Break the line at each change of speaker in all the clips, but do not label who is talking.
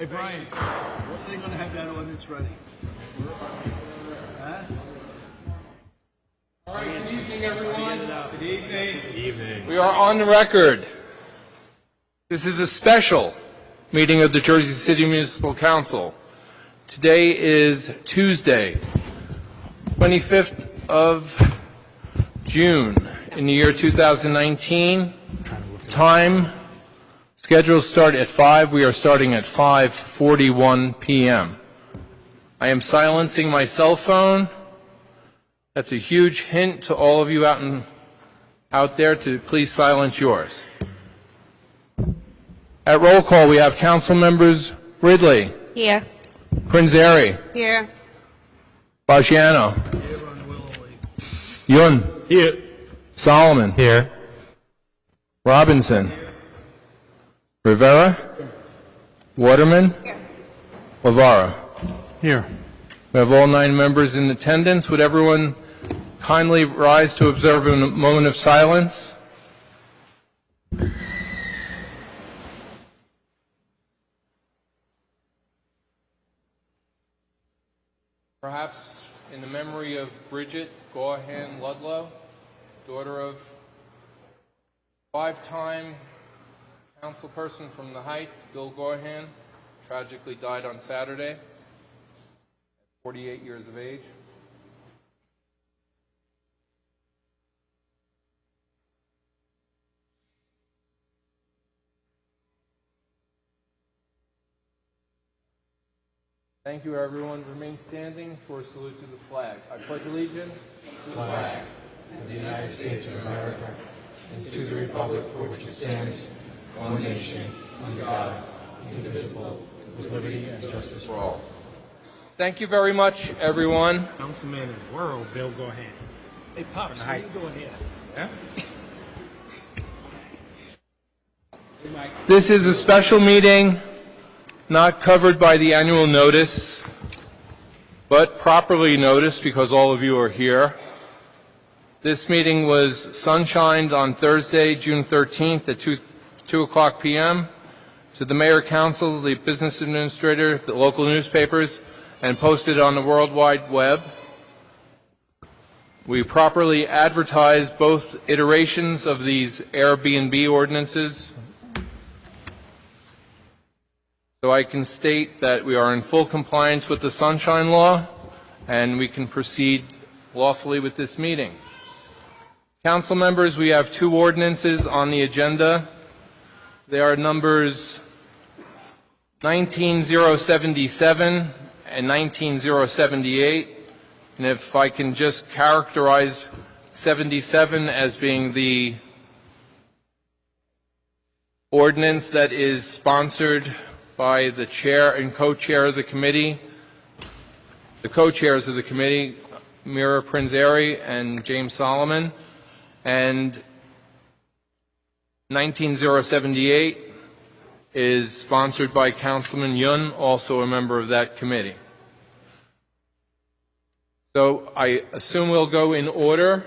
Hey, Brian, when are they going to have that ordinance ready? Huh?
All right, good evening, everyone.
Good evening. Good evening.
We are on the record. This is a special meeting of the Jersey City Municipal Council. Today is Tuesday, 25th of June in the year 2019. Time, scheduled start at 5. We are starting at 5:41 p.m. I am silencing my cell phone. That's a huge hint to all of you out there to please silence yours. At roll call, we have council members Ridley.
Here.
Prinzeri.
Here.
Bagiano. Yun.
Here.
Solomon.
Here.
Robinson. Rivera. Waterman. Lavara.
Here.
We have all 9 members in attendance. Would everyone kindly rise to observe a moment of silence? Perhaps in the memory of Bridget Gaughan Ludlow, daughter of 5-time councilperson from the Heights, Bill Gaughan, tragically died on Saturday, 48 years of age. Thank you, everyone. Remain standing for a salute to the flag. I pledge allegiance to the flag
of the United States of America and to the republic for which it stands, one nation, under God, indivisible, with liberty and justice for all.
Thank you very much, everyone.
Councilman of the world, Bill Gaughan. Hey, Pops, what are you doing here?
Yeah? This is a special meeting not covered by the annual notice, but properly noticed because all of you are here. This meeting was sunshined on Thursday, June 13th at 2 o'clock p.m. to the Mayor Council, the Business Administrator, the local newspapers, and posted on the World Wide Web. We properly advertised both iterations of these Airbnb ordinances. So I can state that we are in full compliance with the Sunshine Law, and we can proceed lawfully with this meeting. Council members, we have 2 ordinances on the agenda. They are numbers 19077 and 19078. And if I can just characterize 77 as being the ordinance that is sponsored by the chair and co-chair of the committee, the co-chairs of the committee, Mira Prinzeri and James Solomon, and 19078 is sponsored by Councilman Yun, also a member of that committee. So I assume we'll go in order.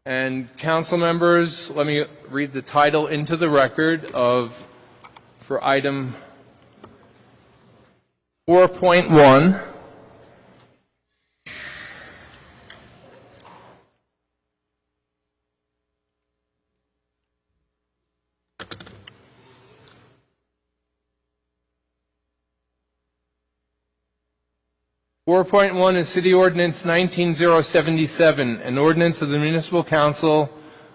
And council members, let me read the title into the record for item 4.1. is City Ordinance 19077, an ordinance of the Municipal Council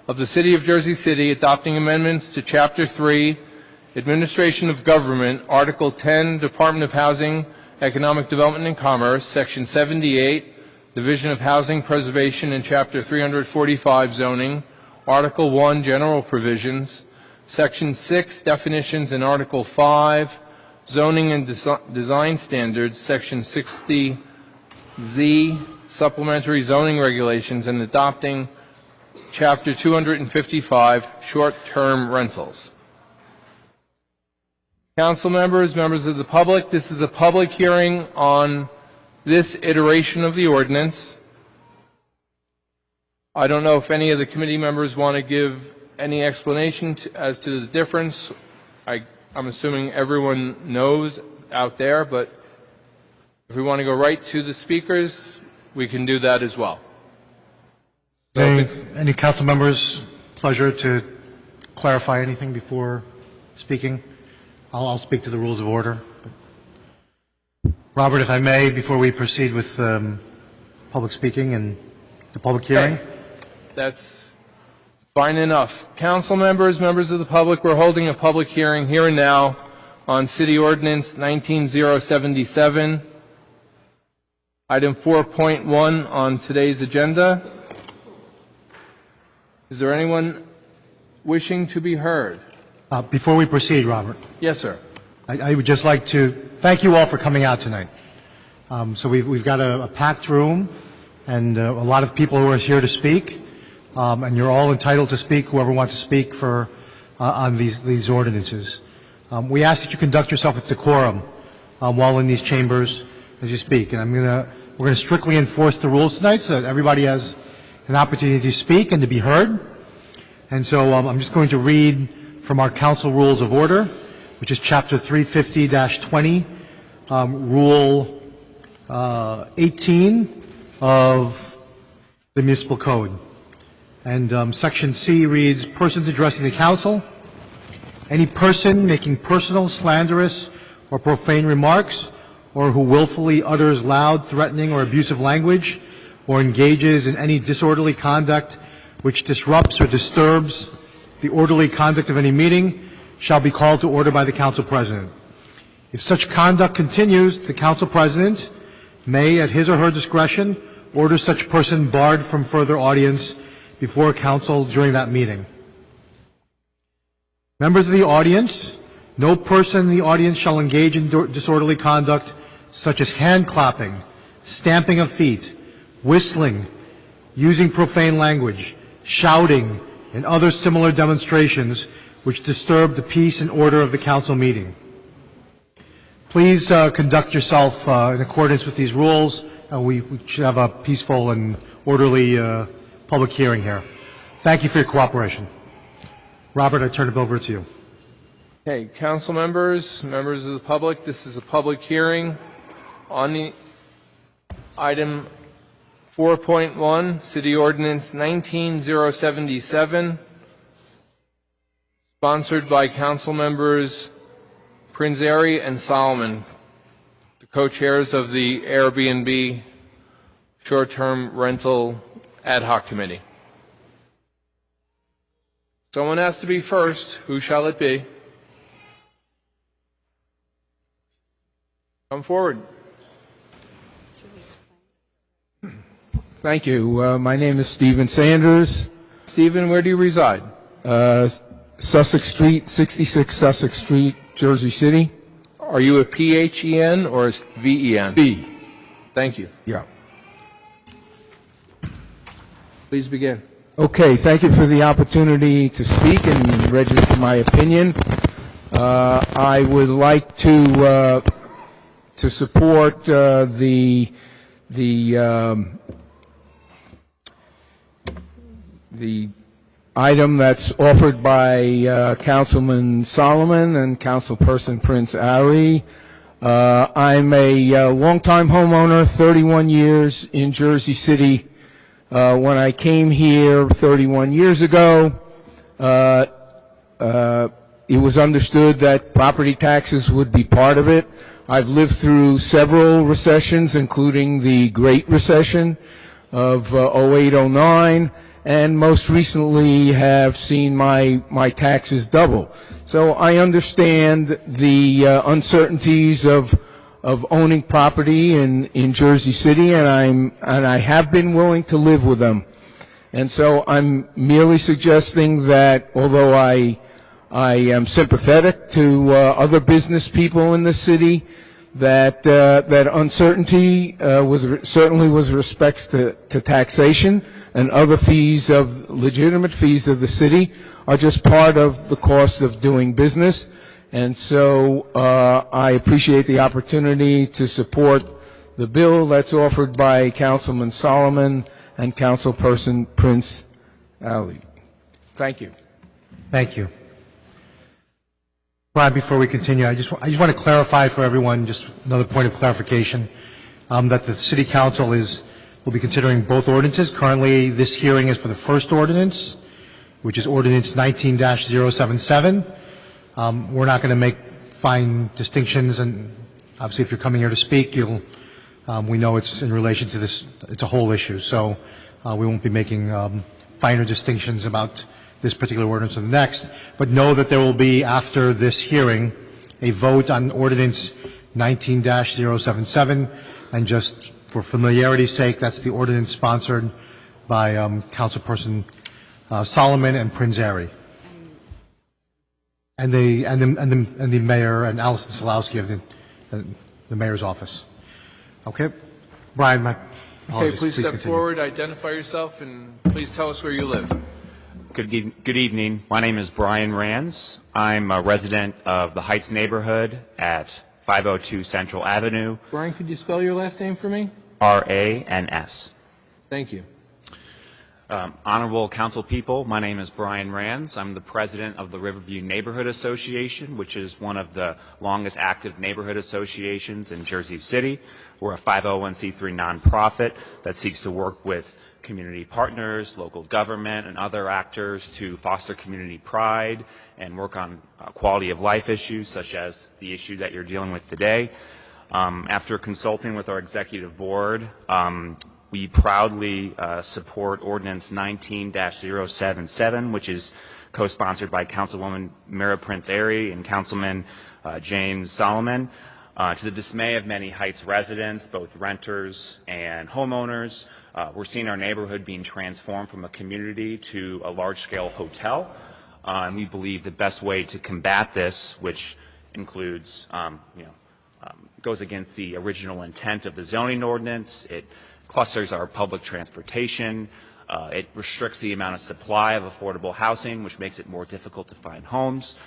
of the City of Jersey City adopting amendments to Chapter 3, Administration of Government, Article 10, Department of Housing, Economic Development and Commerce, Section 78, Division of Housing Preservation, and Chapter 345, Zoning, Article 1, General Provisions, Section 6, Definitions, and Article 5, Zoning and Design Standards, Section 60Z, Supplementary Zoning Regulations, and adopting Chapter 255, Short-Term Rentals. Council members, members of the public, this is a public hearing on this iteration of the ordinance. I don't know if any of the committee members want to give any explanation as to the difference. I I'm assuming everyone knows out there, but if we want to go right to the speakers, we can do that as well. So if it's,
Any council members, pleasure to clarify anything before speaking? I'll speak to the rules of order. Robert, if I may, before we proceed with public speaking and the public hearing.
that's fine enough. Council members, members of the public, we're holding a public hearing here and now on City Ordinance 19077, item 4.1 on today's agenda. Is there anyone wishing to be heard?
Before we proceed, Robert,
Yes, sir.
I would just like to thank you all for coming out tonight. So we've got a packed room and a lot of people who are here to speak, and you're all entitled to speak, whoever wants to speak for on these ordinances. We ask that you conduct yourself with decorum while in these chambers as you speak, and we're going to strictly enforce the rules tonight so that everybody has an opportunity to speak and to be heard. And so I'm just going to read from our council rules of order, which is chapter 350-20, rule 18 of the municipal code. And section C reads, persons addressing the council, any person making personal, slanderous, or profane remarks, or who willfully utters loud, threatening, or abusive language, or engages in any disorderly conduct which disrupts or disturbs the orderly conduct of any meeting, shall be called to order by the council president. If such conduct continues, the council president may, at his or her discretion, order such person barred from further audience before council during that meeting. Members of the audience, no person in the audience shall engage in disorderly conduct such as hand clapping, stamping of feet, whistling, using profane language, shouting, and other similar demonstrations which disturb the peace and order of the council meeting. Please conduct yourself in accordance with these rules, and we should have a peaceful and orderly public hearing here. Thank you for your cooperation. Robert, I turn it over to you.
Okay, council members, members of the public, this is a public hearing on the item 4.1, City Ordinance 19077, sponsored by council members Prinzary and Solomon, the co-chairs of the Airbnb Short-Term Rental Ad Hoc Committee. Someone has to be first. Who shall it be? Come forward.
Thank you. My name is Stephen Sanders.
Stephen, where do you reside?
Sussex Street, 66 Sussex Street, Jersey City.
Are you a PHEN or a VEN?
B.
Thank you.
Yeah.
Please begin.
Okay, thank you for the opportunity to speak and register my opinion. I would like to support the item that's offered by Councilman Solomon and Councilperson Prince Ari. I'm a longtime homeowner, 31 years in Jersey City. When I came here 31 years ago, it was understood that property taxes would be part of it. I've lived through several recessions, including the Great Recession of 08-09, and most recently have seen my taxes double. So I understand the uncertainties of owning property in Jersey City, and I have been willing to live with them. And so I'm merely suggesting that although I am sympathetic to other business people in the city, that uncertainty, certainly with respects to taxation and other fees of legitimate fees of the city, are just part of the cost of doing business. And so I appreciate the opportunity to support the bill that's offered by Councilman Solomon and Councilperson Prince Ali. Thank you.
Thank you. Brian, before we continue, I just want to clarify for everyone, just another point of clarification, that the City Council will be considering both ordinances. Currently, this hearing is for the first ordinance, which is Ordinance 19-077. We're not going to make fine distinctions, and obviously if you're coming here to speak, we know it's in relation to this, it's a whole issue, so we won't be making finer distinctions about this particular ordinance or the next, but know that there will be, after this hearing, a vote on Ordinance 19-077, and just for familiarity's sake, that's the ordinance sponsored by Councilperson Solomon and Prince Airy, and the mayor and Allison Solowski of the mayor's office. Okay, Brian, my apologies.
Okay, please step
continue.
forward, identify yourself, and please tell us where you live.
Good evening. My name is Brian Rands. I'm a resident of the Heights neighborhood at 502 Central Avenue,
Brian, could you spell your last name for me?
R-A-N-S.
Thank you.
Honorable council people, my name is Brian Rands. I'm the president of the Riverview Neighborhood Association, which is one of the longest active neighborhood associations in Jersey City. We're a 501c3 nonprofit that seeks to work with community partners, local government, and other actors to foster community pride and work on quality of life issues such as the issue that you're dealing with today. After consulting with our executive board, we proudly support Ordinance 19-077, which is co-sponsored by Councilwoman Mira Prince Airy and Councilman James Solomon. To the dismay of many Heights residents, both renters and homeowners, we're seeing our neighborhood being transformed from a community to a large-scale hotel. And we believe the best way to combat this, which includes, goes against the original intent of the zoning ordinance. It clusters our public transportation. It restricts the amount of supply of affordable housing, which makes it more difficult to find homes.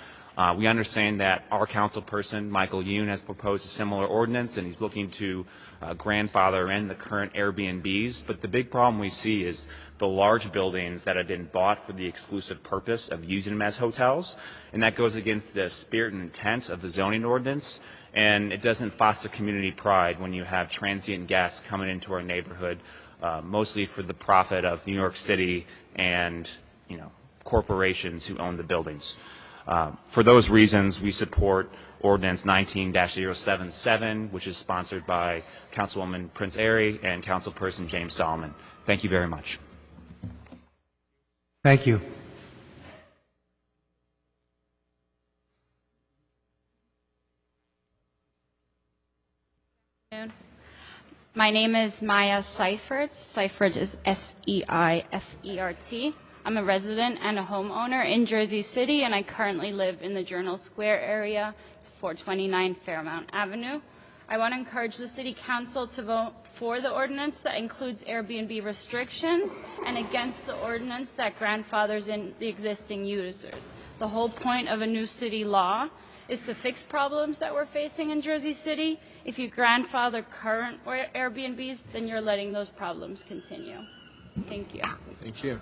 We understand that our councilperson, Michael Yoon, has proposed a similar ordinance, and he's looking to grandfather in the current Airbnbs. But the big problem we see is the large buildings that have been bought for the exclusive purpose of using them as hotels, and that goes against the spirit and intent of the zoning ordinance. And it doesn't foster community pride when you have transient guests coming into our neighborhood, mostly for the profit of New York City and, corporations who own the buildings. For those reasons, we support Ordinance 19-077, which is sponsored by Councilwoman Prince Airy and Councilperson James Solomon. Thank you very much.
Thank you.
My name is Maya Seifert. Seifert is S-E-I-F-E-R-T. I'm a resident and a homeowner in Jersey City, and I currently live in the Journal Square area. It's 429 Fairmount Avenue. I want to encourage the City Council to vote for the ordinance that includes Airbnb restrictions and against the ordinance that grandfathers in the existing users. The whole point of a new city law is to fix problems that we're facing in Jersey City. If you grandfather current Airbnbs, then you're letting those problems continue. Thank you.
Thank you.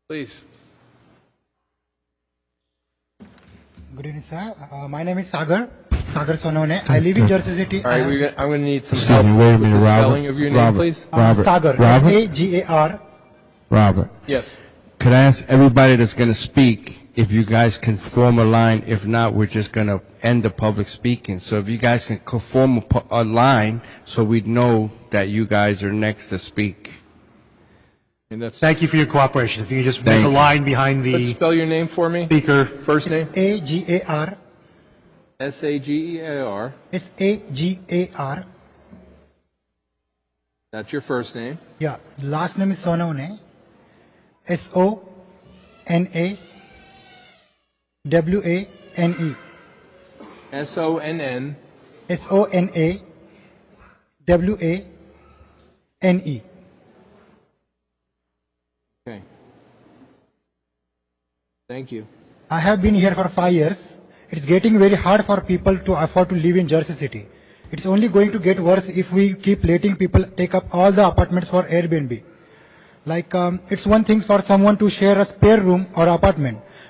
Please.
Good evening, sir. My name is Sagar Sonone. I live in Jersey City.
All right, I'm going to need some
Excuse
help
me, wait a
with
minute,
the
Robert.
spelling of your name,
Robert.
please.
Sagar,
Robert?
S-A-G-A-R.
Robert,
Yes.
could I ask everybody that's going to speak if you guys can form a line? If not, we're just going to end the public speaking. So if you guys can form a line so we'd know that you guys are next to speak.
And that's,
Thank you for your cooperation. If you could just
Thank
make a
you.
line behind
let's
the
spell your name for me.
speaker.
First name?
A-G-A-R.
S-A-G-E-A-R.
S-A-G-A-R.
That's your first name.
Yeah. Last name is Sonone. S-O-N-A-W-A-N-E.
S-O-N-N.
S-O-N-A-W-A-N-E.
Okay. Thank you.
I have been here for 5 years. It's getting very hard for people to afford to live in Jersey City. It's only going to get worse if we keep letting people take up all the apartments for Airbnb. Like, it's one thing for someone to share a spare room or apartment,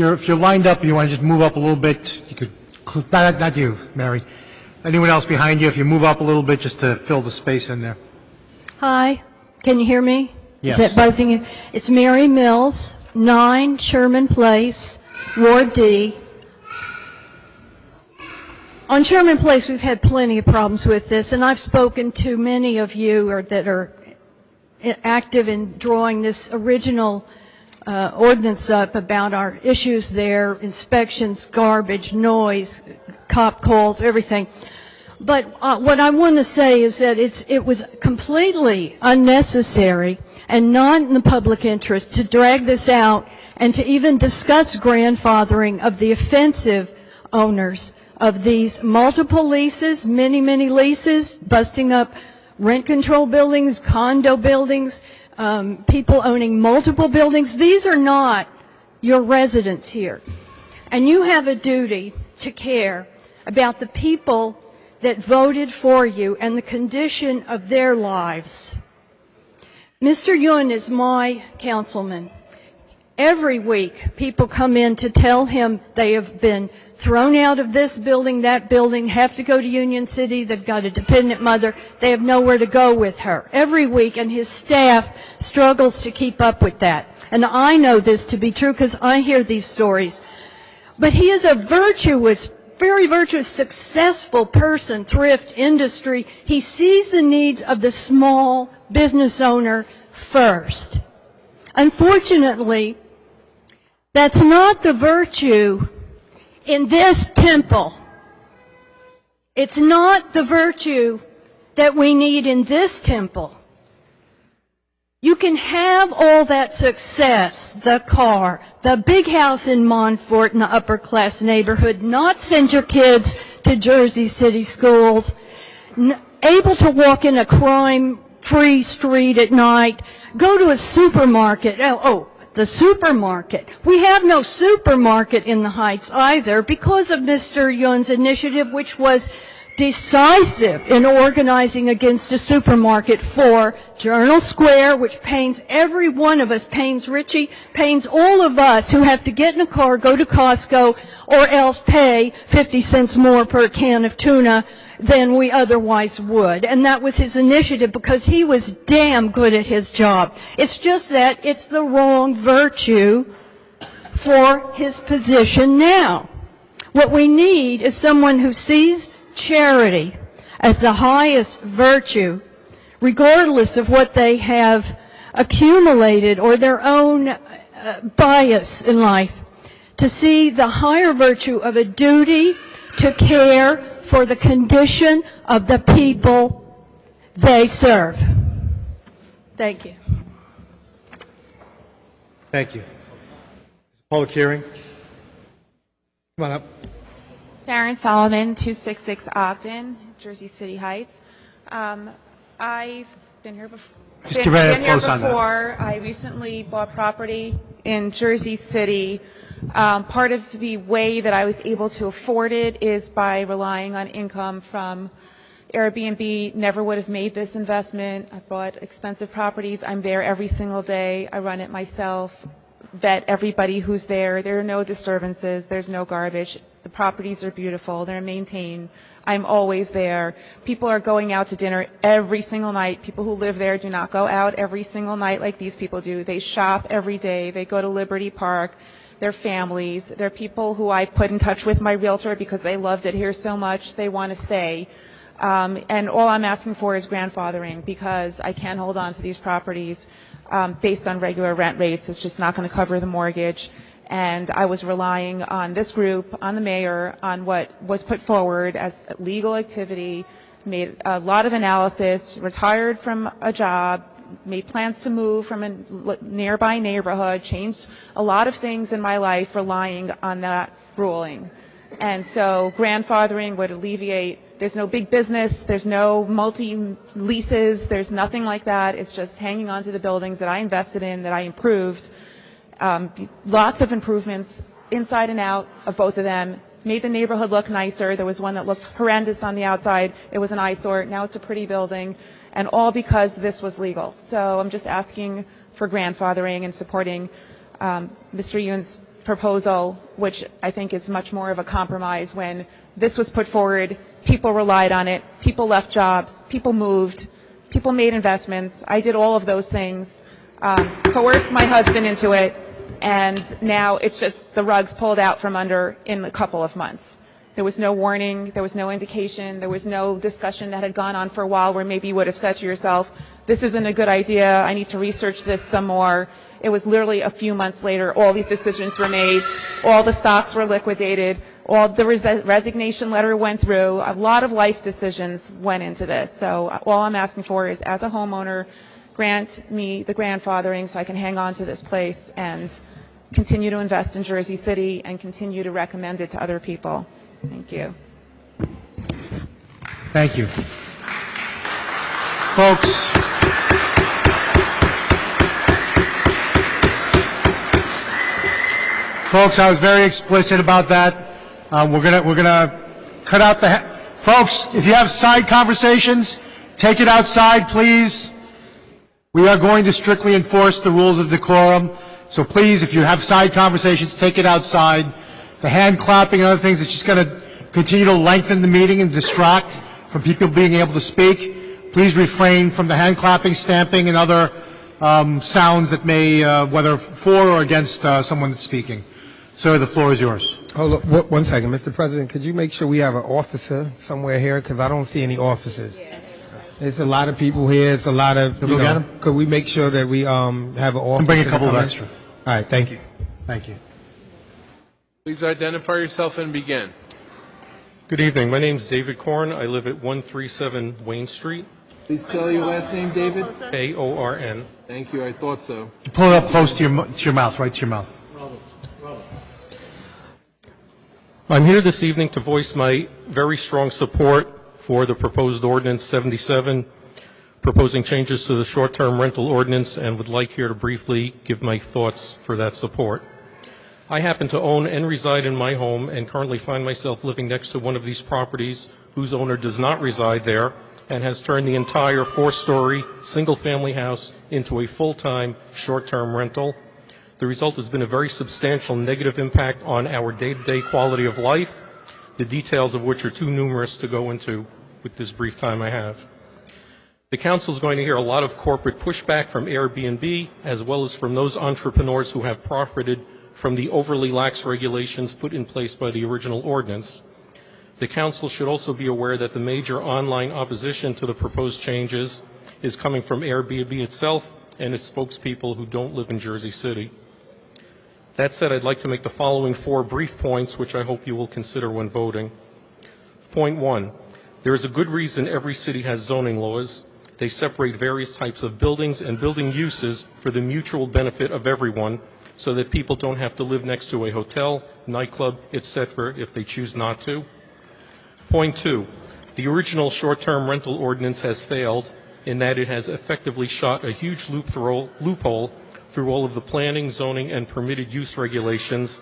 If you're lined up and you want to just move up a little bit, you could, not you, Mary. Anyone else behind you, if you move up a little bit just to fill the space in there.
Hi, can you hear me?
Yes.
Is that buzzing you? It's Mary Mills, 9 Sherman Place, Ward D. On Sherman Place, we've had plenty of problems with this, and I've spoken to many of you that are active in drawing this original ordinance up about our issues there, inspections, garbage, noise, cop calls, everything. But what I want to say is that it was completely unnecessary and not in the public interest to drag this out and to even discuss grandfathering of the offensive owners of these multiple leases, many, many leases, busting up rent control buildings, condo buildings, people owning multiple buildings. These are not your residents here. And you have a duty to care about the people that voted for you and the condition of their lives. Mr. Yun is my councilman. Every week, people come in to tell him they have been thrown out of this building, that building, have to go to Union City, they've got a dependent mother, they have nowhere to go with her. Every week, and his staff struggles to keep up with that. And I know this to be true because I hear these stories. But he is a virtuous, very virtuous, successful person, thrift industry. He sees the needs of the small business owner first. Unfortunately, that's not the virtue in this temple. It's not the virtue that we need in this temple. You can have all that success, the car, the big house in Montfort in the upper class neighborhood, not send your kids to Jersey City schools, able to walk in a crime-free street at night, go to a supermarket. The supermarket. We have no supermarket in the Heights either because of Mr. Yun's initiative, which was decisive in organizing against a supermarket for Journal Square, which pains every one of us, pains Richie, pains all of us who have to get in a car, go to Costco, or else pay 50 cents more per can of tuna than we otherwise would. And that was his initiative because he was damn good at his job. It's just that it's the wrong virtue for his position now. What we need is someone who sees charity as the highest virtue, regardless of what they have accumulated or their own bias in life, to see the higher virtue of a duty to care for the condition of the people they serve. Thank you.
Thank you. Public hearing. Come on up.
Sharon Solomon, 266 Ogden, Jersey City Heights. I've been here before.
Just get very close on that.
I recently bought property in Jersey City. Part of the way that I was able to afford it is by relying on income from Airbnb. Never would have made this investment. I bought expensive properties. I'm there every single day. I run it myself, vet everybody who's there. There are no disturbances. There's no garbage. The properties are beautiful. They're maintained. I'm always there. People are going out to dinner every single night. People who live there do not go out every single night like these people do. They shop every day. They go to Liberty Park. They're families. They're people who I put in touch with my realtor because they loved it here so much they want to stay. And all I'm asking for is grandfathering because I can't hold on to these properties based on regular rent rates. It's just not going to cover the mortgage. And I was relying on this group, on the mayor, on what was put forward as legal activity, made a lot of analysis, retired from a job, made plans to move from a nearby neighborhood, changed a lot of things in my life relying on that ruling. And so grandfathering would alleviate, there's no big business, there's no multi-leases, there's nothing like that. It's just hanging on to the buildings that I invested in, that I improved. Lots of improvements inside and out of both of them. Made the neighborhood look nicer. There was one that looked horrendous on the outside. It was an eyesore. Now it's a pretty building. And all because this was legal. So I'm just asking for grandfathering and supporting Mr. Yoon's proposal, which I think is much more of a compromise. When this was put forward, people relied on it, people left jobs, people moved, people made investments. I did all of those things, coerced my husband into it, and now it's just the rug's pulled out from under in a couple of months. There was no warning, there was no indication, there was no discussion that had gone on for a while where maybe you would have said to yourself, this isn't a good idea, I need to research this some more. It was literally a few months later, all these decisions were made, all the stocks were liquidated, all the resignation letter went through, a lot of life decisions went into this. So all I'm asking for is, as a homeowner, grant me the grandfathering so I can hang on to this place and continue to invest in Jersey City and continue to recommend it to other people. Thank you.
Thank you. Folks, I was very explicit about that. We're gonna cut out the folks. If you have side conversations, take it outside, please. We are going to strictly enforce the rules of decorum. So please, if you have side conversations, take it outside. The hand clapping and other things, it's just going to continue to lengthen the meeting and distract from people being able to speak. Please refrain from the hand clapping, stamping, and other sounds that may, whether for or against someone that's speaking. Sir, the floor is yours.
Hold on, one second. Mr. President, could you make sure we have an officer somewhere here? Because I don't see any officers. There's a lot of people here. It's a lot of,
Can we get 'em?
Could we make sure that we have an officer?
Bring a couple
to
of
come in?
extra.
All right, thank you.
Thank you.
Please identify yourself and begin.
Good evening. My name is David Korn. I live at 137 Wayne Street.
Please spell your last name, David.
Korn.
Thank you. I thought so.
Pull it up close to your mouth, right to your mouth.
I'm here this evening to voice my very strong support for the proposed ordinance 77, proposing changes to the short-term rental ordinance, and would like here to briefly give my thoughts for that support. I happen to own and reside in my home and currently find myself living next to one of these properties whose owner does not reside there and has turned the entire 4-story single-family house into a full-time short-term rental. The result has been a very substantial negative impact on our day-to-day quality of life, the details of which are too numerous to go into with this brief time I have. The council is going to hear a lot of corporate pushback from Airbnb, as well as from those entrepreneurs who have profited from the overly lax regulations put in place by the original ordinance. The council should also be aware that the major online opposition to the proposed changes is coming from Airbnb itself and its spokespeople who don't live in Jersey City. That said, I'd like to make the following 4 brief points, which I hope you will consider when voting. Point 1, there is a good reason every city has zoning laws. They separate various types of buildings and building uses for the mutual benefit of everyone, so that people don't have to live next to a hotel, nightclub, etc. if they choose not to. Point 2, the original short-term rental ordinance has failed in that it has effectively shot a huge loophole through all of the planning, zoning, and permitted use regulations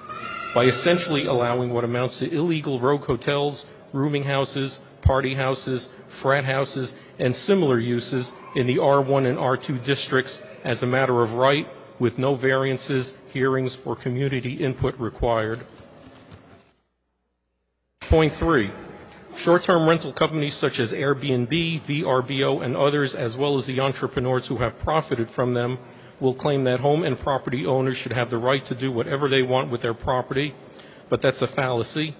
by essentially allowing what amounts to illegal rogue hotels, rooming houses, party houses, frat houses, and similar uses in the R1 and R2 districts as a matter of right, with no variances, hearings, or community input required. Point 3, short-term rental companies such as Airbnb, VRBO, and others, as well as the entrepreneurs who have profited from them, will claim that home and property owners should have the right to do whatever they want with their property, but that's a fallacy.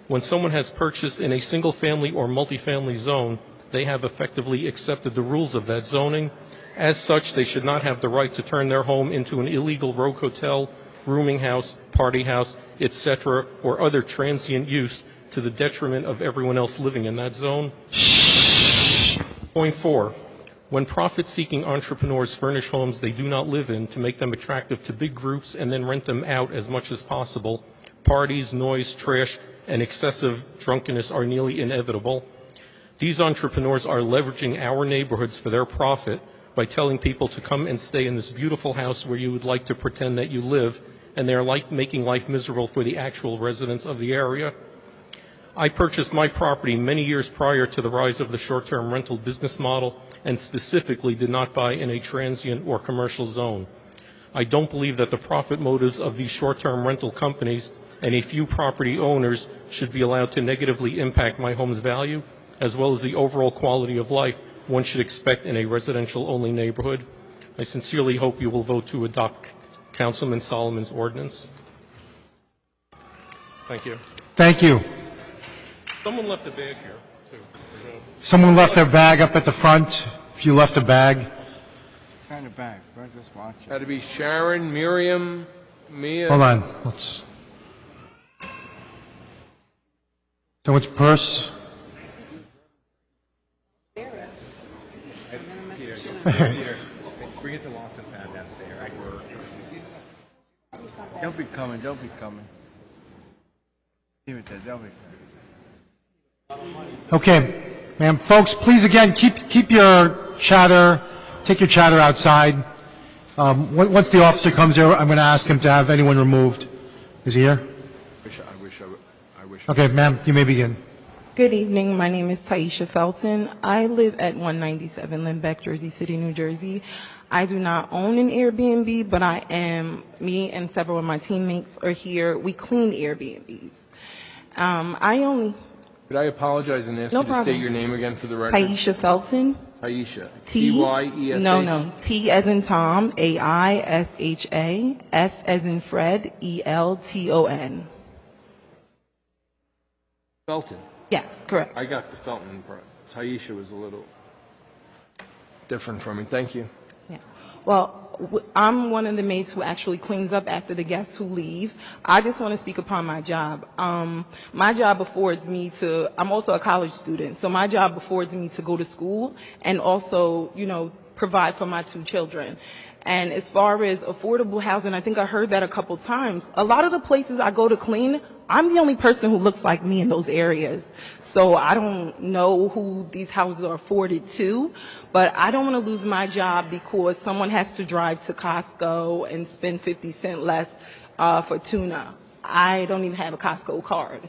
When someone has purchased in a single-family or multifamily zone, they have effectively accepted the rules of that zoning. As such, they should not have the right to turn their home into an illegal rogue hotel, rooming house, party house, etc., or other transient use to the detriment of everyone else living in that zone. Point 4, when profit-seeking entrepreneurs furnish homes they do not live in to make them attractive to big groups and then rent them out as much as possible, parties, noise, trash, and excessive drunkenness are nearly inevitable. These entrepreneurs are leveraging our neighborhoods for their profit by telling people to come and stay in this beautiful house where you would like to pretend that you live, and they are making life miserable for the actual residents of the area. I purchased my property many years prior to the rise of the short-term rental business model and specifically did not buy in a transient or commercial zone. I don't believe that the profit motives of these short-term rental companies and a few property owners should be allowed to negatively impact my home's value, as well as the overall quality of life one should expect in a residential-only neighborhood. I sincerely hope you will vote to adopt Councilman Solomon's ordinance. Thank you.
Thank you.
Someone left a bag here, too.
Someone left their bag up at the front. If you left a bag.
Kind of back. We're just watching.
Had to be Sharon, Miriam, Mia.
Hold on. Let's. Someone's purse.
Bring it to Lost and Found downstairs. Don't be coming. Don't be coming. Give it there. Don't be coming.
Okay, ma'am. Folks, please again keep your chatter. Take your chatter outside. Once the officer comes here, I'm going to ask him to have anyone removed. Is he here?
I wish.
Okay, ma'am, you may begin.
Good evening. My name is Taisha Felton. I live at 197 Limbeck, Jersey City, New Jersey. I do not own an Airbnb, but me and several of my teammates are here. We clean Airbnbs.
Could I apologize and ask
No
you to
problem.
state your name again for the record?
Taisha Felton.
Taisha.
T.
T-Y-E-S-H?
No. T as in Tom, A-I-S-H-A, F as in Fred, E-L-T-O-N.
Felton.
Yes, correct.
I got the Felton part. Taisha was a little different for me. Thank you.
Yeah. Well, I'm one of the maids who actually cleans up after the guests who leave. I just want to speak upon my job. My job affords me to, I'm also a college student, so my job affords me to go to school and also, provide for my 2 children. And as far as affordable housing, I think I heard that a couple times. A lot of the places I go to clean, I'm the only person who looks like me in those areas. So I don't know who these houses are afforded to, but I don't want to lose my job because someone has to drive to Costco and spend 50 cents less for tuna. I don't even have a Costco card.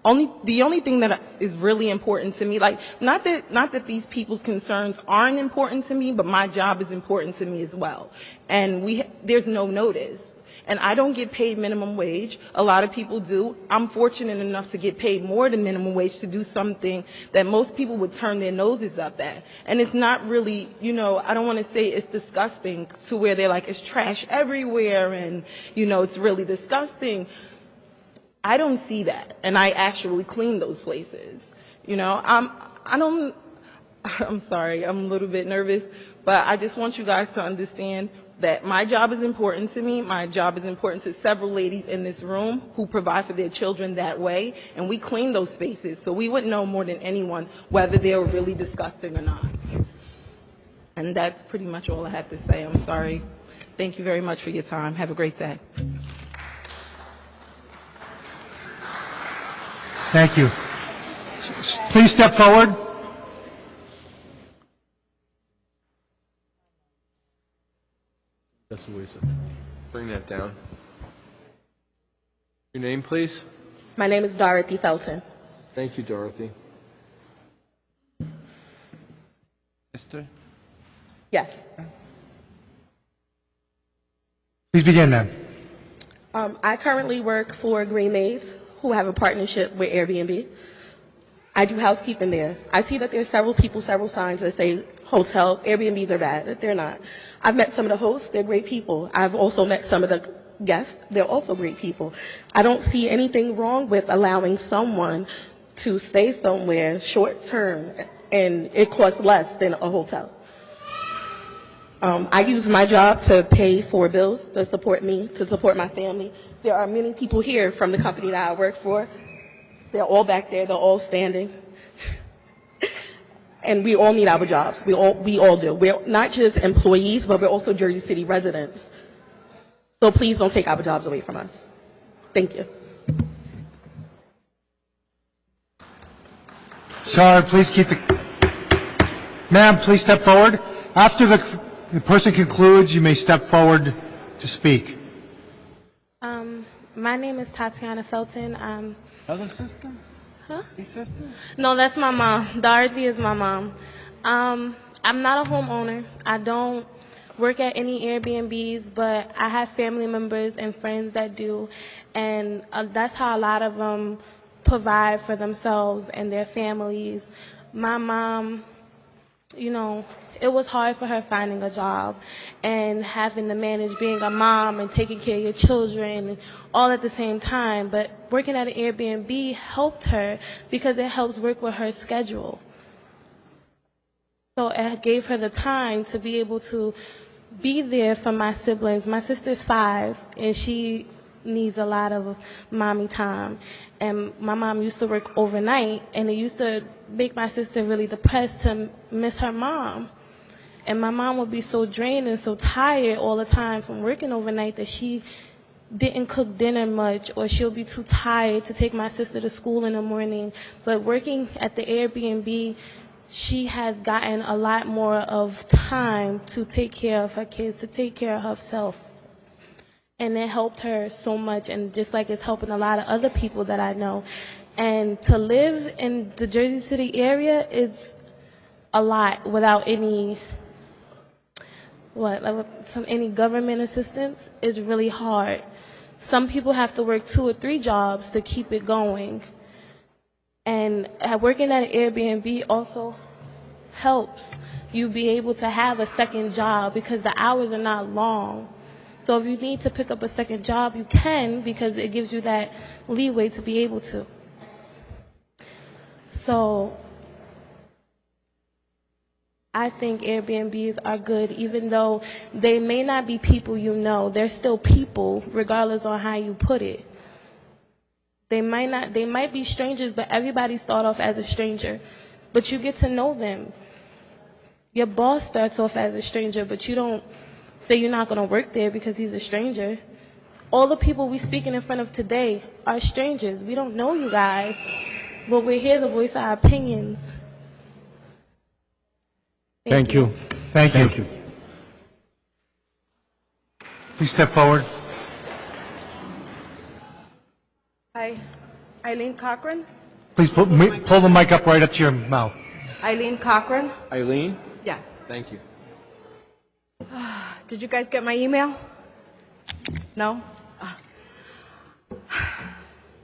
The only thing that is really important to me, not that these people's concerns aren't important to me, but my job is important to me as well. And there's no notice. And I don't get paid minimum wage. A lot of people do. I'm fortunate enough to get paid more than minimum wage to do something that most people would turn their noses up at. And it's not really, I don't want to say it's disgusting to where they're like, it's trash everywhere and, it's really disgusting. I don't see that, and I actually clean those places. I'm sorry, I'm a little bit nervous, but I just want you guys to understand that my job is important to me. My job is important to several ladies in this room who provide for their children that way, and we clean those spaces, so we would know more than anyone whether they're really disgusting or not. And that's pretty much all I have to say. I'm sorry. Thank you very much for your time. Have a great day.
Thank you. Please step forward.
That's Louisa. Bring that down. Your name, please?
My name is Dorothy Felton.
Thank you, Dorothy.
Sister?
Yes.
Please begin, ma'am.
I currently work for Green Maves, who have a partnership with Airbnb. I do housekeeping there. I see that there's several signs that say hotel, Airbnbs are bad. They're not. I've met some of the hosts, they're great people. I've also met some of the guests, they're also great people. I don't see anything wrong with allowing someone to stay somewhere short term and it costs less than a hotel. I use my job to pay for bills, to support me, to support my family. There are many people here from the company that I work for. They're all back there. They're all standing. And we all need our jobs. We all do. We're not just employees, but we're also Jersey City residents. So please don't take our jobs away from us. Thank you.
Sir, please keep the... Ma'am, please step forward. After the person concludes, you may step forward to speak.
My name is Tatiana Felton.
Other sister?
Huh?
Your sister?
No, that's my mom. Dorothy is my mom. I'm not a homeowner. I don't work at any Airbnbs, but I have family members and friends that do, and that's how a lot of them provide for themselves and their families. My mom, you know, it was hard for her finding a job and having to manage being a mom and taking care of your children all at the same time. But working at an Airbnb helped her because it helps work with her schedule. So it gave her the time to be able to be there for my siblings. My sister's 5, and she needs a lot of mommy time. And my mom used to work overnight, and it used to make my sister really depressed to miss her mom. And my mom would be so drained and so tired all the time from working overnight that she didn't cook dinner much, or she'll be too tired to take my sister to school in the morning. But working at the Airbnb, she has gotten a lot more of time to take care of her kids, to take care of herself. And it helped her so much, and just like it's helping a lot of other people that I know. And to live in the Jersey City area is a lot without any government assistance is really hard. Some people have to work 2 or 3 jobs to keep it going. And working at an Airbnb also helps you be able to have a second job because the hours are not long. So if you need to pick up a second job, you can, because it gives you that leeway to be able to. So I think Airbnbs are good, even though they may not be people you know. They're still people, regardless on how you put it. They might be strangers, but everybody start off as a stranger. But you get to know them. Your boss starts off as a stranger, but you don't say you're not going to work there because he's a stranger. All the people we speaking in front of today are strangers. We don't know you guys, but we're here to voice our opinions.
Thank you. Thank you. Please step forward.
Hi, Eileen Cochran.
Please pull the mic up right up to your mouth.
Eileen Cochran.
Eileen?
Yes.
Thank you.
Did you guys get my email? No?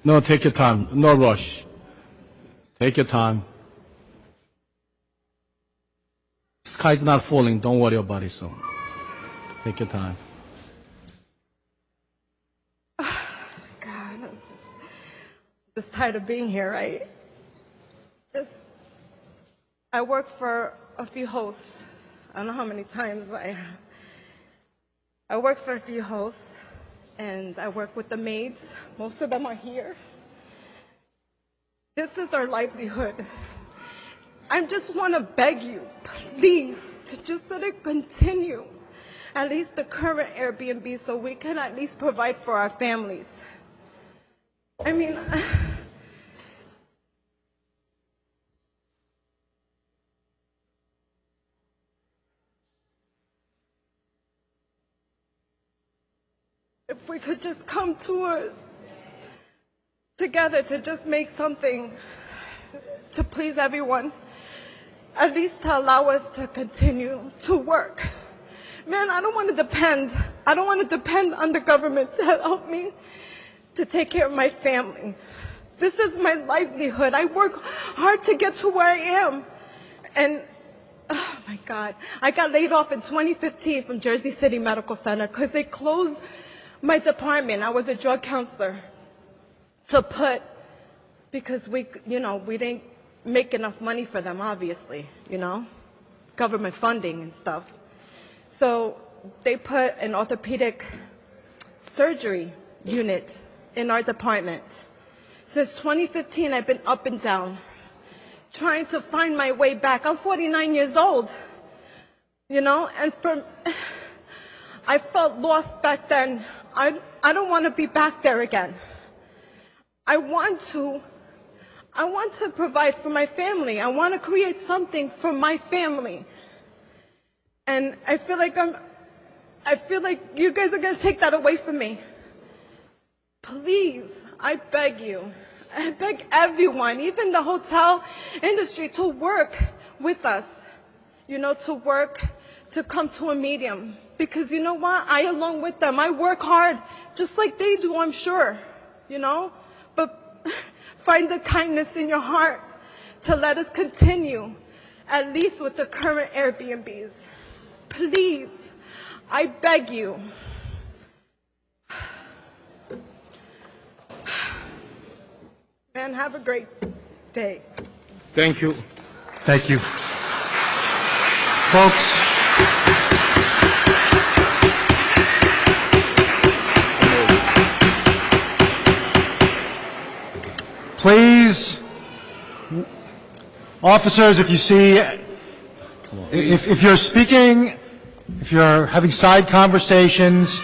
No, take your time. No rush. Take your time. Sky's not falling. Don't worry about it. So, take your time.
God, I'm just tired of being here. I work for a few hosts. I don't know how many times I work for a few hosts, and I work with the maids. Most of them are here. This is our livelihood. I just want to beg you, please, to just let it continue, at least the current Airbnb, so we can at least provide for our families. I mean, if we could just come together to just make something to please everyone, at least to allow us to continue to work. Man, I don't want to depend on the government to help me to take care of my family. This is my livelihood. I work hard to get to where I am. And, oh my God, I got laid off in 2015 from Jersey City Medical Center because they closed my department. I was a drug counselor because we didn't make enough money for them, obviously, government funding and stuff. So they put an orthopedic surgery unit in our department. Since 2015, I've been up and down, trying to find my way back. I'm 49 years old, and I felt lost back then. I don't want to be back there again. I want to provide for my family. I want to create something for my family. And I feel like you guys are going to take that away from me. Please, I beg you. I beg everyone, even the hotel industry, to work with us. To work to come to a medium. Because you know what? I, along with them, I work hard, just like they do, I'm sure, you know? But find the kindness in your heart to let us continue, at least with the current Airbnbs. Please, I beg you. And have a great day.
Thank you.
Thank you. Folks, please, officers, if you see, if you're speaking, if you're having side conversations,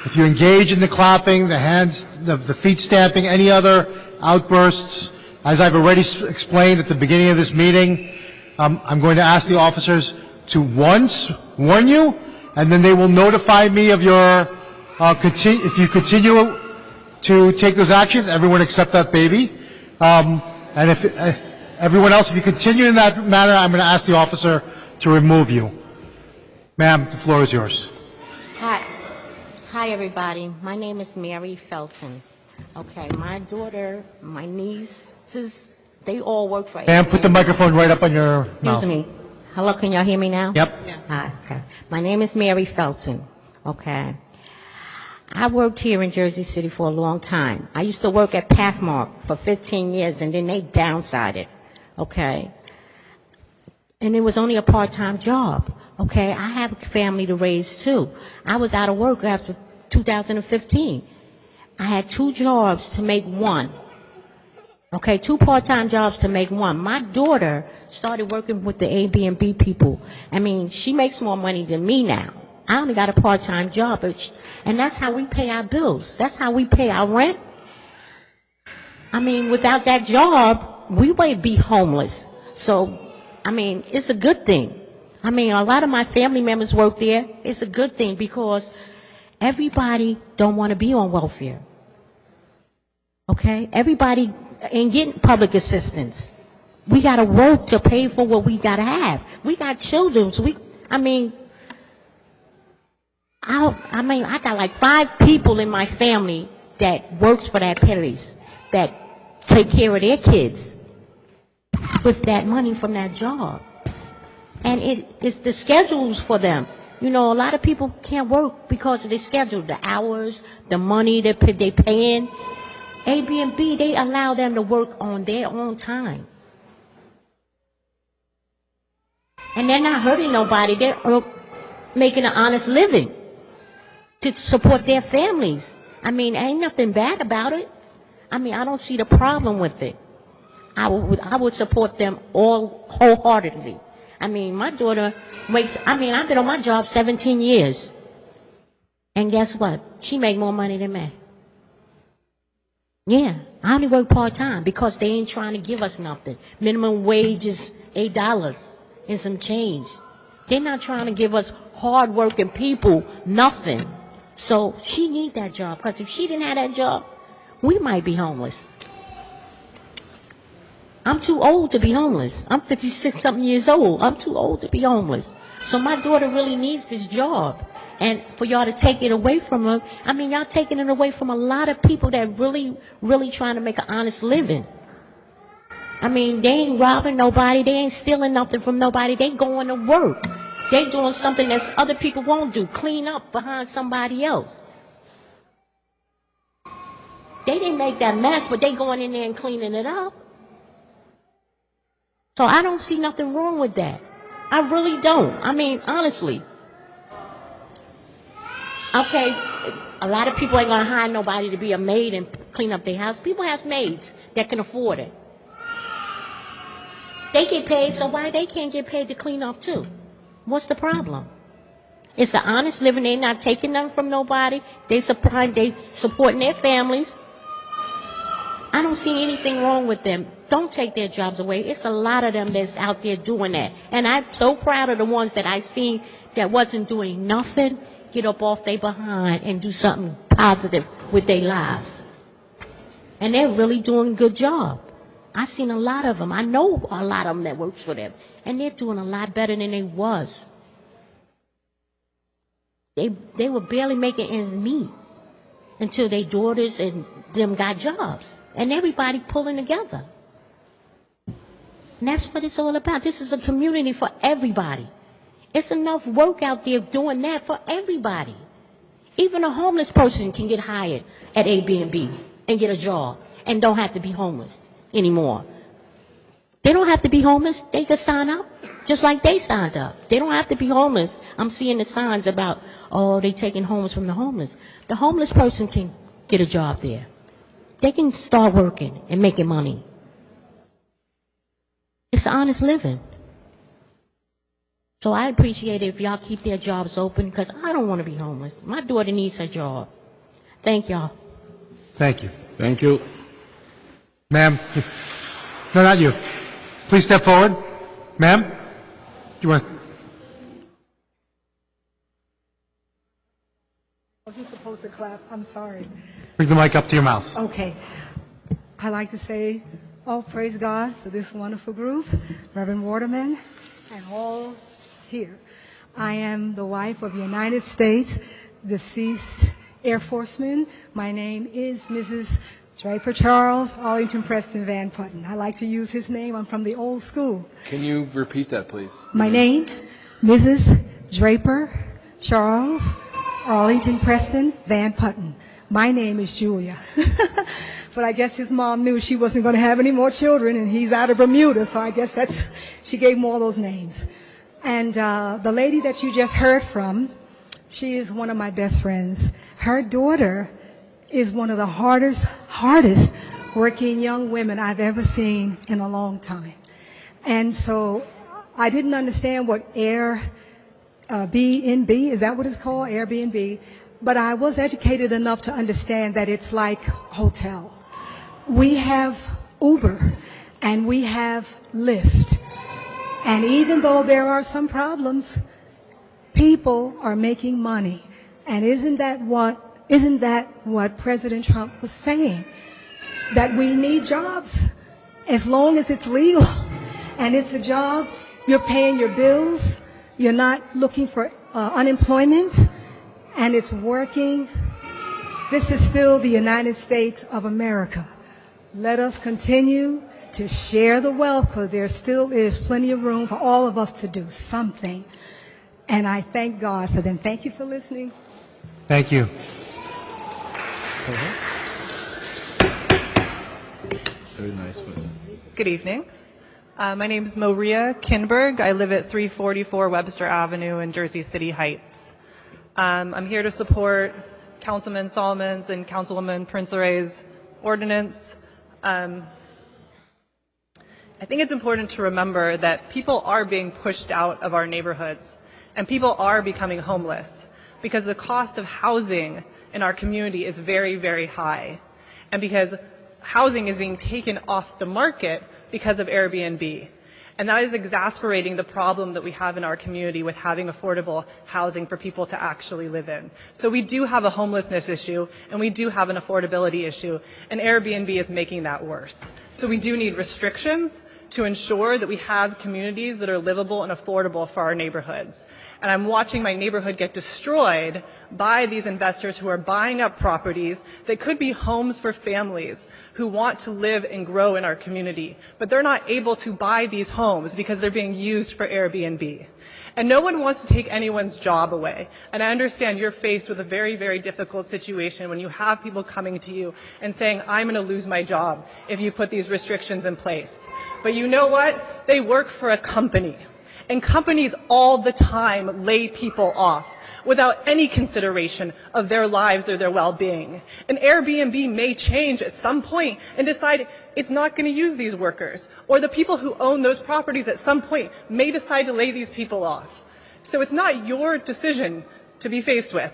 if you engage in the clapping, the hands, the feet stamping, any other outbursts, as I've already explained at the beginning of this meeting, I'm going to ask the officers to once warn you, and then they will notify me of your, if you continue to take those actions, everyone except that baby. And if everyone else, if you continue in that manner, I'm going to ask the officer to remove you. Ma'am, the floor is yours.
Hi, everybody. My name is Mary Felton. Okay, my daughter, my nieces, they all work for
Ma'am, put the microphone right up on your mouth.
Excuse me. Hello, can y'all hear me now?
Yep.
Hi, okay. My name is Mary Felton. Okay. I worked here in Jersey City for a long time. I used to work at Pathmark for 15 years, and then they downsized. Okay. And it was only a part-time job. Okay. I have a family to raise, too. I was out of work after 2015. I had 2 jobs to make one. Okay, 2 part-time jobs to make one. My daughter started working with the Airbnb people. I mean, she makes more money than me now. I only got a part-time job, and that's how we pay our bills. That's how we pay our rent. I mean, without that job, we might be homeless. So, I mean, it's a good thing. I mean, a lot of my family members work there. It's a good thing because everybody don't want to be on welfare. Okay? Everybody ain't getting public assistance. We got to work to pay for what we got to have. We got children. So I got like 5 people in my family that works for that place that take care of their kids with that money from that job. And it's the schedules for them. You know, a lot of people can't work because of the schedule, the hours, the money that they pay in. Airbnb, they allow them to work on their own time. And they're not hurting nobody. They're making an honest living to support their families. I mean, ain't nothing bad about it. I mean, I don't see the problem with it. I would support them all wholeheartedly. I mean, my daughter I've been on my job 17 years. And guess what? She make more money than me. Yeah, I only work part-time because they ain't trying to give us nothing. Minimum wage is $8 and some change. They're not trying to give us hard-working people nothing. So she need that job because if she didn't have that job, we might be homeless. I'm too old to be homeless. I'm 56-something years old. I'm too old to be homeless. So my daughter really needs this job. And for y'all to take it away from her, I mean, y'all taking it away from a lot of people that really, really trying to make an honest living. I mean, they ain't robbing nobody. They ain't stealing nothing from nobody. They going to work. They doing something that other people won't do, clean up behind somebody else. They didn't make that mess, but they going in there and cleaning it up. So I don't see nothing wrong with that. I really don't. I mean, honestly. Okay, a lot of people ain't going to hire nobody to be a maid and clean up their house. People have maids that can afford it. They get paid, so why they can't get paid to clean up too? What's the problem? It's an honest living. They're not taking nothing from nobody. They supporting their families. I don't see anything wrong with them. Don't take their jobs away. It's a lot of them that's out there doing that. And I'm so proud of the ones that I seen that wasn't doing nothing, get up off their behind and do something positive with their lives. And they're really doing a good job. I've seen a lot of them. I know a lot of them that works for them. And they're doing a lot better than they was. They were barely making ends meet until their daughters and them got jobs, and everybody pulling together. And that's what it's all about. This is a community for everybody. It's enough work out there doing that for everybody. Even a homeless person can get hired at Airbnb and get a job and don't have to be homeless anymore. They don't have to be homeless. They can sign up just like they signed up. They don't have to be homeless. I'm seeing the signs about, oh, they taking homeless from the homeless. The homeless person can get a job there. They can start working and making money. It's honest living. So I appreciate it if y'all keep their jobs open, because I don't want to be homeless. My daughter needs her job. Thank y'all.
Thank you.
Thank you.
Ma'am. No, not you. Please step forward. Ma'am, you want?
I wasn't supposed to clap. I'm sorry.
Bring the mic up to your mouth.
Okay. I like to say, oh, praise God for this wonderful group, Reverend Waterman, and all here. I am the wife of United States deceased Air Forceman. My name is Mrs. Draper Charles Arlington Preston Van Putten. I like to use his name. I'm from the old school.
Can you repeat that, please?
My name, Mrs. Draper Charles Arlington Preston Van Putten. My name is Julia. But I guess his mom knew she wasn't going to have any more children, and he's out of Bermuda, so I guess she gave him all those names. And the lady that you just heard from, she is one of my best friends. Her daughter is one of the hardest working young women I've ever seen in a long time. And so I didn't understand what Airbnb, is that what it's called? Airbnb. But I was educated enough to understand that it's like hotel. We have Uber and we have Lyft. And even though there are some problems, people are making money. And isn't that what President Trump was saying? That we need jobs as long as it's legal and it's a job, you're paying your bills, you're not looking for unemployment, and it's working. This is still the United States of America. Let us continue to share the wealth, because there still is plenty of room for all of us to do something. And I thank God for them. Thank you for listening.
Thank you.
Very nice.
Good evening. My name is Maria Kinberg. I live at 344 Webster Avenue in Jersey City Heights. I'm here to support Councilman Solomon's and Councilwoman Prince Aray's ordinance. I think it's important to remember that people are being pushed out of our neighborhoods, and people are becoming homeless because the cost of housing in our community is very, very high, and because housing is being taken off the market because of Airbnb. And that is exasperating the problem that we have in our community with having affordable housing for people to actually live in. So we do have a homelessness issue, and we do have an affordability issue, and Airbnb is making that worse. So we do need restrictions to ensure that we have communities that are livable and affordable for our neighborhoods. And I'm watching my neighborhood get destroyed by these investors who are buying up properties that could be homes for families who want to live and grow in our community. But they're not able to buy these homes because they're being used for Airbnb. And no one wants to take anyone's job away. And I understand you're faced with a very, very difficult situation when you have people coming to you and saying, I'm going to lose my job if you put these restrictions in place. But you know what? They work for a company. And companies all the time lay people off without any consideration of their lives or their well-being. And Airbnb may change at some point and decide it's not going to use these workers. Or the people who own those properties at some point may decide to lay these people off. So it's not your decision to be faced with.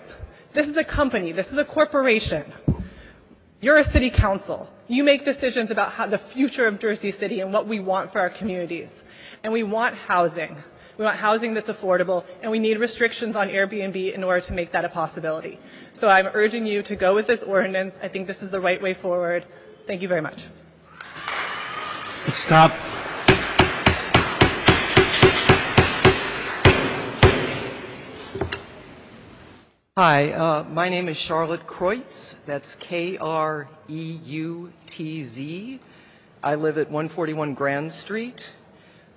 This is a company. This is a corporation. You're a city council. You make decisions about how the future of Jersey City and what we want for our communities. And we want housing. We want housing that's affordable, and we need restrictions on Airbnb in order to make that a possibility. So I'm urging you to go with this ordinance. I think this is the right way forward. Thank you very much.
Stop.
Hi, my name is Charlotte Kreutz. That's Kreutz. I live at 141 Grand Street.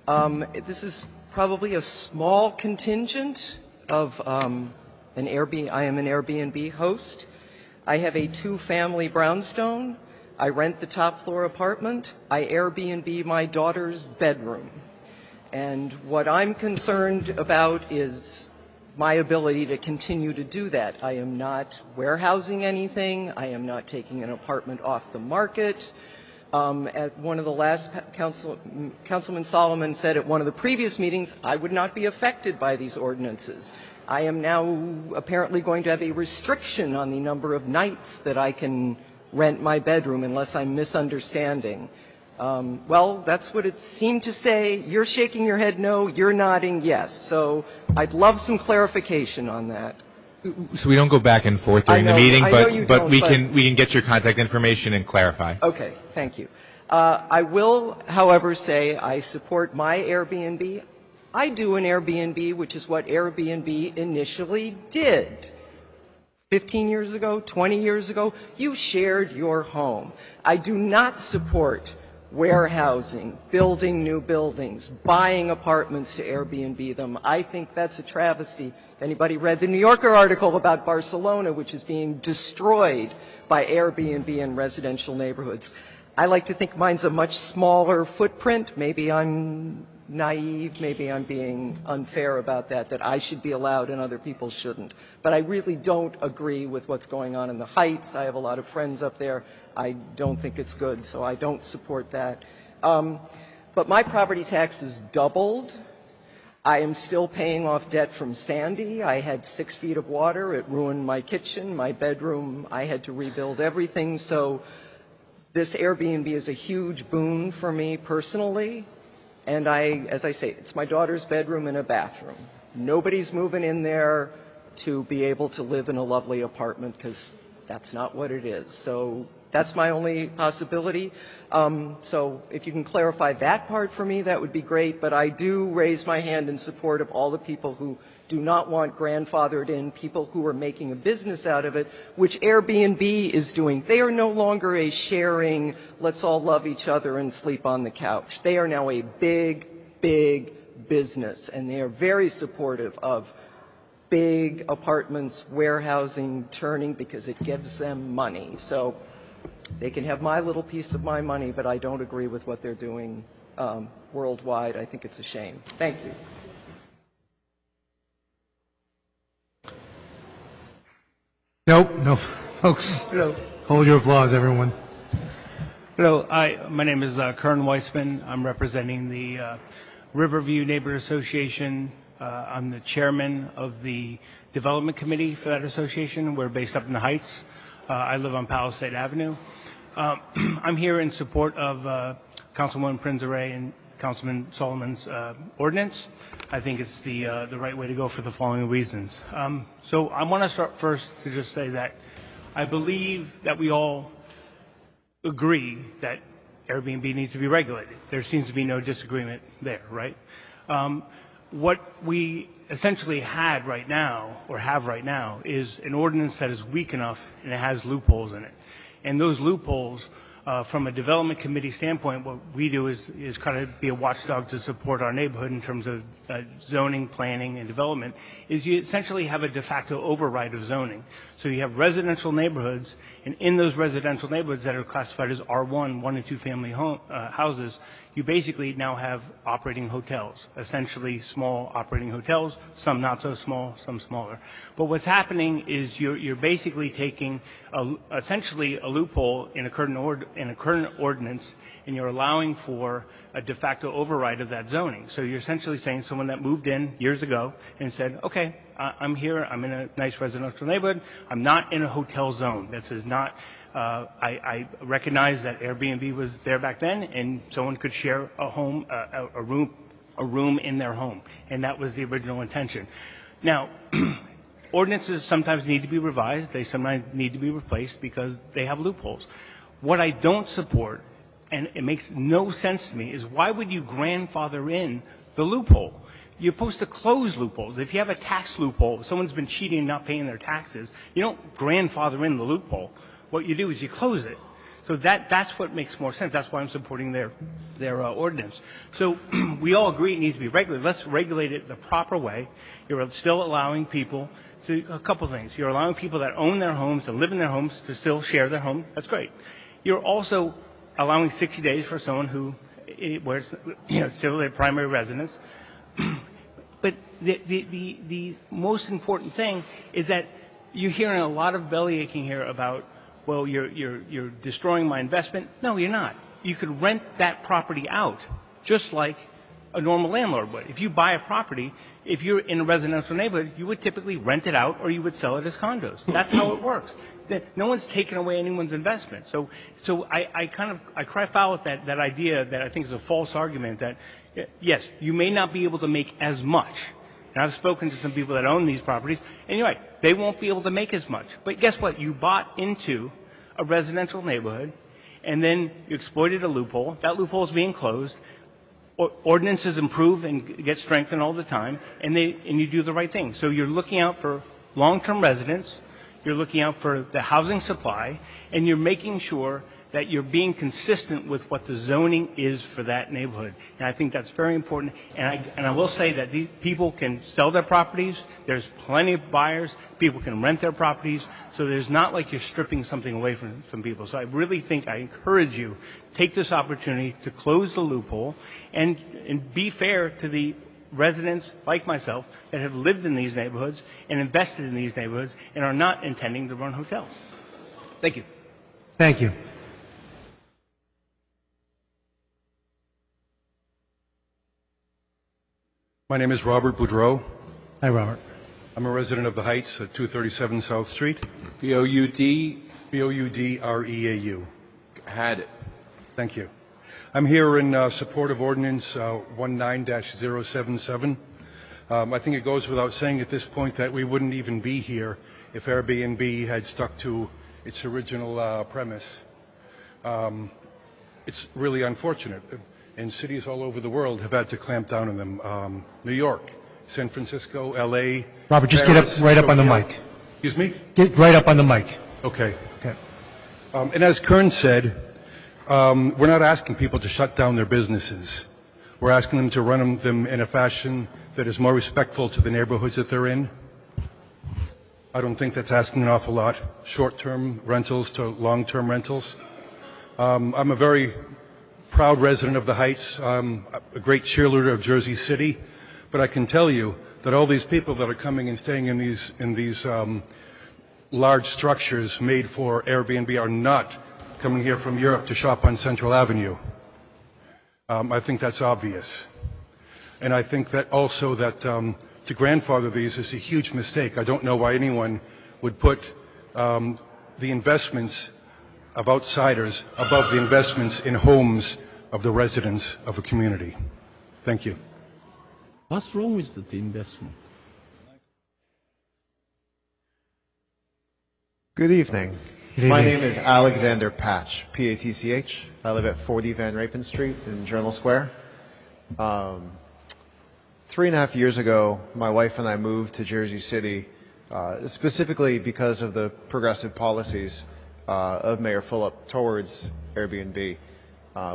This is probably a small contingent of I am an Airbnb host. I have a 2-family brownstone. I rent the top floor apartment. I Airbnb my daughter's bedroom. And what I'm concerned about is my ability to continue to do that. I am not warehousing anything. I am not taking an apartment off the market. At one of the last Councilman Solomon said at one of the previous meetings, I would not be affected by these ordinances. I am now apparently going to have a restriction on the number of nights that I can rent my bedroom unless I'm misunderstanding. Well, that's what it seemed to say. You're shaking your head no, you're nodding yes. So I'd love some clarification on that.
So we don't go back and forth during the meeting, but we can get your contact information and clarify.
Okay, thank you. I will, however, say I support my Airbnb. I do an Airbnb, which is what Airbnb initially did. 15 years ago, 20 years ago, you shared your home. I do not support warehousing, building new buildings, buying apartments to Airbnb them. I think that's a travesty. Anybody read the New Yorker article about Barcelona, which is being destroyed by Airbnb in residential neighborhoods? I like to think mine's a much smaller footprint. Maybe I'm naive, maybe I'm being unfair about that I should be allowed and other people shouldn't. But I really don't agree with what's going on in the Heights. I have a lot of friends up there. I don't think it's good, so I don't support that. But my property taxes doubled. I am still paying off debt from Sandy. I had 6 feet of water. It ruined my kitchen, my bedroom. I had to rebuild everything. So this Airbnb is a huge boon for me personally. And as I say, it's my daughter's bedroom and a bathroom. Nobody's moving in there to be able to live in a lovely apartment because that's not what it is. So that's my only possibility. So if you can clarify that part for me, that would be great. But I do raise my hand in support of all the people who do not want grandfathered in, people who are making a business out of it, which Airbnb is doing. They are no longer a sharing, let's all love each other and sleep on the couch. They are now a big, big business, and they are very supportive of big apartments, warehousing, turning, because it gives them money. So they can have my little piece of my money, but I don't agree with what they're doing worldwide. I think it's a shame. Thank you.
Nope, no, folks.
Hello.
Hold your applause, everyone.
Hello, my name is Kern Weissman. I'm representing the Riverview Neighborhood Association. I'm the chairman of the development committee for that association. We're based up in the Heights. I live on Palisade Avenue. I'm here in support of Councilwoman Prince-Array and Councilman Solomon's ordinance. I think it's the right way to go for the following reasons. So I want to start first to just say that I believe that we all agree that Airbnb needs to be regulated. There seems to be no disagreement there, right? What we essentially had right now, or have right now, is an ordinance that is weak enough and it has loopholes in it. And those loopholes, from a development committee standpoint, what we do is kind of be a watchdog to support our neighborhood in terms of zoning, planning, and development, is you essentially have a de facto override of zoning. So you have residential neighborhoods, and in those residential neighborhoods that are classified as R1, 1 and 2 family houses, you basically now have operating hotels, essentially small operating hotels, some not so small, some smaller. But what's happening is you're basically taking essentially a loophole in a current ordinance, and you're allowing for a de facto override of that zoning. So you're essentially saying someone that moved in years ago and said, okay, I'm here, I'm in a nice residential neighborhood, I'm not in a hotel zone. This is not, I recognize that Airbnb was there back then, and someone could share a home, a room in their home, and that was the original intention. Now, ordinances sometimes need to be revised, they sometimes need to be replaced because they have loopholes. What I don't support, and it makes no sense to me, is why would you grandfather in the loophole? you're supposed to close loopholes. If you have a tax loophole, if someone's been cheating and not paying their taxes, you don't grandfather in the loophole. What you do is you close it. So that's what makes more sense. That's why I'm supporting their ordinance. So we all agree it needs to be regulated. Let's regulate it the proper way. You're still allowing people to, a couple things. You're allowing people that own their homes and live in their homes to still share their home. That's great. You're also allowing 60 days for someone who, where it's, still their primary residence. But the most important thing is that you're hearing a lot of belly aching here about, well, you're destroying my investment. No, you're not. You could rent that property out, just like a normal landlord would. If you buy a property, if you're in a residential neighborhood, you would typically rent it out or you would sell it as condos. That's how it works. No one's taken away anyone's investment. So I cry foul at that idea that I think is a false argument that, yes, you may not be able to make as much. And I've spoken to some people that own these properties, and you're right, they won't be able to make as much. But guess what? You bought into a residential neighborhood, and then you exploited a loophole. That loophole is being closed. Ordinances improve and get strengthened all the time, and you do the right thing. So you're looking out for long-term residents, you're looking out for the housing supply, and you're making sure that you're being consistent with what the zoning is for that neighborhood. And I think that's very important. And I will say that these people can sell their properties. There's plenty of buyers. People can rent their properties. So there's not like you're stripping something away from people. So I really think I encourage you, take this opportunity to close the loophole and be fair to the residents like myself that have lived in these neighborhoods and invested in these neighborhoods and are not intending to run hotels. Thank you.
Thank you.
My name is Robert Boudreau.
Hi, Robert.
I'm a resident of the Heights at 237 South Street.
B-O-U-D?
B-O-U-D-R-E-A-U.
Had it.
Thank you. I'm here in support of Ordinance 19-077. I think it goes without saying at this point that we wouldn't even be here if Airbnb had stuck to its original premise. It's really unfortunate. And cities all over the world have had to clamp down on them. New York, San Francisco, L.A.
Robert, just
Paris,
get up right up on the
Tokyo.
mic.
Excuse me?
Get right up on the mic.
Okay.
Okay.
And as Kern said, we're not asking people to shut down their businesses. We're asking them to run them in a fashion that is more respectful to the neighborhoods that they're in. I don't think that's asking an awful lot. Short-term rentals to long-term rentals. I'm a very proud resident of the Heights. I'm a great cheerleader of Jersey City. But I can tell you that all these people that are coming and staying in these large structures made for Airbnb are not coming here from Europe to shop on Central Avenue. I think that's obvious. And I think that also that to grandfather these is a huge mistake. I don't know why anyone would put the investments of outsiders above the investments in homes of the residents of a community. Thank you.
What's wrong with the investment?
Good evening.
Good
My
evening.
name is Alexander Patch, P-A-T-C-H. I live at 40 Van Rapen Street in Journal Square. 3.5 years ago, my wife and I moved to Jersey City, specifically because of the progressive policies of Mayor Fulop towards Airbnb.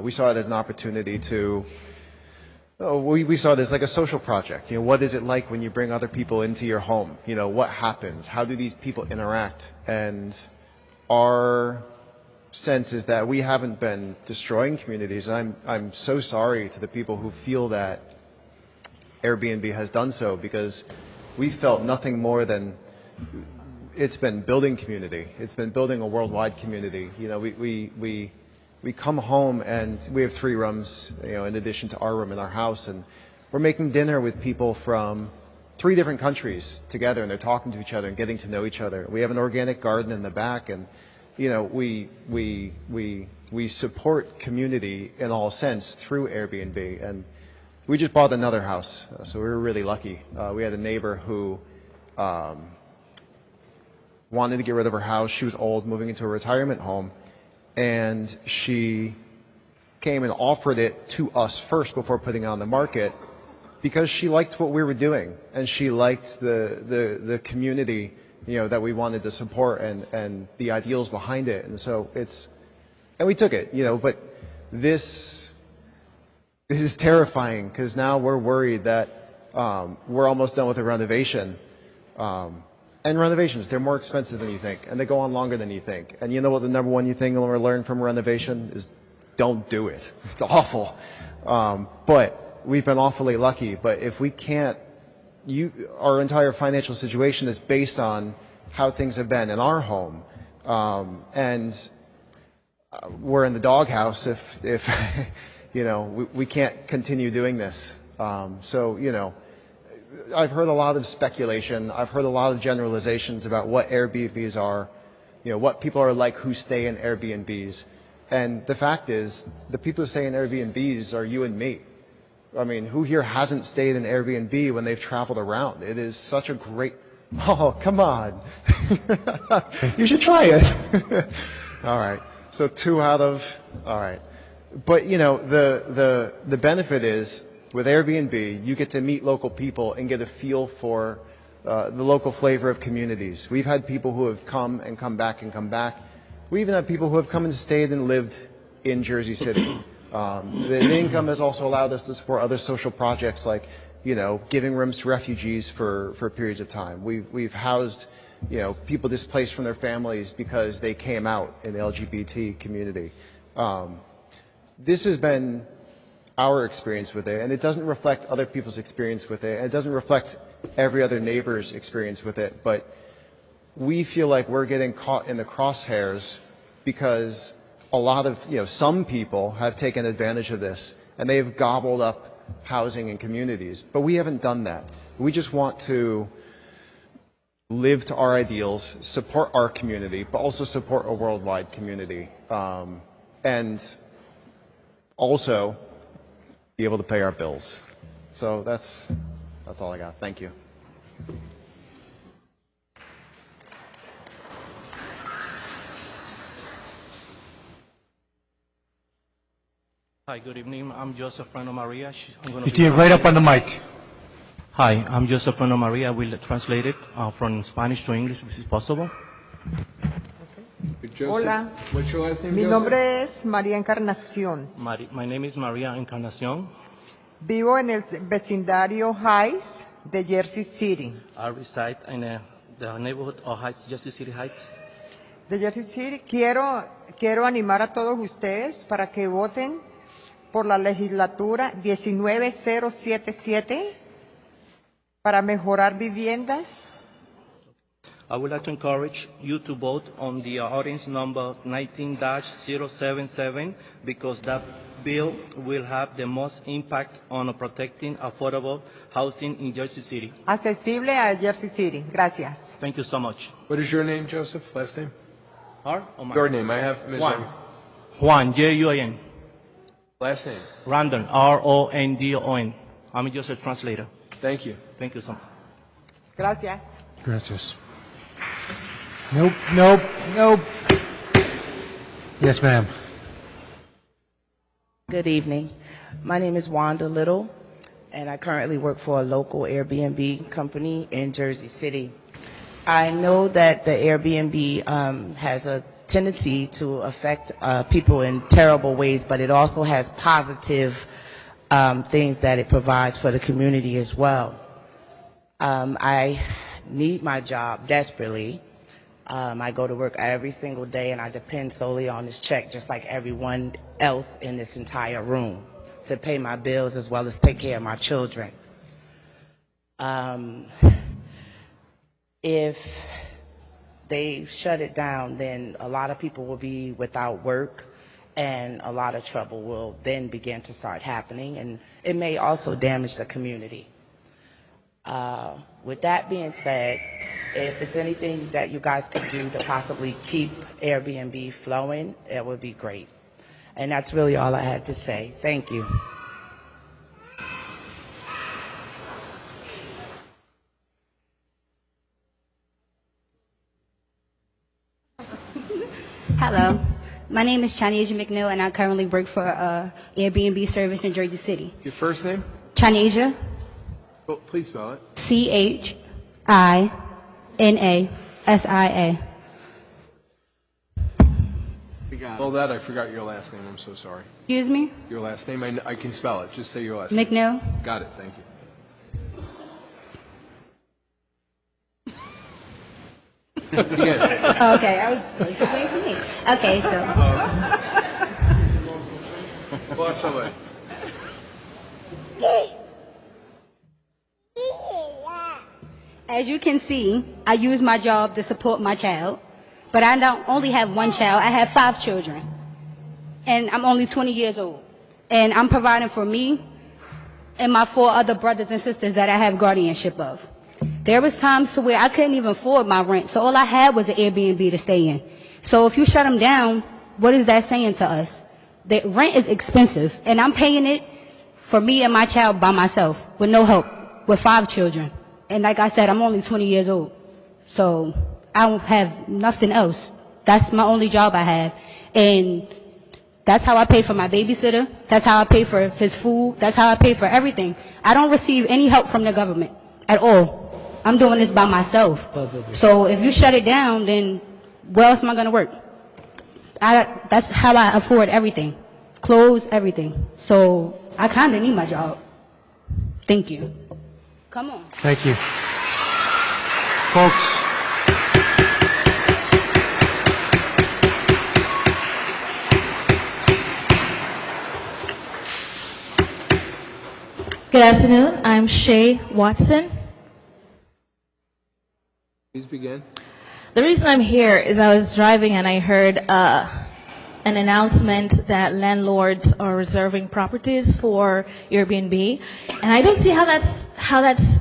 We saw it as an opportunity to, we saw this like a social project. You know, what is it like when you bring other people into your home? You know, what happens? How do these people interact? And our sense is that we haven't been destroying communities. I'm so sorry to the people who feel that Airbnb has done so, because we felt nothing more than it's been building community. It's been building a worldwide community. You know, we come home and we have 3 rooms, you know, in addition to our room in our house, and we're making dinner with people from 3 different countries together, and they're talking to each other and getting to know each other. We have an organic garden in the back, and you know, we support community in all sense through Airbnb. And we just bought another house, so we were really lucky. We had a neighbor who wanted to get rid of her house. She was old, moving into a retirement home, and she came and offered it to us first before putting it on the market, because she liked what we were doing, and she liked the community, that we wanted to support and the ideals behind it. And so and we took it, but this is terrifying because now we're worried that we're almost done with the renovation. And renovations, they're more expensive than you think, and they go on longer than you think. And you know what the number one thing you'll learn from renovation is? Don't do it. It's awful. But we've been awfully lucky. But if we can't, our entire financial situation is based on how things have been in our home. And we're in the doghouse if we can't continue doing this. I've heard a lot of speculation. I've heard a lot of generalizations about what Airbnbs are, what people are like who stay in Airbnbs. And the fact is, the people who stay in Airbnbs are you and me. I mean, who here hasn't stayed in Airbnb when they've traveled around? It is such a great, oh, come on. You should try it. All right. So 2 out of, all right. But, the benefit is, with Airbnb, you get to meet local people and get a feel for the local flavor of communities. We've had people who have come and come back and come back. We even have people who have come and stayed and lived in Jersey City. The income has also allowed us to support other social projects like, giving rooms to refugees for periods of time. We've housed, people displaced from their families because they came out in the LGBT community. This has been our experience with it, and it doesn't reflect other people's experience with it, and it doesn't reflect every other neighbor's experience with it, but we feel like we're getting caught in the crosshairs because a lot of, some people have taken advantage of this, and they've gobbled up housing and communities, but we haven't done that. We just want to live to our ideals, support our community, but also support a worldwide community, and also be able to pay our bills. So that's all I got. Thank you.
Hi, good evening. I'm Joseph Freno Maria.
You stand right up on the mic.
Hi, I'm Joseph Freno Maria. I will translate it from Spanish to English if it's possible.
Hola. What's your last name,
Mi
Joseph?
nombre es María Encarnación.
My name is Maria Encarnacion.
Vivo en el vecindario Heights de Jersey City.
I reside in the neighborhood of Heights, Jersey City Heights.
De Jersey City. Quiero animar a todos ustedes para que voten por la legislatura 19077 para mejorar viviendas.
I would like to encourage you to vote on the ordinance number 19-077 because that bill will have the most impact on protecting affordable housing in Jersey City.
Accesible a Jersey City. Gracias.
Thank you so much.
What is your name, Joseph? Last name?
Or mine?
Your name. I have Ms.
Juan, J-U-A-N.
Last name?
Rondon, R-O-N-D-O-N. I'm just a translator.
Thank you.
Thank you so much.
Gracias.
Gracias. Nope. Yes, ma'am.
Good evening. My name is Wanda Little, and I currently work for a local Airbnb company in Jersey City. I know that the Airbnb has a tendency to affect people in terrible ways, but it also has positive things that it provides for the community as well. I need my job desperately. I go to work every single day, and I depend solely on this check, just like everyone else in this entire room, to pay my bills as well as take care of my children. If they shut it down, then a lot of people will be without work, and a lot of trouble will then begin to start happening, and it may also damage the community. With that being said, if it's anything that you guys could do to possibly keep Airbnb flowing, it would be great. And that's really all I had to say. Thank you.
Hello, my name is Chanesia McNeil, and I currently work for Airbnb service in Jersey City.
Your first name?
Chanesia.
Well, please spell it.
CHINASIA.
Well, that I forgot your last name. I'm so sorry.
Excuse me?
Your last name, I can spell it. Just say your last name.
McNeil.
Got it. Thank you.
Okay, I was waiting for me. Okay, so.
Well, somebody.
As you can see, I use my job to support my child, but I don't only have one child, I have 5 children. And I'm only 20 years old. And I'm providing for me and my 4 other brothers and sisters that I have guardianship of. There was times to where I couldn't even afford my rent, so all I had was an Airbnb to stay in. So if you shut them down, what is that saying to us? The rent is expensive, and I'm paying it for me and my child by myself, with no help, with 5 children. And like I said, I'm only 20 years old, so I don't have nothing else. That's my only job I have, and that's how I pay for my babysitter. That's how I pay for his food. That's how I pay for everything. I don't receive any help from the government at all. I'm doing this by myself. So if you shut it down, then where else am I going to work? That's how I afford everything. Clothes, everything. So I kind of need my job. Thank you. Come on.
Thank you. Folks,
good afternoon. I'm Shay Watson.
Please begin.
The reason I'm here is I was driving and I heard an announcement that landlords are reserving properties for Airbnb, and I don't see how that's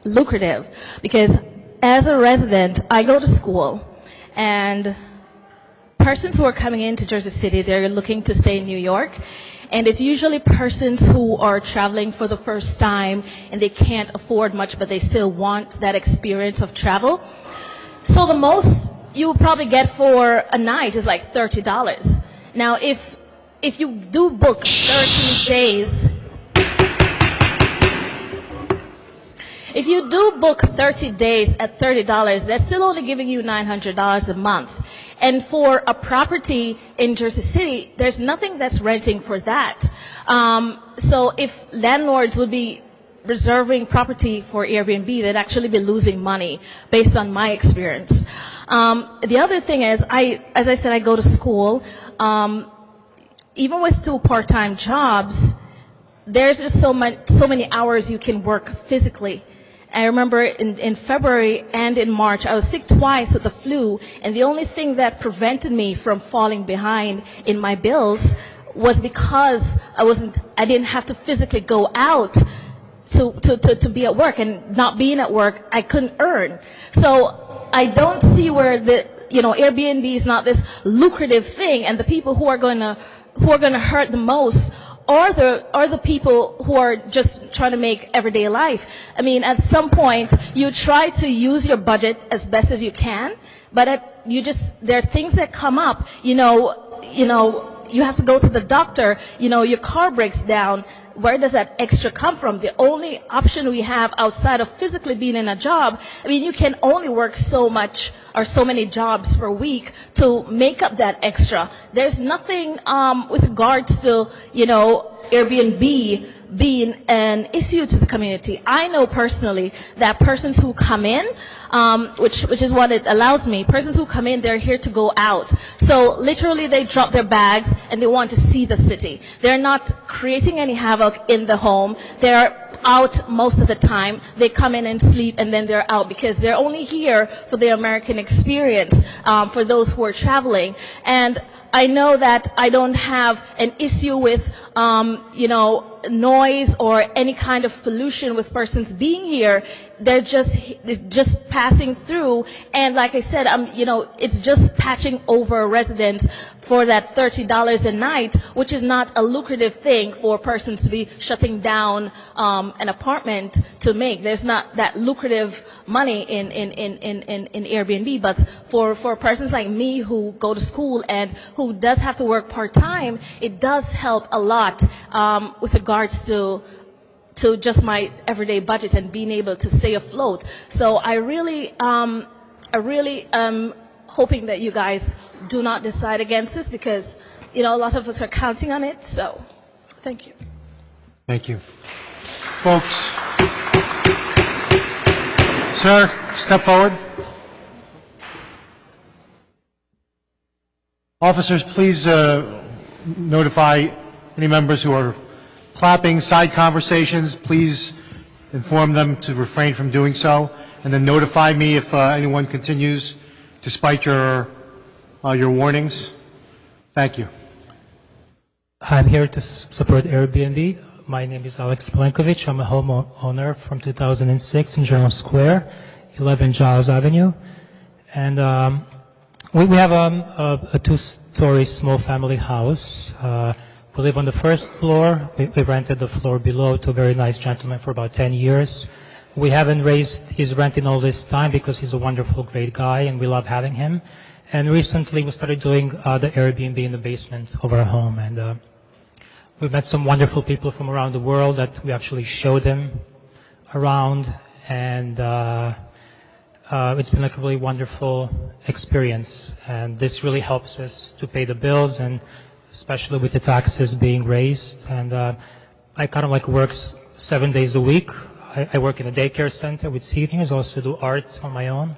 lucrative, because as a resident, I go to school, and persons who are coming into Jersey City, they're looking to stay in New York, and it's usually persons who are traveling for the first time and they can't afford much, but they still want that experience of travel. So the most you probably get for a night is like $30. Now, if you do book 30 days, if you do book 30 days at $30, that's still only giving you $900 a month. And for a property in Jersey City, there's nothing that's renting for that. So if landlords would be reserving property for Airbnb, they'd actually be losing money based on my experience. The other thing is, as I said, I go to school. Even with 2 part-time jobs, there's just so many hours you can work physically. I remember in February and in March, I was sick twice with the flu, and the only thing that prevented me from falling behind in my bills was because I didn't have to physically go out to be at work, and not being at work, I couldn't earn. So I don't see where Airbnb is not this lucrative thing, and the people who are going to hurt the most are the people who are just trying to make everyday life. I mean, at some point, you try to use your budget as best as you can, but there are things that come up. You have to go to the doctor. Your car breaks down. Where does that extra come from? The only option we have outside of physically being in a job, I mean, you can only work so much or so many jobs per week to make up that extra. There's nothing with regards to, Airbnb being an issue to the community. I know personally that persons who come in, which is what it allows me, persons who come in, they're here to go out. So literally they drop their bags and they want to see the city. They're not creating any havoc in the home. They're out most of the time. They come in and sleep and then they're out because they're only here for the American experience, for those who are traveling. And I know that I don't have an issue with, noise or any kind of pollution with persons being here. They're just passing through, and like I said, it's just patching over residents for that $30 a night, which is not a lucrative thing for persons to be shutting down an apartment to make. There's not that lucrative money in Airbnb, but for persons like me who go to school and who does have to work part-time, it does help a lot with regards to to just my everyday budget and being able to stay afloat. So I really am hoping that you guys do not decide against this, because, you know, a lot of us are counting on it. So thank you.
Thank you. Folks, sir, step forward. Officers, please notify any members who are clapping, side conversations. Please inform them to refrain from doing so, and then notify me if anyone continues despite your warnings. Thank you.
I'm here to support Airbnb. My name is Alex Plenkovich. I'm a homeowner from 2006 in General Square, 11 Giles Avenue. And we have a two-story small family house. We live on the first floor. We rented the floor below to a very nice gentleman for about 10 years. We haven't raised his rent in all this time because he's a wonderful, great guy, and we love having him. And recently we started doing the Airbnb in the basement of our home. And we've met some wonderful people from around the world that we actually showed them around. And it's been like a really wonderful experience. And this really helps us to pay the bills, and especially with the taxes being raised. And I kind of like work 7 days a week. I work in a daycare center with seniors, also do art on my own.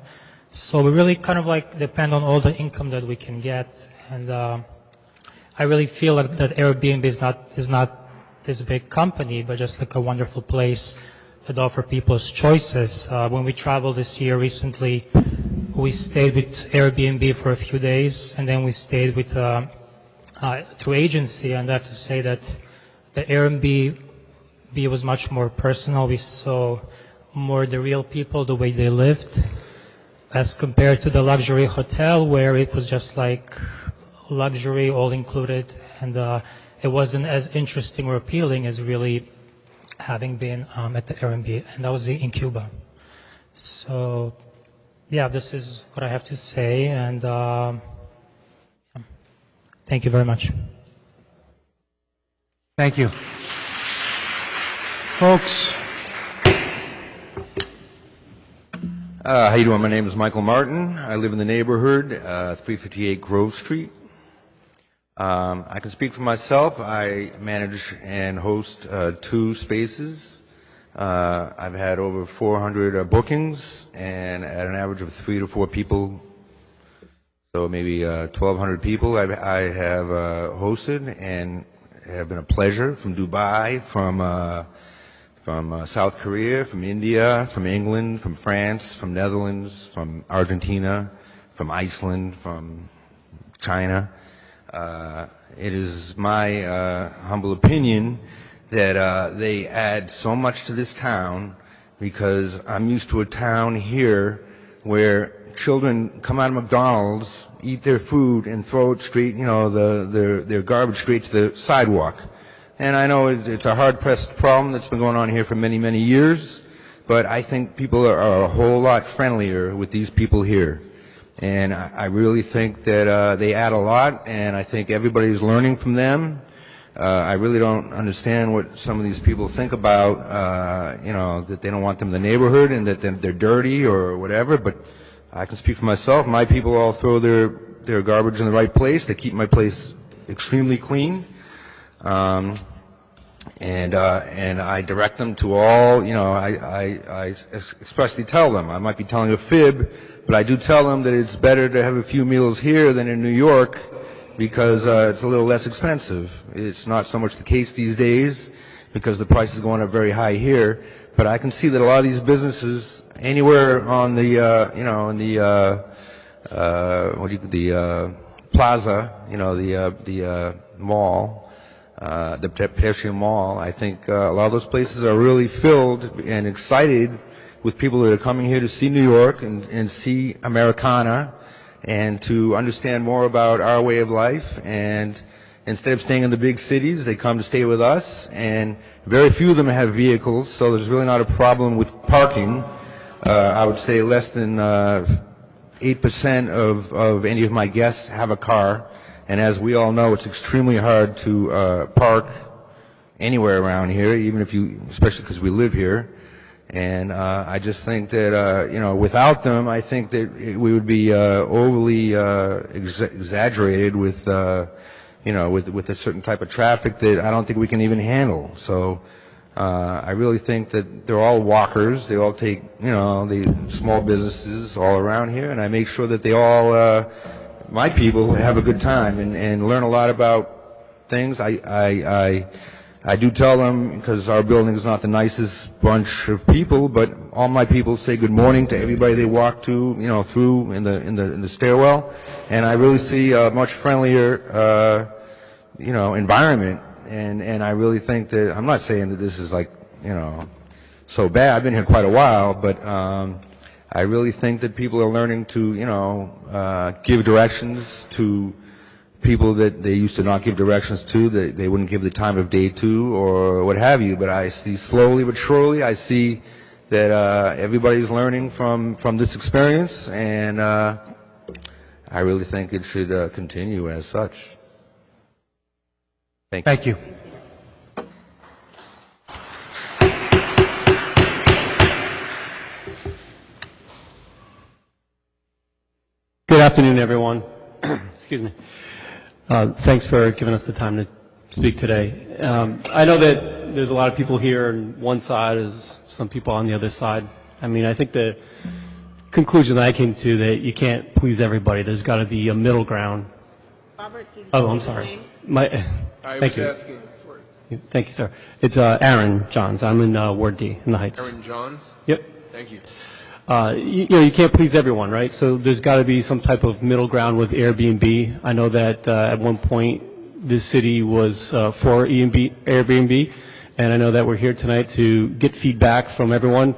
So we really kind of like depend on all the income that we can get. And I really feel like that Airbnb is not this big company, but just like a wonderful place that offer people's choices. When we traveled this year recently, we stayed with Airbnb for a few days, and then we stayed with through agency. And I have to say that the Airbnb was much more personal. We saw more the real people, the way they lived, as compared to the luxury hotel where it was just like luxury, all included, and it wasn't as interesting or appealing as really having been at the Airbnb, and that was in Cuba. So, yeah, this is what I have to say, and thank you very much.
Thank you. Folks.
How you doing? My name is Michael Martin. I live in the neighborhood, 358 Grove Street. I can speak for myself. I manage and host 2 spaces. I've had over 400 bookings, and at an average of 3 to 4 people, so maybe 1,200 people I have hosted, and have been a pleasure, from Dubai, from South Korea, from India, from England, from France, from Netherlands, from Argentina, from Iceland, from China. It is my humble opinion that they add so much to this town, because I'm used to a town here where children come out of McDonald's, eat their food, and throw it straight, their garbage straight to the sidewalk. And I know it's a hard-pressed problem that's been going on here for many, many years, but I think people are a whole lot friendlier with these people here. And I really think that they add a lot, and I think everybody's learning from them. I really don't understand what some of these people think about, that they don't want them in the neighborhood and that they're dirty or whatever, but I can speak for myself. My people all throw their garbage in the right place. They keep my place extremely clean. And I direct them to all, I expressly tell them. I might be telling a fib, but I do tell them that it's better to have a few meals here than in New York, because it's a little less expensive. It's not so much the case these days, because the price is going up very high here. But I can see that a lot of these businesses, anywhere on the, in the plaza, the mall, the pedestrian mall, I think a lot of those places are really filled and excited with people that are coming here to see New York and see Americana, and to understand more about our way of life. And instead of staying in the big cities, they come to stay with us, and very few of them have vehicles, so there's really not a problem with parking. I would say less than 8% of any of my guests have a car, and as we all know, it's extremely hard to park anywhere around here, even if you, especially because we live here. And I just think that, without them, I think that we would be overly exaggerated with, with a certain type of traffic that I don't think we can even handle. So I really think that they're all walkers. They all take, the small businesses all around here, and I make sure that they all, my people, have a good time and learn a lot about things. I do tell them, because our building is not the nicest bunch of people, but all my people say good morning to everybody they walk to, through in the stairwell, and I really see a much friendlier, environment, and I really think that, I'm not saying that this is like, so bad. I've been here quite a while, but I really think that people are learning to, give directions to people that they used to not give directions to, that they wouldn't give the time of day to, or what have you. But I see slowly but surely, I see that everybody's learning from this experience, and I really think it should continue as such. Thank you.
Good afternoon, everyone. Excuse me. Thanks for giving us the time to speak today. I know that there's a lot of people here, and one side is some people on the other side. I mean, I think the conclusion that I came to, that you can't please everybody. There's got to be a middle ground.
Robert, did you
I'm sorry. Thank you.
Asking for it.
Thank you, sir. It's Aaron Johns. I'm in Ward D in the Heights.
Aaron Johns?
Yep.
Thank you.
You can't please everyone, right? So there's got to be some type of middle ground with Airbnb. I know that at one point this city was for Airbnb, and I know that we're here tonight to get feedback from everyone.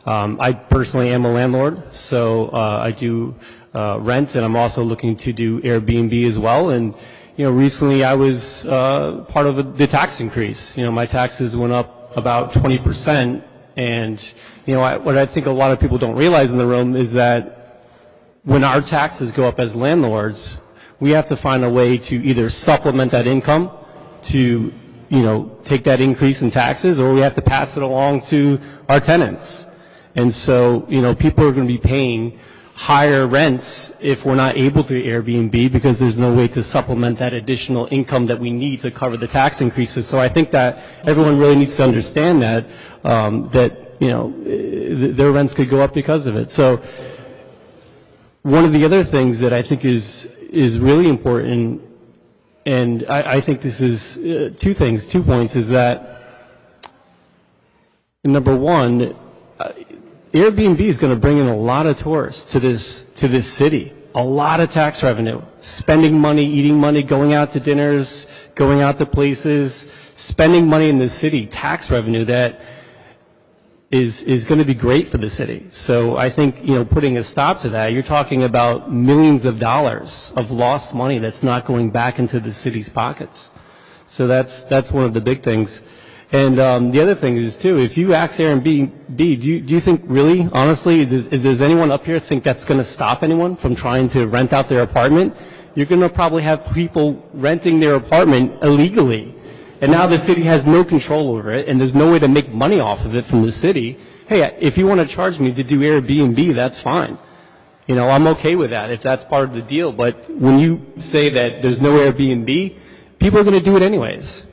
I personally am a landlord, so I do rent, and I'm also looking to do Airbnb as well. And recently I was part of the tax increase. My taxes went up about 20%. And, what I think a lot of people don't realize in the room is that when our taxes go up as landlords, we have to find a way to either supplement that income to, take that increase in taxes, or we have to pass it along to our tenants. And so, people are going to be paying higher rents if we're not able to Airbnb, because there's no way to supplement that additional income that we need to cover the tax increases. So I think that everyone really needs to understand that, their rents could go up because of it. So one of the other things that I think is really important, and I think this is 2 points, is that, number one, Airbnb is going to bring in a lot of tourists to this city, a lot of tax revenue, spending money, eating money, going out to dinners, going out to places, spending money in the city, tax revenue that is going to be great for the city. So I think, putting a stop to that, you're talking about millions of dollars of lost money that's not going back into the city's pockets. So that's one of the big things. And the other thing is, too, if you ask Airbnb, do you think really, honestly, does anyone up here think that's going to stop anyone from trying to rent out their apartment? You're going to probably have people renting their apartment illegally. And now the city has no control over it, and there's no way to make money off of it from the city. Hey, if you want to charge me to do Airbnb, that's fine. I'm okay with that if that's part of the deal. But when you say that there's no Airbnb, people are going to do it anyways.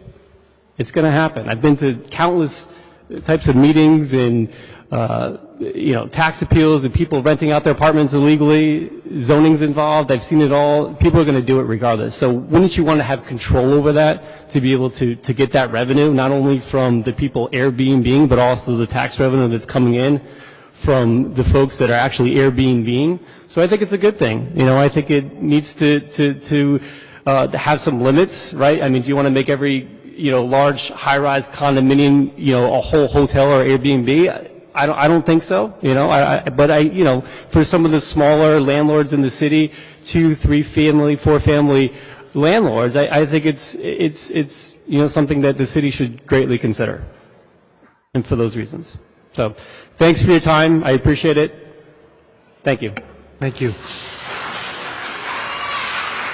It's going to happen. I've been to countless types of meetings and, tax appeals and people renting out their apartments illegally, zoning's involved. I've seen it all. People are going to do it regardless. So wouldn't you want to have control over that to be able to get that revenue, not only from the people Airbnb-ing, but also the tax revenue that's coming in from the folks that are actually Airbnb-ing? So I think it's a good thing. I think it needs to have some limits, right? I mean, do you want to make every large high-rise condominium, a whole hotel or Airbnb? I don't think so, but for some of the smaller landlords in the city, 2, 3 family, 4 family landlords, I think it's something that the city should greatly consider. And for those reasons. So thanks for your time. I appreciate it. Thank you.
Thank you.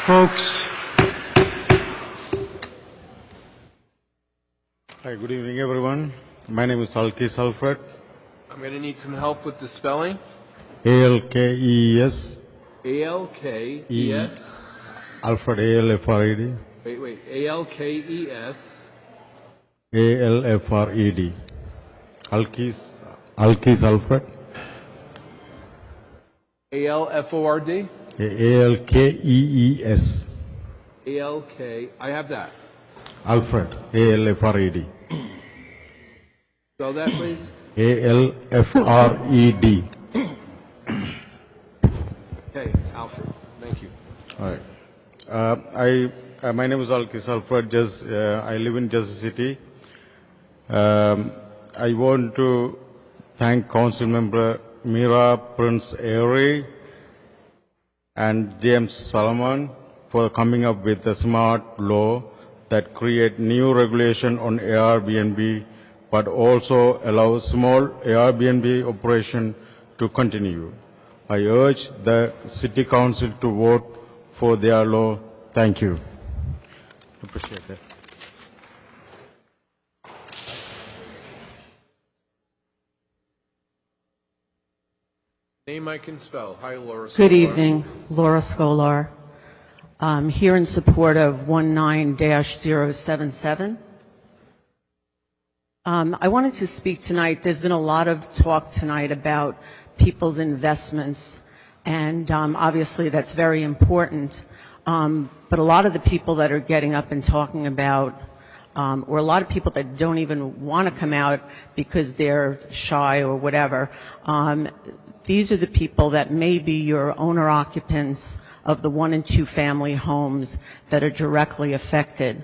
Folks,
Hi, good evening, everyone. My name is Alkis Alfred.
I'm going to need some help with the spelling.
ALKES.
A-L-K-E-S.
Alfred, ALFRED.
Wait. A-L-K-E-S.
ALFRED. Alkis Alfred.
A-L-F-O-R-D.
ALKEES.
A-L-K. I have that.
Alfred, ALFRED.
Spell that, please.
ALFRED.
Okay, Alfred. Thank you.
All right. My name is Alkis Alfred. I live in Jersey City. I want to thank Council Member Mira Prince Airy and James Solomon for coming up with a smart law that create new regulation on Airbnb, but also allows small Airbnb operation to continue. I urge the City Council to vote for their law. Thank you. Appreciate that.
Name I can spell. Hi, Laura.
Good
Scolar.
evening, Laura Scolar. Here in support of 19-077. I wanted to speak tonight. There's been a lot of talk tonight about people's investments, and obviously that's very important. But a lot of the people that are getting up and talking about, or a lot of people that don't even want to come out because they're shy or whatever, these are the people that may be your owner-occupants of the 1- and 2-family homes that are directly affected.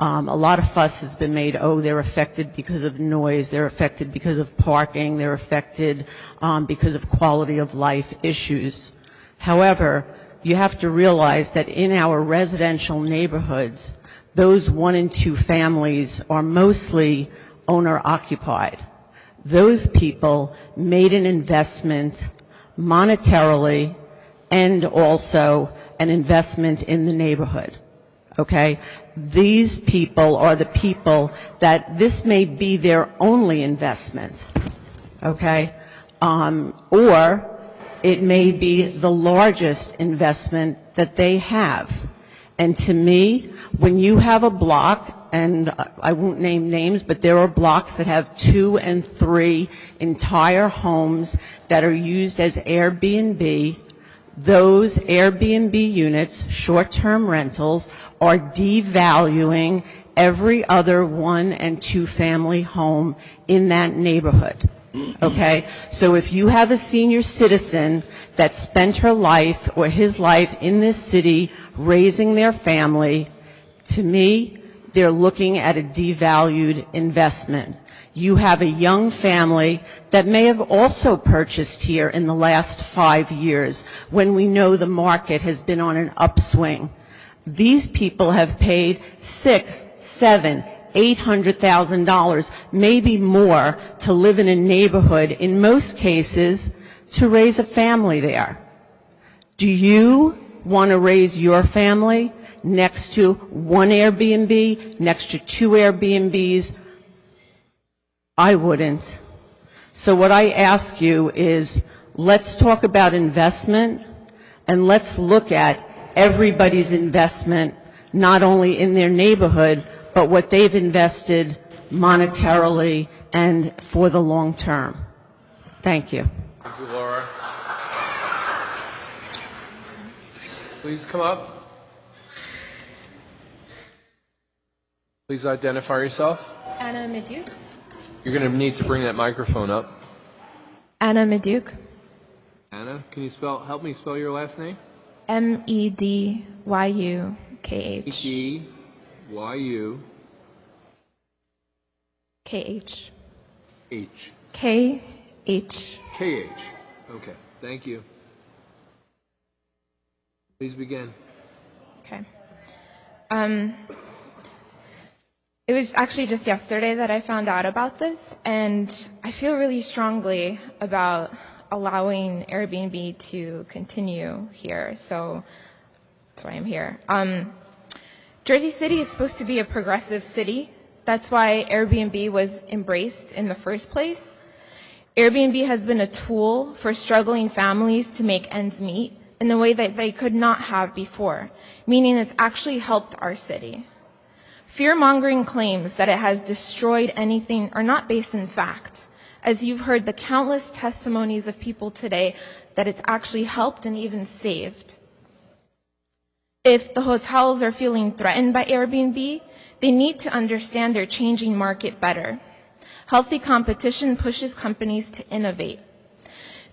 A lot of fuss has been made, they're affected because of noise, they're affected because of parking, they're affected because of quality of life issues. However, you have to realize that in our residential neighborhoods, those 1- and 2 families are mostly owner-occupied. Those people made an investment monetarily and also an investment in the neighborhood. Okay? These people are the people that this may be their only investment. Okay? Or it may be the largest investment that they have. And to me, when you have a block, and I won't name names, but there are blocks that have 2 and 3 entire homes that are used as Airbnb, those Airbnb units, short-term rentals, are devaluing every other 1- and 2-family home in that neighborhood. Okay? So if you have a senior citizen that spent her life or his life in this city raising their family, to me, they're looking at a devalued investment. You have a young family that may have also purchased here in the last 5 years when we know the market has been on an upswing. These people have paid $600,000, $700,000, $800,000, maybe more, to live in a neighborhood, in most cases, to raise a family there. Do you want to raise your family next to 1 Airbnb, next to 2 Airbnbs? I wouldn't. So what I ask you is, let's talk about investment, and let's look at everybody's investment, not only in their neighborhood, but what they've invested monetarily and for the long term. Thank you.
Thank you, Laura. Please come up. Please identify yourself.
Anna Meduk.
You're going to need to bring that microphone up.
Anna Meduk.
Anna, can you help me spell your last name?
Medyukh.
E-D-Y-U.
KH.
H.
KH.
KH. Okay, thank you. Please begin.
Okay. It was actually just yesterday that I found out about this, and I feel really strongly about allowing Airbnb to continue here, so that's why I'm here. Jersey City is supposed to be a progressive city, That's why Airbnb was embraced in the first place. Airbnb has been a tool for struggling families to make ends meet in a way that they could not have before, meaning it's actually helped our city. Fear-mongering claims that it has destroyed anything are not based in fact, as you've heard the countless testimonies of people today that it's actually helped and even saved. If the hotels are feeling threatened by Airbnb, they need to understand their changing market better. Healthy competition pushes companies to innovate.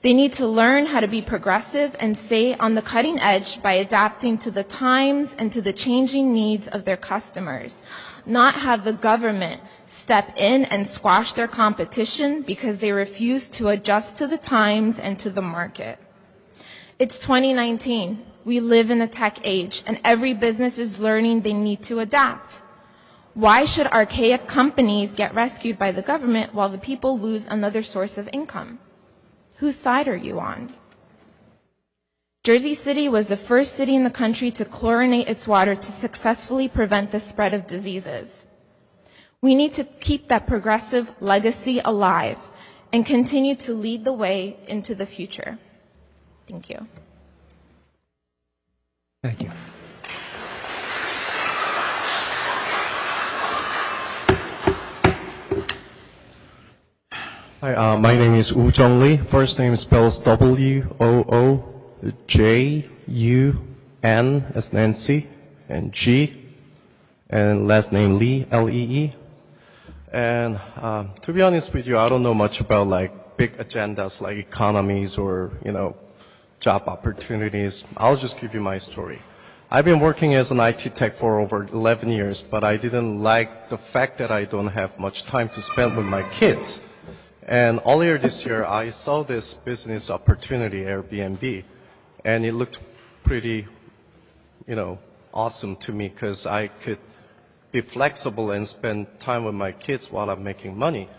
They need to learn how to be progressive and stay on the cutting edge by adapting to the times and to the changing needs of their customers, not have the government step in and squash their competition because they refuse to adjust to the times and to the market. It's 2019. We live in a tech age, and every business is learning they need to adapt. Why should archaic companies get rescued by the government while the people lose another source of income? Whose side are you on? Jersey City was the first city in the country to chlorinate its water to successfully prevent the spread of diseases. We need to keep that progressive legacy alive and continue to lead the way into the future. Thank you.
Thank you.
Hi, my name is Woo Jung Lee. First name spells W-O-O-J-U-N as Nancy, and G, and last name Lee, L-E-E. And to be honest with you, I don't know much about like big agendas like economies or, job opportunities. I'll just give you my story. I've been working as an IT tech for over 11 years, but I didn't like the fact that I don't have much time to spend with my kids. And earlier this year, I saw this business opportunity, Airbnb, and it looked pretty, awesome to me because I could be flexible and spend time with my kids while I'm making money.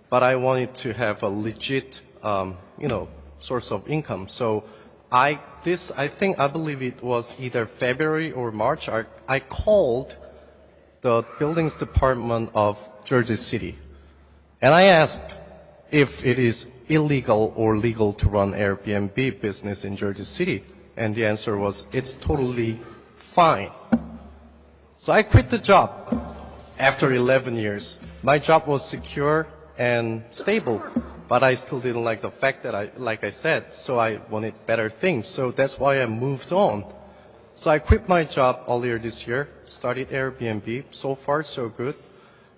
But I wanted to have a legit, source of income. So I believe it was either February or March, I called the buildings department of Jersey City. And I asked if it is illegal or legal to run Airbnb business in Jersey City. And the answer was, it's totally fine. So I quit the job after 11 years. My job was secure and stable, but I still didn't like the fact that like I said, so I wanted better things. So that's why I moved on. So I quit my job earlier this year, started Airbnb. So far, so good.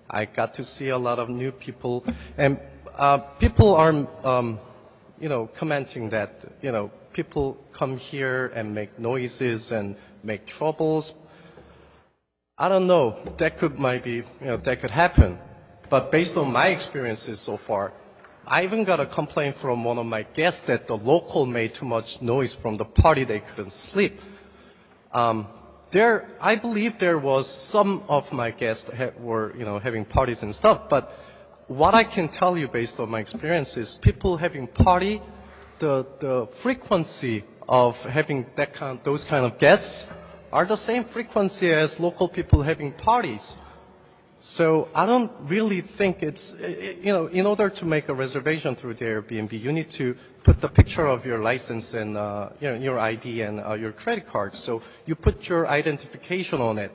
I got to see a lot of new people, and people are, commenting that, people come here and make noises and make troubles. I don't know. That could that could happen. But based on my experiences so far, I even got a complaint from one of my guests that the local made too much noise from the party. They couldn't sleep. I believe there was some of my guests were, having parties and stuff, but what I can tell you based on my experience is people having party, the frequency of having those kind of guests are the same frequency as local people having parties. So I don't really think it's, in order to make a reservation through the Airbnb, you need to put the picture of your license and, your ID and your credit card. So you put your identification on it,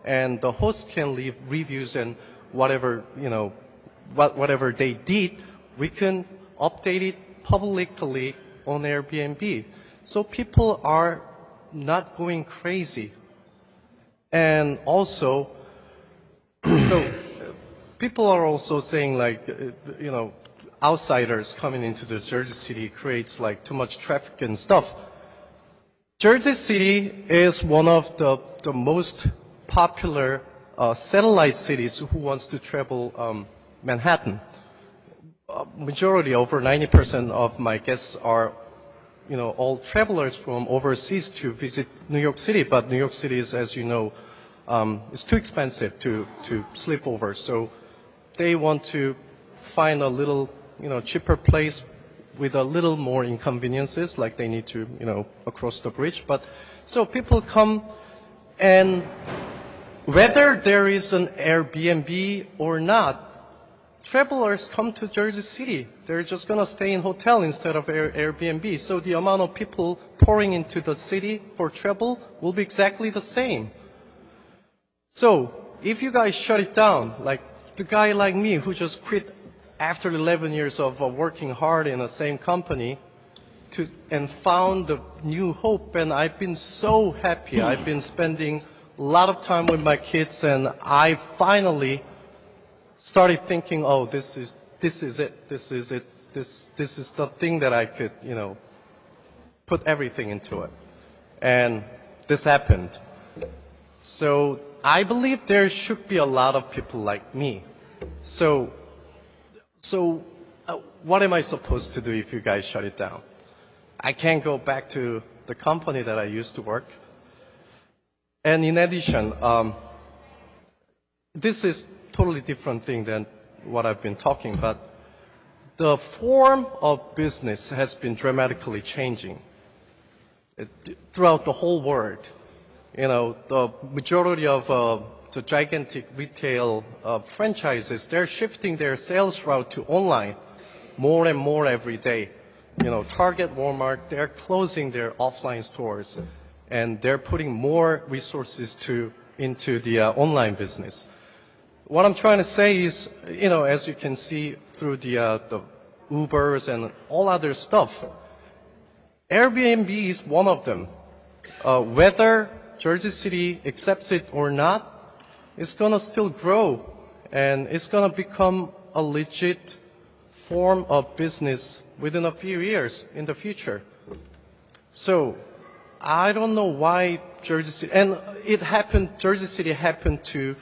and the host can leave reviews and whatever, whatever they did, we can update it publicly on Airbnb. So people are not going crazy. And also, people are also saying outsiders coming into the Jersey City creates too much traffic and stuff. Jersey City is one of the most popular satellite cities who wants to travel Manhattan. Majority, over 90% of my guests are, all travelers from overseas to visit New York City. But New York City is, as you know, it's too expensive to sleep over. So they want to find a little, cheaper place with a little more inconveniences, like they need to, across the bridge. But so people come and whether there is an Airbnb or not, travelers come to Jersey City. They're just going to stay in hotel instead of Airbnb. So the amount of people pouring into the city for travel will be exactly the same. So if you guys shut it down, like the guy like me who just quit after 11 years of working hard in the same company and found a new hope, and I've been so happy. I've been spending a lot of time with my kids, and I finally started thinking, oh, this is it. This is the thing that I could, put everything into it. And this happened. So I believe there should be a lot of people like me. So what am I supposed to do if you guys shut it down? I can't go back to the company that I used to work. And in addition, this is totally different thing than what I've been talking about. The form of business has been dramatically changing throughout the whole world. The majority of the gigantic retail franchises, they're shifting their sales route to online more and more every day. Target, Walmart, they're closing their offline stores, and they're putting more resources into the online business. What I'm trying to say is, as you can see through the Ubers and all other stuff, Airbnb is one of them. Whether Jersey City accepts it or not, it's going to still grow, and it's going to become a legit form of business within a few years in the future. So I don't know why Jersey City, and Jersey City happened to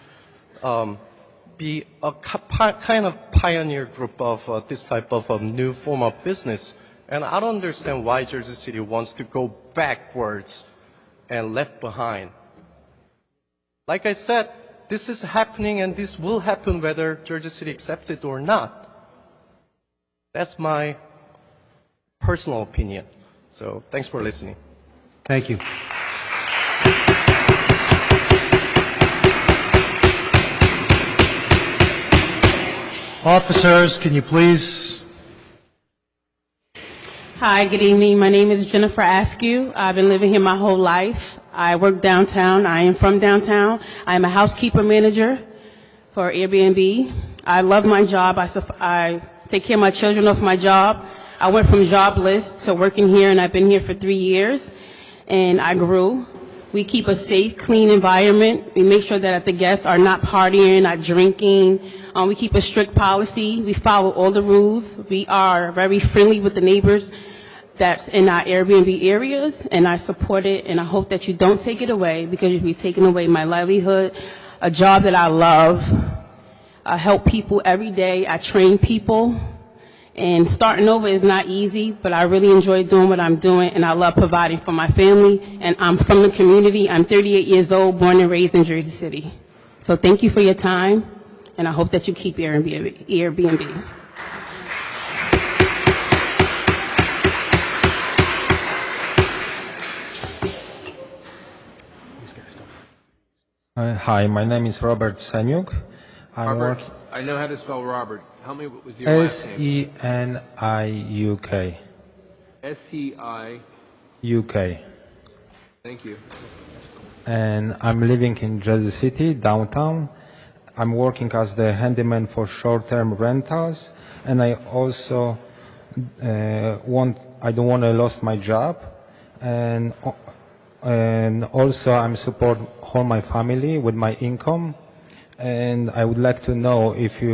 be a kind of pioneer group of this type of new form of business. And I don't understand why Jersey City wants to go backwards and left behind. Like I said, this is happening, and this will happen whether Jersey City accepts it or not. That's my personal opinion. So thanks for listening.
Thank you. Officers, can you please?
Hi, good evening. My name is Jennifer Askew. I've been living here my whole life. I work downtown. I am from downtown. I am a housekeeper manager for Airbnb. I love my job. I take care of my children off my job. I went from jobless to working here, and I've been here for 3 years, and I grew. We keep a safe, clean environment. We make sure that the guests are not partying, not drinking. We keep a strict policy. We follow all the rules. We are very friendly with the neighbors that's in our Airbnb areas, and I support it, and I hope that you don't take it away, because you'll be taking away my livelihood, a job that I love. I help people every day. I train people. And starting over is not easy, but I really enjoy doing what I'm doing, and I love providing for my family. And I'm from the community. I'm 38 years old, born and raised in Jersey City. So thank you for your time, and I hope that you keep Airbnb.
Hi, my name is Robert Seniuk.
Robert, I know how to spell Robert. Help me with your last name.
Seniuk.
S-E-I.
UK.
Thank you.
And I'm living in Jersey City, downtown. I'm working as the handyman for short-term rentals, and I also I don't want to lose my job, and also I'm support all my family with my income. And I would like to know, if the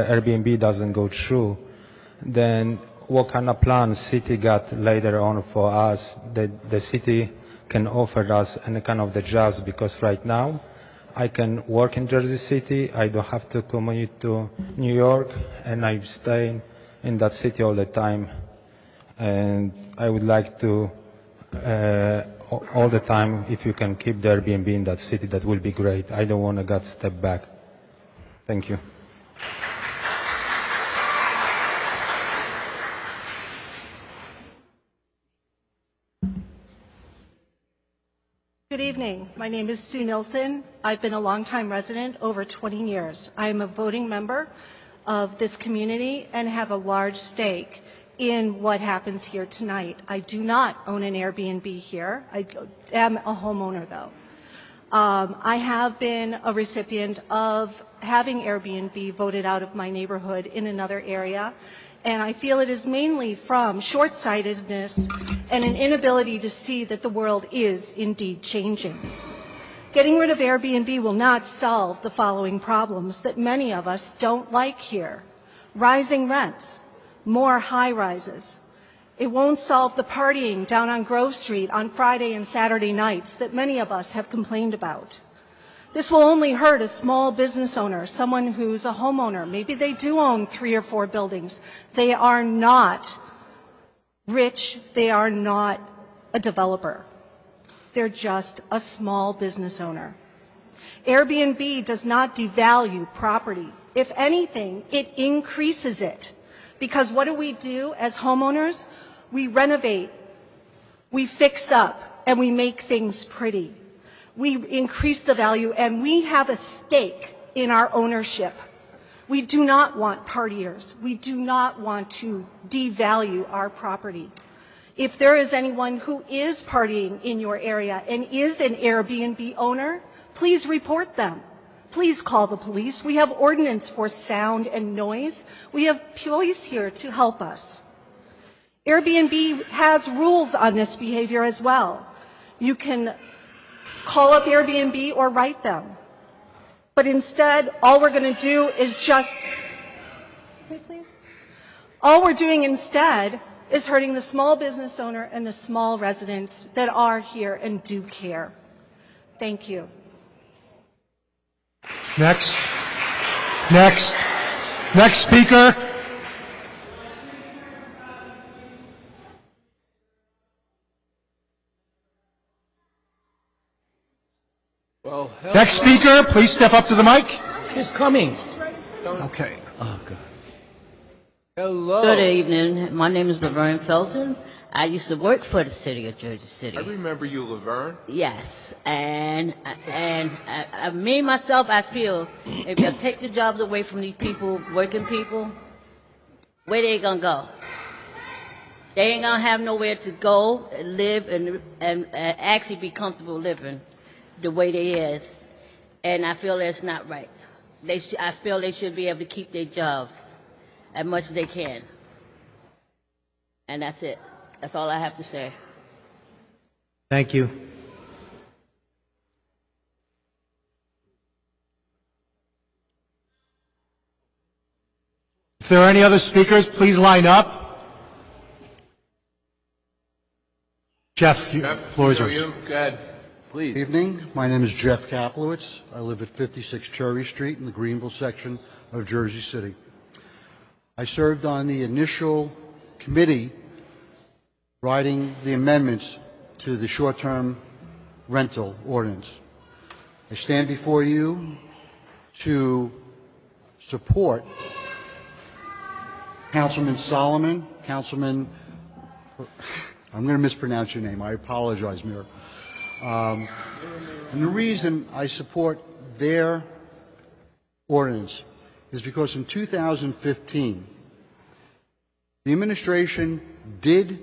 Airbnb doesn't go through, then what kind of plan city got later on for us, that the city can offer us any kind of the jobs, because right now I can work in Jersey City, I don't have to commute to New York, and I stay in that city all the time. And I would like to all the time, if you can keep the Airbnb in that city, that will be great. I don't want to get step back. Thank you.
Good
Good evening. My name is Sue Nilsson. I've been a longtime resident over 20 years. I am a voting member of this community and have a large stake in what happens here tonight. I do not own an Airbnb here. I am a homeowner, though. I have been a recipient of having Airbnb voted out of my neighborhood in another area, and I feel it is mainly from short-sightedness and an inability to see that the world is indeed changing. Getting rid of Airbnb will not solve the following problems that many of us don't like here: rising rents, more high-rises. It won't solve the partying down on Grove Street on Friday and Saturday nights that many of us have complained about. This will only hurt a small business owner, someone who's a homeowner. Maybe they do own 3 or 4 buildings. They are not rich. They are not a developer. They're just a small business owner. Airbnb does not devalue property. If anything, it increases it. Because what do as homeowners? We renovate, we fix up, and we make things pretty. We increase the value, and we have a stake in our ownership. We do not want partiers. We do not want to devalue our property. If there is anyone who is partying in your area and is an Airbnb owner, please report them. Please call the police. We have ordinance for sound and noise. We have police here to help us. Airbnb has rules on this behavior as well. You can call up Airbnb or write them. But instead, all we're going to do is all we're doing instead is hurting the small business owner and the small residents that are here and do care. Thank you.
Next speaker.
Well,
Next speaker, please step up to the mic.
She's coming.
Okay.
Oh, God.
Hello.
Good evening. My name is Laverne Felton. I used to work for the city of Jersey City.
I remember you, Laverne.
Yes, and me myself, I feel if you take the jobs away from these people, working people, where they gonna go? They ain't gonna have nowhere to go and live and actually be comfortable living the way they is, and I feel that's not right. I feel they should be able to keep their jobs as much as they can, and that's it. That's all I have to say.
Thank you. If there are any other speakers, please line up. Jeff, floor is yours.
Go ahead, please.
Evening. My name is Jeff Kaplowitz. I live at 56 Cherry Street in the Greenville section of Jersey City. I served on the initial committee writing the amendments to the short-term rental ordinance. I stand before you to support Councilman Solomon, I'm going to mispronounce your name. I apologize, Mayor. And the reason I support their ordinance is because in 2015, the administration did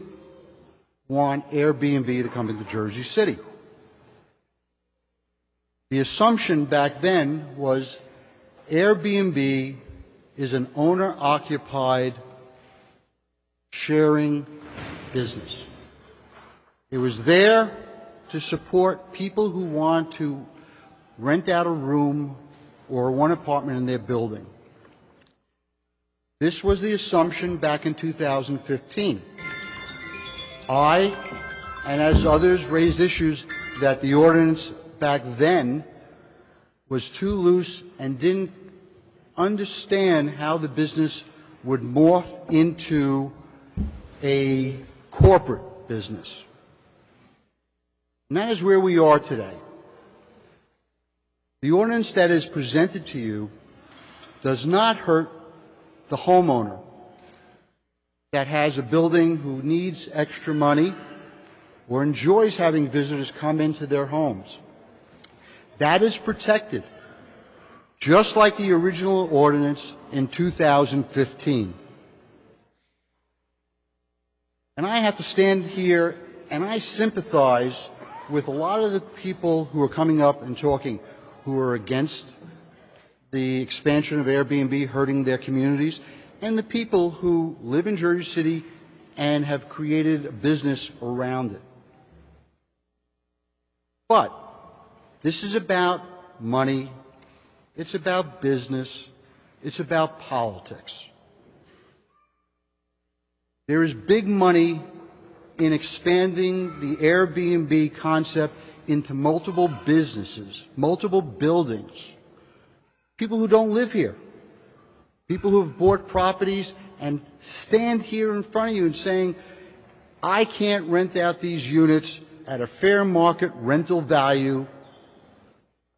want Airbnb to come into Jersey City. The assumption back then was Airbnb is an owner-occupied sharing business. It was there to support people who want to rent out a room or one apartment in their building. This was the assumption back in 2015. I, and as others, raised issues that the ordinance back then was too loose and didn't understand how the business would morph into a corporate business. And that is where we are today. The ordinance that is presented to you does not hurt the homeowner that has a building who needs extra money or enjoys having visitors come into their homes. That is protected, just like the original ordinance in 2015. And I have to stand here and I sympathize with a lot of the people who are coming up and talking who are against the expansion of Airbnb hurting their communities, and the people who live in Jersey City and have created a business around it. But this is about money, it's about business, it's about politics. There is big money in expanding the Airbnb concept into multiple businesses, multiple buildings. People who don't live here, people who have bought properties and stand here in front of you and saying, I can't rent out these units at a fair market rental value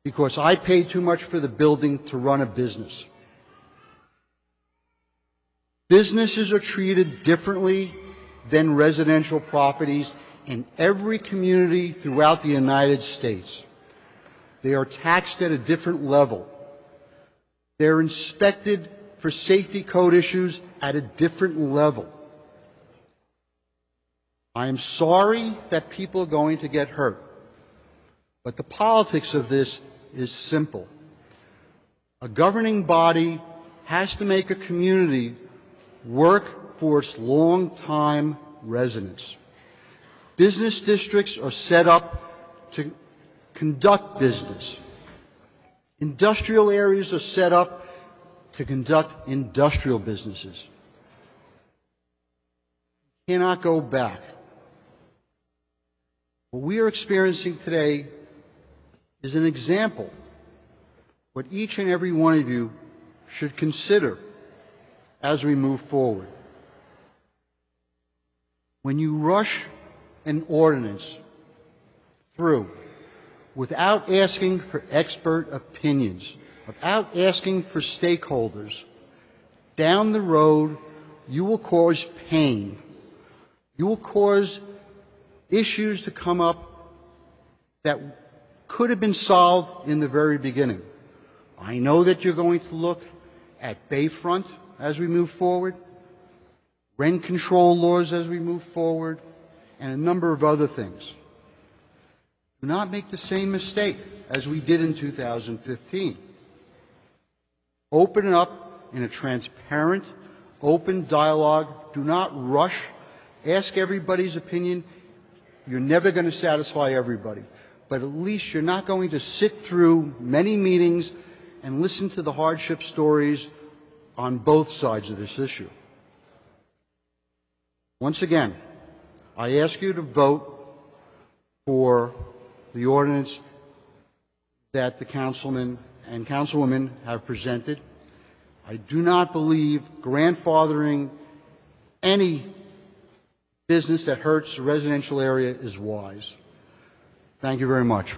because I pay too much for the building to run a business. Businesses are treated differently than residential properties in every community throughout the United States. They are taxed at a different level. They're inspected for safety code issues at a different level. I am sorry that people are going to get hurt, but the politics of this is simple. A governing body has to make a community work for its long-time residents. Business districts are set up to conduct business. Industrial areas are set up to conduct industrial businesses. You cannot go back. What we are experiencing today is an example. What each and every one of you should consider as we move forward. When you rush an ordinance through without asking for expert opinions, without asking for stakeholders, down the road you will cause pain. You will cause issues to come up that could have been solved in the very beginning. I know that you're going to look at Bayfront as we move forward, rent control laws as we move forward, and a number of other things. Do not make the same mistake as we did in 2015. Open it up in a transparent, open dialogue. Do not rush. Ask everybody's opinion. You're never going to satisfy everybody, but at least you're not going to sit through many meetings and listen to the hardship stories on both sides of this issue. Once again, I ask you to vote for the ordinance that the councilman and councilwoman have presented. I do not believe grandfathering any business that hurts the residential area is wise. Thank you very much.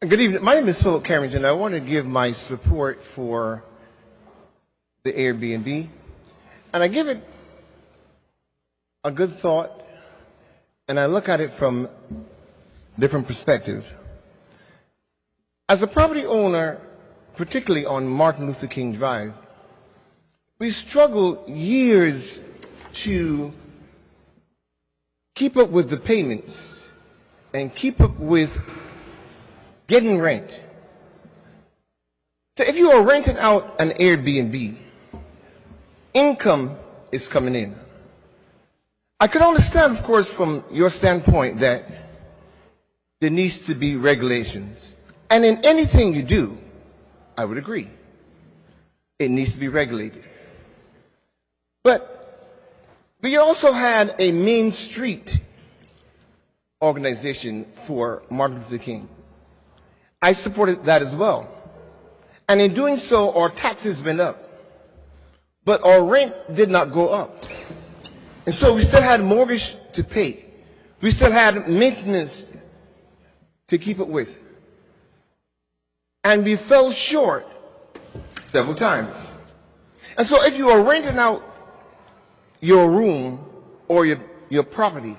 Good evening. My name is Philip Carrington. I want to give my support for the Airbnb, and I give it a good thought, and I look at it from different perspectives. As a property owner, particularly on Martin Luther King Drive, we struggled years to keep up with the payments and keep up with getting rent. So if you are renting out an Airbnb, income is coming in. I can understand, of course, from your standpoint that there needs to be regulations. And in anything you do, I would agree. It needs to be regulated. But we also had a Main Street organization for Martin Luther King. I supported that as well. And in doing so, our taxes went up. But our rent did not go up. And so we still had mortgage to pay. We still had maintenance to keep up with. And we fell short several times. And so if you are renting out your room or your property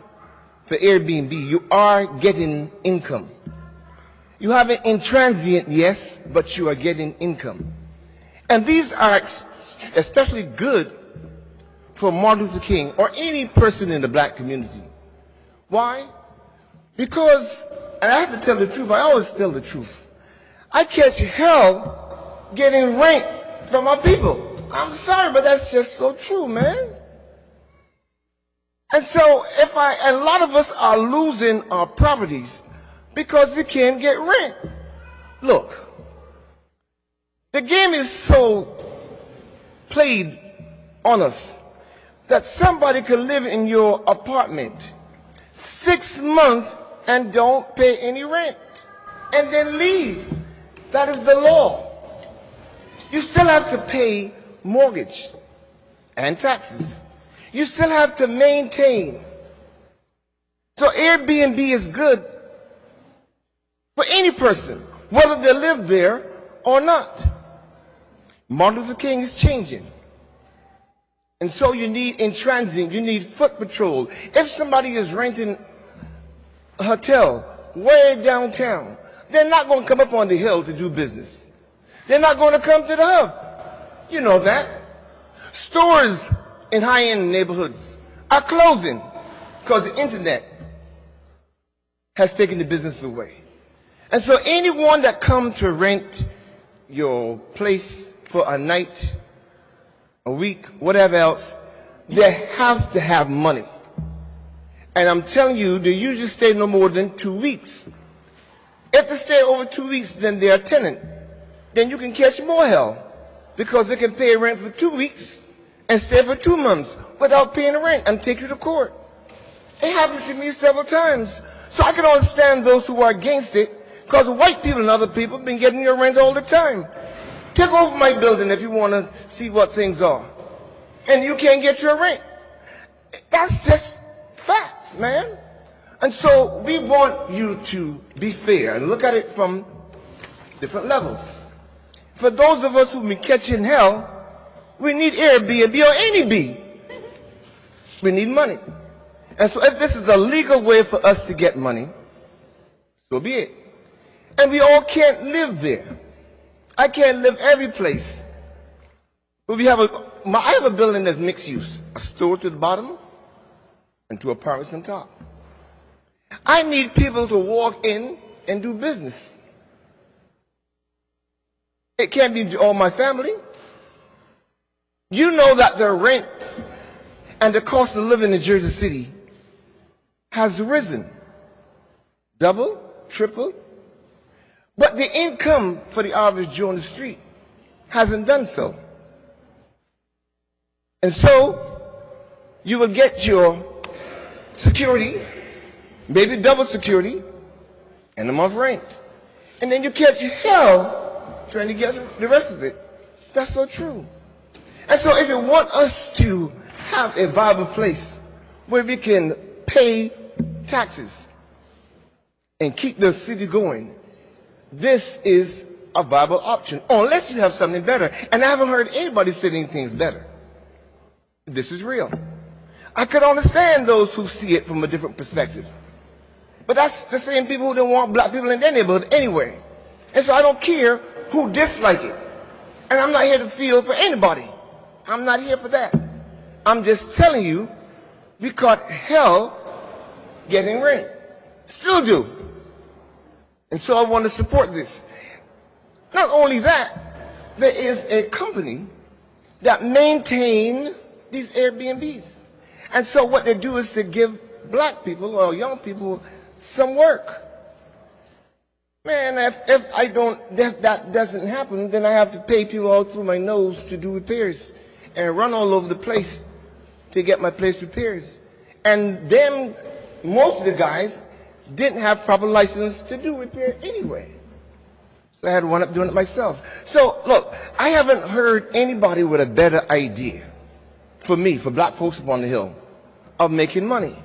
for Airbnb, you are getting income. You have it in transient, yes, but you are getting income. And these are especially good for Martin Luther King or any person in the black community. Why? Because, and I have to tell the truth, I always tell the truth, I catch hell getting rent from my people. I'm sorry, but that's just so true, man. And so a lot of us are losing our properties because we can't get rent. Look, the game is so played on us that somebody could live in your apartment 6 months and don't pay any rent and then leave. That is the law. You still have to pay mortgage and taxes. You still have to maintain. So Airbnb is good for any person, whether they live there or not. Martin Luther King is changing. And so you need in transit, you need foot patrol. If somebody is renting a hotel way downtown, they're not going to come up on the hill to do business. They're not going to come to the hub. You know that. Stores in high-end neighborhoods are closing because the internet has taken the business away. And so anyone that comes to rent your place for a night, a week, whatever else, they have to have money. And I'm telling you, they usually stay no more than 2 weeks. If they stay over 2 weeks, then they're a tenant. Then you can catch more hell because they can pay rent for 2 weeks and stay for 2 months without paying the rent and take you to court. It happened to me several times. So I can understand those who are against it because white people and other people have been getting your rent all the time. Take over my building if you want to see what things are. And you can't get your rent. That's just facts, man. And so we want you to be fair and look at it from different levels. For those of us who've been catching hell, we need Airbnb or any B. We need money. And so if this is a legal way for us to get money, so be it. And we all can't live there. I can't live every place. But I have a building that's mixed use. A store to the bottom and 2 apartments on top. I need people to walk in and do business. It can't be all my family. You know that the rents and the cost of living in Jersey City has risen. Double, triple. But the income for the average Joe on the street hasn't done so. And so you will get your security, maybe double security, and a month rent. And then you catch hell trying to get the rest of it. That's so true. And so if you want us to have a viable place where we can pay taxes and keep the city going, this is a viable option, unless you have something better. And I haven't heard anybody say anything's better. This is real. I could understand those who see it from a different perspective. But that's the same people who don't want black people in their neighborhood anyway. And so I don't care who dislike it. And I'm not here to feel for anybody. I'm not here for that. I'm just telling you, we caught hell getting rent. Still do. And so I want to support this. Not only that, there is a company that maintain these Airbnbs. And so what they do is to give black people or young people some work. Man, if that doesn't happen, then I have to pay people all through my nose to do repairs and run all over the place to get my place repairs. And then most of the guys didn't have proper license to do repair anyway. So I had to wind up doing it myself. So look, I haven't heard anybody with a better idea for me, for black folks up on the hill, of making money.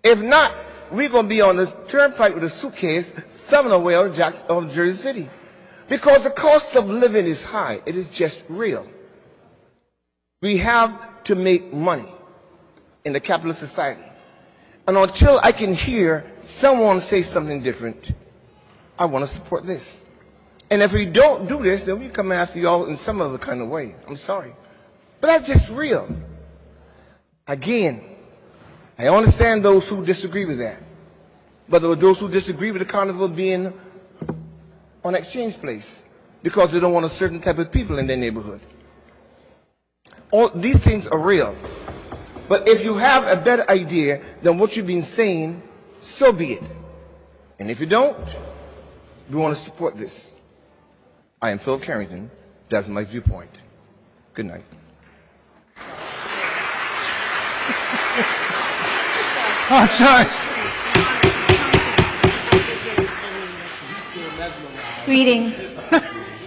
If not, we're going to be on the turnpike with a suitcase thumbing our way out of Jersey City. Because the cost of living is high. It is just real. We have to make money in the capitalist society. And until I can hear someone say something different, I want to support this. And if we don't do this, then we come after y'all in some other kind of way. I'm sorry. But that's just real. Again, I understand those who disagree with that. But there are those who disagree with the carnival being on Exchange Place because they don't want a certain type of people in their neighborhood. All these things are real. But if you have a better idea than what you've been saying, so be it. And if you don't, we want to support this. I am Phil Carrington. That's my viewpoint. Good night.
I'm sorry.
Greetings.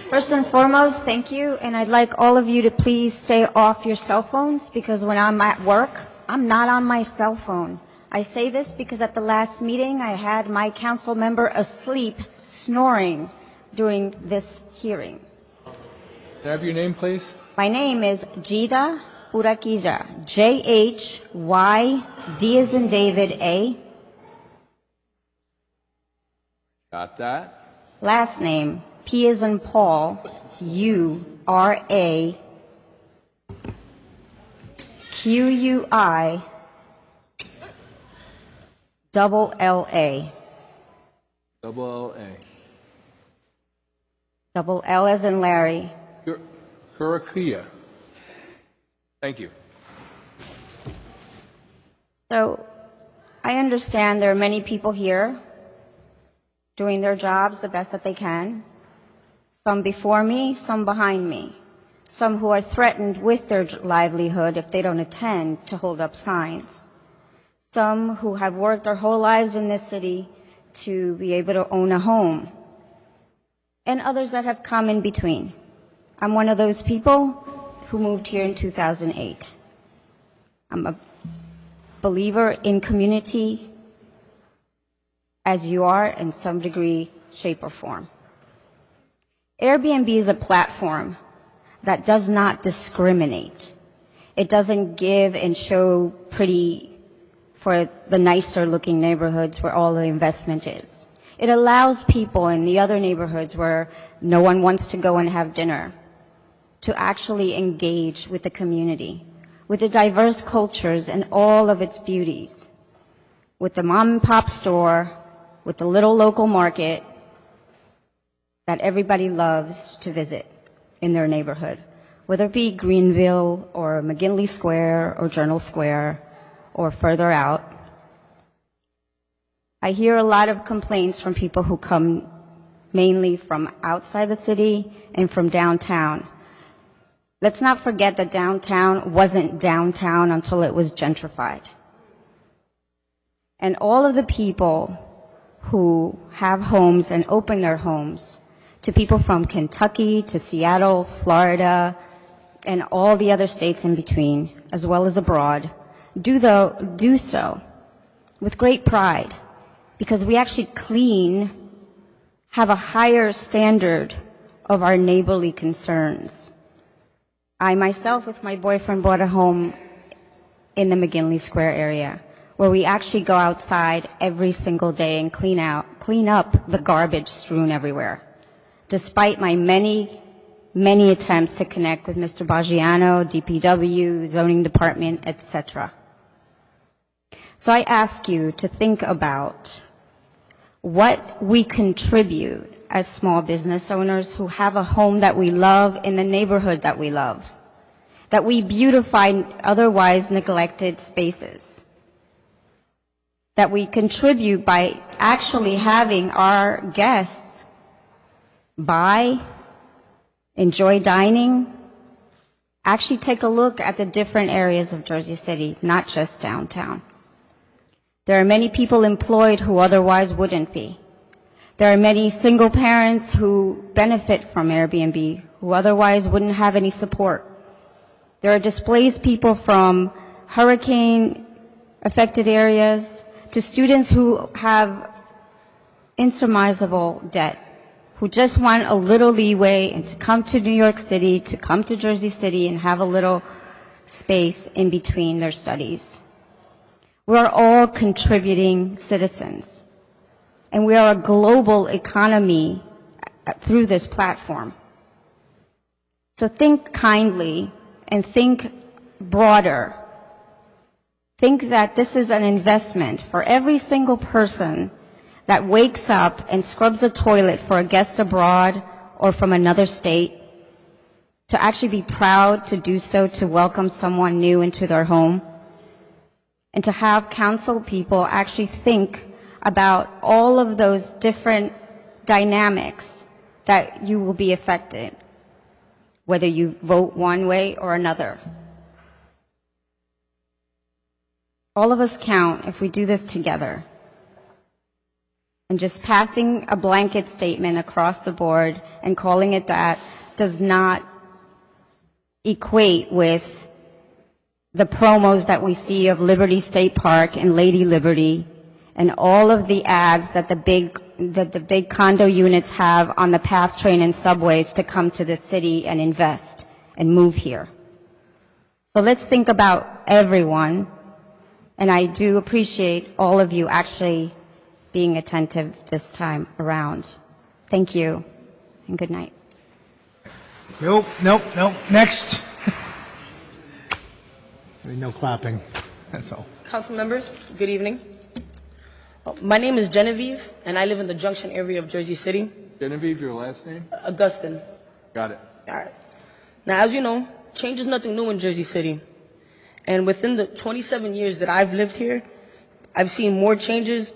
First and foremost, thank you, and I'd like all of you to please stay off your cell phones because when I'm at work, I'm not on my cell phone. I say this because at the last meeting, I had my council member asleep, snoring during this hearing.
Can I have your name, please?
My name is Jida Urakija, J-H-Y-D as in David, A.
Got that.
Last name, P as in Paul, U-R-A-Q-U-I, double L-A.
Double L-A.
Double L as in Larry.
Kurakia. Thank you.
So, I understand there are many people here doing their jobs the best that they can. Some before me, some behind me. Some who are threatened with their livelihood if they don't attend to hold up signs. Some who have worked their whole lives in this city to be able to own a home. And others that have come in between. I'm one of those people who moved here in 2008. I'm a believer in community, as you are in some degree, shape, or form. Airbnb is a platform that does not discriminate. It doesn't give and show pretty for the nicer looking neighborhoods where all the investment is. It allows people in the other neighborhoods where no one wants to go and have dinner to actually engage with the community, with the diverse cultures and all of its beauties, with the mom and pop store, with the little local market that everybody loves to visit in their neighborhood, whether it be Greenville or McGinley Square or Journal Square or further out. I hear a lot of complaints from people who come mainly from outside the city and from downtown. Let's not forget that downtown wasn't downtown until it was gentrified. And all of the people who have homes and open their homes to people from Kentucky to Seattle, Florida, and all the other states in between, as well as abroad, do so with great pride, because we actually have a higher standard of our neighborly concerns. I myself, with my boyfriend, bought a home in the McGinley Square area, where we actually go outside every single day and clean up the garbage strewn everywhere. Despite my many attempts to connect with Mr. Baggiano, DPW, zoning department, etc. So I ask you to think about what we contribute as small business owners who have a home that we love in the neighborhood that we love, that we beautify otherwise neglected spaces, that we contribute by actually having our guests buy, enjoy dining, actually take a look at the different areas of Jersey City, not just downtown. There are many people employed who otherwise wouldn't be. There are many single parents who benefit from Airbnb who otherwise wouldn't have any support. There are displaced people from hurricane-affected areas to students who have insurmountable debt who just want a little leeway and to come to New York City, to come to Jersey City and have a little space in between their studies. We're all contributing citizens, and we are a global economy through this platform. So think kindly and think broader. Think that this is an investment for every single person that wakes up and scrubs a toilet for a guest abroad or from another state, to actually be proud to do so, to welcome someone new into their home, and to have council people actually think about all of those different dynamics that you will be affected, whether you vote one way or another. All of us count if we do this together. And just passing a blanket statement across the board and calling it that does not equate with the promos that we see of Liberty State Park and Lady Liberty and all of the ads that the big condo units have on the PATH train and subways to come to the city and invest and move here. So let's think about everyone, and I do appreciate all of you actually being attentive this time around. Thank you, and good night.
Nope. Next. No clapping. That's all.
Council members, good evening. My name is Genevieve, and I live in the Junction area of Jersey City.
Genevieve, your last name?
Augustin.
Got it.
All right. Now, as you know, change is nothing new in Jersey City. And within the 27 years that I've lived here, I've seen more changes,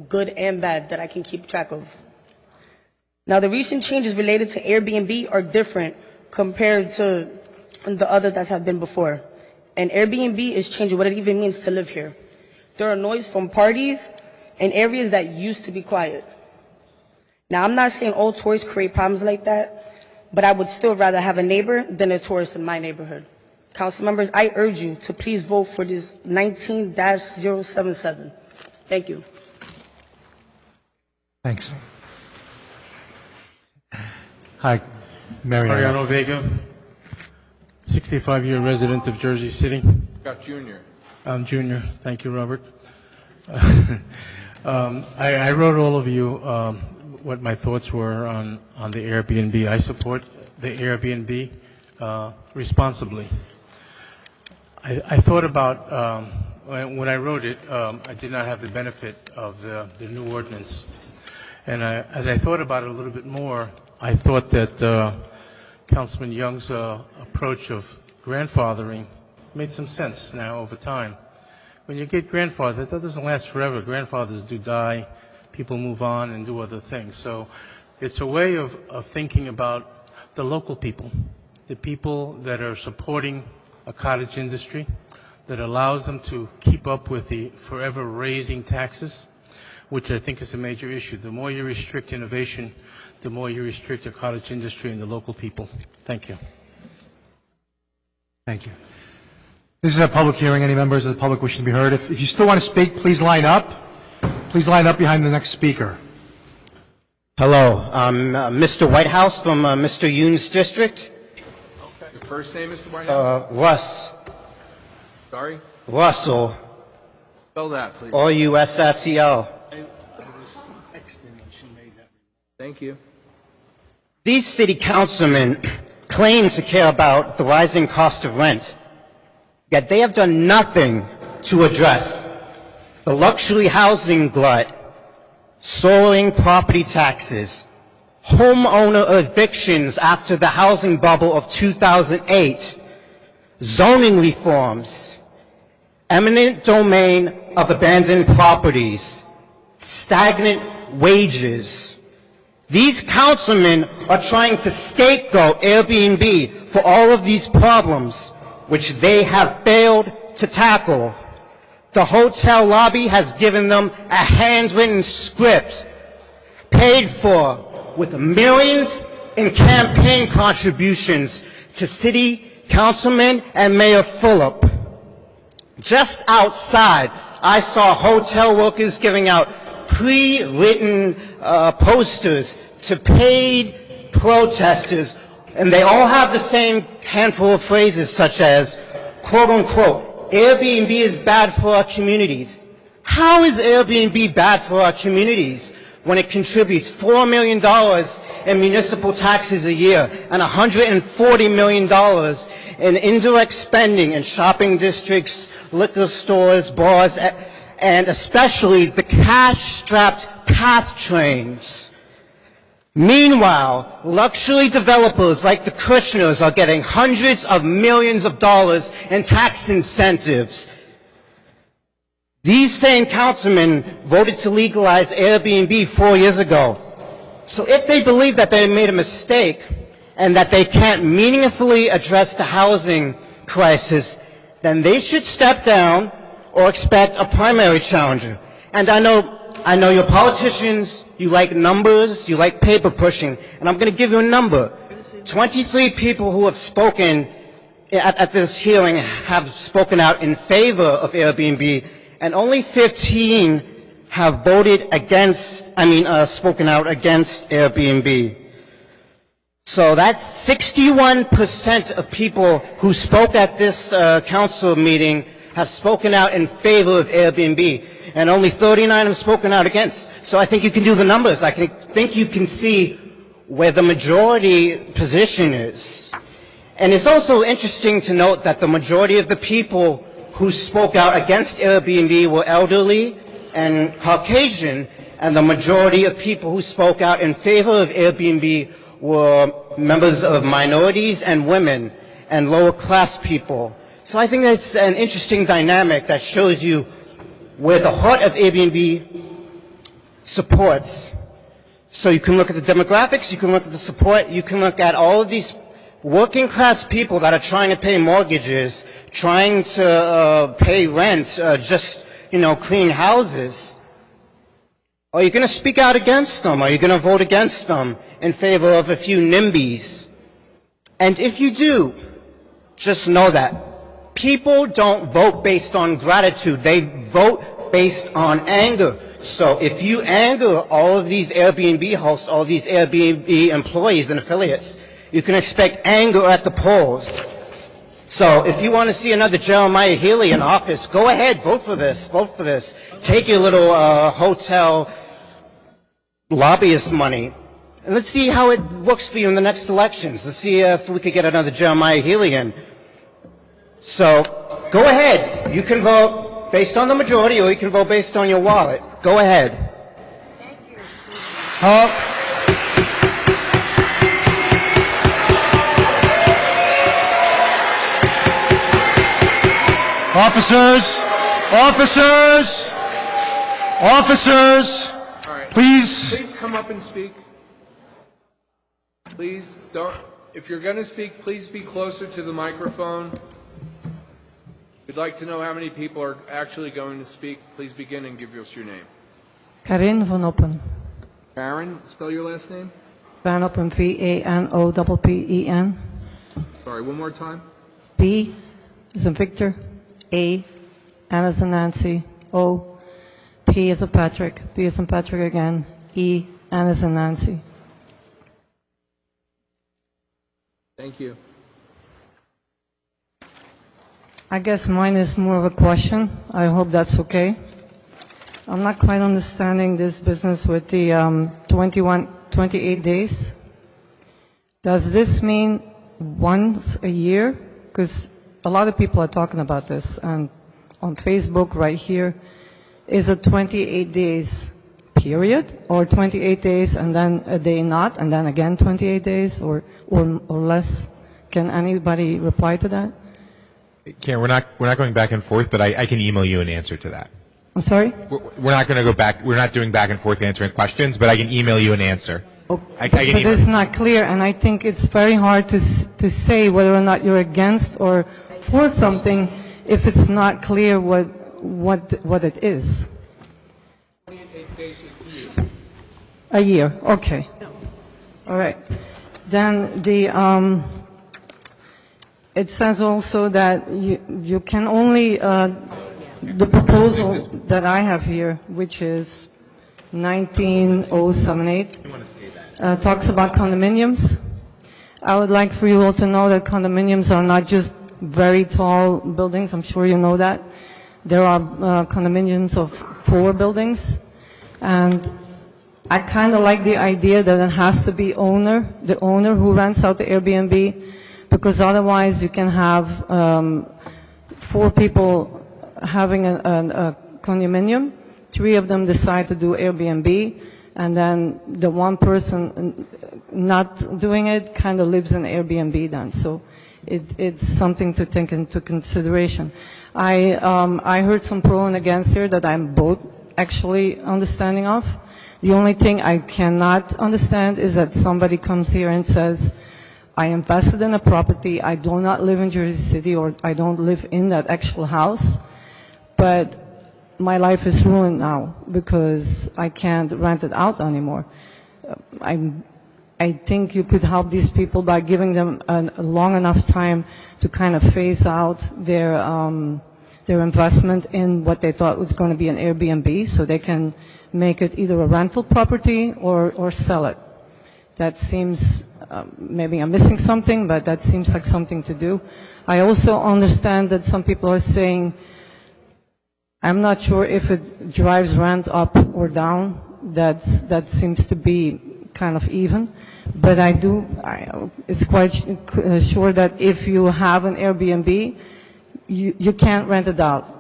good and bad, that I can keep track of. Now, the recent changes related to Airbnb are different compared to the other that have been before. And Airbnb is changing what it even means to live here. There are noise from parties and areas that used to be quiet. Now, I'm not saying all tourists create problems like that, but I would still rather have a neighbor than a tourist in my neighborhood. Council members, I urge you to please vote for this 19-077. Thank you.
Thanks. Hi, Mariano.
Mariano Vega, 65-year resident of Jersey City.
Got Junior.
I'm Junior. Thank you, Robert. I wrote all of you what my thoughts were on the Airbnb. I support the Airbnb responsibly. I thought about, when I wrote it, I did not have the benefit of the new ordinance. And as I thought about it a little bit more, I thought that Councilman Young's approach of grandfathering made some sense now over time. When you get grandfathered, that doesn't last forever. Grandfathers do die. People move on and do other things. So it's a way of thinking about the local people, the people that are supporting a cottage industry that allows them to keep up with the forever raising taxes, which I think is a major issue. The more you restrict innovation, the more you restrict the cottage industry and the local people. Thank you.
Thank you. This is a public hearing. Any members of the public wishing to be heard? If you still want to speak, please line up. Please line up behind the next speaker.
Hello, I'm Mr. Whitehouse from Mr. Yoon's district.
Your first name, Mr. Whitehouse?
Russ.
Sorry?
Russell.
Spell that, please.
R-U-S-S-E-L.
Thank you.
These city councilmen claim to care about the rising cost of rent, yet they have done nothing to address the luxury housing glut, soaring property taxes, homeowner evictions after the housing bubble of 2008, zoning reforms, eminent domain of abandoned properties, stagnant wages. These councilmen are trying to scapegoat Airbnb for all of these problems, which they have failed to tackle. The hotel lobby has given them a handwritten script paid for with millions in campaign contributions to city councilman and Mayor Fulop. Just outside, I saw hotel workers giving out pre-written posters to paid protesters, and they all have the same handful of phrases such as, quote unquote, Airbnb is bad for our communities. How is Airbnb bad for our communities when it contributes $4 million in municipal taxes a year and $140 million in indirect spending in shopping districts, liquor stores, bars, and especially the cash-strapped PATH trains? Meanwhile, luxury developers like the Kushners are getting hundreds of millions of dollars in tax incentives. These same councilmen voted to legalize Airbnb 4 years ago. So if they believe that they made a mistake and that they can't meaningfully address the housing crisis, then they should step down or expect a primary challenger. And I know you're politicians, you like numbers, you like paper pushing, and I'm going to give you a number. 23 people who have spoken at this hearing have spoken out in favor of Airbnb, and only 15 have voted against, spoken out against Airbnb. So that's 61% of people who spoke at this council meeting have spoken out in favor of Airbnb, and only 39 have spoken out against. So I think you can do the numbers. I think you can see where the majority position is. And it's also interesting to note that the majority of the people who spoke out against Airbnb were elderly and Caucasian, and the majority of people who spoke out in favor of Airbnb were members of minorities and women and lower class people. So I think that's an interesting dynamic that shows you where the heart of Airbnb supports. So you can look at the demographics, you can look at the support, you can look at all of these working class people that are trying to pay mortgages, trying to pay rent, just, clean houses. Are you going to speak out against them? Are you going to vote against them in favor of a few NIMBYs? And if you do, just know that people don't vote based on gratitude. They vote based on anger. So if you anger all of these Airbnb hosts, all these Airbnb employees and affiliates, you can expect anger at the polls. So if you want to see another Jeremiah Healy in office, go ahead, vote for this, vote for this. Take your little hotel lobbyist money, and let's see how it works for you in the next elections. Let's see if we could get another Jeremiah Healy in. So go ahead. You can vote based on the majority, or you can vote based on your wallet. Go ahead.
Thank you. Officers,
Please come up and speak. Please don't, if you're going to speak, please be closer to the microphone. We'd like to know how many people are actually going to speak. Please begin and give us your name.
Karin van Oppen.
Karen, spell your last name.
Van Oppen, V-A-N-O-P-P-E-N.
Sorry, one more time.
P is in Victor, A, N is in Nancy, O, P is in Patrick, P is in Patrick again, E, N is in Nancy.
Thank you.
I guess mine is more of a question. I hope that's okay. I'm not quite understanding this business with the 28 days. Does this mean once a year? Because a lot of people are talking about this, and on Facebook right here, is it 28 days period, or 28 days and then a day not, and then again 28 days, or less? Can anybody reply to that?
Karen, we're not going back and forth, but I can email you an answer to that.
I'm sorry?
We're not going to go back. We're not doing back and forth answering questions, but I can email you an answer.
But it's not clear, and I think it's very hard to say whether or not you're against or for something if it's not clear what it is.
28 days a year.
A year, okay. All right. Then it says also that you can only, the proposal that I have here, which is 19078, talks about condominiums. I would like for you all to know that condominiums are not just very tall buildings. I'm sure you know that. There are condominiums of 4 buildings. And I kind of like the idea that it has to be the owner who rents out the Airbnb, because otherwise you can have 4 people having a condominium, 3 of them decide to do Airbnb, and then the one person not doing it kind of lives in Airbnb then. So it's something to take into consideration. I heard some pro and against here that I'm both actually understanding of. The only thing I cannot understand is that somebody comes here and says, I invested in a property, I do not live in Jersey City, or I don't live in that actual house, but my life is ruined now because I can't rent it out anymore. I think you could help these people by giving them a long enough time to kind of phase out their investment in what they thought was going to be an Airbnb, so they can make it either a rental property or sell it. That seems, maybe I'm missing something, but that seems like something to do. I also understand that some people are saying, I'm not sure if it drives rent up or down. That seems to be kind of even. But it's quite sure that if you have an Airbnb, you can't rent it out.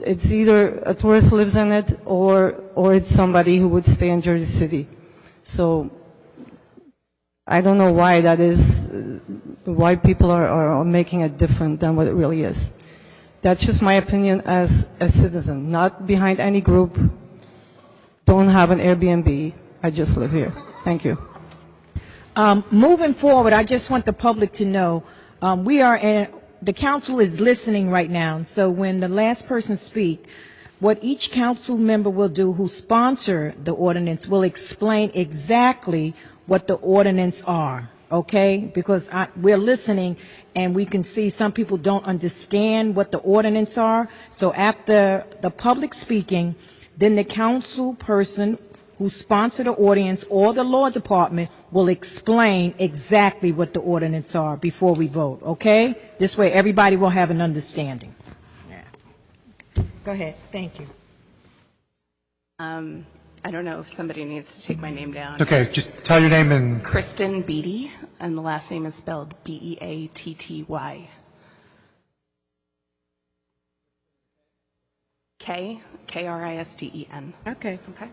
It's either a tourist lives in it or it's somebody who would stay in Jersey City. So I don't know why that is, why people are making it different than what it really is. That's just my opinion as a citizen, not behind any group. Don't have an Airbnb. I just live here. Thank you.
Moving forward, I just want the public to know the council is listening right now. So when the last person speak, what each council member will do who sponsor the ordinance will explain exactly what the ordinance are. Okay, because we're listening and we can see some people don't understand what the ordinance are. So after the public speaking, then the council person who sponsor the ordinance or the law department will explain exactly what the ordinance are before we vote. Okay, this way everybody will have an understanding. Yeah. Go ahead. Thank you.
I don't know if somebody needs to take my name down.
Okay, just tell your name and...
Kristen Beatty, and the last name is spelled B-E-A-T-T-Y. K-R-I-S-T-E-N.
Okay.
Okay.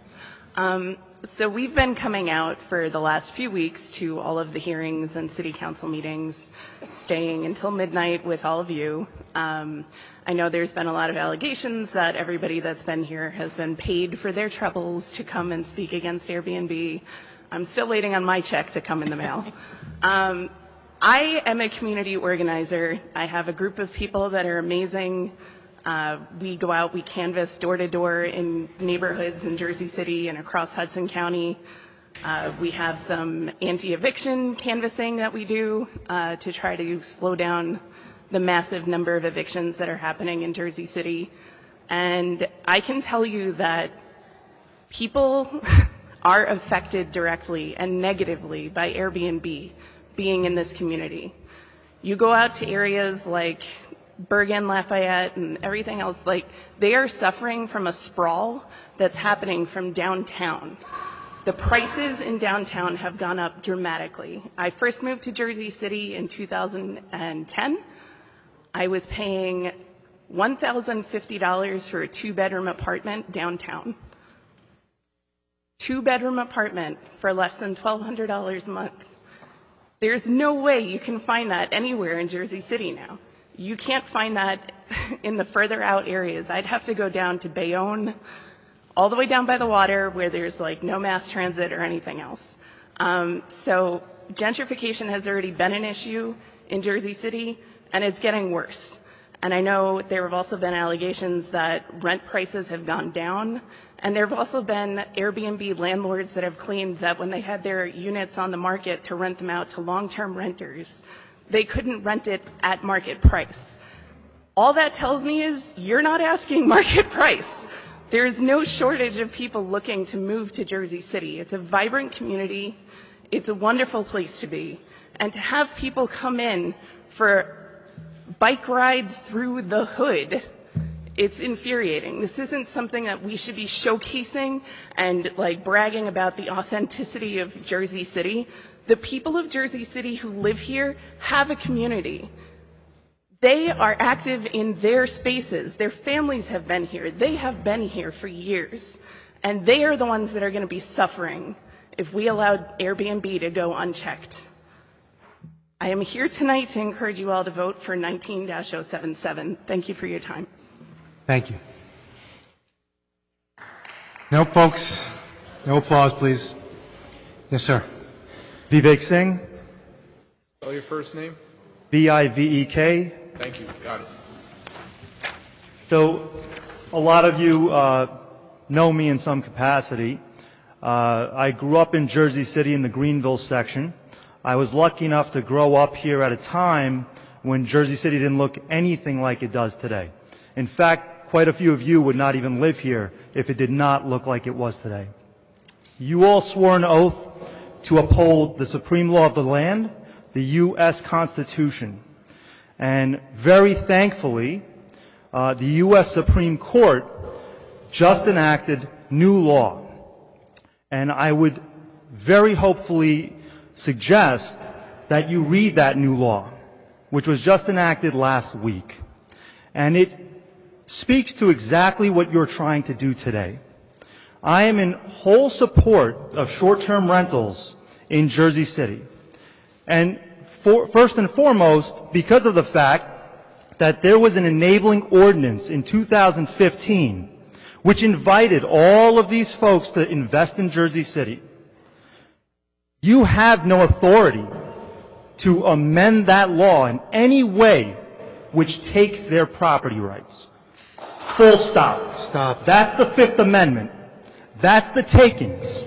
So we've been coming out for the last few weeks to all of the hearings and city council meetings, staying until midnight with all of you. I know there's been a lot of allegations that everybody that's been here has been paid for their troubles to come and speak against Airbnb. I'm still waiting on my check to come in the mail. I am a community organizer. I have a group of people that are amazing. We go out, we canvass door to door in neighborhoods in Jersey City and across Hudson County. We have some anti-eviction canvassing that we do to try to slow down the massive number of evictions that are happening in Jersey City. And I can tell you that people are affected directly and negatively by Airbnb being in this community. You go out to areas like Bergen, Lafayette, and everything else, like they are suffering from a sprawl that's happening from downtown. The prices in downtown have gone up dramatically. I first moved to Jersey City in 2010. I was paying $1,050 for a 2-bedroom apartment downtown. 2-bedroom apartment for less than $1,200 a month. There's no way you can find that anywhere in Jersey City now. You can't find that in the further out areas. I'd have to go down to Bayonne, all the way down by the water where there's like no mass transit or anything else. So gentrification has already been an issue in Jersey City, and it's getting worse. And I know there have also been allegations that rent prices have gone down, and there have also been Airbnb landlords that have claimed that when they had their units on the market to rent them out to long-term renters, they couldn't rent it at market price. All that tells me is you're not asking market price. There's no shortage of people looking to move to Jersey City. It's a vibrant community. It's a wonderful place to be. And to have people come in for bike rides through the hood, it's infuriating. This isn't something that we should be showcasing and like bragging about the authenticity of Jersey City. The people of Jersey City who live here have a community. They are active in their spaces. Their families have been here. They have been here for years. And they are the ones that are going to be suffering if we allowed Airbnb to go unchecked. I am here tonight to encourage you all to vote for 19-077. Thank you for your time.
Thank you. No, folks. No applause, please. Yes, sir.
Vivek Singh,
Spell your first name.
Vivek.
Thank you. Got it.
So, a lot of you know me in some capacity. I grew up in Jersey City in the Greenville section. I was lucky enough to grow up here at a time when Jersey City didn't look anything like it does today. In fact, quite a few of you would not even live here if it did not look like it was today. You all swore an oath to uphold the supreme law of the land, the U.S. Constitution. And very thankfully, the U.S. Supreme Court just enacted new law. And I would very hopefully suggest that you read that new law, which was just enacted last week. And it speaks to exactly what you're trying to do today. I am in whole support of short-term rentals in Jersey City. And first and foremost, because of the fact that there was an enabling ordinance in 2015 which invited all of these folks to invest in Jersey City. You have no authority to amend that law in any way which takes their property rights. Full stop.
Stop.
That's the Fifth Amendment. That's the takings.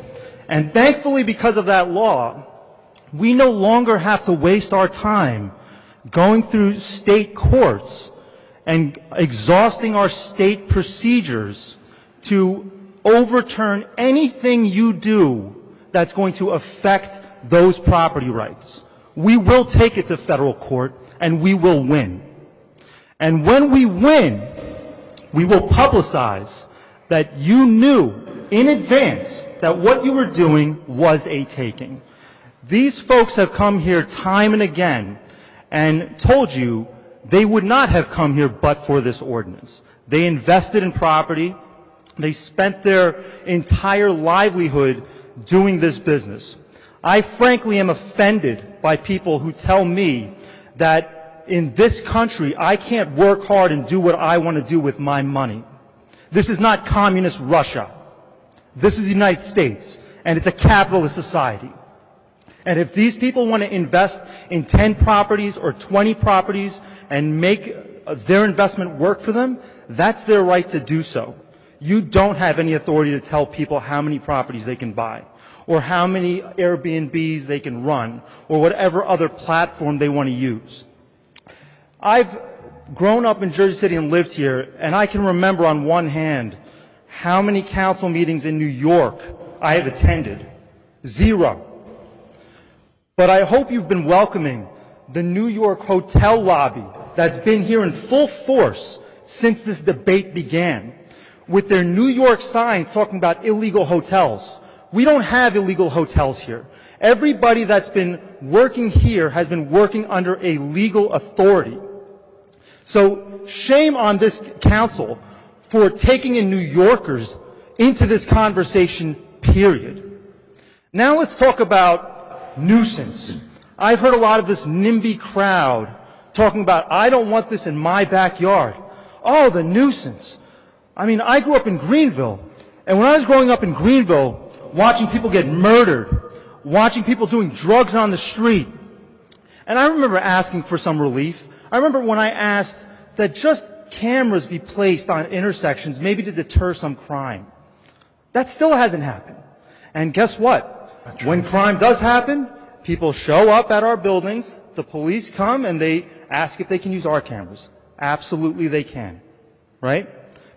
And thankfully, because of that law, we no longer have to waste our time going through state courts and exhausting our state procedures to overturn anything you do that's going to affect those property rights. We will take it to federal court, and we will win. And when we win, we will publicize that you knew in advance that what you were doing was a taking. These folks have come here time and again and told you they would not have come here but for this ordinance. They invested in property. They spent their entire livelihood doing this business. I frankly am offended by people who tell me that in this country I can't work hard and do what I want to do with my money. This is not communist Russia. This is the United States, and it's a capitalist society. And if these people want to invest in 10 properties or 20 properties and make their investment work for them, that's their right to do so. You don't have any authority to tell people how many properties they can buy, or how many Airbnbs they can run, or whatever other platform they want to use. I've grown up in Jersey City and lived here, and I can remember on one hand how many council meetings in New York I have attended. 0. But I hope you've been welcoming the New York hotel lobby that's been here in full force since this debate began, with their New York signs talking about illegal hotels. We don't have illegal hotels here. Everybody that's been working here has been working under a legal authority. So shame on this council for taking in New Yorkers into this conversation, period. Now let's talk about nuisance. I've heard a lot of this NIMBY crowd talking about, I don't want this in my backyard. Oh, the nuisance. I mean, I grew up in Greenville, and when I was growing up in Greenville, watching people get murdered, watching people doing drugs on the street, and I remember asking for some relief. I remember when I asked that just cameras be placed on intersections, maybe to deter some crime. That still hasn't happened. And guess what? When crime does happen, people show up at our buildings, the police come, and they ask if they can use our cameras. Absolutely they can, right?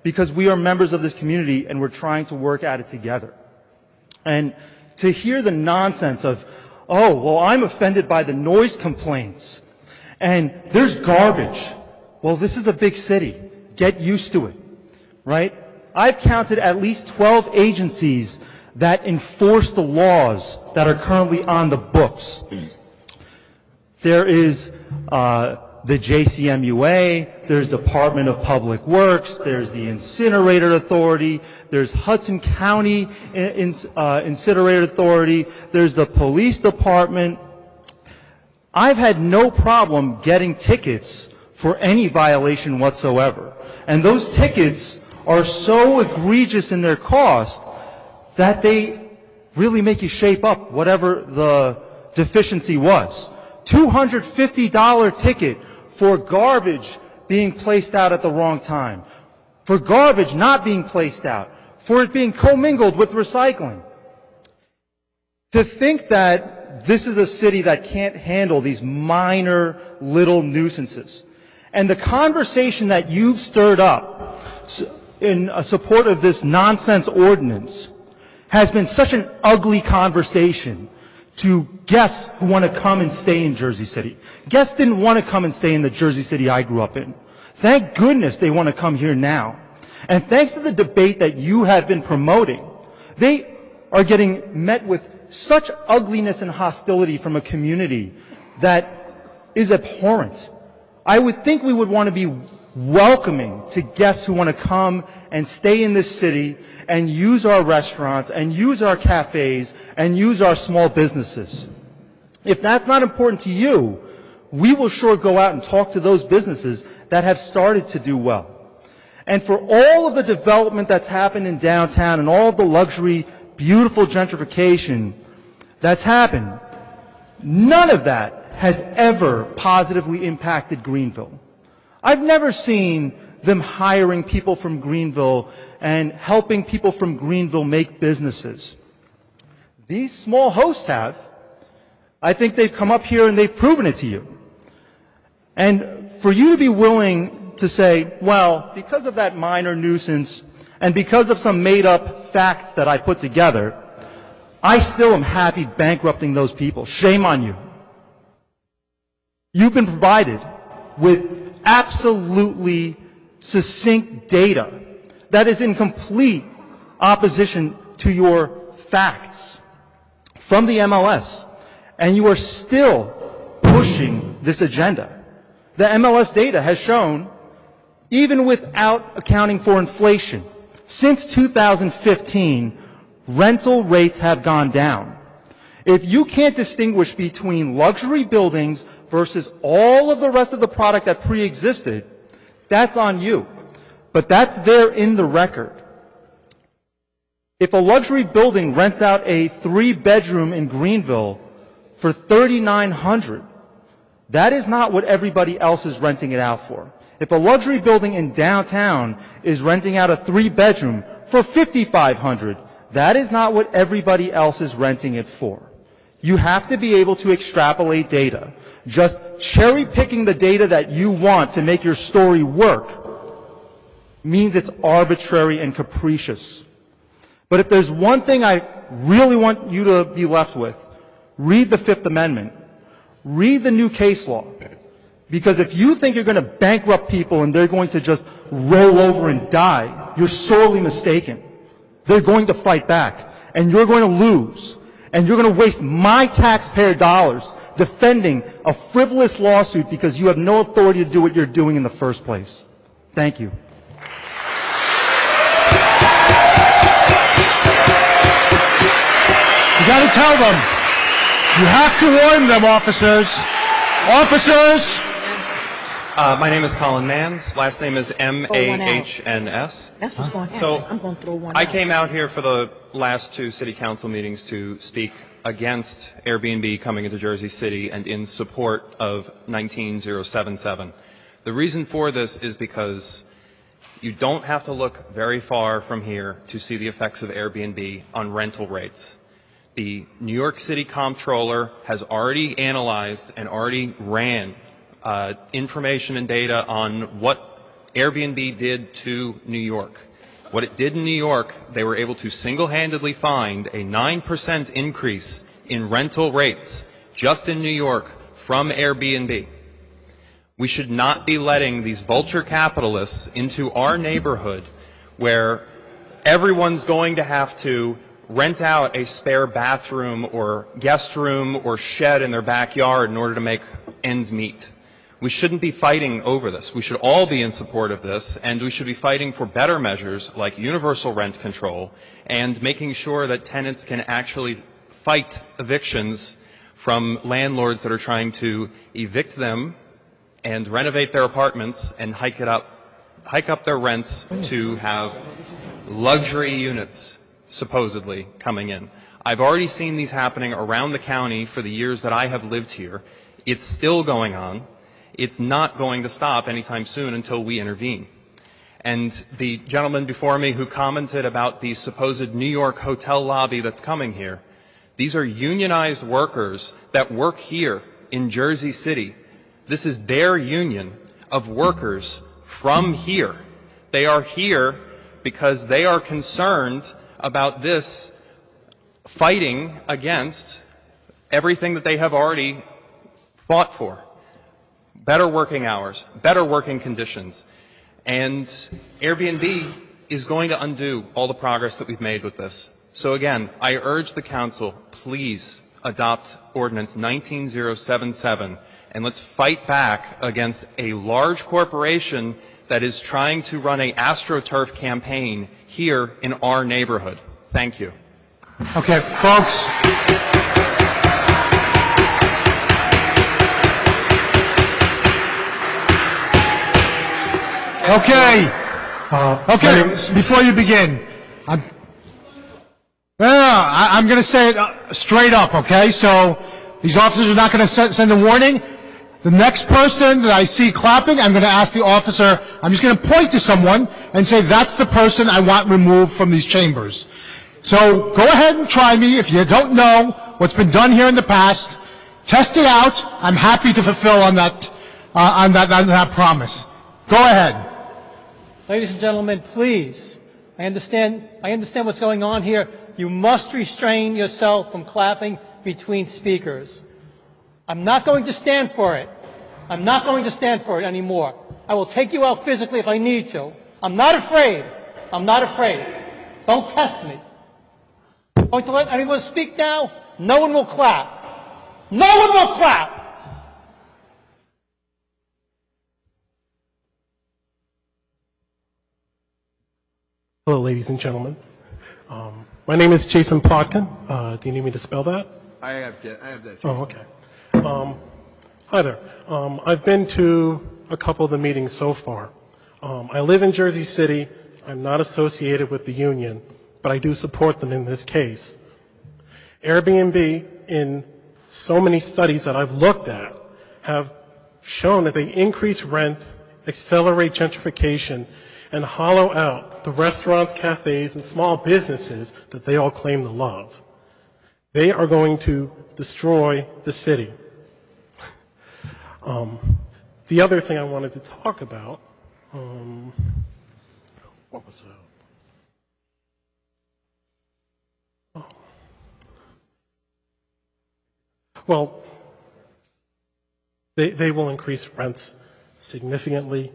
Because we are members of this community and we're trying to work at it together. And to hear the nonsense of, oh, well, I'm offended by the noise complaints. And there's garbage. Well, this is a big city. Get used to it, right? I've counted at least 12 agencies that enforce the laws that are currently on the books. There is the JCMUA, there's Department of Public Works, there's the Incinerator Authority, there's Hudson County Incinerator Authority, there's the Police Department. I've had no problem getting tickets for any violation whatsoever. And those tickets are so egregious in their cost that they really make you shape up whatever the deficiency was. $250 ticket for garbage being placed out at the wrong time, for garbage not being placed out, for it being commingled with recycling. To think that this is a city that can't handle these minor little nuisances. And the conversation that you've stirred up in support of this nonsense ordinance has been such an ugly conversation to guests who want to come and stay in Jersey City. Guests didn't want to come and stay in the Jersey City I grew up in. Thank goodness they want to come here now. And thanks to the debate that you have been promoting, they are getting met with such ugliness and hostility from a community that is abhorrent. I would think we would want to be welcoming to guests who want to come and stay in this city and use our restaurants and use our cafes and use our small businesses. If that's not important to you, we will sure go out and talk to those businesses that have started to do well. And for all of the development that's happened in downtown and all of the luxury, beautiful gentrification that's happened, none of that has ever positively impacted Greenville. I've never seen them hiring people from Greenville and helping people from Greenville make businesses. These small hosts have. I think they've come up here and they've proven it to you. And for you to be willing to say, well, because of that minor nuisance and because of some made-up facts that I put together, I still am happy bankrupting those people. Shame on you. You've been provided with absolutely succinct data that is in complete opposition to your facts from the MLS, and you are still pushing this agenda. The MLS data has shown, even without accounting for inflation, since 2015, rental rates have gone down. If you can't distinguish between luxury buildings versus all of the rest of the product that pre-existed, that's on you. But that's there in the record. If a luxury building rents out a 3-bedroom in Greenville for $3,900, that is not what everybody else is renting it out for. If a luxury building in downtown is renting out a 3-bedroom for $5,500, that is not what everybody else is renting it for. You have to be able to extrapolate data. Just cherry-picking the data that you want to make your story work means it's arbitrary and capricious. But if there's one thing I really want you to be left with, read the Fifth Amendment. Read the new case law. Because if you think you're going to bankrupt people and they're going to just roll over and die, you're sorely mistaken. They're going to fight back, and you're going to lose. And you're going to waste my taxpayer dollars defending a frivolous lawsuit because you have no authority to do what you're doing in the first place. Thank you.
You got to tell them. You have to warn them, officers. Officers!
My name is Colin Mans. Last name is M-A-H-N-S.
That's what's going to happen.
So
I'm going to throw one
I
out.
came out here for the last 2 city council meetings to speak against Airbnb coming into Jersey City and in support of 19077. The reason for this is because you don't have to look very far from here to see the effects of Airbnb on rental rates. The New York City Comptroller has already analyzed and already ran information and data on what Airbnb did to New York. What it did in New York, they were able to single-handedly find a 9% increase in rental rates just in New York from Airbnb. We should not be letting these vulture capitalists into our neighborhood where everyone's going to have to rent out a spare bathroom or guest room or shed in their backyard in order to make ends meet. We shouldn't be fighting over this. We should all be in support of this, and we should be fighting for better measures like universal rent control and making sure that tenants can actually fight evictions from landlords that are trying to evict them and renovate their apartments and hike up their rents to have luxury units supposedly coming in. I've already seen these happening around the county for the years that I have lived here. It's still going on. It's not going to stop anytime soon until we intervene. And the gentleman before me who commented about the supposed New York hotel lobby that's coming here, these are unionized workers that work here in Jersey City. This is their union of workers from here. They are here because they are concerned about this fighting against everything that they have already fought for. Better working hours, better working conditions. And Airbnb is going to undo all the progress that we've made with this. So again, I urge the council, please adopt Ordinance 19077, and let's fight back against a large corporation that is trying to run a AstroTurf campaign here in our neighborhood. Thank you.
Okay, folks. Okay. Okay, before you begin, I'm going to say it straight up, okay? So these officers are not going to send a warning. The next person that I see clapping, I'm going to ask the officer, I'm just going to point to someone and say, that's the person I want removed from these chambers. So go ahead and try me. If you don't know what's been done here in the past, test it out. I'm happy to fulfill on that promise. Go ahead.
Ladies and gentlemen, please, I understand what's going on here. You must restrain yourself from clapping between speakers. I'm not going to stand for it. I'm not going to stand for it anymore. I will take you out physically if I need to. I'm not afraid. I'm not afraid. Don't test me. I'm going to let anyone speak now. No one will clap. No one will clap.
Hello, ladies and gentlemen. My name is Jason Plotkin. Do you need me to spell that?
I have that, Jason.
Oh, okay. Hi there. I've been to a couple of the meetings so far. I live in Jersey City. I'm not associated with the union, but I do support them in this case. Airbnb, in so many studies that I've looked at, have shown that they increase rent, accelerate gentrification, and hollow out the restaurants, cafes, and small businesses that they all claim to love. They are going to destroy the city. The other thing I wanted to talk about, what was that? Oh. Well, they will increase rents significantly,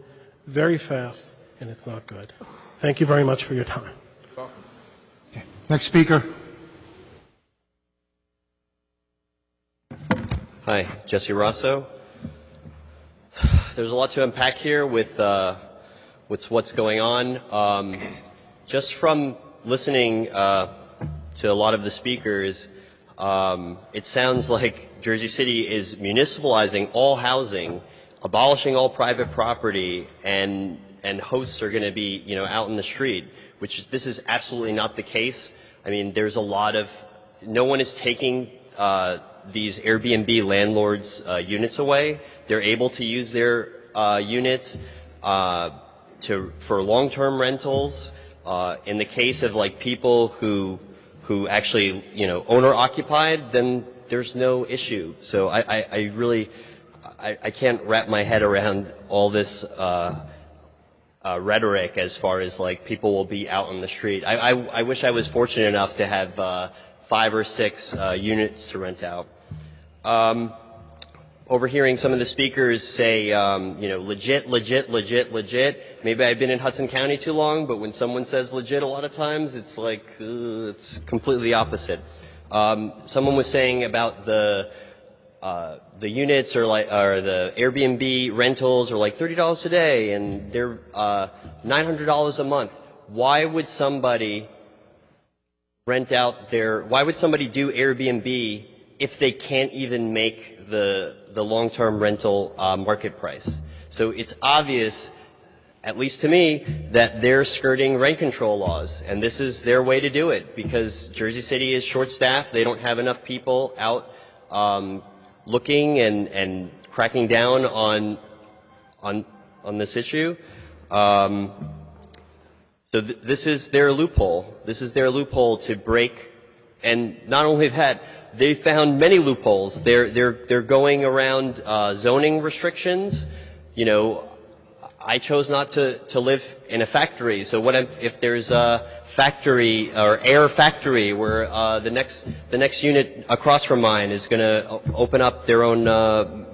very fast, and it's not good. Thank you very much for your time.
Okay. Next speaker.
Hi, Jesse Rosso. There's a lot to unpack here with what's going on. Just from listening to a lot of the speakers, it sounds like Jersey City is municipalizing all housing, abolishing all private property, and hosts are going to be, out in the street, this is absolutely not the case. I mean, there's a lot of, no one is taking these Airbnb landlords' units away. They're able to use their units for long-term rentals. In the case of people who actually, owner occupied, then there's no issue. So I really can't wrap my head around all this rhetoric as far as people will be out on the street. I wish I was fortunate enough to have 5 or 6 units to rent out. Overhearing some of the speakers say, legit, legit, legit, legit. Maybe I've been in Hudson County too long, but when someone says legit a lot of times, it's like, it's completely the opposite. Someone was saying about the units or the Airbnb rentals are like $30 a day and they're $900 a month. Why would somebody why would somebody do Airbnb if they can't even make the long-term rental market price? So it's obvious, at least to me, that they're skirting rent control laws, and this is their way to do it because Jersey City is short-staffed. They don't have enough people out looking and cracking down on this issue. So this is their loophole. This is their loophole to break, and not only that, they found many loopholes. They're going around zoning restrictions. You know, I chose not to live in a factory. So what if there's a factory or air factory where the next unit across from mine is going to open up their own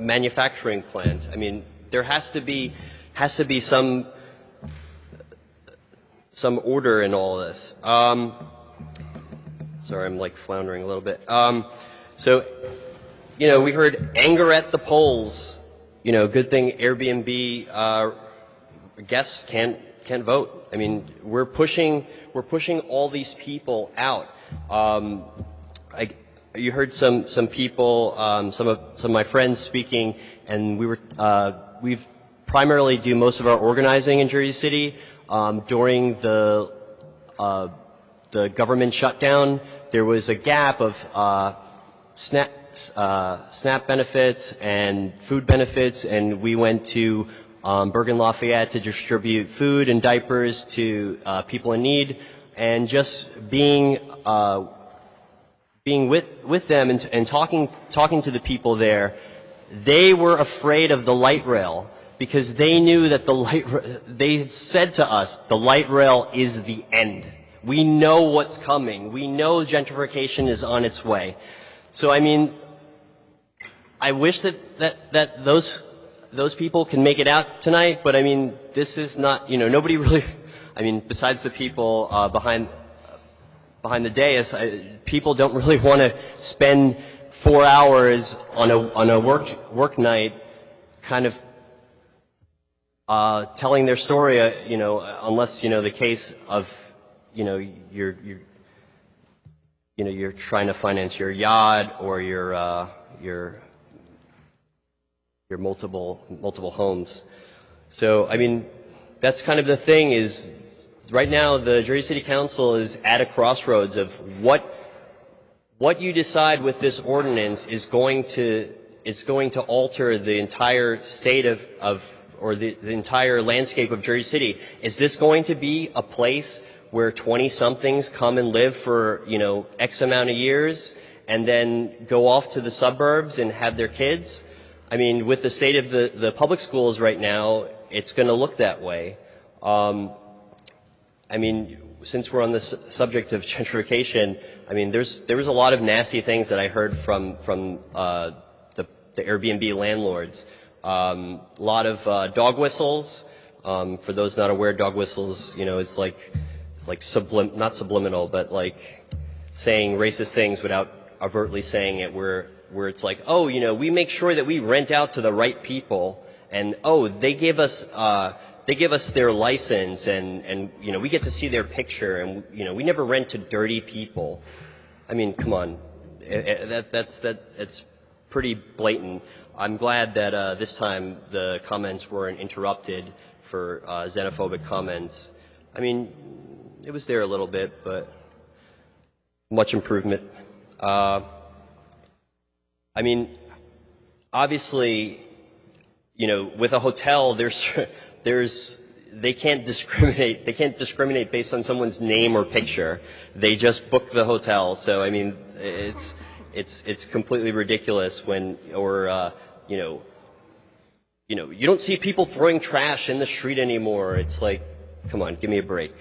manufacturing plant? I mean, there has to be some order in all of this. Sorry, I'm like floundering a little bit. So, you know, we heard anger at the polls. You know, good thing Airbnb guests can't vote. I mean, we're pushing all these people out. You heard some people, some of my friends speaking, and we've primarily do most of our organizing in Jersey City during the government shutdown. There was a gap of SNAP benefits and food benefits, and we went to Bergen Lafayette to distribute food and diapers to people in need, and just being with them and talking to the people there. They were afraid of the light rail because they knew that they said to us, the light rail is the end. We know what's coming. We know gentrification is on its way. So, I mean, I wish that those people can make it out tonight, but I mean, this is not, you know, nobody really, I mean, besides the people behind the dais, people don't really want to spend 4 hours on a work night kind of telling their story, you know, unless, you know, the case of, you know, you're trying to finance your yacht or your multiple homes. So, I mean, that's kind of the thing is, right now the Jersey City Council is at a crossroads of what you decide with this ordinance is going to alter the entire state or the entire landscape of Jersey City. Is this going to be a place where 20-somethings come and live for, you know, X amount of years and then go off to the suburbs and have their kids? I mean, with the state of the public schools right now, it's going to look that way. I mean, since we're on the subject of gentrification, I mean, there was a lot of nasty things that I heard from the Airbnb landlords. A lot of dog whistles. For those not aware, dog whistles, you know, it's like not subliminal, but like saying racist things without overtly saying it, where it's like, oh, you know, we make sure that we rent out to the right people, and oh, they give us their license, and you know, we get to see their picture, and you know, we never rent to dirty people. I mean, come on, that's pretty blatant. I'm glad that this time the comments weren't interrupted for xenophobic comments. I mean, it was there a little bit, but much improvement. I mean, obviously, you know, with a hotel, they can't discriminate. They can't discriminate based on someone's name or picture. They just book the hotel. So I mean, it's completely ridiculous when, or you know, you don't see people throwing trash in the street anymore. It's like, come on, give me a break.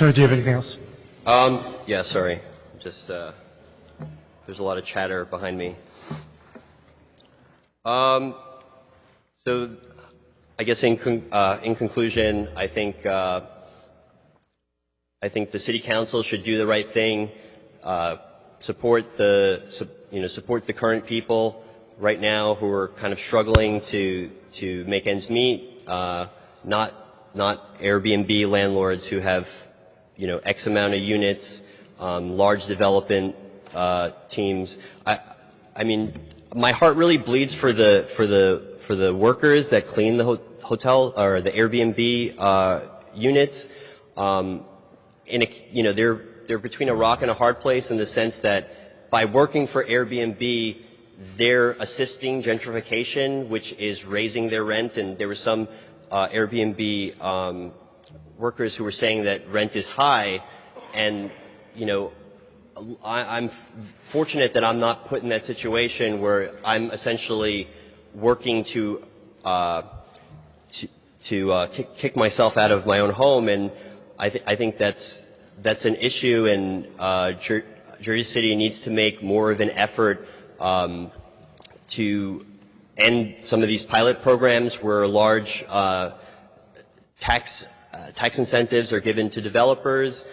Sir, do you have anything else?
Yeah, sorry. Just, there's a lot of chatter behind me. So, I guess in conclusion, I think the City Council should do the right thing, support the current people right now who are kind of struggling to make ends meet, not Airbnb landlords who have, X amount of units, large development teams. I mean, my heart really bleeds for the workers that clean the hotel or the Airbnb units. They're between a rock and a hard place in the sense that by working for Airbnb, they're assisting gentrification, which is raising their rent. And there were some Airbnb workers who were saying that rent is high, and I'm fortunate that I'm not put in that situation where I'm essentially working to kick myself out of my own home, and I think that's an issue, and Jersey City needs to make more of an effort to end some of these pilot programs where large tax incentives are given to developers.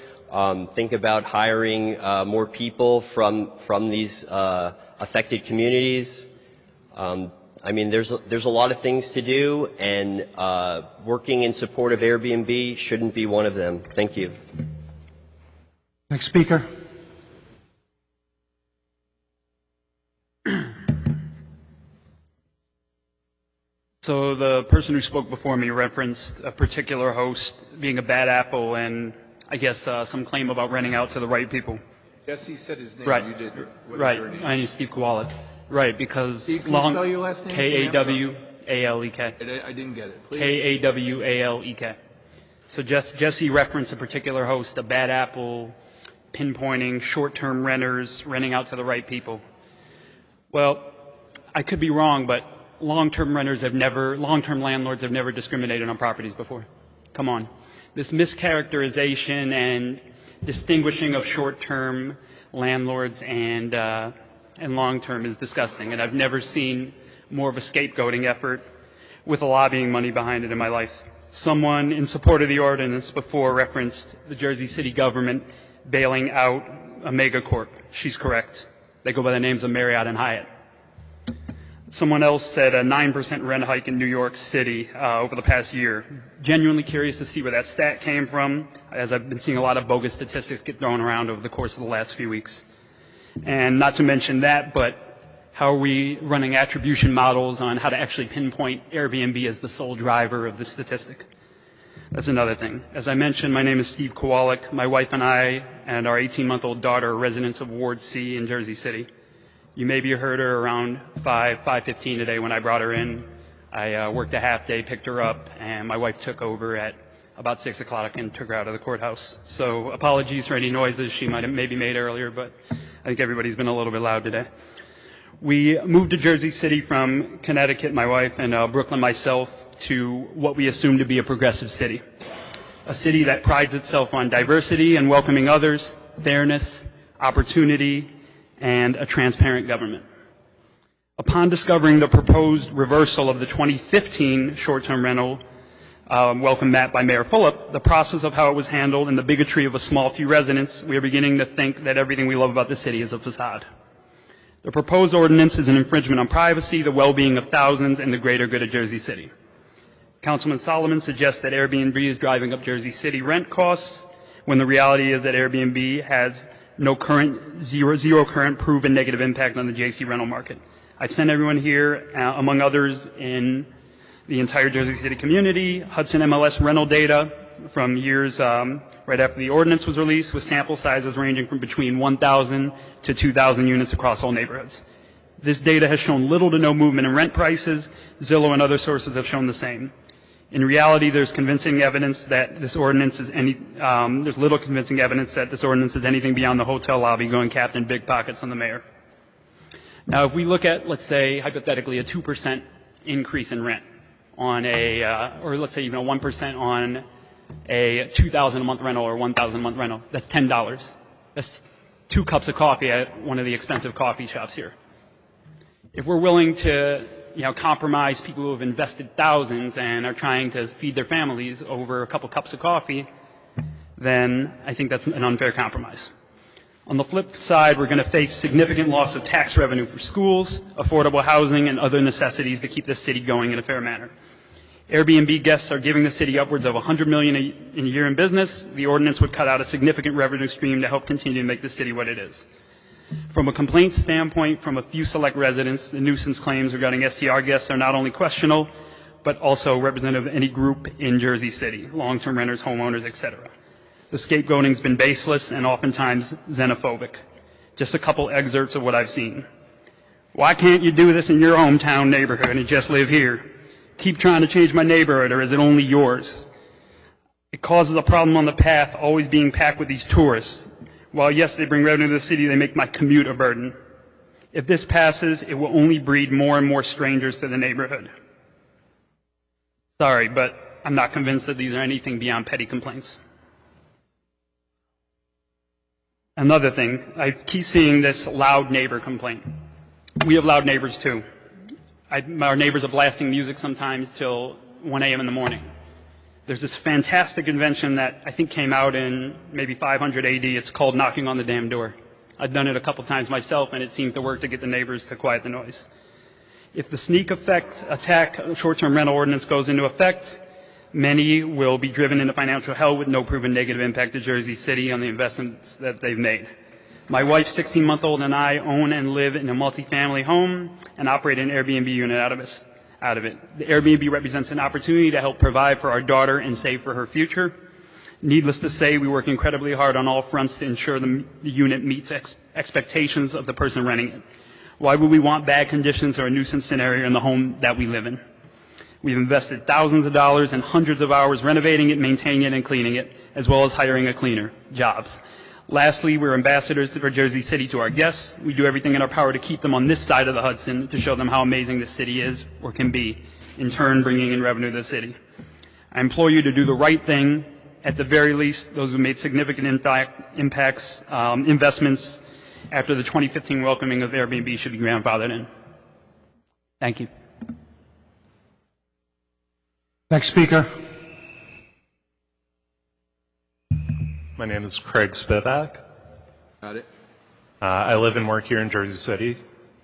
Think about hiring more people from these affected communities. I mean, there's a lot of things to do, and working in support of Airbnb shouldn't be one of them. Thank you.
Next speaker.
So the person who spoke before me referenced a particular host being a bad apple, and I guess some claim about renting out to the right people.
Jesse said his name.
Right.
You did. What
Right.
is your name?
My name is Steve Kowalik. Right, because
Steve, can you spell your last name?
K-A-W-A-L-E-K.
I didn't get it. Please.
K-A-W-A-L-E-K. So Jesse referenced a particular host, a bad apple, pinpointing short-term renters, renting out to the right people. Well, I could be wrong, but long-term landlords have never discriminated on properties before. Come on. This mischaracterization and distinguishing of short-term landlords and long-term is disgusting, and I've never seen more of a scapegoating effort with lobbying money behind it in my life. Someone in support of the ordinance before referenced the Jersey City government bailing out a megacorp. She's correct. They go by the names of Marriott and Hyatt. Someone else said a 9% rent hike in New York City over the past year. Genuinely curious to see where that stat came from, as I've been seeing a lot of bogus statistics get thrown around over the course of the last few weeks. And not to mention that, but how are we running attribution models on how to actually pinpoint Airbnb as the sole driver of this statistic? That's another thing. As I mentioned, my name is Steve Kowalik. My wife and I and our 18-month-old daughter are residents of Ward C in Jersey City. You maybe heard her around 5:15 today when I brought her in. I worked a half day, picked her up, and my wife took over at about 6 o'clock and took her out of the courthouse. So apologies for any noises she might have maybe made earlier, but I think everybody's been a little bit loud today. We moved to Jersey City from Connecticut, my wife, and Brooklyn, myself, to what we assume to be a progressive city. A city that prides itself on diversity and welcoming others, fairness, opportunity, and a transparent government. Upon discovering the proposed reversal of the 2015 short-term rental welcome map by Mayor Fulop, the process of how it was handled, and the bigotry of a small few residents, we are beginning to think that everything we love about the city is a facade. The proposed ordinance is an infringement on privacy, the well-being of thousands, and the greater good of Jersey City. Councilman Solomon suggests that Airbnb is driving up Jersey City rent costs, when the reality is that Airbnb has zero current proven negative impact on the JC rental market. I've sent everyone here, among others in the entire Jersey City community, Hudson MLS rental data from years right after the ordinance was released, with sample sizes ranging from between 1,000 to 2,000 units across all neighborhoods. This data has shown little to no movement in rent prices. Zillow and other sources have shown the same. In reality, there's convincing evidence that this ordinance is there's little convincing evidence that this ordinance is anything beyond the hotel lobby going Captain Big Pockets on the mayor. Now, if we look at, let's say, hypothetically, a 2% increase in rent on or let's say even a 1% on a $2,000 a month rental or $1,000 a month rental. That's $10. That's 2 cups of coffee at one of the expensive coffee shops here. If we're willing to, compromise people who have invested thousands and are trying to feed their families over a couple cups of coffee, then I think that's an unfair compromise. On the flip side, we're going to face significant loss of tax revenue for schools, affordable housing, and other necessities to keep this city going in a fair manner. Airbnb guests are giving the city upwards of $100 million a year in business. The ordinance would cut out a significant revenue stream to help continue to make the city what it is. From a complaint standpoint from a few select residents, the nuisance claims regarding STR guests are not only questionable, but also representative of any group in Jersey City, long-term renters, homeowners, etc. The scapegoating's been baseless and oftentimes xenophobic. Just a couple excerpts of what I've seen. Why can't you do this in your hometown neighborhood and just live here? Keep trying to change my neighborhood, or is it only yours? It causes a problem on the path, always being packed with these tourists. While yes, they bring revenue to the city, they make my commute a burden. If this passes, it will only breed more and more strangers to the neighborhood. Sorry, but I'm not convinced that these are anything beyond petty complaints. Another thing, I keep seeing this loud neighbor complaint. We have loud neighbors too. Our neighbors are blasting music sometimes till 1 a.m. in the morning. There's this fantastic invention that I think came out in maybe 500 AD. It's called knocking on the damn door. I've done it a couple times myself, and it seems to work to get the neighbors to quiet the noise. If the sneak attack short-term rental ordinance goes into effect, many will be driven into financial hell with no proven negative impact to Jersey City on the investments that they've made. My wife, 16-month-old, and I own and live in a multifamily home and operate an Airbnb unit out of it. The Airbnb represents an opportunity to help provide for our daughter and save for her future. Needless to say, we work incredibly hard on all fronts to ensure the unit meets expectations of the person renting it. Why would we want bad conditions or a nuisance scenario in the home that we live in? We've invested thousands of dollars and hundreds of hours renovating it, maintaining it, and cleaning it, as well as hiring a cleaner. Jobs. Lastly, we're ambassadors for Jersey City to our guests. We do everything in our power to keep them on this side of the Hudson to show them how amazing this city is or can be, in turn bringing in revenue to the city. I implore you to do the right thing. At the very least, those who made significant investments after the 2015 welcoming of Airbnb should be grandfathered in. Thank you.
Next speaker.
My name is Craig Spivak.
Got it.
I live and work here in Jersey City.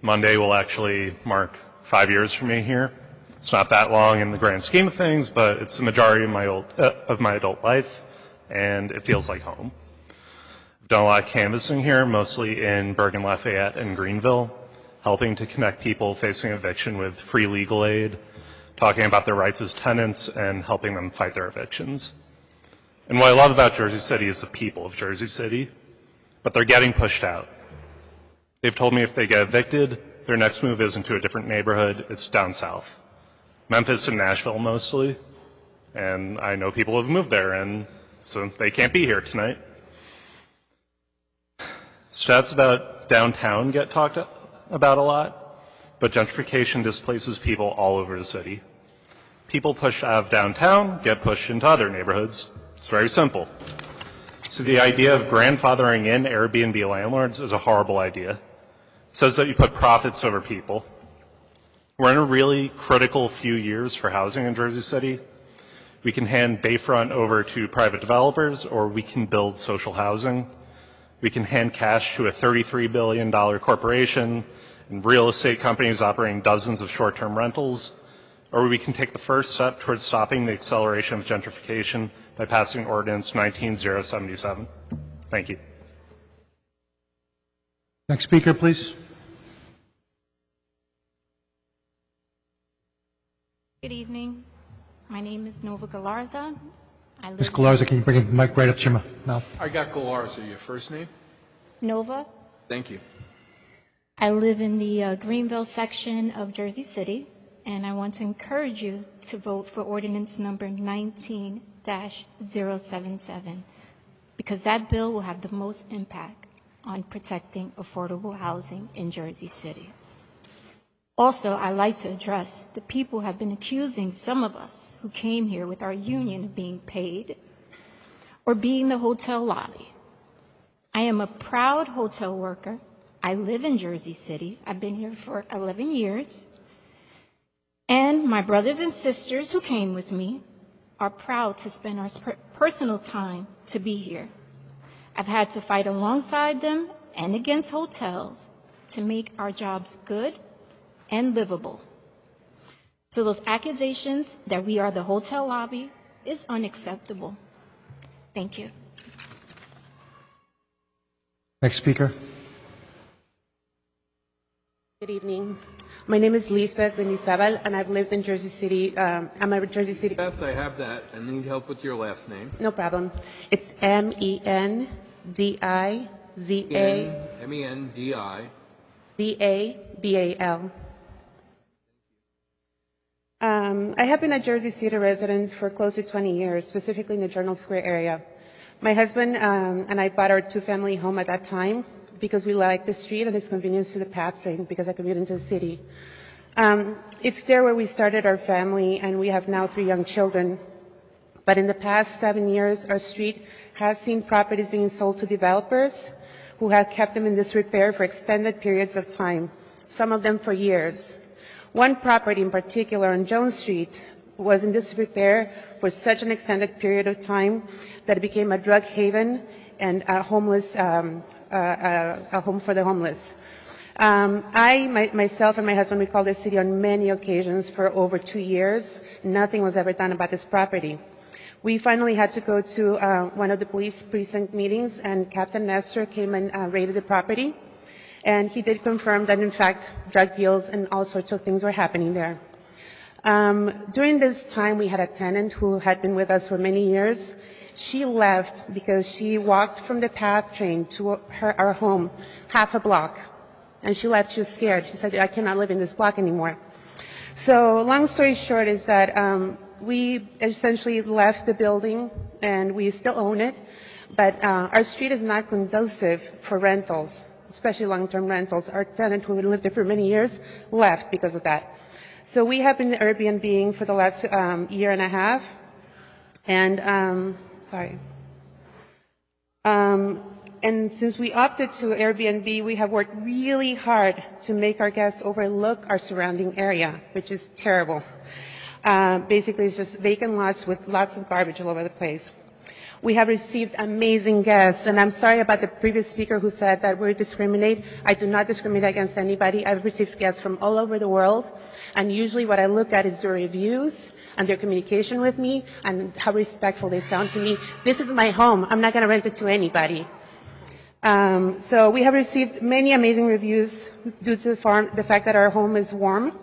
Monday will actually mark 5 years for me here. It's not that long in the grand scheme of things, but it's the majority of my adult life, and it feels like home. I've done a lot of canvassing here, mostly in Bergen Lafayette and Greenville, helping to connect people facing eviction with free legal aid, talking about their rights as tenants, and helping them fight their evictions. And what I love about Jersey City is the people of Jersey City, but they're getting pushed out. They've told me if they get evicted, their next move isn't to a different neighborhood, it's down south. Memphis and Nashville mostly, and I know people have moved there, and so they can't be here tonight. Stats about downtown get talked about a lot, but gentrification displaces people all over the city. People pushed out of downtown get pushed into other neighborhoods. It's very simple. So the idea of grandfathering in Airbnb landlords is a horrible idea. It says that you put profits over people. We're in a really critical few years for housing in Jersey City. We can hand Bayfront over to private developers, or we can build social housing. We can hand cash to a $33 billion corporation and real estate companies operating dozens of short-term rentals, or we can take the first step towards stopping the acceleration of gentrification by passing Ordinance 19077. Thank you.
Next speaker, please.
Good evening. My name is Nova Galarza.
Ms. Galarza, can you bring the mic right up to your mouth?
I got Galarza. Your first name?
Nova.
Thank you.
I live in the Greenville section of Jersey City, and I want to encourage you to vote for ordinance number 19-077, because that bill will have the most impact on protecting affordable housing in Jersey City. Also, I'd like to address the people who have been accusing some of us who came here with our union of being paid or be in the hotel lobby. I am a proud hotel worker. I live in Jersey City. I've been here for 11 years. And my brothers and sisters who came with me are proud to spend our personal time to be here. I've had to fight alongside them and against hotels to make our jobs good and livable. So those accusations that we are the hotel lobby is unacceptable. Thank you.
Next speaker.
Good evening. My name is Lisbeth Bendizabal, and I've lived in Jersey City. I'm a Jersey City.
Beth, I have that. I need help with your last name.
No problem. It's Mendiza.
Mendiza.
Zabal. I have been a Jersey City resident for close to 20 years, specifically in the Journal Square area. My husband and I bought our two-family home at that time because we liked the street and its convenience to the path train because I commute into the city. It's there where we started our family, and we have now 3 young children. But in the past 7 years, our street has seen properties being sold to developers who have kept them in disrepair for extended periods of time, some of them for years. One property in particular on Jones Street was in disrepair for such an extended period of time that it became a drug haven and a homeless, a home for the homeless. Myself and my husband, we called the city on many occasions for over 2 years. Nothing was ever done about this property. We finally had to go to one of the police precinct meetings, and Captain Nestor came and raided the property. And he did confirm that, in fact, drug deals and all sorts of things were happening there. During this time, we had a tenant who had been with us for many years. She left because she walked from the PATH train to our home half a block. And she left, she was scared. She said, I cannot live in this block anymore. So long story short is that we essentially left the building, and we still own it. But our street is not conducive for rentals, especially long-term rentals. Our tenant, who lived there for many years, left because of that. So we have been Airbnb-ing for the last year and a half. And, and since we opted to Airbnb, we have worked really hard to make our guests overlook our surrounding area, which is terrible. Basically, it's just vacant lots with lots of garbage all over the place. We have received amazing guests, and I'm sorry about the previous speaker who said that we discriminate. I do not discriminate against anybody. I've received guests from all over the world, and usually what I look at is their reviews and their communication with me and how respectful they sound to me. This is my home. I'm not going to rent it to anybody. So we have received many amazing reviews due to the fact that our home is warm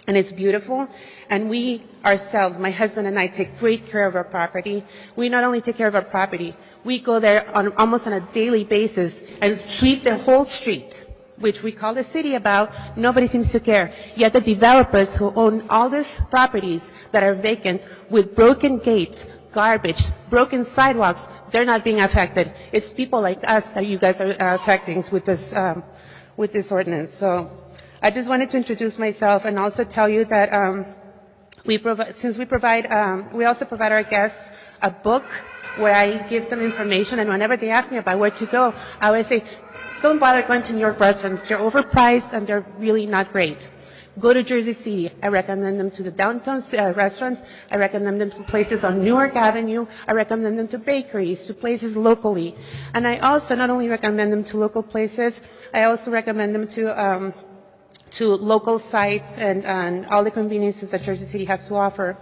and it's beautiful, and we ourselves, my husband and I, take great care of our property. We not only take care of our property, we go there almost on a daily basis and sweep the whole street, which we call the city about. Nobody seems to care. Yet the developers who own all these properties that are vacant with broken gates, garbage, broken sidewalks, they're not being affected. It's people like us that you guys are affecting with this ordinance. So I just wanted to introduce myself and also tell you that we also provide our guests a book where I give them information, and whenever they ask me about where to go, I always say, don't bother going to New York restaurants. They're overpriced and they're really not great. Go to Jersey City. I recommend them to the downtown restaurants. I recommend them to places on Newark Avenue. I recommend them to bakeries, to places locally. And I also not only recommend them to local places, I also recommend them to local sites and all the conveniences that Jersey City has to offer.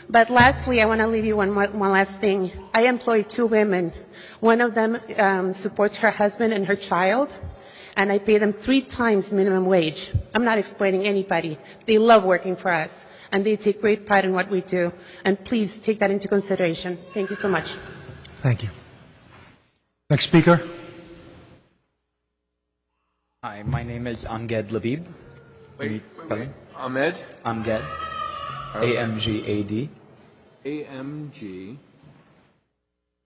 But lastly, I want to leave you one last thing. I employ 2 women. One of them supports her husband and her child, and I pay them 3 times minimum wage. I'm not exploiting anybody. They love working for us, and they take great pride in what we do. And please take that into consideration. Thank you so much.
Thank you. Next speaker.
Hi, my name is Amged Labib.
Wait. Ahmed?
Amged. A-M-G-A-D.
A-M-G.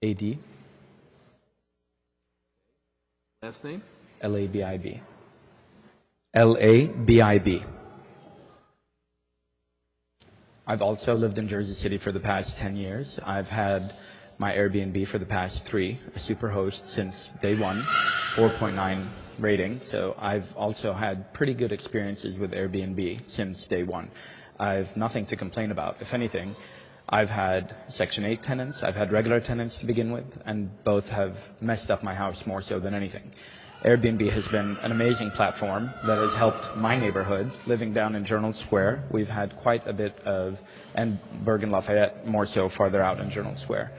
A-D.
Last name?
L-A-B-I-B. L-A-B-I-B. I've also lived in Jersey City for the past 10 years. I've had my Airbnb for the past 3, a Superhost since day 1, 4.9 rating. So I've also had pretty good experiences with Airbnb since day 1. I've nothing to complain about. If anything, I've had Section 8 tenants, I've had regular tenants to begin with, and both have messed up my house more so than anything. Airbnb has been an amazing platform that has helped my neighborhood. Living down in Journal Square, we've had quite a bit of, and Bergen-Lafayette more so farther out in Journal Square,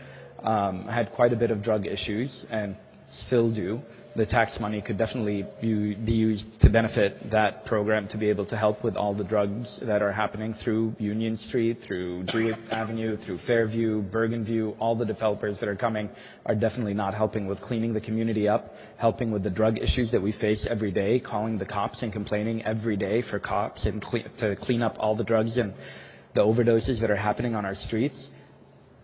had quite a bit of drug issues and still do. The tax money could definitely be used to benefit that program to be able to help with all the drugs that are happening through Union Street, through Druitt Avenue, through Fairview, Bergenview. All the developers that are coming are definitely not helping with cleaning the community up, helping with the drug issues that we face every day, calling the cops and complaining every day for cops and to clean up all the drugs and the overdoses that are happening on our streets.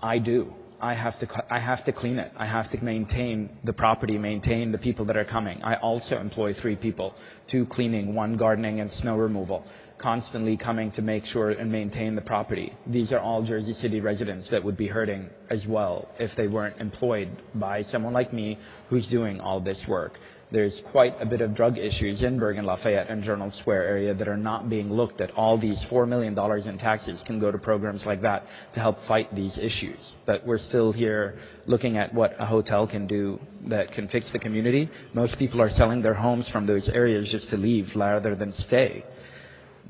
I do. I have to clean it. I have to maintain the property, maintain the people that are coming. I also employ 3 people, 2 cleaning, 1 gardening and snow removal, constantly coming to make sure and maintain the property. These are all Jersey City residents that would be hurting as well if they weren't employed by someone like me who's doing all this work. There's quite a bit of drug issues in Bergen-Lafayette and Journal Square area that are not being looked at. All these $4 million in taxes can go to programs like that to help fight these issues. But we're still here looking at what a hotel can do that can fix the community. Most people are selling their homes from those areas just to leave rather than stay.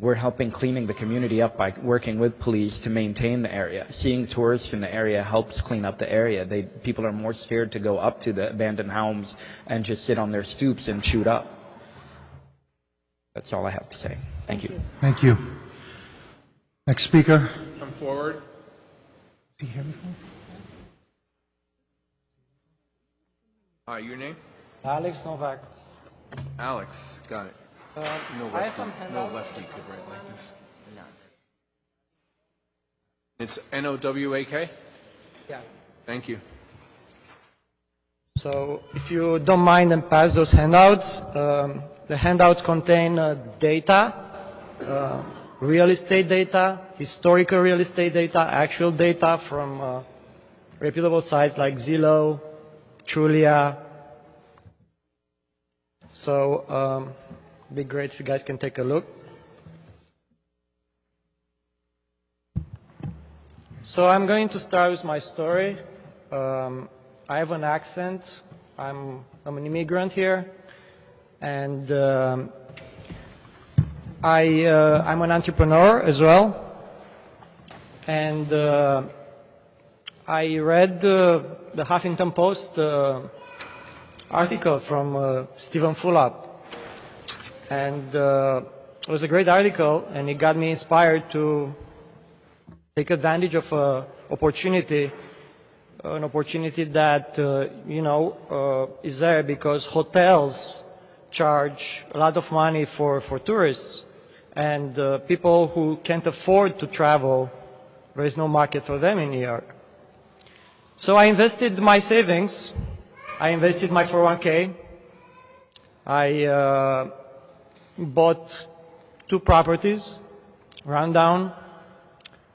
We're helping cleaning the community up by working with police to maintain the area. Seeing tourists in the area helps clean up the area. People are more scared to go up to the abandoned homes and just sit on their stoops and shoot up. That's all I have to say. Thank you.
Thank you. Next speaker.
Come forward.
Did you hear me?
Your name?
Alex Novak.
Alex, got it. No
I have
lefty,
some
no
handouts.
lefty could write like this. It's N-O-W-A-K?
Yeah.
Thank you.
So if you don't mind and pass those handouts, the handouts contain data, real estate data, historical real estate data, actual data from reputable sites like Zillow, Trulia. So it'd be great if you guys can take a look. So I'm going to start with my story. I have an accent. I'm an immigrant here, and I'm an entrepreneur as well. And I read the Huffington Post article from Stephen Fulop, and it was a great article, and it got me inspired to take advantage of an opportunity that is there because hotels charge a lot of money for tourists, and people who can't afford to travel, there is no market for them in New York. So I invested my savings. I invested my 401k. I bought 2 properties, rundown.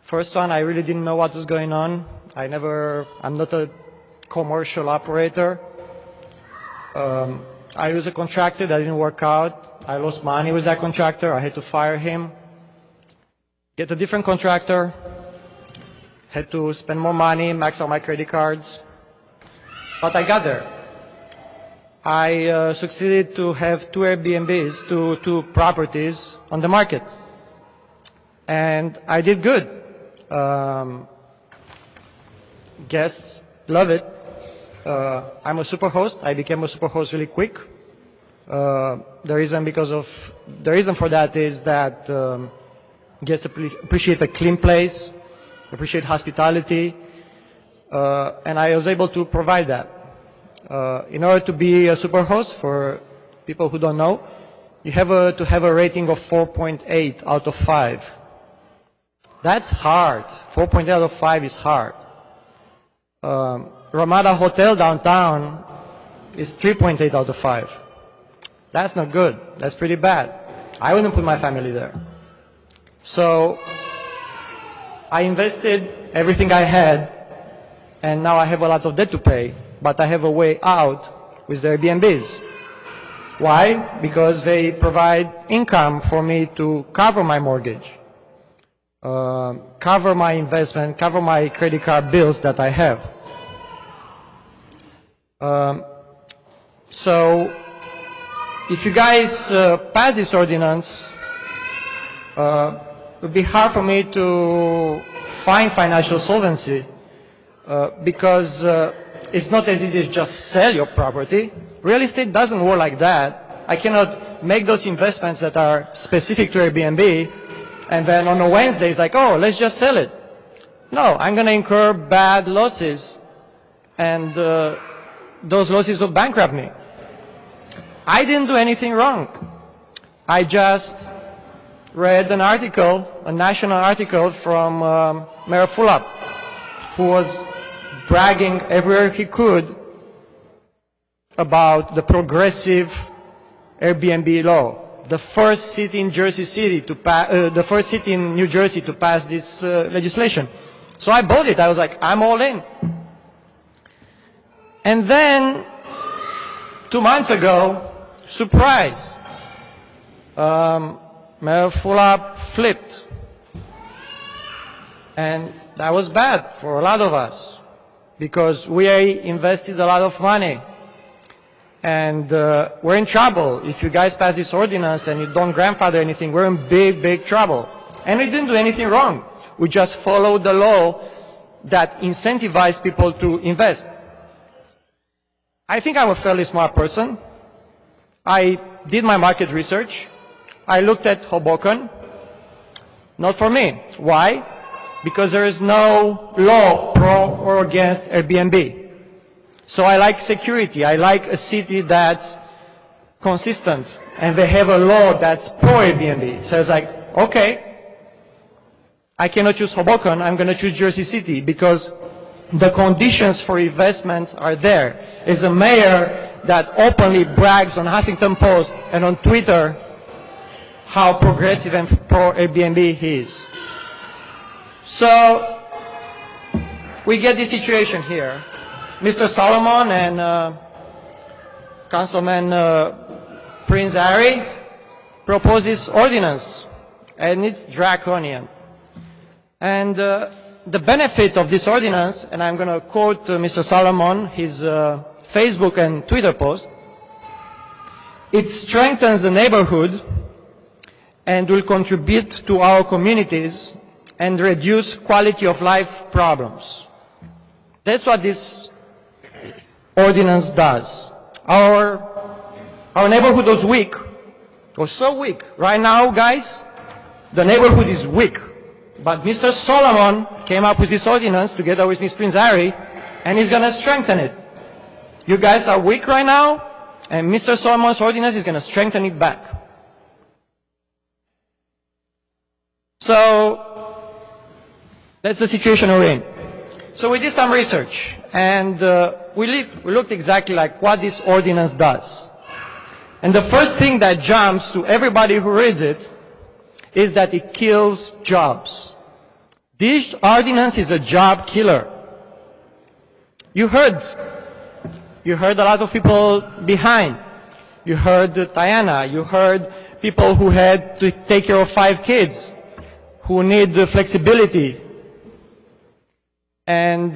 First one, I really didn't know what was going on. I'm not a commercial operator. I used a contractor that didn't work out. I lost money with that contractor. I had to fire him. Get a different contractor. Had to spend more money, max out my credit cards. But I got there. I succeeded to have 2 Airbnbs, two properties on the market. And I did good. Guests love it. I'm a super host. I became a super host really quick. The reason for that is that guests appreciate a clean place, appreciate hospitality, and I was able to provide that. In order to be a super host, for people who don't know, you have to have a rating of 4.8 out of 5. That's hard. 4.8 out of 5 is hard. Ramada Hotel downtown is 3.8 out of 5. That's not good. That's pretty bad. I wouldn't put my family there. So I invested everything I had and now I have a lot of debt to pay, but I have a way out with the Airbnbs. Why? Because they provide income for me to cover my mortgage, cover my investment, cover my credit card bills that I have. So if you guys pass this ordinance, it would be hard for me to find financial solvency because it's not as easy as just sell your property. Real estate doesn't work like that. I cannot make those investments that are specific to Airbnb and then on a Wednesday it's like, oh, let's just sell it. No, I'm going to incur bad losses and those losses will bankrupt me. I didn't do anything wrong. I just read an article, a national article from Mayor Fulop, who was bragging everywhere he could about the progressive Airbnb law. The first city in Jersey City to the first city in New Jersey to pass this legislation. So I bought it. I was like, I'm all in. And then 2 months ago, surprise, Mayor Fulop flipped. And that was bad for a lot of us because we invested a lot of money. And we're in trouble. If you guys pass this ordinance and you don't grandfather anything, we're in big, big trouble. And we didn't do anything wrong. We just followed the law that incentivized people to invest. I think I'm a fairly smart person. I did my market research. I looked at Hoboken. Not for me. Why? Because there is no law pro or against Airbnb. So I like security. I like a city that's consistent and they have a law that's pro Airbnb. So it's like, okay, I cannot choose Hoboken, I'm going to choose Jersey City because the conditions for investments are there. As a mayor that openly brags on Huffington Post and on Twitter how progressive and pro Airbnb he is. So we get this situation here. Mr. Solomon and Councilman Prince Harry proposed this ordinance, and it's draconian. And the benefit of this ordinance, and I'm going to quote Mr. Solomon, his Facebook and Twitter post, it strengthens the neighborhood and will contribute to our communities and reduce quality of life problems. That's what this ordinance does. Our neighborhood was weak. It was so weak. Right now, guys, the neighborhood is weak. But Mr. Solomon came up with this ordinance together with Ms. Prince Harry, and he's going to strengthen it. You guys are weak right now, and Mr. Solomon's ordinance is going to strengthen it back. So that's the situation we're in. So we did some research, and we looked exactly like what this ordinance does. And the first thing that jumps to everybody who reads it is that it kills jobs. This ordinance is a job killer. You heard a lot of people behind. You heard Diana. You heard people who had to take care of 5 kids, who need the flexibility. And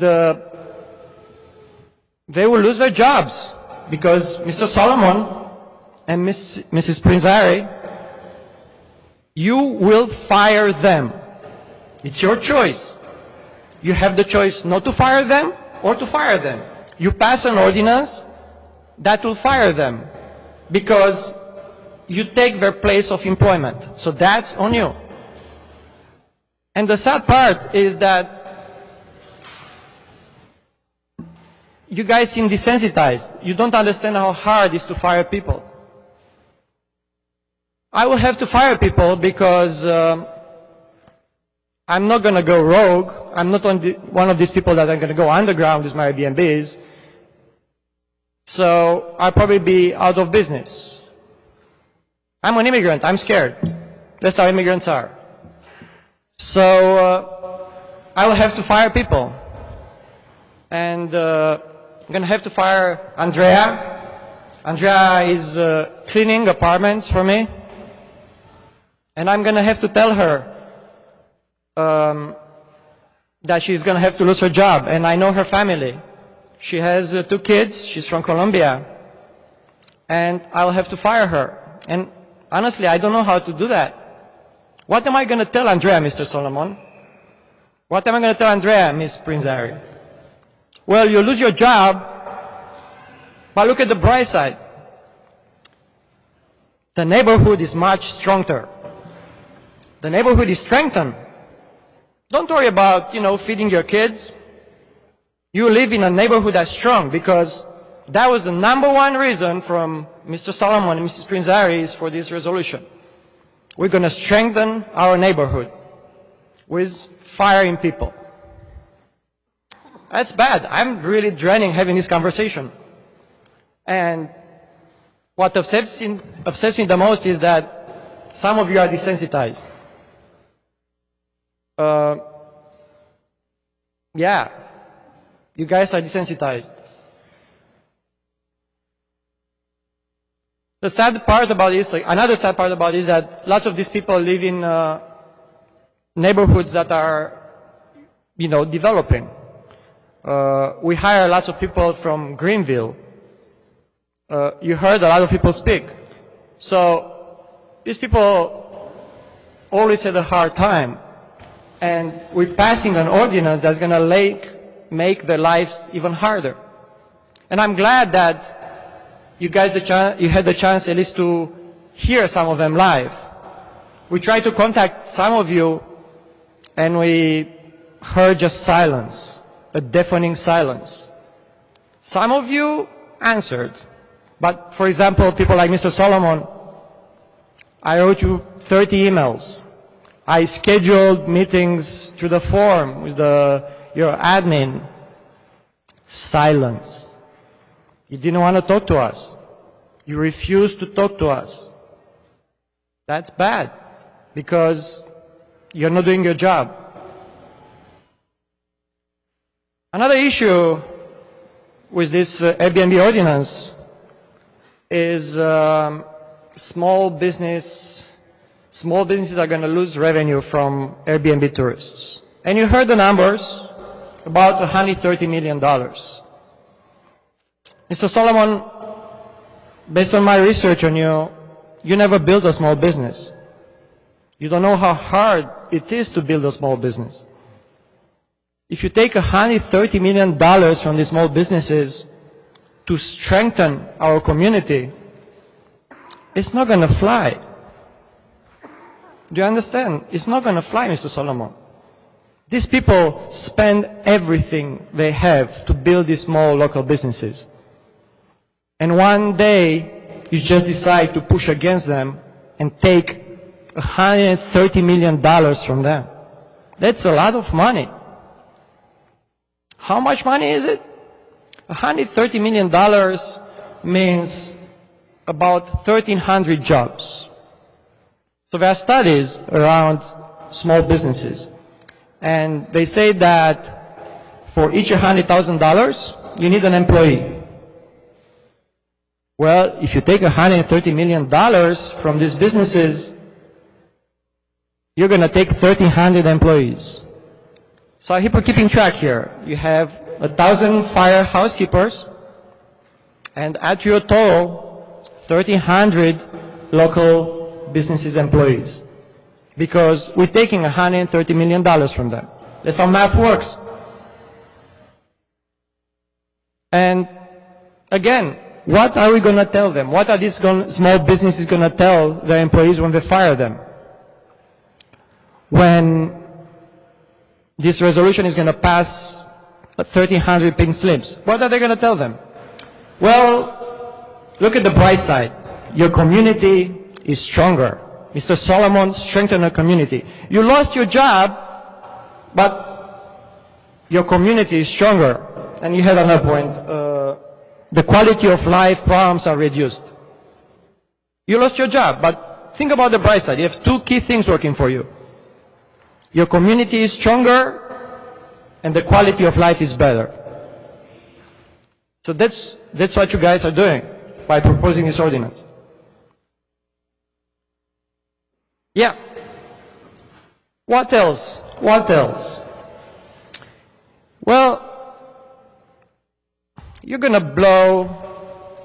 they will lose their jobs because Mr. Solomon and Mrs. Prince Harry, you will fire them. It's your choice. You have the choice not to fire them or to fire them. You pass an ordinance that will fire them because you take their place of employment. So that's on you. And the sad part is that you guys seem desensitized. You don't understand how hard it is to fire people. I will have to fire people because I'm not going to go rogue. I'm not one of these people that are going to go underground with my Airbnbs. So I'll probably be out of business. I'm an immigrant. I'm scared. That's how immigrants are. So I will have to fire people. and I'm going to have to fire Andrea. Andrea is cleaning apartments for me, and I'm going to have to tell her that she's going to have to lose her job, and I know her family. She has 2 kids, she's from Colombia, and I'll have to fire her. And honestly, I don't know how to do that. What am I going to tell Andrea, Mr. Solomon? What am I going to tell Andrea, Ms. Prinzari? Well, you lose your job, but look at the bright side. The neighborhood is much stronger. The neighborhood is strengthened. Don't worry about, feeding your kids. You live in a neighborhood that's strong, because that was the #1 reason from Mr. Solomon and Mrs. Prinzari for this resolution. We're going to strengthen our neighborhood with firing people. That's bad. I'm really dreading having this conversation. And what upsets me the most is that some of you are desensitized. Yeah, you guys are desensitized. The sad part about this, another sad part about this, is that lots of these people live in neighborhoods that are, developing. We hire lots of people from Greenville. You heard a lot of people speak. So these people always had a hard time. And we're passing an ordinance that's going to make their lives even harder. And I'm glad that you guys you had the chance at least to hear some of them live. We tried to contact some of you, and we heard just silence, a deafening silence. Some of you answered, but for example, people like Mr. Solomon, I wrote you 30 emails. I scheduled meetings through the forum with your admin. Silence. You didn't want to talk to us. You refused to talk to us. That's bad, because you're not doing your job. Another issue with this Airbnb ordinance is small businesses are going to lose revenue from Airbnb tourists. And you heard the numbers, about $130 million. Mr. Solomon, based on my research on you, you never built a small business. You don't know how hard it is to build a small business. If you take $130 million from these small businesses to strengthen our community, it's not going to fly. Do you understand? It's not going to fly, Mr. Solomon. These people spend everything they have to build these small local businesses. And one day, you just decide to push against them and take $130 million from them. That's a lot of money. How much money is it? $130 million means about 1,300 jobs. So there are studies around small businesses, and they say that for each $100,000, you need an employee. Well, if you take $130 million from these businesses, you're going to take 1,300 employees. So I hope we're keeping track here. You have 1,000 fire housekeepers, and add to your total 1,300 local businesses employees, because we're taking $130 million from them. That's how math works. And again, what are we going to tell them? What are these small businesses going to tell their employees when they fire them? When this resolution is going to pass 1,300 pink slips, what are they going to tell them? Well, look at the bright side. Your community is stronger. Mr. Solomon strengthened our community. You lost your job, but your community is stronger. And you had another point. The quality of life problems are reduced. You lost your job, but think about the bright side. You have 2 key things working for you. Your community is stronger, and the quality of life is better. So that's what you guys are doing by proposing this ordinance. Yeah. What else? What else? Well, you're going to blow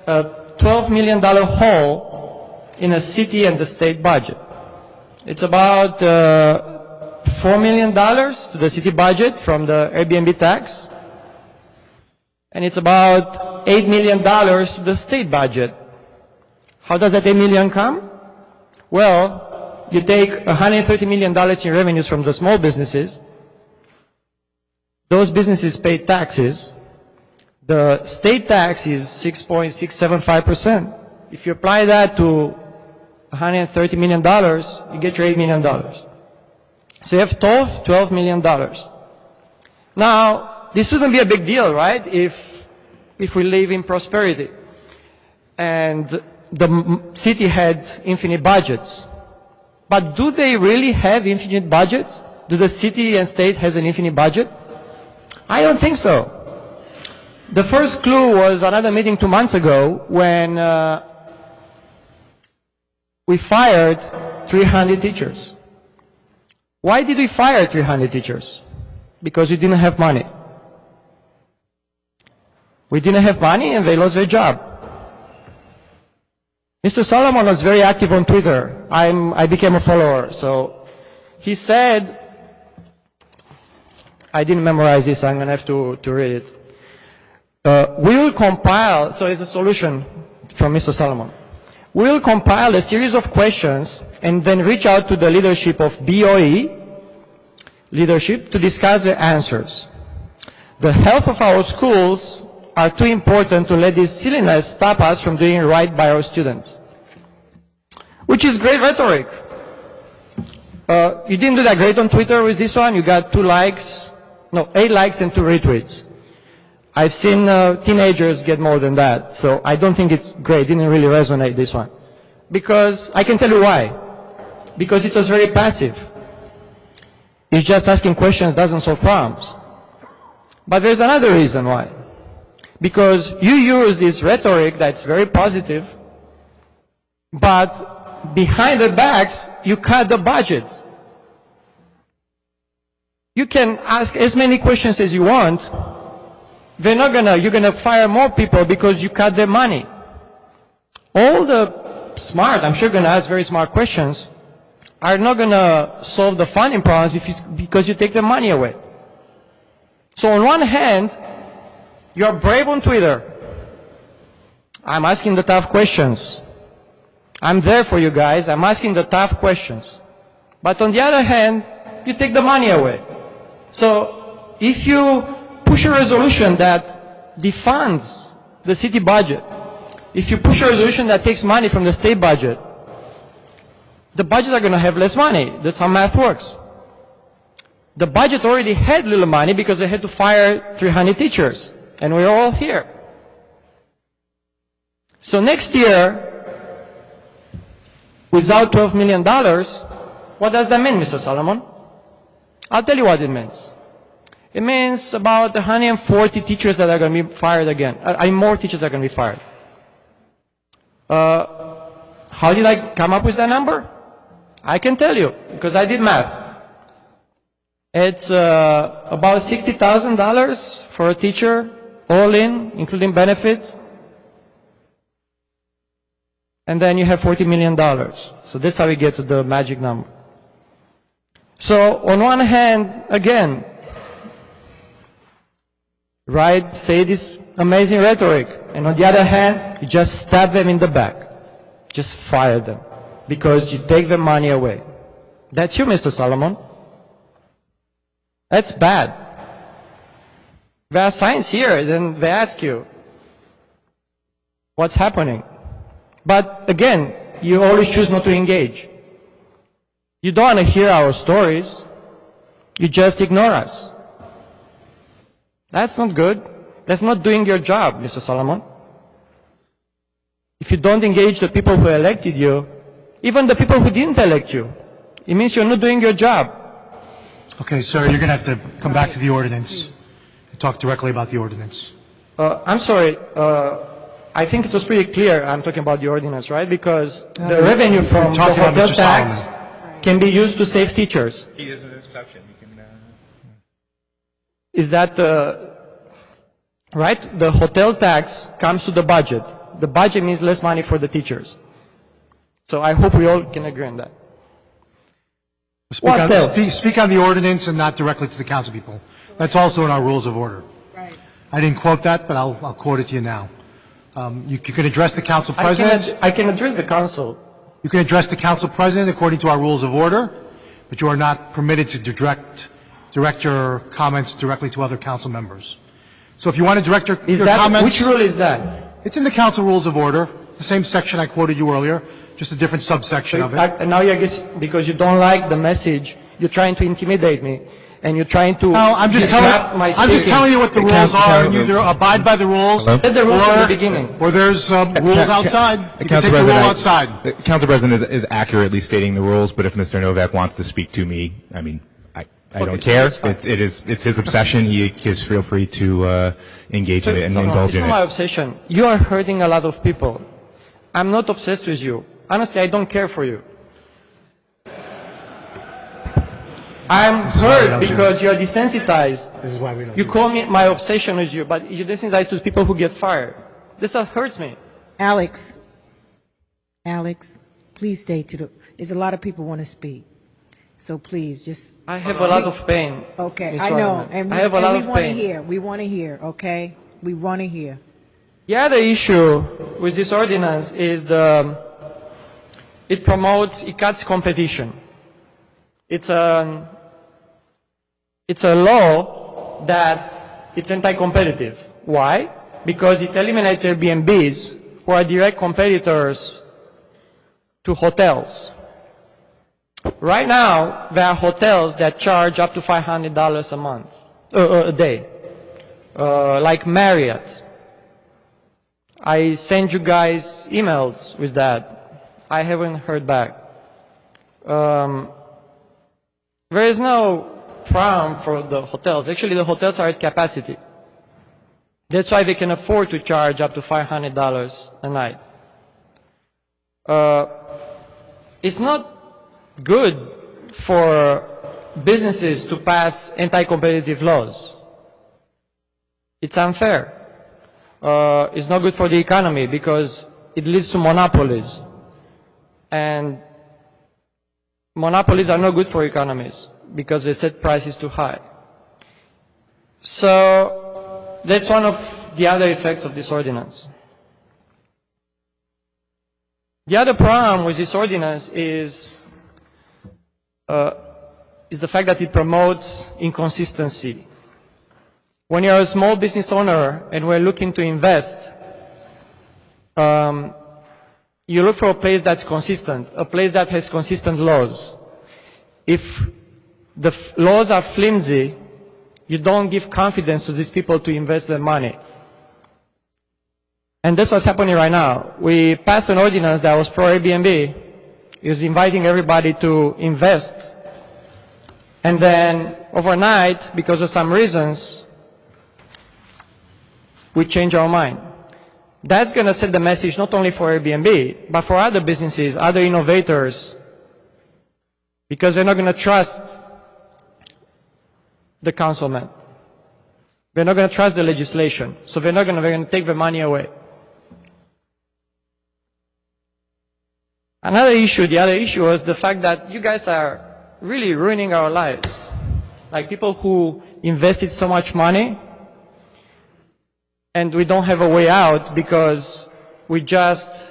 a $12 million hole in a city and the state budget. It's about $4 million to the city budget from the Airbnb tax. And it's about $8 million to the state budget. How does that $8 million come? Well, you take $130 million in revenues from the small businesses. Those businesses pay taxes. The state tax is 6.675%. If you apply that to $130 million, you get your $8 million. So you have $12 million. Now, this wouldn't be a big deal, right, if we live in prosperity and the city had infinite budgets. But do they really have infinite budgets? Do the city and state has an infinite budget? I don't think so. The first clue was another meeting 2 months ago when we fired 300 teachers. Why did we fire 300 teachers? Because we didn't have money. We didn't have money and they lost their job. Mr. Solomon was very active on Twitter. I became a follower. So he said, I didn't memorize this, I'm going to have to read it. We will compile, so it's a solution from Mr. Solomon. We will compile a series of questions and then reach out to the leadership of BOE leadership to discuss the answers. The health of our schools are too important to let this silliness stop us from doing right by our students. Which is great rhetoric. You didn't do that great on Twitter with this one. You got 8 likes and 2 retweets. I've seen teenagers get more than that, so I don't think it's great. It didn't really resonate, this one. Because, I can tell you why. Because it was very passive. It's just asking questions doesn't solve problems. But there's another reason why. Because you use this rhetoric that's very positive, but behind their backs, you cut the budgets. You can ask as many questions as you want. You're gonna fire more people because you cut their money. All the smart, I'm sure gonna ask very smart questions, are not gonna solve the funding problems because you take the money away. So on one hand, you're brave on Twitter. I'm asking the tough questions. I'm there for you guys. I'm asking the tough questions. But on the other hand, you take the money away. So if you push a resolution that defunds the city budget, if you push a resolution that takes money from the state budget, the budgets are going to have less money. That's how math works. The budget already had little money because they had to fire 300 teachers. And we're all here. So next year, without $12 million, what does that mean, Mr. Solomon? I'll tell you what it means. It means about 140 teachers that are going to be fired again. More teachers that are going to be fired. How did I come up with that number? I can tell you, because I did math. It's about $60,000 for a teacher, all in, including benefits. And then you have $40 million. So that's how we get to the magic number. So on one hand, again, right, say this amazing rhetoric. And on the other hand, you just stab them in the back. Just fire them. Because you take their money away. That's you, Mr. Solomon. That's bad. There are signs here, then they ask you, what's happening? But again, you always choose not to engage. You don't want to hear our stories. You just ignore us. That's not good. That's not doing your job, Mr. Solomon. If you don't engage the people who elected you, even the people who didn't elect you, it means you're not doing your job.
Okay, sir, you're going to have to come back to the ordinance and talk directly about the ordinance.
I'm sorry. I think it was pretty clear I'm talking about the ordinance, right? Because the revenue from the
talking about
hotel
Mr.
tax
Solomon.
can be used to save teachers.
He is an exception.
Is that right? The hotel tax comes to the budget. The budget means less money for the teachers. So I hope we all can agree on that. What else?
Speak on the ordinance and not directly to the council people. That's also in our rules of order.
Right.
I didn't quote that, but I'll quote it to you now. You can address the council president.
I can address the council.
You can address the council president according to our rules of order, but you are not permitted to direct your comments directly to other council members. So if you want to direct your comments...
Which rule is that?
It's in the council rules of order, the same section I quoted you earlier, just a different subsection of it.
And now I guess because you don't like the message, you're trying to intimidate me, and you're trying to...
No, I'm just telling you what the rules are, and you either abide by the rules,
Set the rules from the beginning.
or there's rules outside. You can take the rule outside.
The council president is accurately stating the rules, but if Mr. Novak wants to speak to me, I mean, I don't care. It's his obsession. He is feel free to engage in it and indulge
It's
in
not my
it.
obsession. You are hurting a lot of people. I'm not obsessed with you. Honestly, I don't care for you. I'm hurt because you're desensitized.
This is why we don't.
You call me, my obsession is you, but you're desensitized to people who get fired. That's what hurts me.
Alex, please stay to the, there's a lot of people want to speak. So please, just.
I have a lot of pain.
Okay,
Ms.
I know.
Rodman. I have a lot of pain.
We want to hear, okay? We want to hear.
The other issue with this ordinance is it cuts competition. It's a law that it's anti-competitive. Why? Because it eliminates Airbnbs, who are direct competitors to hotels. Right now, there are hotels that charge up to $500 a month, a day, like Marriott. I send you guys emails with that. I haven't heard back. There is no problem for the hotels. Actually, the hotels are at capacity. That's why they can afford to charge up to $500 a night. It's not good for businesses to pass anti-competitive laws. It's unfair. It's not good for the economy because it leads to monopolies. And monopolies are not good for economies because they set prices too high. So that's one of the other effects of this ordinance. The other problem with this ordinance is the fact that it promotes inconsistency. When you're a small business owner and we're looking to invest, you look for a place that's consistent, a place that has consistent laws. If the laws are flimsy, you don't give confidence to these people to invest their money. And that's what's happening right now. We passed an ordinance that was pro-Airbnb. It was inviting everybody to invest. And then overnight, because of some reasons, we change our mind. That's going to set the message not only for Airbnb, but for other businesses, other innovators, because they're not going to trust the councilman. They're not going to trust the legislation, so they're going to take the money away. Another issue, the other issue was the fact that you guys are really ruining our lives. Like people who invested so much money and we don't have a way out because we just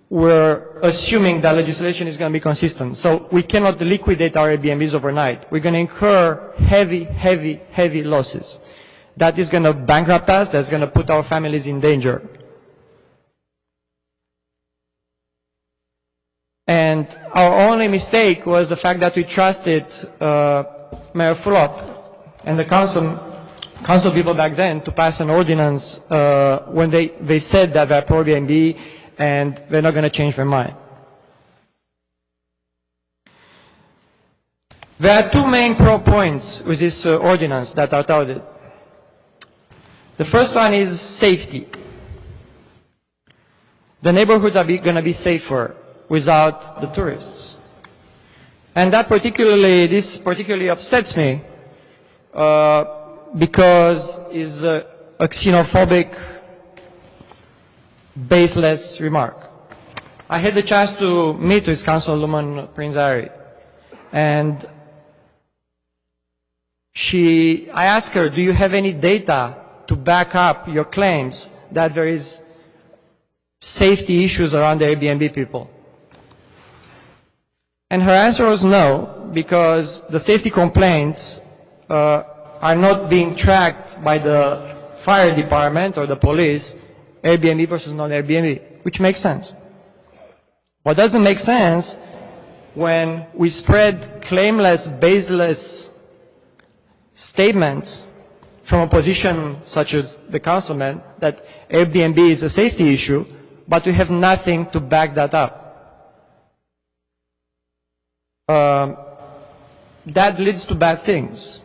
were assuming that legislation is going to be consistent. So we cannot liquidate our Airbnbs overnight. We're going to incur heavy, heavy, heavy losses. That is going to bankrupt us. That's going to put our families in danger. And our only mistake was the fact that we trusted Mayor Fulop and the council people back then to pass an ordinance when they said that they're pro-Airbnb and they're not going to change their mind. There are two main pro points with this ordinance that are touted. The first one is safety. The neighborhoods are going to be safer without the tourists. And this particularly upsets me because it's a xenophobic, baseless remark. I had the chance to meet with Councilwoman Prince Ari, and I asked her, do you have any data to back up your claims that there is safety issues around the Airbnb people? And her answer was no, because the safety complaints are not being tracked by the fire department or the police, Airbnb versus non-Airbnb, which makes sense. What doesn't make sense when we spread claimless, baseless statements from a position such as the councilman that Airbnb is a safety issue, but we have nothing to back that up. That leads to bad things.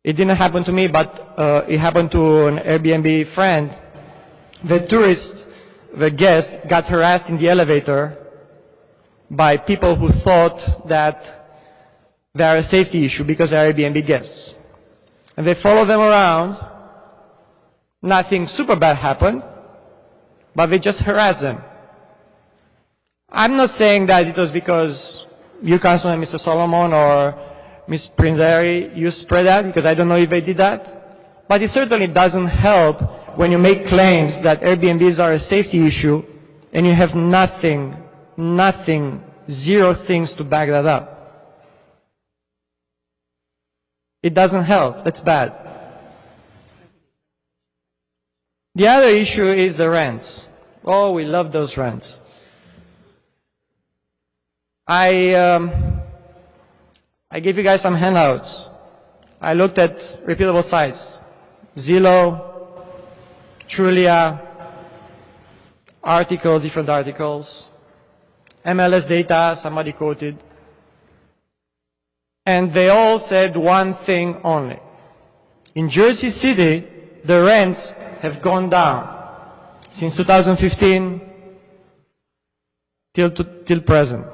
It didn't happen to me, but it happened to an Airbnb friend. The guest got harassed in the elevator by people who thought that they are a safety issue because they are Airbnb guests. And they followed them around. Nothing super bad happened, but they just harassed them. I'm not saying that it was because you, Councilman, Mr. Solomon, or Ms. Prince Ari, you spread that, because I don't know if they did that. But it certainly doesn't help when you make claims that Airbnbs are a safety issue and you have nothing, zero things to back that up. It doesn't help. That's bad. The other issue is the rents. Oh, we love those rents. I gave you guys some handouts. I looked at reputable sites. Zillow, Trulia, different articles, MLS data, somebody quoted. And they all said one thing only. In Jersey City, the rents have gone down since 2015 till present.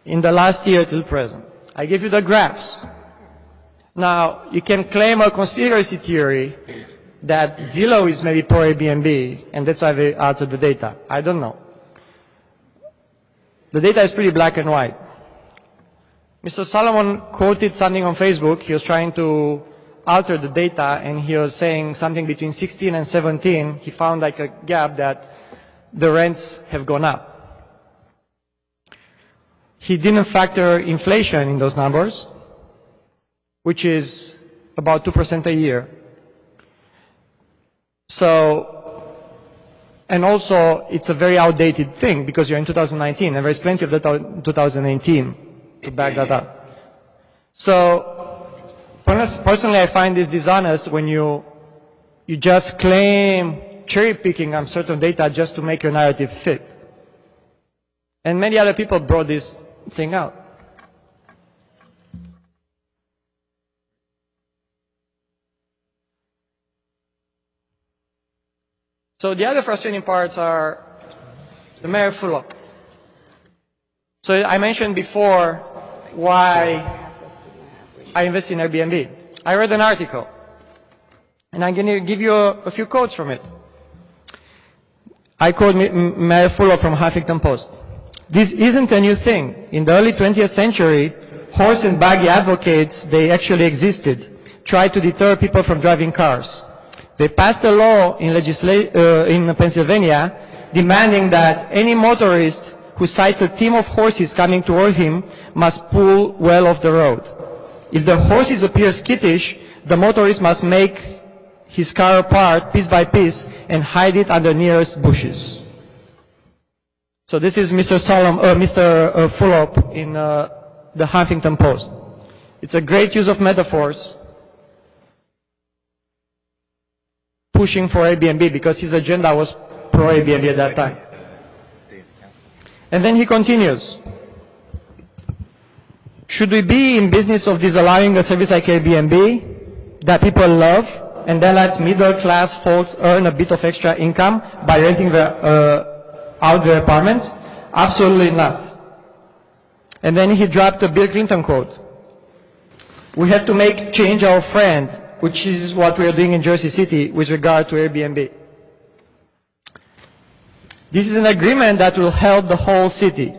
In the last year till present. I give you the graphs. Now, you can claim a conspiracy theory that Zillow is maybe pro Airbnb, and that's why they altered the data. I don't know. The data is pretty black and white. Mr. Solomon quoted something on Facebook. He was trying to alter the data, and he was saying something between 16 and 17. He found like a gap that the rents have gone up. He didn't factor inflation in those numbers, which is about 2% a year. So, and also it's a very outdated thing because you're in 2019 and there's plenty of data in 2018 to back that up. So, personally I find this dishonest when you just claim cherry picking on certain data just to make your narrative fit. And many other people brought this thing out. So the other frustrating parts are the mayor full-up. So I mentioned before why I invest in Airbnb. I read an article, and I'm going to give you a few quotes from it. I quote Mayor Fuller from Huffington Post. This isn't a new thing. In the early 20th century, horse and buggy advocates, they actually existed, tried to deter people from driving cars. They passed a law in Pennsylvania demanding that any motorist who sights a team of horses coming toward him must pull well off the road. If the horses appear skittish, the motorist must make his car apart piece by piece and hide it under nearest bushes. So this is Mr. Fulop in the Huffington Post. It's a great use of metaphors, pushing for Airbnb because his agenda was pro-Airbnb at that time. And then he continues. Should we be in business of disallowing a service like Airbnb that people love and that lets middle-class folks earn a bit of extra income by renting out their apartment? Absolutely not. And then he dropped the Bill Clinton quote. We have to make change our friend, which is what we are doing in Jersey City with regard to Airbnb. This is an agreement that will help the whole city.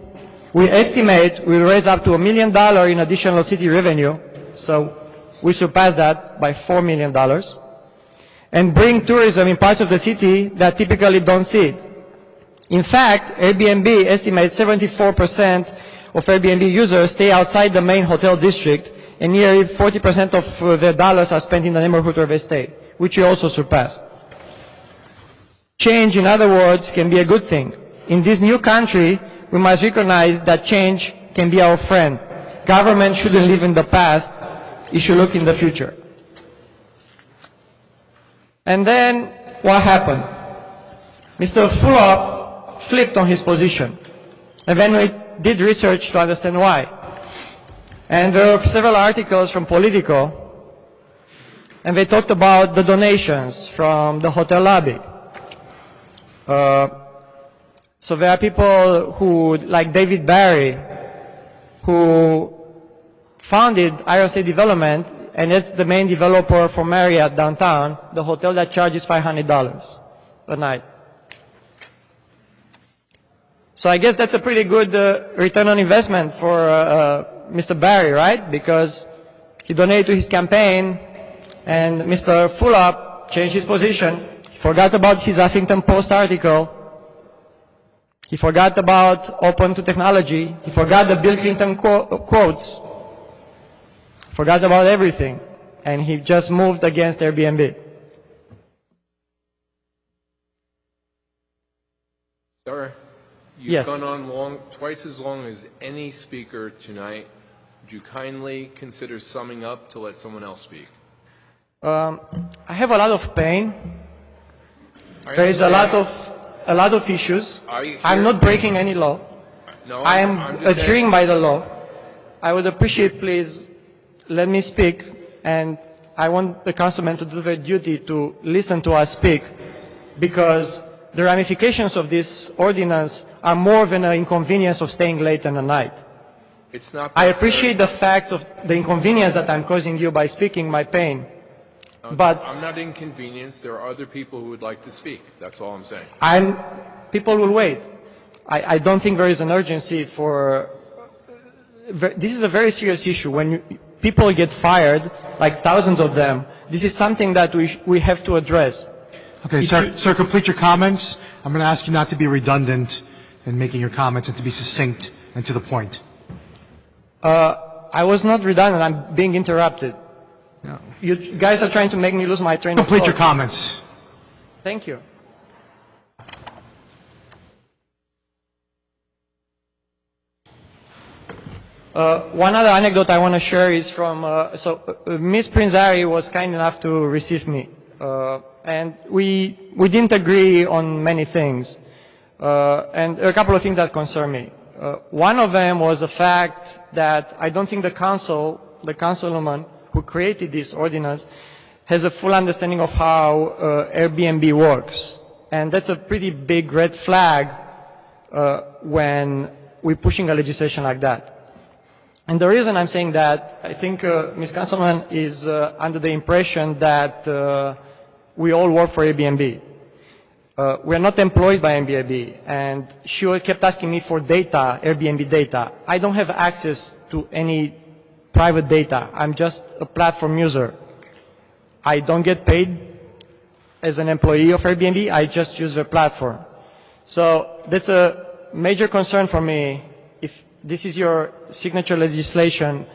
We estimate we'll raise up to $1 million in additional city revenue, so we surpass that by $4 million, and bring tourism in parts of the city that typically don't see it. In fact, Airbnb estimates 74% of Airbnb users stay outside the main hotel district, and nearly 40% of their dollars are spent in the neighborhood where they stay, which we also surpassed. Change, in other words, can be a good thing. In this new country, we must recognize that change can be our friend. Government shouldn't live in the past, it should look in the future. And then, what happened? Mr. Fulop flipped on his position. And then we did research to understand why. And there are several articles from Politico, and they talked about the donations from the hotel lobby. So there are people who, like David Barry, who founded Iron State Development, and it's the main developer for Marriott downtown, the hotel that charges $500 a night. So I guess that's a pretty good return on investment for Mr. Barry, right? Because he donated to his campaign, and Mr. Fulop changed his position. He forgot about his Huffington Post article. He forgot about open to technology. He forgot the Bill Clinton quotes. Forgot about everything. And he just moved against Airbnb.
Sir, you've
Yes.
gone on twice as long as any speaker tonight. Would you kindly consider summing up to let someone else speak?
I have a lot of pain.
I
There is a
understand.
lot of issues.
Are you
I'm
here-
not breaking any law.
No,
I am
I'm just
adhering
asking-
by the law. I would appreciate, please, let me speak, and I want the councilmen to do their duty to listen to us speak, because the ramifications of this ordinance are more than an inconvenience of staying late in the night.
It's not.
I
that, sir.
appreciate the fact of the inconvenience that I'm causing you by speaking my pain, but
I'm not inconvenienced. There are other people who would like to speak. That's all I'm saying.
people will wait. I don't think there is an urgency for. This is a very serious issue. When people get fired, like thousands of them, this is something that we have to address.
Okay, sir, complete your comments. I'm going to ask you not to be redundant in making your comments and to be succinct and to the point.
I was not redundant. I'm being interrupted. You guys are trying to make me lose my train of thought.
Complete your comments.
Thank you. One other anecdote I want to share is from, Ms. Prinzari was kind enough to receive me, and we didn't agree on many things, and there are a couple of things that concern me. One of them was the fact that I don't think the councilwoman who created this ordinance has a full understanding of how Airbnb works, and that's a pretty big red flag when we're pushing a legislation like that. And the reason I'm saying that, I think Ms. Councilman is under the impression that we all work for Airbnb. We are not employed by Airbnb, and she kept asking me for data, Airbnb data. I don't have access to any private data. I'm just a platform user. I don't get paid as an employee of Airbnb. I just use the platform. So that's a major concern for me. If this is your signature legislation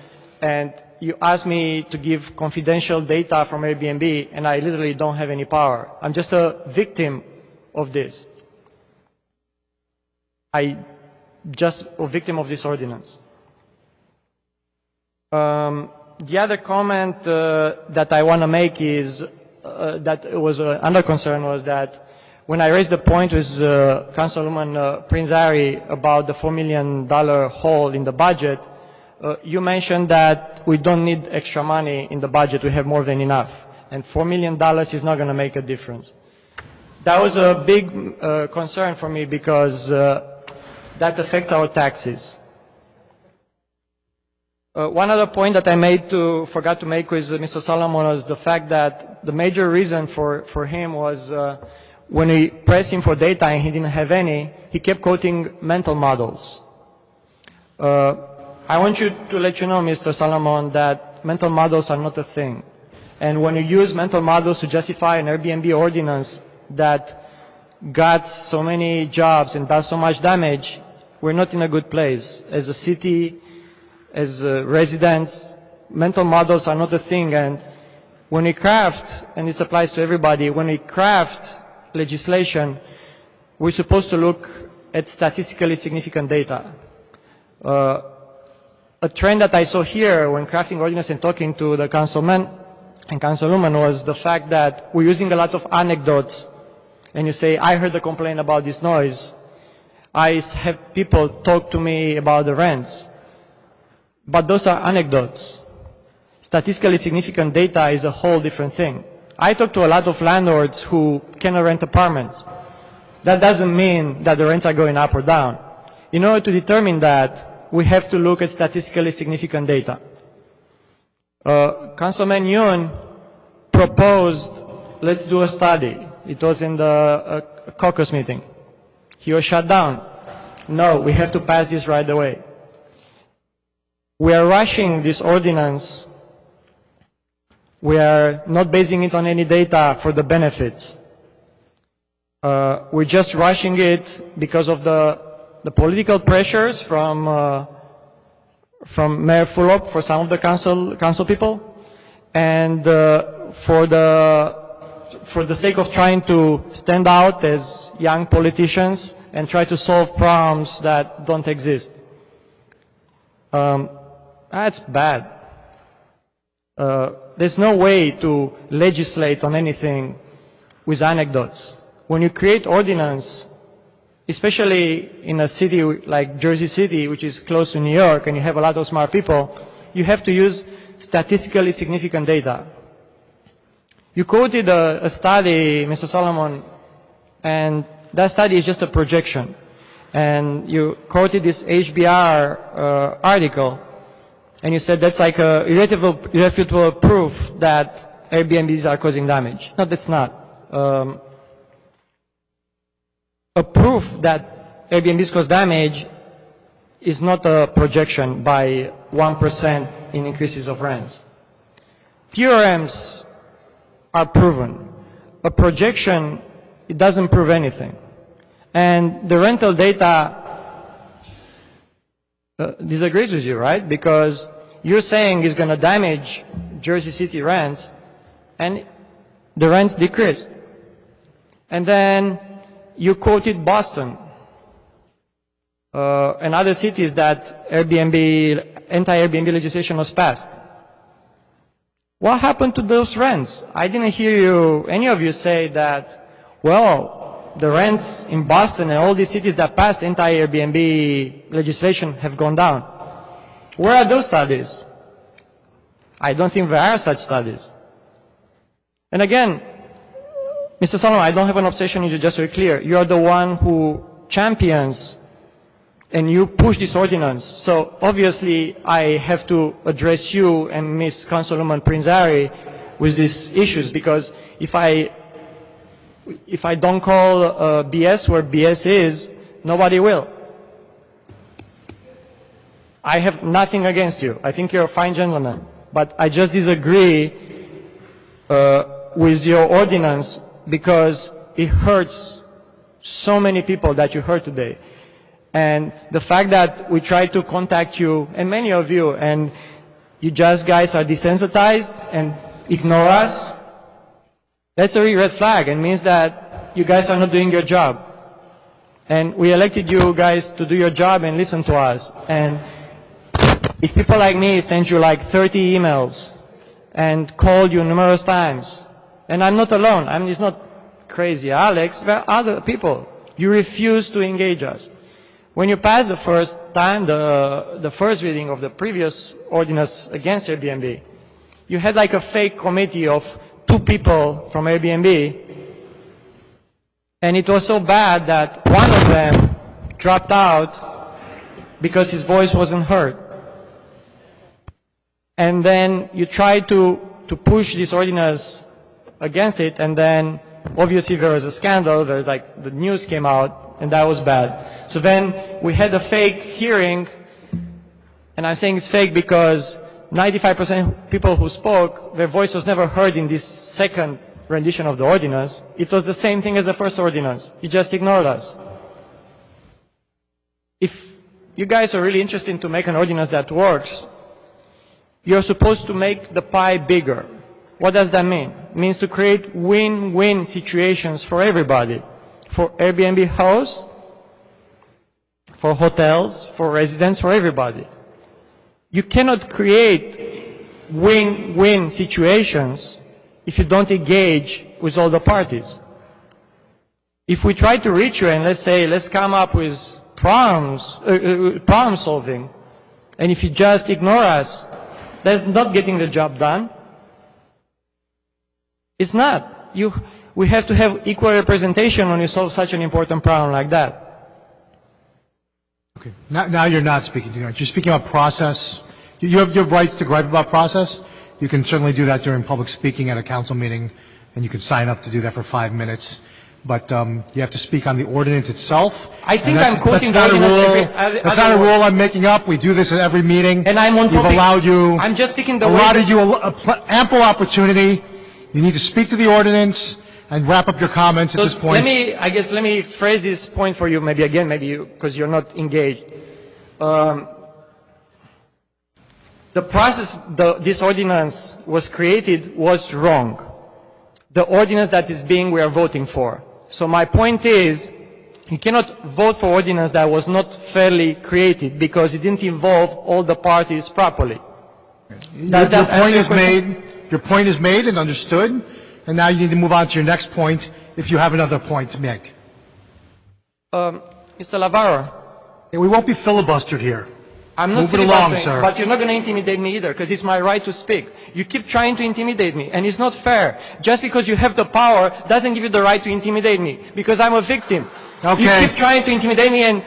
and you ask me to give confidential data from Airbnb and I literally don't have any power. I'm just a victim of this. I'm just a victim of this ordinance. The other comment that I want to make is that was under concern was that when I raised the point with Councilwoman Prinzari about the $4 million hole in the budget, you mentioned that we don't need extra money in the budget, we have more than enough. and $4 million is not going to make a difference. That was a big concern for me because that affects our taxes. One other point that I forgot to make with Mr. Solomon was the fact that the major reason for him was when we pressed him for data and he didn't have any, he kept quoting mental models. I want to let you know, Mr. Solomon, that mental models are not a thing. And when you use mental models to justify an Airbnb ordinance that got so many jobs and does so much damage, we're not in a good place. As a city, as residents, mental models are not a thing. And when we craft, and this applies to everybody, when we craft legislation, we're supposed to look at statistically significant data. A trend that I saw here when crafting ordinance and talking to the councilman and councilwoman was the fact that we're using a lot of anecdotes. And you say, I heard a complaint about this noise. I have people talk to me about the rents. But those are anecdotes. Statistically significant data is a whole different thing. I talk to a lot of landlords who cannot rent apartments. That doesn't mean that the rents are going up or down. In order to determine that, we have to look at statistically significant data. Councilman Yoon proposed, let's do a study. It was in the caucus meeting. He was shut down. No, we have to pass this right away. We are rushing this ordinance. We are not basing it on any data for the benefits. We're just rushing it because of the political pressures from Mayor Fulop for some of the council people, and for the sake of trying to stand out as young politicians and try to solve problems that don't exist. That's bad. There's no way to legislate on anything with anecdotes. When you create ordinance, especially in a city like Jersey City, which is close to New York, and you have a lot of smart people, you have to use statistically significant data. You quoted a study, Mr. Solomon, and that study is just a projection. And you quoted this HBR article, and you said that's like a irrefutable proof that Airbnbs are causing damage. No, that's not. A proof that Airbnbs cause damage is not a projection by 1% in increases of rents. Theorems are proven. A projection, it doesn't prove anything. And the rental data disagrees with you, right? Because you're saying it's going to damage Jersey City rents, and the rents decreased. And then you quoted Boston and other cities that anti-Airbnb legislation was passed. What happened to those rents? I didn't hear any of you say that, well, the rents in Boston and all these cities that passed anti-Airbnb legislation have gone down. Where are those studies? I don't think there are such studies. And again, Mr. Solomon, I don't have an obsession with you, just very clear. You are the one who champions and you push this ordinance. So obviously I have to address you and Ms. Councilwoman Prinzari with these issues, because if I don't call BS where BS is, nobody will. I have nothing against you. I think you're a fine gentleman. But I just disagree with your ordinance, because it hurts so many people that you heard today. And the fact that we try to contact you, and many of you, and you just guys are desensitized and ignore us, that's a red flag. It means that you guys are not doing your job. And we elected you guys to do your job and listen to us. And if people like me send you like 30 emails and call you numerous times, and I'm not alone, it's not crazy Alex, there are other people, you refuse to engage us. When you passed the first time, the first reading of the previous ordinance against Airbnb, you had like a fake committee of 2 people from Airbnb, and it was so bad that one of them dropped out because his voice wasn't heard. And then you try to push this ordinance against it, and then obviously there was a scandal, there's like the news came out, and that was bad. So then we had a fake hearing, and I'm saying it's fake because 95% of people who spoke, their voice was never heard in this second rendition of the ordinance. It was the same thing as the first ordinance. You just ignored us. If you guys are really interested to make an ordinance that works, you're supposed to make the pie bigger. What does that mean? It means to create win-win situations for everybody. For Airbnb hosts, for hotels, for residents, for everybody. You cannot create win-win situations if you don't engage with all the parties. If we try to reach you and let's come up with problem solving, and if you just ignore us, that's not getting the job done. It's not. We have to have equal representation when you solve such an important problem like that.
Okay. Now you're not speaking. You're speaking about process. You have rights to gripe about process. You can certainly do that during public speaking at a council meeting, and you can sign up to do that for 5 minutes. But you have to speak on the ordinance itself.
I think I'm quoting the ordinance.
That's not a rule I'm making up. We do this at every meeting.
And I'm on topic.
We've allowed you.
I'm just speaking the
allotted you ample opportunity. You need to speak to the ordinance and wrap up your comments at this point.
Let me phrase this point for you, maybe again, because you're not engaged. The process this ordinance was created was wrong. The ordinance that we are voting for. So my point is, you cannot vote for ordinance that was not fairly created because it didn't involve all the parties properly.
Your point is made and understood, and now you need to move on to your next point if you have another point to make.
Mr. Lavarro.
We won't be filibustered here.
I'm not
Move it along,
filibustering,
sir.
but you're not going to intimidate me either, because it's my right to speak. You keep trying to intimidate me, and it's not fair. Just because you have the power doesn't give you the right to intimidate me, because I'm a victim.
Okay.
You keep trying to intimidate me, and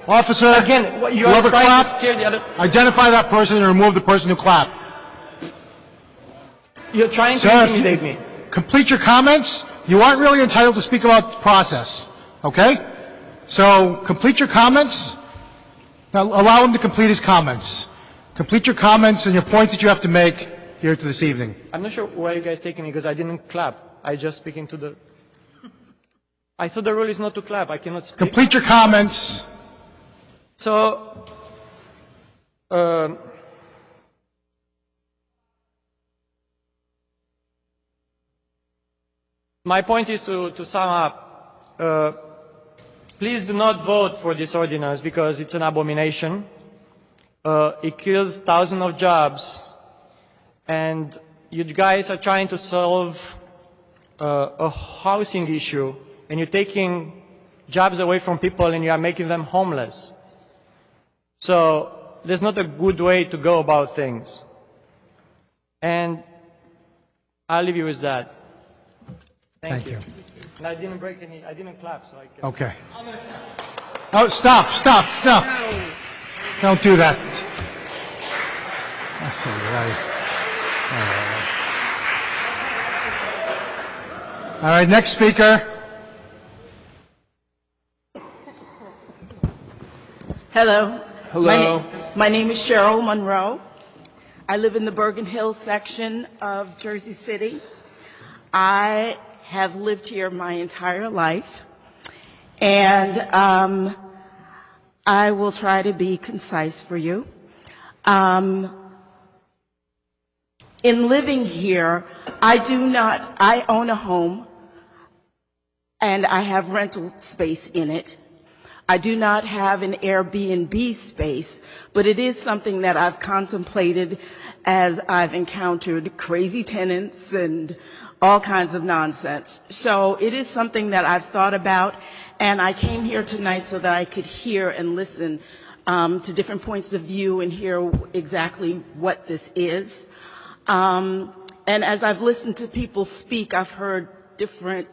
officer,
again, you are trying to scare the other.
Identify that person and remove the person who clapped.
You're trying to intimidate me.
Complete your comments. You aren't really entitled to speak about the process. Okay? So complete your comments. Now allow him to complete his comments. Complete your comments and your points that you have to make here to this evening.
I'm not sure why you guys taking me, because I didn't clap. I just speaking to the. I thought the rule is not to clap. I cannot speak.
Complete your comments.
So, my point is to sum up. Please do not vote for this ordinance because it's an abomination. It kills thousands of jobs, and you guys are trying to solve a housing issue, and you're taking jobs away from people and you are making them homeless. So there's not a good way to go about things. And I'll leave you with that. Thank you. And I didn't I didn't clap, so I can.
Okay. Oh, stop. No. Don't do that. All right, next speaker.
Hello.
Hello.
My name is Cheryl Monroe. I live in the Bergen Hills section of Jersey City. I have lived here my entire life, and I will try to be concise for you. In living here, I own a home, and I have rental space in it. I do not have an Airbnb space, but it is something that I've contemplated as I've encountered crazy tenants and all kinds of nonsense. So it is something that I've thought about, and I came here tonight so that I could hear and listen to different points of view and hear exactly what this is. And as I've listened to people speak, I've heard different,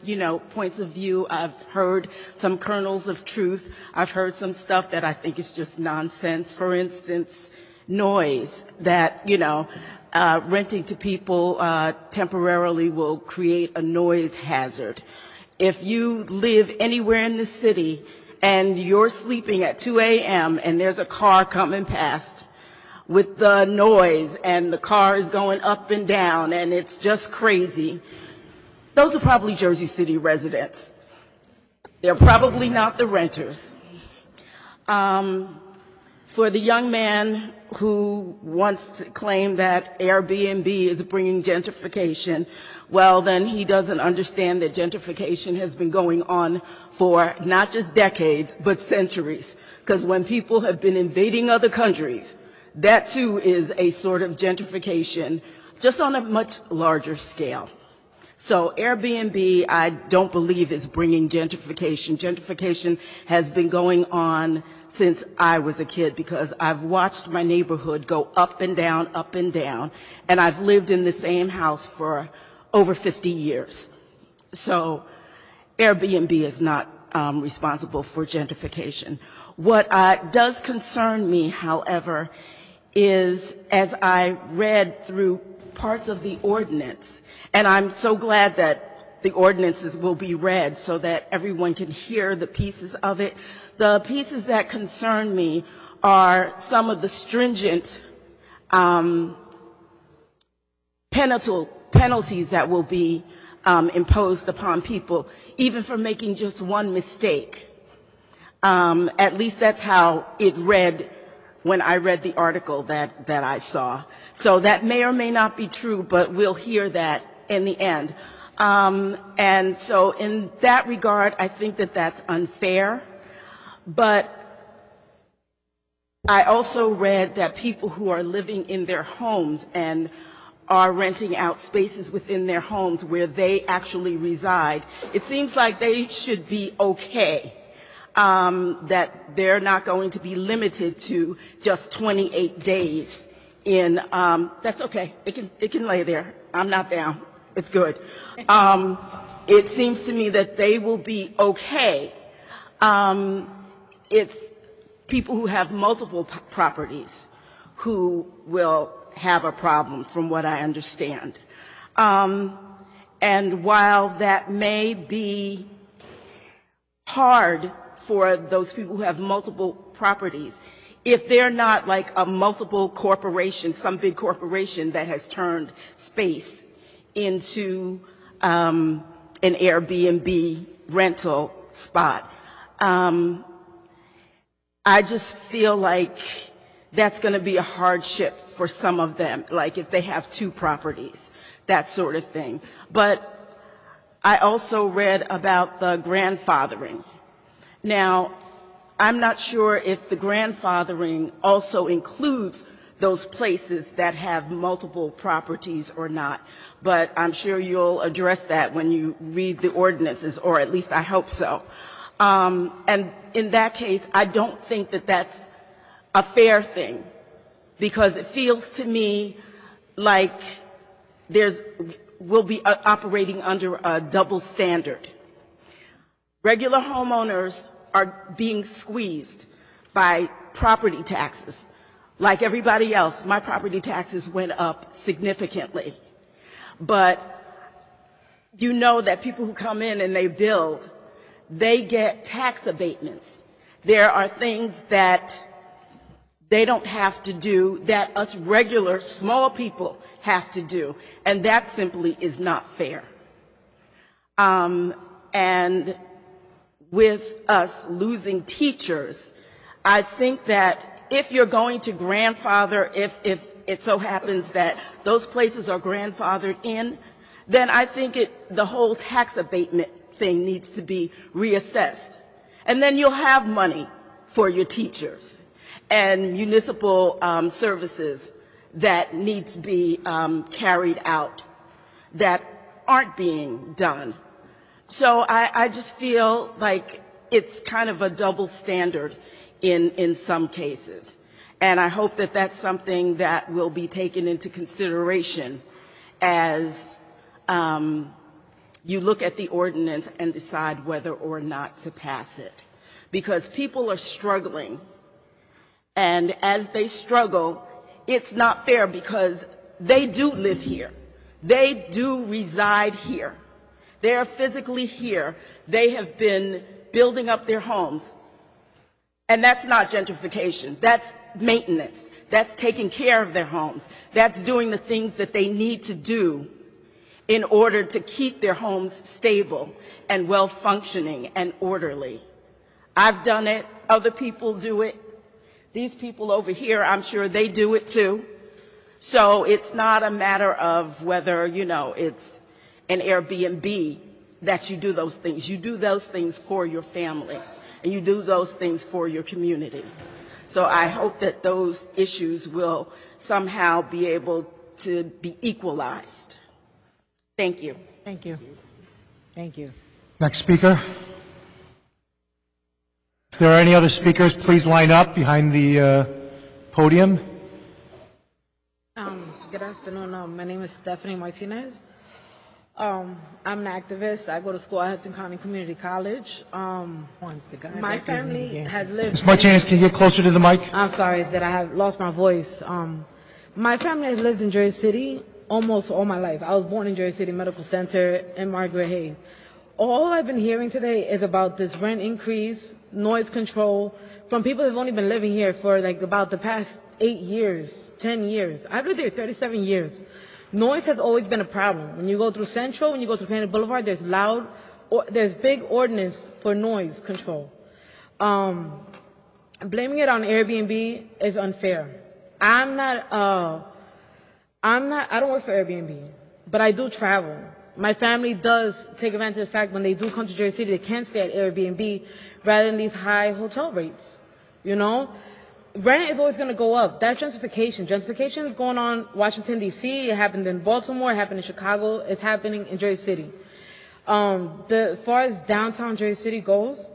points of view. I've heard some kernels of truth. I've heard some stuff that I think is just nonsense. For instance, noise that, renting to people temporarily will create a noise hazard. If you live anywhere in the city and you're sleeping at 2 a.m. and there's a car coming past with the noise and the car is going up and down and it's just crazy, those are probably Jersey City residents. They're probably not the renters. For the young man who wants to claim that Airbnb is bringing gentrification, well, then he doesn't understand that gentrification has been going on for not just decades, but centuries. Because when people have been invading other countries, that too is a sort of gentrification, just on a much larger scale. So Airbnb, I don't believe, is bringing gentrification. Gentrification has been going on since I was a kid, because I've watched my neighborhood go up and down, and I've lived in the same house for over 50 years. So Airbnb is not responsible for gentrification. What does concern me, however, is as I read through parts of the ordinance, and I'm so glad that the ordinances will be read so that everyone can hear the pieces of it. The pieces that concern me are some of the stringent penalties that will be imposed upon people, even for making just one mistake. At least that's how it read when I read the article that I saw. So that may or may not be true, but we'll hear that in the end. And so in that regard, I think that that's unfair. But I also read that people who are living in their homes and are renting out spaces within their homes where they actually reside, it seems like they should be okay. That they're not going to be limited to just 28 days in, that's okay, it can lay there. I'm not down, it's good. It seems to me that they will be okay. It's people who have multiple properties who will have a problem, from what I understand. And while that may be hard for those people who have multiple properties, if they're not like a multiple corporation, some big corporation that has turned space into an Airbnb rental spot, I just feel like that's going to be a hardship for some of them, like if they have two properties, that sort of thing. But I also read about the grandfathering. Now, I'm not sure if the grandfathering also includes those places that have multiple properties or not, but I'm sure you'll address that when you read the ordinances, or at least I hope so. And in that case, I don't think that that's a fair thing, because it feels to me like we'll be operating under a double standard. Regular homeowners are being squeezed by property taxes. Like everybody else, my property taxes went up significantly. But you know that people who come in and they build, they get tax abatements. There are things that they don't have to do that us regular small people have to do, and that simply is not fair. And with us losing teachers, I think that if you're going to grandfather, if it so happens that those places are grandfathered in, then I think the whole tax abatement thing needs to be reassessed. And then you'll have money for your teachers and municipal services that need to be carried out that aren't being done. So I just feel like it's kind of a double standard in some cases. And I hope that that's something that will be taken into consideration as you look at the ordinance and decide whether or not to pass it. Because people are struggling, and as they struggle, it's not fair because they do live here. They do reside here. They are physically here. They have been building up their homes. And that's not gentrification. That's maintenance. That's taking care of their homes. That's doing the things that they need to do in order to keep their homes stable and well-functioning and orderly. I've done it. Other people do it. These people over here, I'm sure they do it too. So it's not a matter of whether, it's an Airbnb that you do those things. You do those things for your family, and you do those things for your community. So I hope that those issues will somehow be able to be equalized. Thank you.
Thank you. Thank you.
Next speaker. If there are any other speakers, please line up behind the podium.
Good afternoon. My name is Stephanie Martinez. I'm an activist. I go to school at Hudson County Community College. My family has lived...
Ms. Martinez, can you get closer to the mic?
I'm sorry that I have lost my voice. My family has lived in Jersey City almost all my life. I was born in Jersey City Medical Center in Margaret Hayes. All I've been hearing today is about this rent increase, noise control, from people who've only been living here for about the past 8 years, 10 years. I've lived here 37 years. Noise has always been a problem. When you go through Central, when you go through Kennedy Boulevard, there's big ordinance for noise control. Blaming it on Airbnb is unfair. I don't work for Airbnb, but I do travel. My family does take advantage of the fact when they do come to Jersey City, they can stay at Airbnb rather than these high hotel rates. Rent is always going to go up. That's gentrification. Gentrification is going on Washington, D.C. It happened in Baltimore. It happened in Chicago. It's happening in Jersey City. As far as downtown Jersey City goes,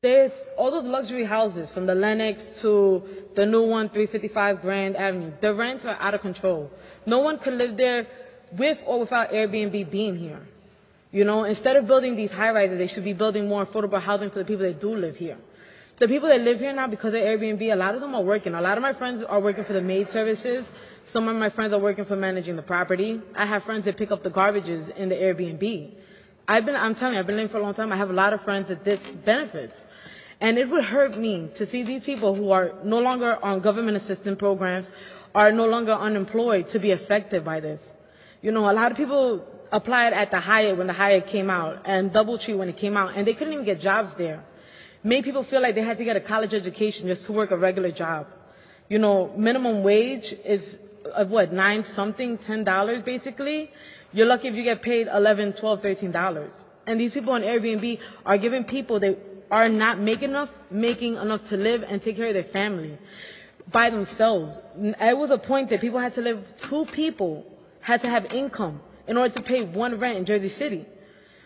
there's all those luxury houses from the Lenox to the new one, 355 Grand Avenue. The rents are out of control. No one could live there with or without Airbnb being here. Instead of building these high-rises, they should be building more affordable housing for the people that do live here. The people that live here now, because of Airbnb, a lot of them are working. A lot of my friends are working for the maid services. Some of my friends are working for managing the property. I have friends that pick up the garbages in the Airbnb. I'm telling you, I've been living for a long time. I have a lot of friends that this benefits. And it would hurt me to see these people who are no longer on government assistance programs, are no longer unemployed, to be affected by this. A lot of people applied at the Hyatt when the Hyatt came out, and DoubleTree when it came out, and they couldn't even get jobs there. Made people feel like they had to get a college education just to work a regular job. Minimum wage is $9-something, $10 basically. You're lucky if you get paid $11, $12, $13. And these people on Airbnb are giving people that are not making enough to live and take care of their family by themselves. It was a point that people had to live, 2 people had to have income in order to pay one rent in Jersey City.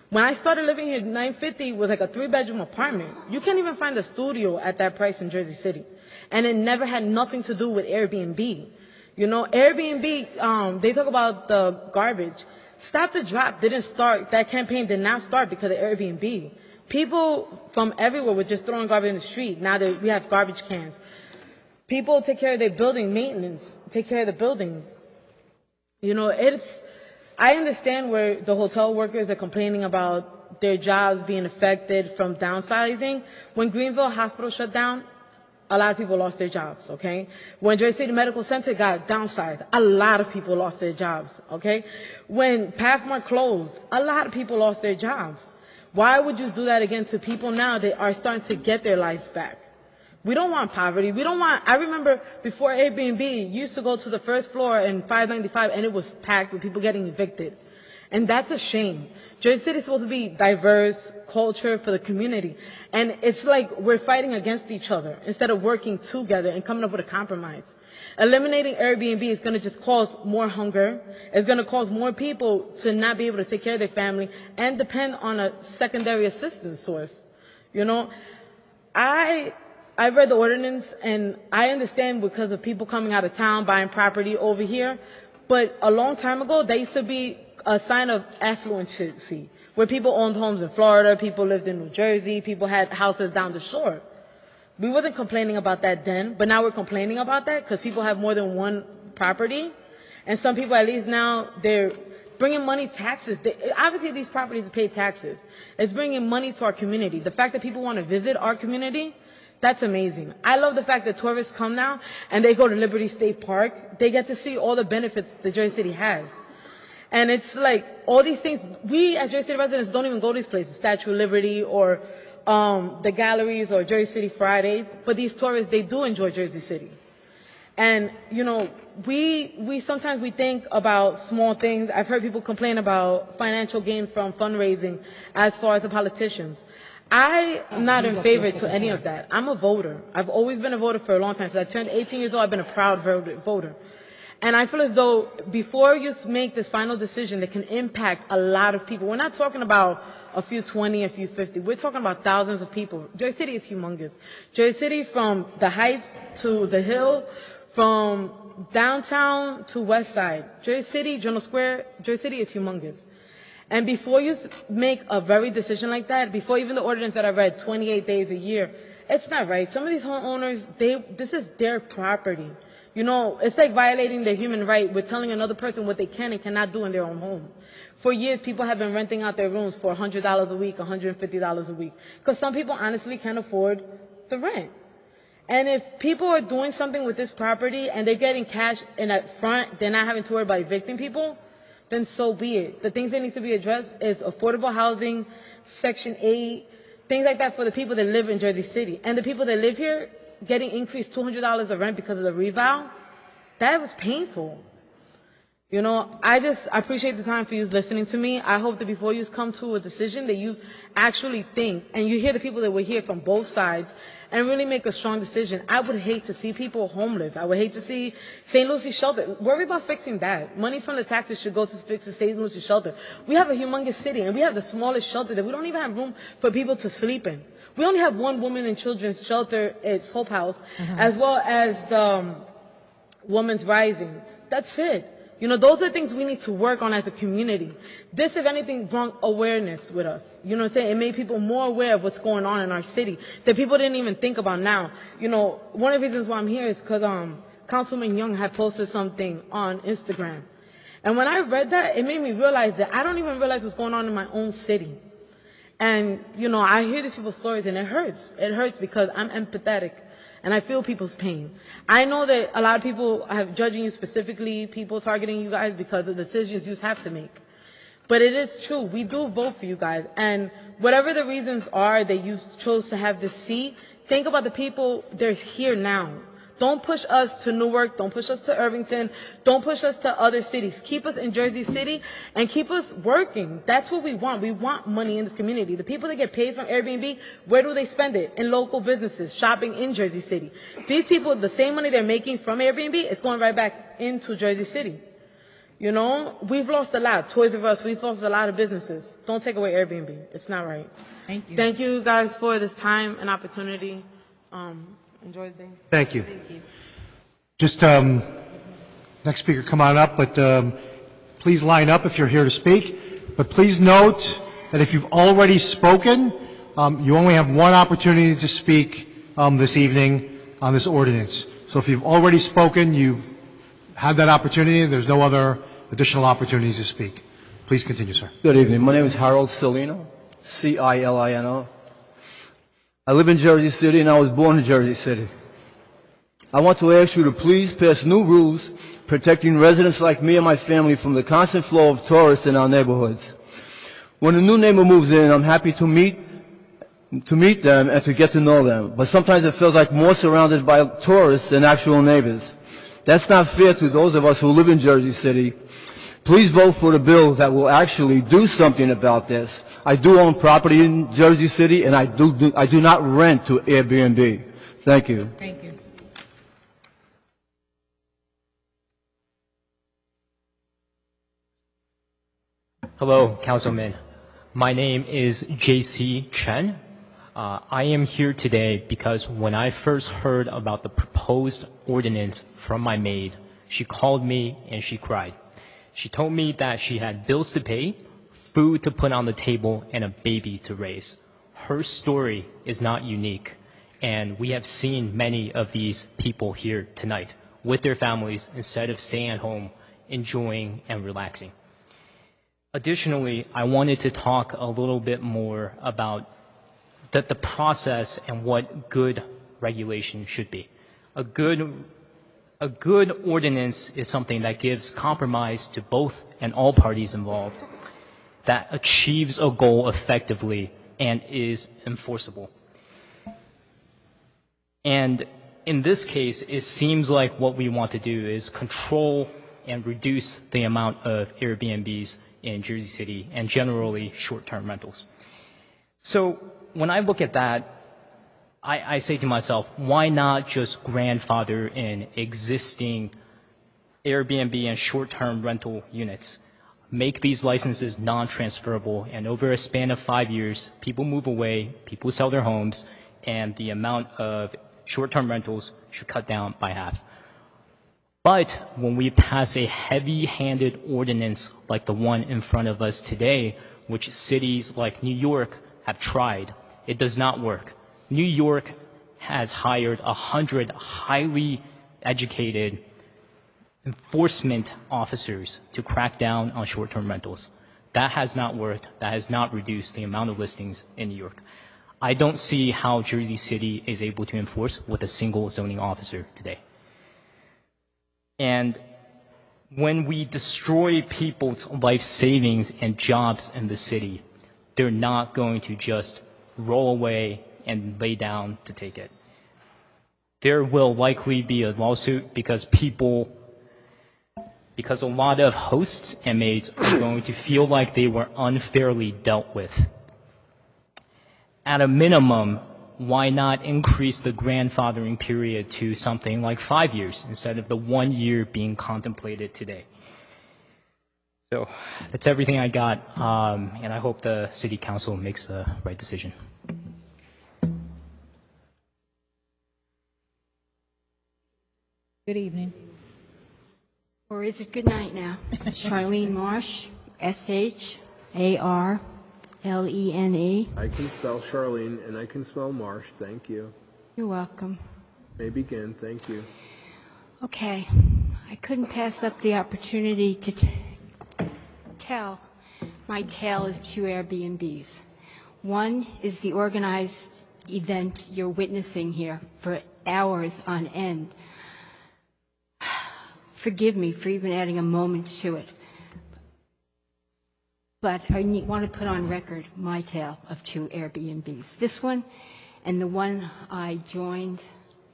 When I started living here, $950 was like a 3-bedroom apartment. You can't even find a studio at that price in Jersey City. And it never had nothing to do with Airbnb. Airbnb, they talk about the garbage. Stop the Drop didn't start, that campaign did not start because of Airbnb. People from everywhere were just throwing garbage in the street. Now that we have garbage cans. People take care of their building maintenance, take care of the buildings. I understand where the hotel workers are complaining about their jobs being affected from downsizing. When Greenville Hospital shut down, a lot of people lost their jobs, okay? When Jersey City Medical Center got downsized, a lot of people lost their jobs, okay? When Pathmark closed, a lot of people lost their jobs. Why would you do that again to people now that are starting to get their life back? We don't want poverty. I remember before Airbnb, you used to go to the first floor in 595 and it was packed with people getting evicted. And that's a shame. Jersey City is supposed to be diverse, culture for the community. And it's like we're fighting against each other instead of working together and coming up with a compromise. Eliminating Airbnb is going to just cause more hunger. It's going to cause more people to not be able to take care of their family and depend on a secondary assistance source. I read the ordinance, and I understand because of people coming out of town, buying property over here. But a long time ago, that used to be a sign of affluency, where people owned homes in Florida, people lived in New Jersey, people had houses down the shore. We wasn't complaining about that then, but now we're complaining about that because people have more than one property. And some people, at least now, they're bringing money, taxes. Obviously, these properties pay taxes. It's bringing money to our community. The fact that people want to visit our community, that's amazing. I love the fact that tourists come now and they go to Liberty State Park. They get to see all the benefits that Jersey City has. And it's like all these things, we as Jersey City residents don't even go to these places, Statue of Liberty or the galleries or Jersey City Fridays. But these tourists, they do enjoy Jersey City. And, you know, we sometimes we think about small things. I've heard people complain about financial gain from fundraising as far as the politicians. I'm not in favor to any of that. I'm a voter. I've always been a voter for a long time. Since I turned 18 years old, I've been a proud voter. And I feel as though before you make this final decision that can impact a lot of people, we're not talking about a few 20, a few 50. We're talking about thousands of people. Jersey City is humongous. Jersey City, from the Heights to the Hill, from downtown to West Side, Jersey City, Journal Square, Jersey City is humongous. And before you make a very decision like that, before even the ordinance that I read, 28 days a year, it's not right. Some of these homeowners, this is their property. You know, it's like violating their human right with telling another person what they can and cannot do in their own home. For years, people have been renting out their rooms for $100 a week, $150 a week, because some people honestly can't afford the rent. And if people are doing something with this property and they're getting cash in up front, they're not having to worry about evicting people, then so be it. The things that need to be addressed is affordable housing, Section 8, things like that for the people that live in Jersey City. And the people that live here getting increased $200 of rent because of the revow, that was painful. You know, I appreciate the time for you listening to me. I hope that before you come to a decision that you actually think and you hear the people that were here from both sides and really make a strong decision. I would hate to see people homeless. I would hate to see St. Lucie Shelter. Worry about fixing that. Money from the taxes should go to fix the St. Lucie Shelter. We have a humongous city, and we have the smallest shelter that we don't even have room for people to sleep in. We only have one woman and children's shelter. It's Hope House, as well as the Women's Rising. That's it. You know, those are things we need to work on as a community. This, if anything, brought awareness with us. You know what I'm saying? It made people more aware of what's going on in our city that people didn't even think about now. You know, one of the reasons why I'm here is because Councilman Young had posted something on Instagram. And when I read that, it made me realize that I don't even realize what's going on in my own city. And, you know, I hear these people's stories and it hurts. It hurts because I'm empathetic. And I feel people's pain. I know that a lot of people are judging you specifically, people targeting you guys because of the decisions you have to make. But it is true. We do vote for you guys. And whatever the reasons are that you chose to have this seat, think about the people that are here now. Don't push us to Newark. Don't push us to Irvington. Don't push us to other cities. Keep us in Jersey City and keep us working. That's what we want. We want money in this community. The people that get paid from Airbnb, where do they spend it? In local businesses, shopping in Jersey City. These people, the same money they're making from Airbnb, it's going right back into Jersey City. You know, we've lost a lot. Toys R Us, we've lost a lot of businesses. Don't take away Airbnb. It's not right.
Thank you.
Thank you guys for this time and opportunity. Enjoy the day.
Thank you.
Thank you.
Just, next speaker, come on up, but please line up if you're here to speak. But please note that if you've already spoken, you only have one opportunity to speak this evening on this ordinance. So if you've already spoken, you've had that opportunity, there's no other additional opportunities to speak. Please continue, sir.
Good evening. My name is Harold Cilino, C-I-L-I-N-O. I live in Jersey City and I was born in Jersey City. I want to ask you to please pass new rules protecting residents like me and my family from the constant flow of tourists in our neighborhoods. When a new neighbor moves in, I'm happy to meet them and to get to know them. But sometimes it feels like more surrounded by tourists than actual neighbors. That's not fair to those of us who live in Jersey City. Please vote for the bill that will actually do something about this. I do own property in Jersey City, and I do not rent to Airbnb. Thank you.
Thank you.
Hello, Councilman. My name is J.C. Chen. I am here today because when I first heard about the proposed ordinance from my maid, She called me and she cried. She told me that she had bills to pay, food to put on the table, and a baby to raise. Her story is not unique, and we have seen many of these people here tonight with their families instead of staying at home, enjoying and relaxing. Additionally, I wanted to talk a little bit more about the process and what good regulation should be. A good ordinance is something that gives compromise to both and all parties involved, that achieves a goal effectively and is enforceable. And in this case, it seems like what we want to do is control and reduce the amount of Airbnbs in Jersey City and generally short-term rentals. So when I look at that, I say to myself, why not just grandfather in existing Airbnb and short-term rental units? Make these licenses non-transferable, and over a span of 5 years, people move away, people sell their homes, and the amount of short-term rentals should cut down by half. But when we pass a heavy-handed ordinance like the one in front of us today, which cities like New York have tried, it does not work. New York has hired 100 highly educated enforcement officers to crack down on short-term rentals. That has not worked. That has not reduced the amount of listings in New York. I don't see how Jersey City is able to enforce with a single zoning officer today. And when we destroy people's life savings and jobs in the city, they're not going to just roll away and lay down to take it. There will likely be a lawsuit because a lot of hosts and maids are going to feel like they were unfairly dealt with. At a minimum, why not increase the grandfathering period to something like 5 years instead of the 1 year being contemplated today? So that's everything I got, and I hope the City Council makes the right decision.
Good evening.
Or is it good night now? Charlene Marsh, S-H-A-R-L-E-N-E.
I can spell Charlene and I can spell Marsh. Thank you.
You're welcome.
May begin. Thank you.
Okay. I couldn't pass up the opportunity to tell my tale of two Airbnbs. One is the organized event you're witnessing here for hours on end. Forgive me for even adding a moment to it. But I want to put on record my tale of two Airbnbs. This one and the one I joined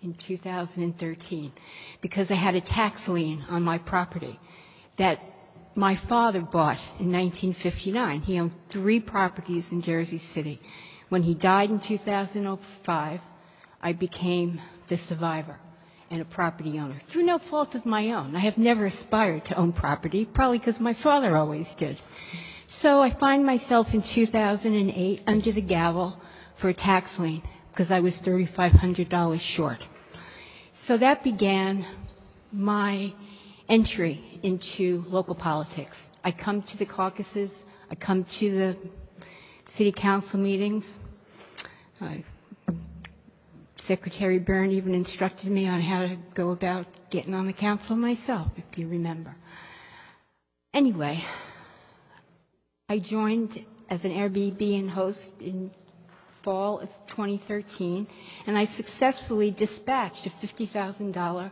in 2013 because I had a tax lien on my property that my father bought in 1959. He owned 3 properties in Jersey City. When he died in 2005, I became the survivor and a property owner, through no fault of my own. I have never aspired to own property, probably because my father always did. So I find myself in 2008 under the gavel for a tax lien because I was $3,500 short. So that began my entry into local politics. I come to the caucuses, I come to the city council meetings. Secretary Byrne even instructed me on how to go about getting on the council myself, if you remember. Anyway, I joined as an Airbnb host in fall of 2013, and I successfully dispatched a $50,000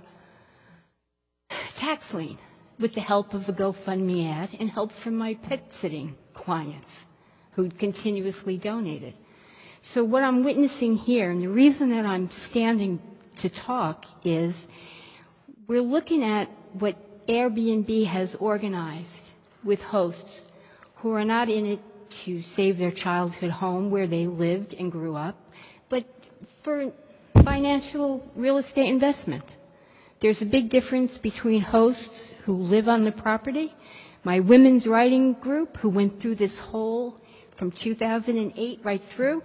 tax lien with the help of a GoFundMe ad and help from my pet sitting clients who continuously donated. So what I'm witnessing here, and the reason that I'm standing to talk is we're looking at what Airbnb has organized with hosts who are not in it to save their childhood home where they lived and grew up, but for financial real estate investment. There's a big difference between hosts who live on the property. My women's writing group, who went through this whole from 2008 right through,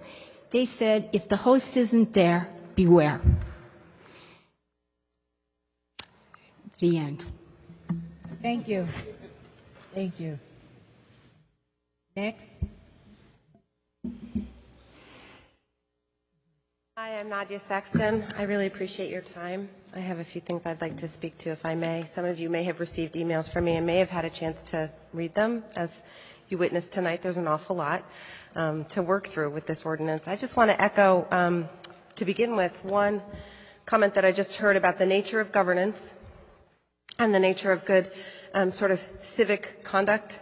they said, if the host isn't there, beware. The end.
Thank you. Thank you. Next.
Hi, I'm Nadia Sexton. I really appreciate your time. I have a few things I'd like to speak to, if I may. Some of you may have received emails from me and may have had a chance to read them. As you witnessed tonight, there's an awful lot to work through with this ordinance. I just want to echo, to begin with, one comment that I just heard about the nature of governance and the nature of good sort of civic conduct.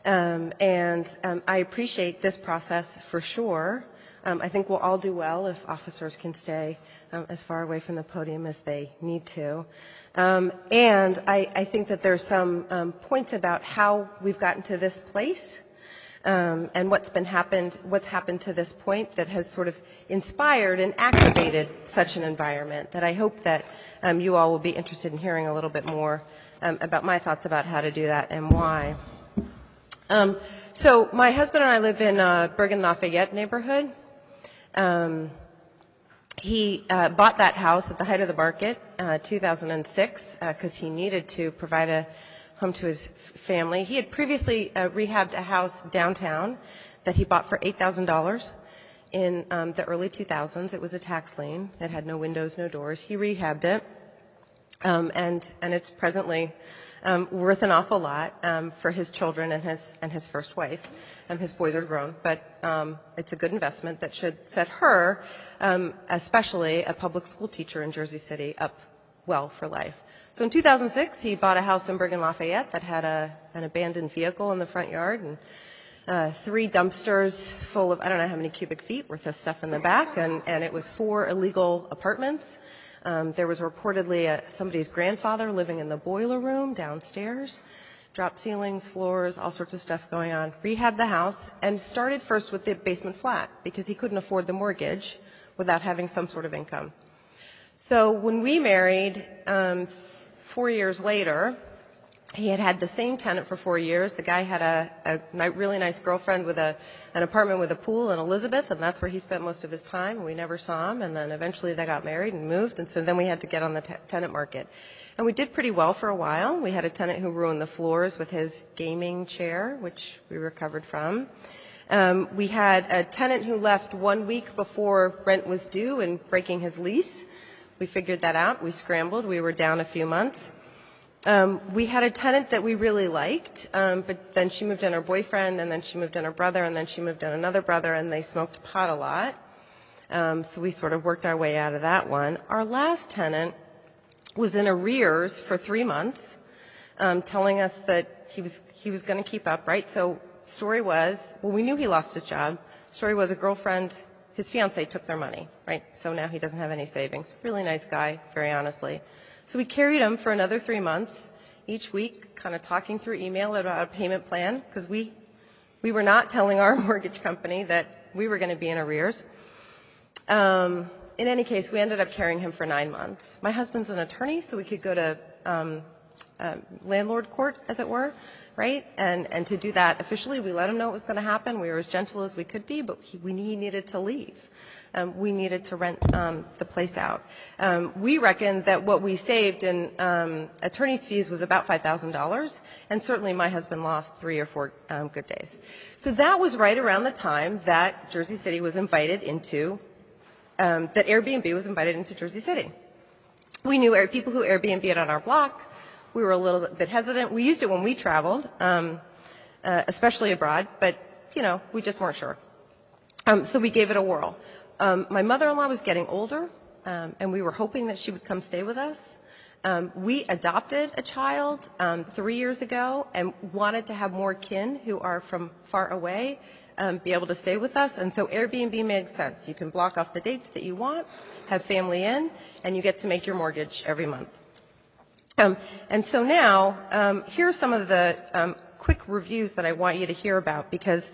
I appreciate this process for sure. I think we'll all do well if officers can stay as far away from the podium as they need to. I think that there's some points about how we've gotten to this place and what's happened to this point that has sort of inspired and activated such an environment that I hope that you all will be interested in hearing a little bit more about my thoughts about how to do that and why. So my husband and I live in Bergen-Lafayette neighborhood. He bought that house at the height of the market, 2006, because he needed to provide a home to his family. He had previously rehabbed a house downtown that he bought for $8,000 in the early 2000s. It was a tax lien. It had no windows, no doors. He rehabbed it, and it's presently worth an awful lot for his children and his first wife. His boys are grown, but it's a good investment that should set her, especially a public school teacher in Jersey City, up well for life. So in 2006, he bought a house in Bergen-Lafayette that had an abandoned vehicle in the front yard and 3 dumpsters full of, I don't know how many cubic feet worth of stuff in the back, and it was 4 illegal apartments. There was reportedly somebody's grandfather living in the boiler room downstairs, drop ceilings, floors, all sorts of stuff going on. Rehabbed the house and started first with the basement flat because he couldn't afford the mortgage without having some sort of income. So when we married 4 years later, he had the same tenant for 4 years. The guy had a really nice girlfriend with an apartment with a pool in Elizabeth, and that's where he spent most of his time. We never saw him, and then eventually they got married and moved, and so then we had to get on the tenant market. And we did pretty well for a while. We had a tenant who ruined the floors with his gaming chair, which we recovered from. We had a tenant who left 1 week before rent was due and breaking his lease. We figured that out. We scrambled. We were down a few months. We had a tenant that we really liked, but then she moved in her boyfriend, and then she moved in her brother, and then she moved in another brother, and they smoked pot a lot. So we sort of worked our way out of that one. Our last tenant was in arrears for 3 months, telling us that he was going to keep up, right? So story was, well, we knew he lost his job. Story was a girlfriend, his fiance took their money, right? So now he doesn't have any savings. Really nice guy, very honestly. So we carried him for another 3 months, each week, kind of talking through email about a payment plan, because we were not telling our mortgage company that we were going to be in arrears. In any case, we ended up carrying him for 9 months. My husband's an attorney, so we could go to landlord court, as it were, right? And to do that officially, we let him know what was going to happen. We were as gentle as we could be, but he needed to leave. We needed to rent the place out. We reckoned that what we saved in attorney's fees was about $5,000, and certainly my husband lost 3 or 4 good days. So that was right around the time that Jersey City was invited into, that Airbnb was invited into Jersey City. We knew people who Airbnb'd on our block. We were a little bit hesitant. We used it when we traveled, especially abroad, but, we just weren't sure. So we gave it a whirl. My mother-in-law was getting older, and we were hoping that she would come stay with us. We adopted a child 3 years ago and wanted to have more kin who are from far away be able to stay with us, and so Airbnb made sense. You can block off the dates that you want, have family in, and you get to make your mortgage every month. And so now, here are some of the quick reviews that I want you to hear about, because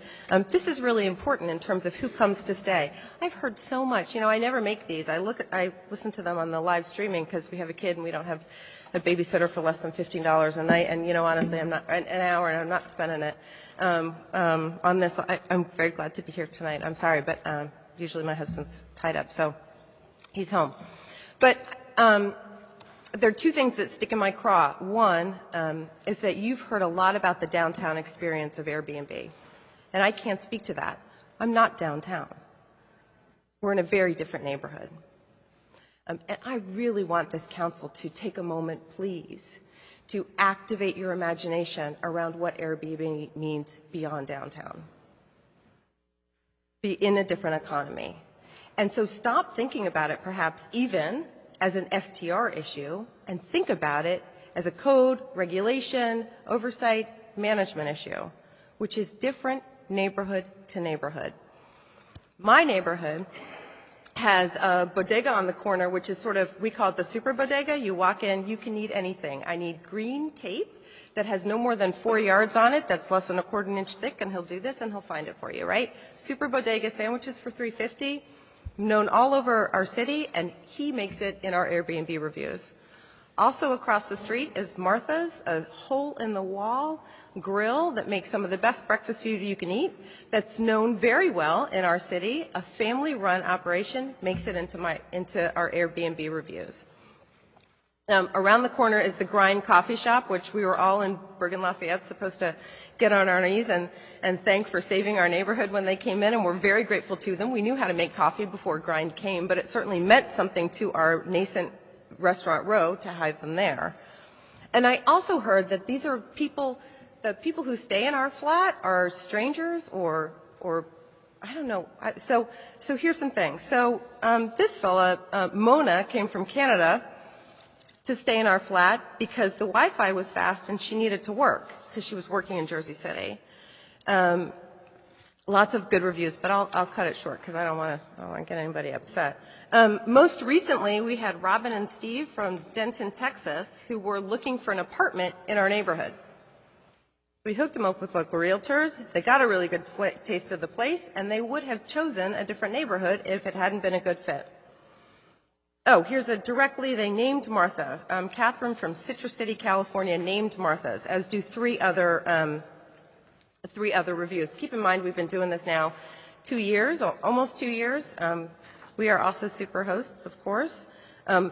this is really important in terms of who comes to stay. I've heard so much. I never make these. I listen to them on the live streaming because we have a kid and we don't have a babysitter for less than $15 a night. And honestly, I'm not an hour, and I'm not spending it on this. I'm very glad to be here tonight. I'm sorry, but usually my husband's tied up, so he's home. But there are two things that stick in my craw. One is that you've heard a lot about the downtown experience of Airbnb, and I can't speak to that. I'm not downtown. We're in a very different neighborhood. And I really want this council to take a moment, please, to activate your imagination around what Airbnb means beyond downtown. Be in a different economy. And so stop thinking about it perhaps even as an STR issue and think about it as a code, regulation, oversight, management issue, which is different neighborhood to neighborhood. My neighborhood has a bodega on the corner, which is sort of, we call it the super bodega. You walk in, you can need anything. I need green tape that has no more than 4 yards on it, that's less than 1/4 inch thick, and he'll do this and he'll find it for you, right? Super bodega sandwiches for $3.50, known all over our city, and he makes it in our Airbnb reviews. Also across the street is Martha's, a hole-in-the-wall grill that makes some of the best breakfast food you can eat. That's known very well in our city. A family-run operation makes it into our Airbnb reviews. Around the corner is the Grind Coffee Shop, which we were all in Bergen Lafayette supposed to get on our knees and thank for saving our neighborhood when they came in, and we're very grateful to them. We knew how to make coffee before Grind came, but it certainly meant something to our nascent restaurant row to have them there. And I also heard that these are people, the people who stay in our flat are strangers or I don't know. So here's some things. So this fella, Mona, came from Canada to stay in our flat because the Wi-Fi was fast and she needed to work because she was working in Jersey City. Lots of good reviews, but I'll cut it short because I don't want to get anybody upset. Most recently, we had Robin and Steve from Denton, Texas, who were looking for an apartment in our neighborhood. We hooked them up with local realtors. They got a really good taste of the place, and they would have chosen a different neighborhood if it hadn't been a good fit. Oh, here's they named Martha. Catherine from Citrus City, California named Martha's, as do three other reviews. Keep in mind, we've been doing this now 2 years, almost 2 years. We are also super hosts, of course.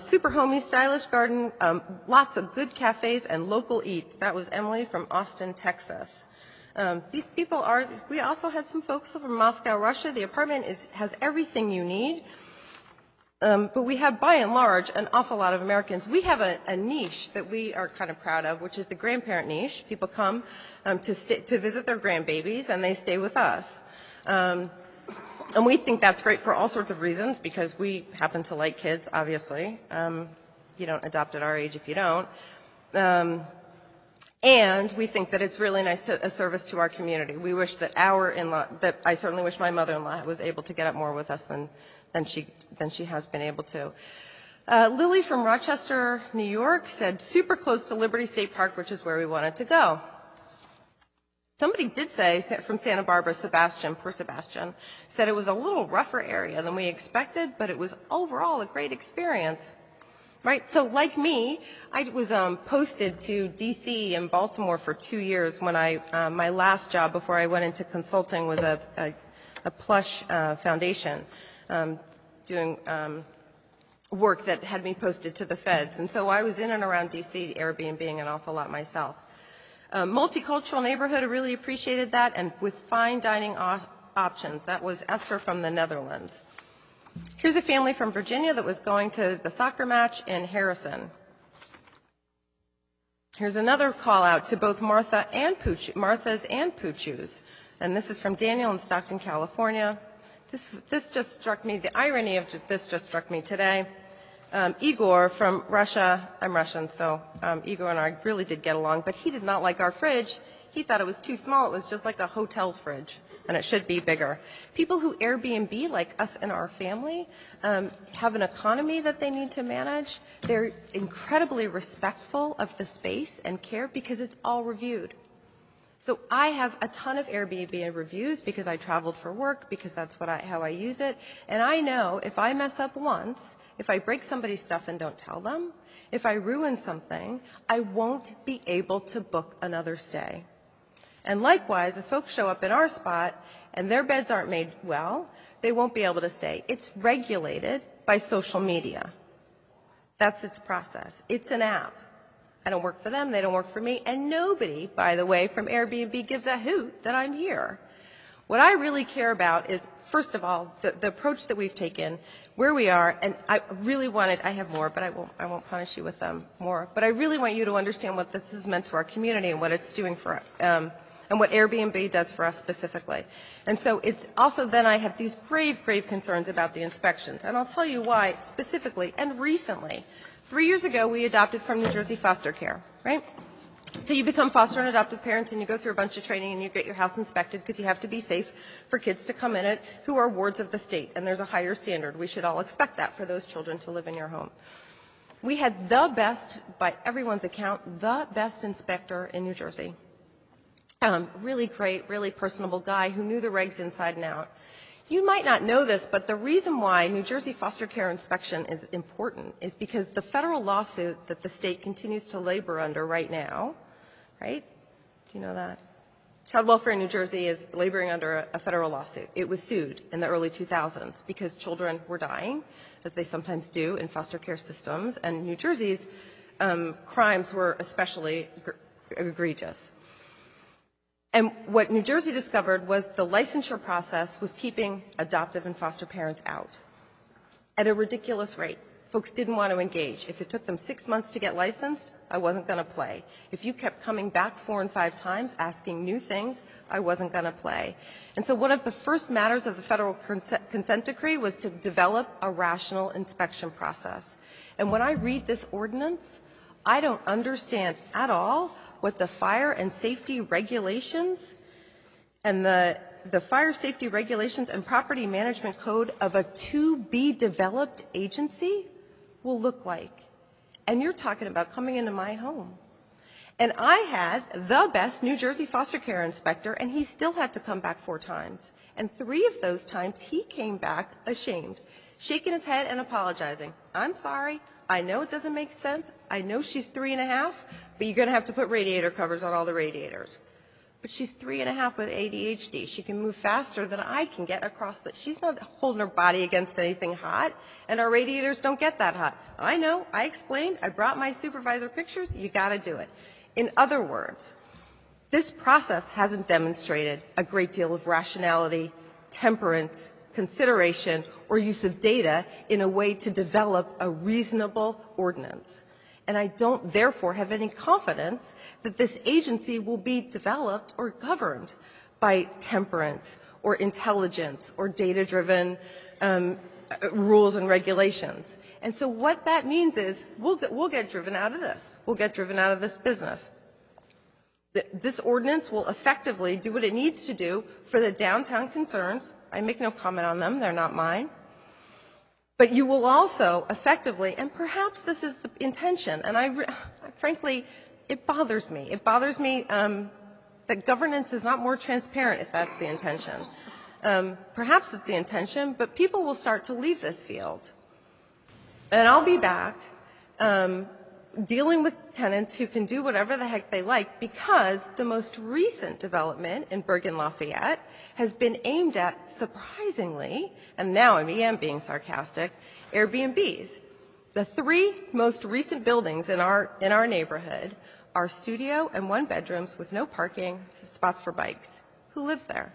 Super homey, stylish garden, lots of good cafes and local eats. That was Emily from Austin, Texas. These people we also had some folks from Moscow, Russia. The apartment has everything you need. But we have, by and large, an awful lot of Americans. We have a niche that we are kind of proud of, which is the grandparent niche. People come to visit their grandbabies, and they stay with us. And we think that's great for all sorts of reasons, because we happen to like kids, obviously. You don't adopt at our age if you don't. And we think that it's really nice a service to our community. We wish that I certainly wish my mother-in-law was able to get up more with us than she has been able to. Lily from Rochester, New York said super close to Liberty State Park, which is where we wanted to go. Somebody did say from Santa Barbara, poor Sebastian, said it was a little rougher area than we expected, but it was overall a great experience. Right? So like me, I was posted to D.C. and Baltimore for 2 years when my last job before I went into consulting was a plush foundation. Doing work that had me posted to the feds. And so I was in and around D.C., Airbnb-ing an awful lot myself. Multicultural neighborhood, I really appreciated that, and with fine dining options. That was Esther from the Netherlands. Here's a family from Virginia that was going to the soccer match in Harrison. Here's another call out to both Martha's and Poochoo's. And this is from Daniel in Stockton, California. This just struck me, the irony of this just struck me today. Igor from Russia, I'm Russian, so Igor and I really did get along, but he did not like our fridge. He thought it was too small. It was just like a hotel's fridge, and it should be bigger. People who Airbnb, like us and our family, have an economy that they need to manage. They're incredibly respectful of the space and care because it's all reviewed. So I have a ton of Airbnb reviews because I traveled for work, because that's how I use it. And I know if I mess up once, if I break somebody's stuff and don't tell them, if I ruin something, I won't be able to book another stay. And likewise, if folks show up in our spot and their beds aren't made well, they won't be able to stay. It's regulated by social media. That's its process. It's an app. I don't work for them, they don't work for me, and nobody, by the way, from Airbnb gives a hoot that I'm here. What I really care about is, first of all, the approach that we've taken, where we are, and I really wanted, I have more, but I won't punish you with more, but I really want you to understand what this has meant to our community and what it's doing for, and what Airbnb does for us specifically. And so it's also then I have these grave, grave concerns about the inspections, and I'll tell you why specifically and recently. 3 years ago, we adopted from New Jersey foster care, right? So you become foster and adoptive parents and you go through a bunch of training and you get your house inspected because you have to be safe for kids to come in it who are wards of the state, and there's a higher standard. We should all expect that for those children to live in your home. We had the best, by everyone's account, the best inspector in New Jersey. Really great, really personable guy who knew the regs inside and out. You might not know this, but the reason why New Jersey foster care inspection is important is because the federal lawsuit that the state continues to labor under right now, right? Do you know that? Child Welfare in New Jersey is laboring under a federal lawsuit. It was sued in the early 2000s because children were dying, as they sometimes do in foster care systems, and New Jersey's crimes were especially egregious. And what New Jersey discovered was the licensure process was keeping adoptive and foster parents out at a ridiculous rate. Folks didn't want to engage. If it took them 6 months to get licensed, I wasn't going to play. If you kept coming back 4 and 5 times asking new things, I wasn't going to play. And so one of the first matters of the federal consent decree was to develop a rational inspection process. And when I read this ordinance, I don't understand at all what the fire and safety regulations and the fire safety regulations and property management code of a to-be-developed agency will look like. And you're talking about coming into my home. And I had the best New Jersey foster care inspector, and he still had to come back 4 times. And 3 of those times, he came back ashamed, shaking his head and apologizing. I'm sorry. I know it doesn't make sense. I know she's 3.5, but you're going to have to put radiator covers on all the radiators. But she's 3.5 with ADHD. She can move faster than I can get across the, she's not holding her body against anything hot, and our radiators don't get that hot. I know, I explained, I brought my supervisor pictures, you got to do it. In other words, this process hasn't demonstrated a great deal of rationality, temperance, consideration, or use of data in a way to develop a reasonable ordinance. And I don't, therefore, have any confidence that this agency will be developed or governed by temperance or intelligence or data-driven rules and regulations. And so what that means is we'll get driven out of this. We'll get driven out of this business. This ordinance will effectively do what it needs to do for the downtown concerns. I make no comment on them. They're not mine. But you will also effectively, and perhaps this is the intention, and frankly, it bothers me. It bothers me that governance is not more transparent if that's the intention. Perhaps it's the intention, but people will start to leave this field. And I'll be back dealing with tenants who can do whatever the heck they like, because the most recent development in Bergen-Lafayette has been aimed at, surprisingly, and now I am being sarcastic, Airbnbs. The 3 most recent buildings in our neighborhood are studio and 1-bedrooms with no parking, spots for bikes. Who lives there?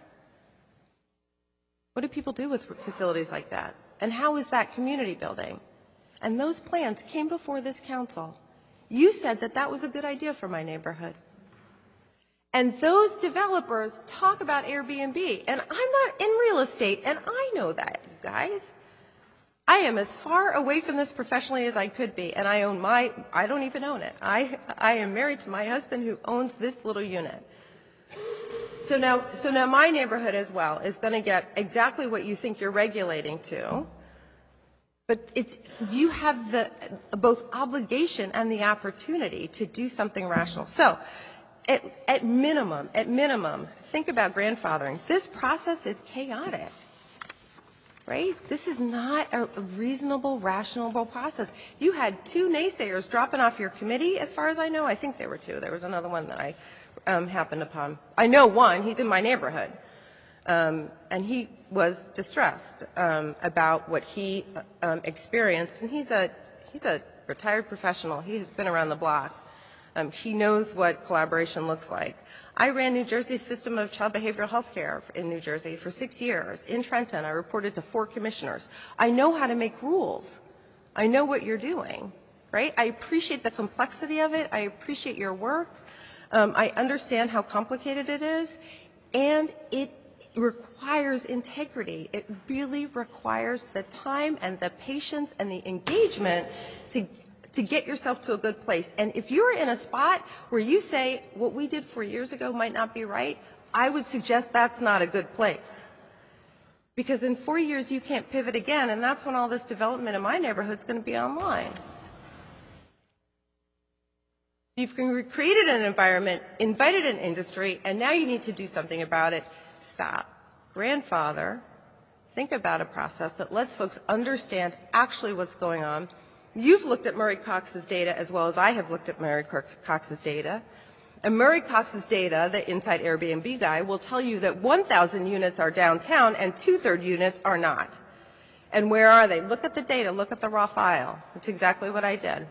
What do people do with facilities like that? And how is that community building? And those plans came before this council. You said that that was a good idea for my neighborhood. And those developers talk about Airbnb, and I'm not in real estate, and I know that, you guys. I am as far away from this professionally as I could be, and I don't even own it. I am married to my husband who owns this little unit. So now my neighborhood as well is going to get exactly what you think you're regulating to. But you have the both obligation and the opportunity to do something rational. So, at minimum, think about grandfathering. This process is chaotic, right? This is not a reasonable, rational process. You had 2 naysayers dropping off your committee, as far as I know. I think there were 2. There was another one that I happened upon. I know one. He's in my neighborhood. And he was distressed about what he experienced, and he's a retired professional. He has been around the block. He knows what collaboration looks like. I ran New Jersey's system of child behavioral health care in New Jersey for 6 years. In Trenton, I reported to 4 commissioners. I know how to make rules. I know what you're doing, right? I appreciate the complexity of it. I appreciate your work. I understand how complicated it is, and it requires integrity. It really requires the time and the patience and the engagement to get yourself to a good place. And if you're in a spot where you say what we did 4 years ago might not be right, I would suggest that's not a good place. Because in 4 years you can't pivot again, and that's when all this development in my neighborhood is going to be online. You've created an environment, invited an industry, and now you need to do something about it. Stop. Grandfather, think about a process that lets folks understand actually what's going on. You've looked at Murray Cox's data as well as I have looked at Murray Cox's data. And Murray Cox's data, the Inside Airbnb guy, will tell you that 1,000 units are downtown and 2/3 units are not. And where are they? Look at the data. Look at the raw file. That's exactly what I did.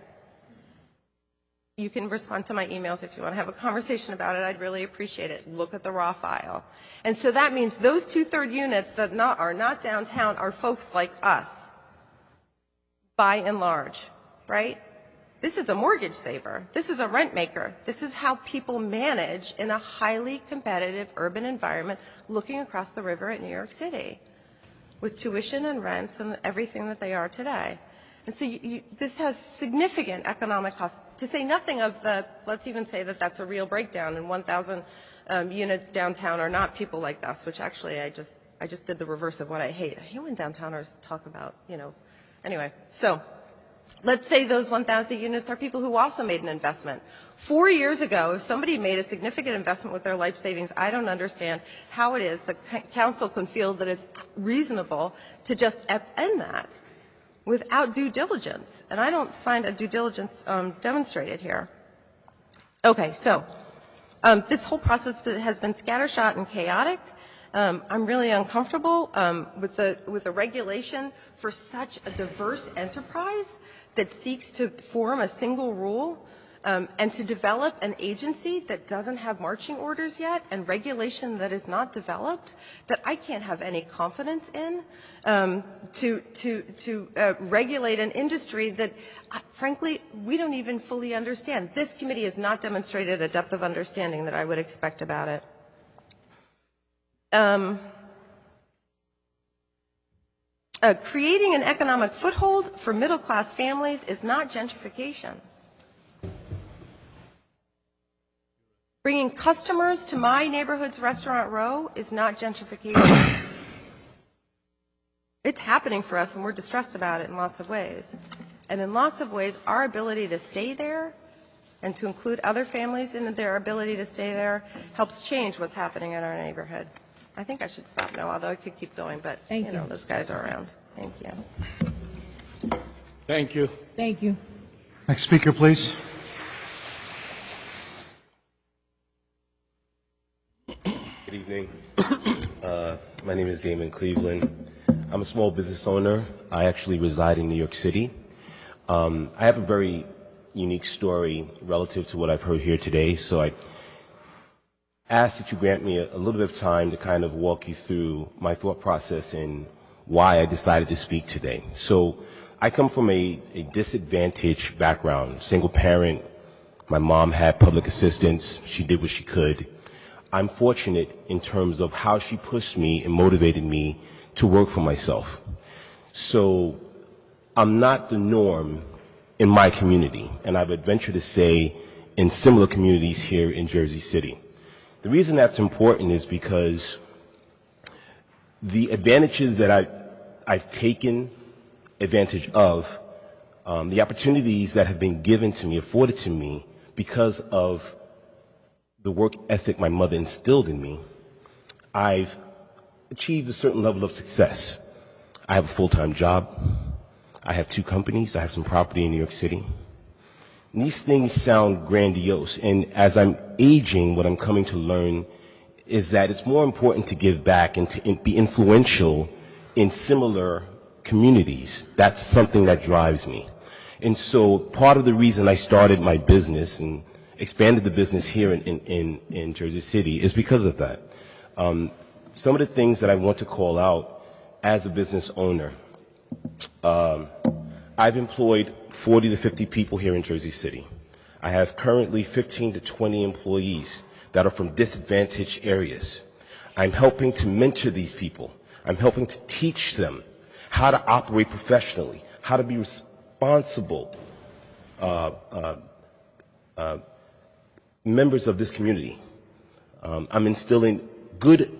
You can respond to my emails if you want to have a conversation about it. I'd really appreciate it. Look at the raw file. And so that means those 2/3 units that are not downtown are folks like us, by and large, right? This is a mortgage saver. This is a rent maker. This is how people manage in a highly competitive urban environment looking across the river at New York City with tuition and rents and everything that they are today. And so this has significant economic costs, to say nothing of the, let's even say that that's a real breakdown, and 1,000 units downtown are not people like us, which actually I just did the reverse of what I hate. I hate when downtowners talk about, anyway. So let's say those 1,000 units are people who also made an investment. 4 years ago, if somebody made a significant investment with their life savings, I don't understand how it is that council can feel that it's reasonable to just end that without due diligence. And I don't find a due diligence demonstrated here. Okay, so this whole process has been scattershot and chaotic. I'm really uncomfortable with the regulation for such a diverse enterprise that seeks to form a single rule and to develop an agency that doesn't have marching orders yet and regulation that is not developed, that I can't have any confidence in, to regulate an industry that, frankly, we don't even fully understand. This committee has not demonstrated a depth of understanding that I would expect about it. Creating an economic foothold for middle-class families is not gentrification. Bringing customers to my neighborhood's restaurant row is not gentrification. It's happening for us, and we're distressed about it in lots of ways. And in lots of ways, our ability to stay there and to include other families in their ability to stay there helps change what's happening in our neighborhood. I think I should stop now, although I could keep going, but, those guys are around. Thank you.
Thank you.
Thank you.
Next speaker, please.
Good evening. My name is Damon Cleveland. I'm a small business owner. I actually reside in New York City. I have a very unique story relative to what I've heard here today, so I ask that you grant me a little bit of time to kind of walk you through my thought process and why I decided to speak today. So I come from a disadvantaged background, single parent. My mom had public assistance. She did what she could. I'm fortunate in terms of how she pushed me and motivated me to work for myself. So I'm not the norm in my community, and I would venture to say in similar communities here in Jersey City. The reason that's important is because the advantages that I've taken advantage of, the opportunities that have been given to me, afforded to me because of the work ethic my mother instilled in me, I've achieved a certain level of success. I have a full-time job. I have 2 companies. I have some property in New York City. And these things sound grandiose, and as I'm aging, what I'm coming to learn is that it's more important to give back and to be influential in similar communities. That's something that drives me. And so part of the reason I started my business and expanded the business here in Jersey City is because of that. Some of the things that I want to call out as a business owner, I've employed 40 to 50 people here in Jersey City. I have currently 15 to 20 employees that are from disadvantaged areas. I'm helping to mentor these people. I'm helping to teach them how to operate professionally, how to be responsible members of this community. I'm instilling good,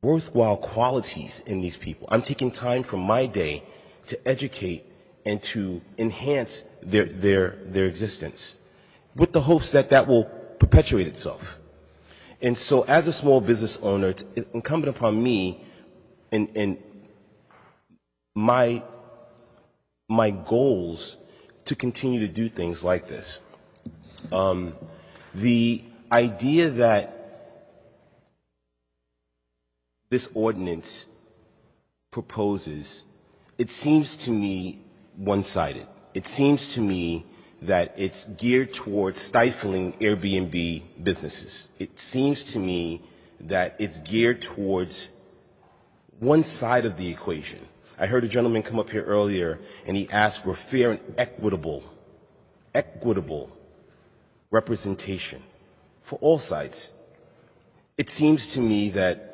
worthwhile qualities in these people. I'm taking time from my day to educate and to enhance their existence with the hopes that that will perpetuate itself. And so as a small business owner, it's incumbent upon me and my goals to continue to do things like this. The idea that this ordinance proposes, it seems to me one-sided. It seems to me that it's geared towards stifling Airbnb businesses. It seems to me that it's geared towards one side of the equation. I heard a gentleman come up here earlier and he asked for fair and equitable representation for all sides. It seems to me that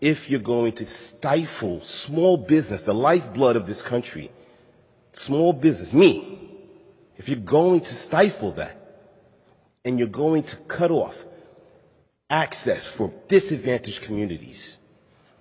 if you're going to stifle small business, the lifeblood of this country, small business, me, if you're going to stifle that and you're going to cut off access for disadvantaged communities,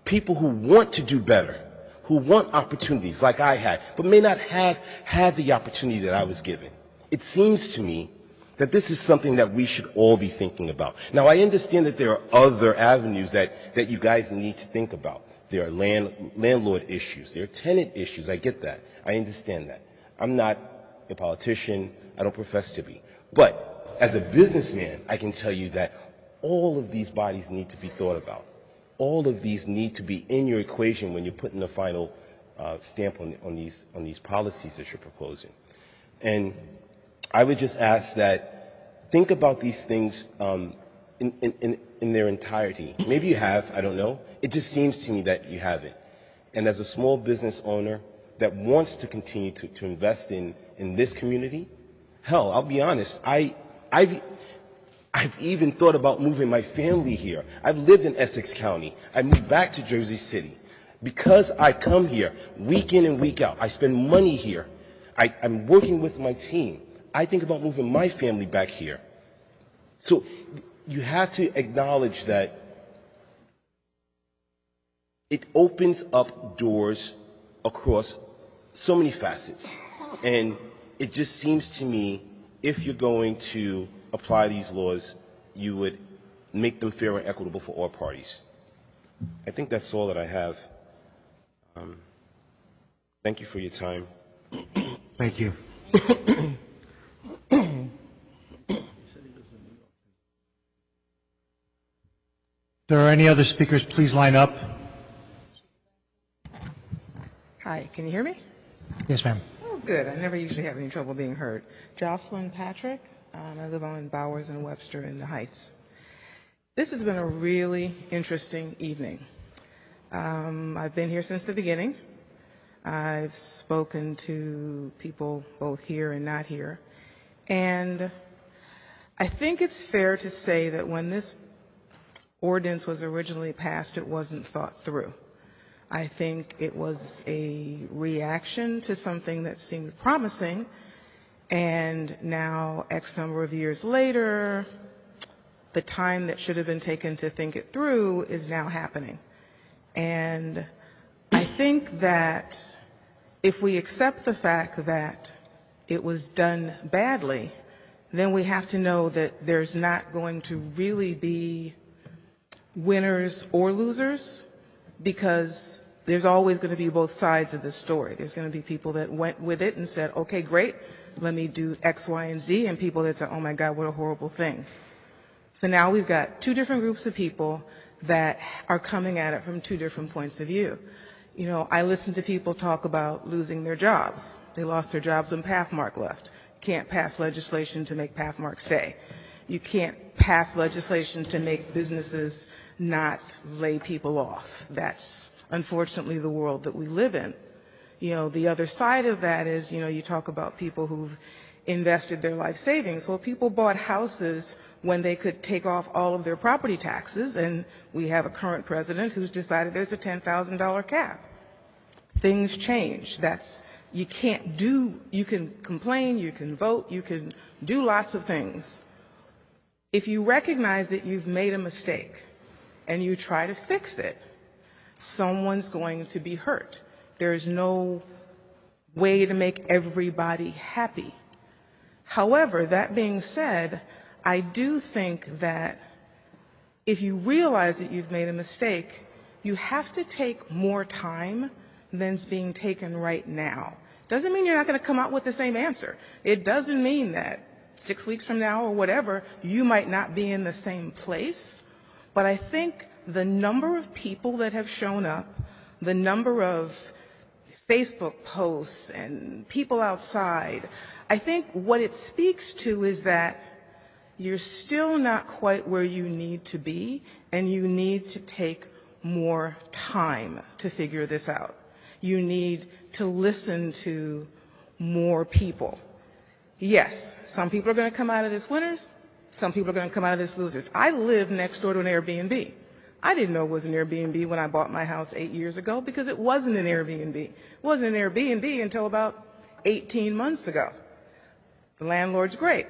people who want to do better, who want opportunities like I had, but may not have had the opportunity that I was given, it seems to me that this is something that we should all be thinking about. Now, I understand that there are other avenues that you guys need to think about. There are landlord issues. There are tenant issues. I get that. I understand that. I'm not a politician. I don't profess to be. But as a businessman, I can tell you that all of these bodies need to be thought about. All of these need to be in your equation when you're putting the final stamp on these policies that you're proposing. And I would just ask that think about these things in their entirety. Maybe you have, I don't know. It just seems to me that you haven't. And as a small business owner that wants to continue to invest in this community, hell, I'll be honest, I've even thought about moving my family here. I've lived in Essex County. I moved back to Jersey City. Because I come here week in and week out, I spend money here. I'm working with my team. I think about moving my family back here. So you have to acknowledge that it opens up doors across so many facets. And it just seems to me, if you're going to apply these laws, you would make them fair and equitable for all parties. I think that's all that I have. Thank you for your time.
Thank you. If there are any other speakers, please line up.
Hi, can you hear me?
Yes, ma'am.
Oh, good. I never usually have any trouble being heard. Jocelyn Patrick. I live on Bowers and Webster in the Heights. This has been a really interesting evening. I've been here since the beginning. I've spoken to people both here and not here. And I think it's fair to say that when this ordinance was originally passed, it wasn't thought through. I think it was a reaction to something that seemed promising, and now, X number of years later, the time that should have been taken to think it through is now happening. And I think that if we accept the fact that it was done badly, then we have to know that there's not going to really be winners or losers, because there's always going to be both sides of the story. There's going to be people that went with it and said, okay, great, let me do X, Y, and Z, and people that said, oh my God, what a horrible thing. So now we've got two different groups of people that are coming at it from two different points of view. You know, I listen to people talk about losing their jobs. They lost their jobs when Pathmark left. Can't pass legislation to make Pathmark stay. You can't pass legislation to make businesses not lay people off. That's unfortunately the world that we live in. You know, the other side of that is, you know, you talk about people who've invested their life savings. Well, people bought houses when they could take off all of their property taxes, and we have a current president who's decided there's a $10,000 cap. Things change. You can complain, you can vote, you can do lots of things. If you recognize that you've made a mistake and you try to fix it, someone's going to be hurt. There's no way to make everybody happy. However, that being said, I do think that if you realize that you've made a mistake, you have to take more time than's being taken right now. Doesn't mean you're not going to come out with the same answer. It doesn't mean that 6 weeks from now or whatever, you might not be in the same place. But I think the number of people that have shown up, the number of Facebook posts and people outside, I think what it speaks to is that you're still not quite where you need to be, and you need to take more time to figure this out. You need to listen to more people. Yes, some people are going to come out of this winners, some people are going to come out of this losers. I live next door to an Airbnb. I didn't know it was an Airbnb when I bought my house 8 years ago because it wasn't an Airbnb. It wasn't an Airbnb until about 18 months ago. The landlord's great.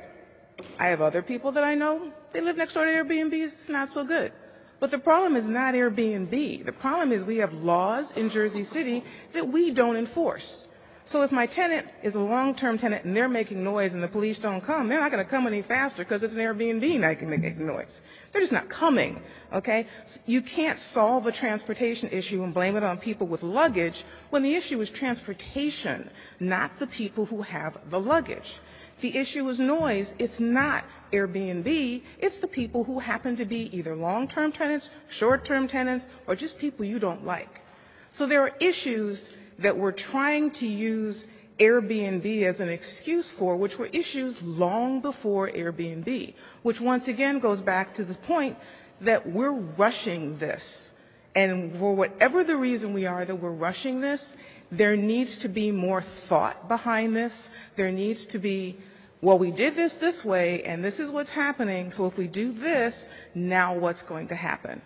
I have other people that I know, they live next door to Airbnbs, it's not so good. But the problem is not Airbnb. The problem is we have laws in Jersey City that we don't enforce. So if my tenant is a long-term tenant and they're making noise and the police don't come, they're not going to come any faster because it's an Airbnb making noise. They're just not coming, okay? So you can't solve a transportation issue and blame it on people with luggage when the issue is transportation, not the people who have the luggage. The issue is noise. It's not Airbnb. It's the people who happen to be either long-term tenants, short-term tenants, or just people you don't like. So there are issues that we're trying to use Airbnb as an excuse for, which were issues long before Airbnb, which once again goes back to the point that we're rushing this. And for whatever the reason we are that we're rushing this, there needs to be more thought behind this. There needs to be, well, we did this way, and this is what's happening, so if we do this, now what's going to happen?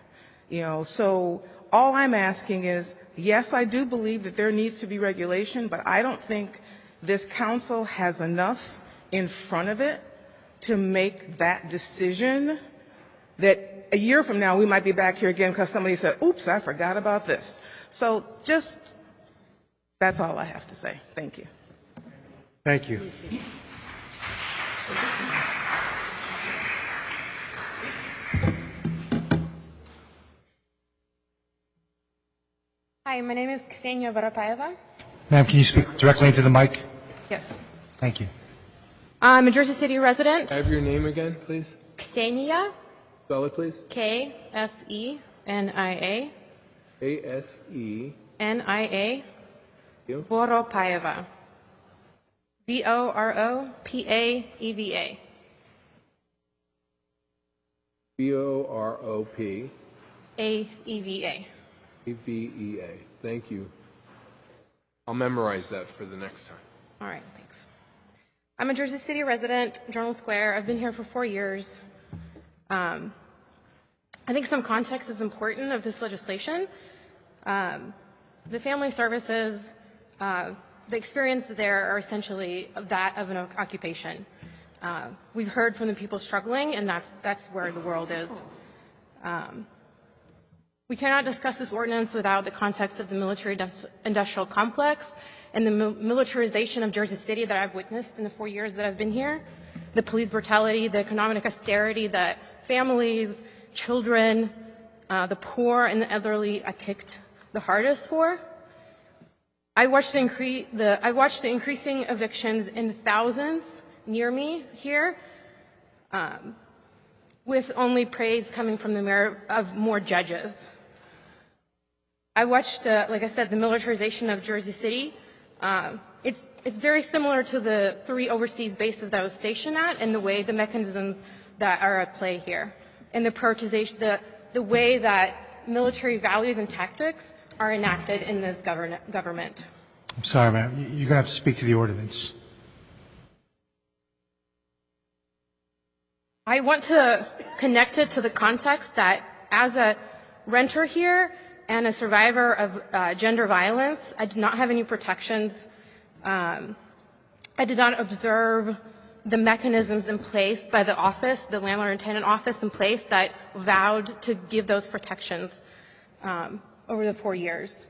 You know, so all I'm asking is, yes, I do believe that there needs to be regulation, but I don't think this council has enough in front of it to make that decision that a year from now we might be back here again because somebody said, oops, I forgot about this. So just, that's all I have to say. Thank you.
Thank you.
Hi, my name is Ksenia Voropaeva.
Ma'am, can you speak directly into the mic?
Yes.
Thank you.
I'm a Jersey City resident.
Have your name again, please.
Ksenia,
Spell it, please.
K-S-E-N-I-A.
A-S-E.
Voropaeva. V-O-R-O-P-A-E-V-A.
B-O-R-O-P.
A-E-V-A.
A-V-E-A. Thank you. I'll memorize that for the next time.
All right, thanks. I'm a Jersey City resident, Journal Square. I've been here for 4 years. I think some context is important of this legislation. The family services, the experiences there are essentially that of an occupation. We've heard from the people struggling, and that's where the world is. We cannot discuss this ordinance without the context of the military-industrial complex and the militarization of Jersey City that I've witnessed in the 4 years that I've been here, the police brutality, the economic austerity that families, children, the poor, and the elderly are kicked the hardest for. I watched the increasing evictions in the thousands near me here, with only praise coming from the mayor of more judges. I watched, like I said, the militarization of Jersey City. It's very similar to the 3 overseas bases that I was stationed at, and the way the mechanisms that are at play here, and the prioritization, the way that military values and tactics are enacted in this government.
I'm sorry, ma'am. You're going to have to speak to the ordinance.
I want to connect it to the context that as a renter here and a survivor of gender violence, I did not have any protections. I did not observe the mechanisms in place by the office, the landlord and tenant office in place that vowed to give those protections over the 4 years.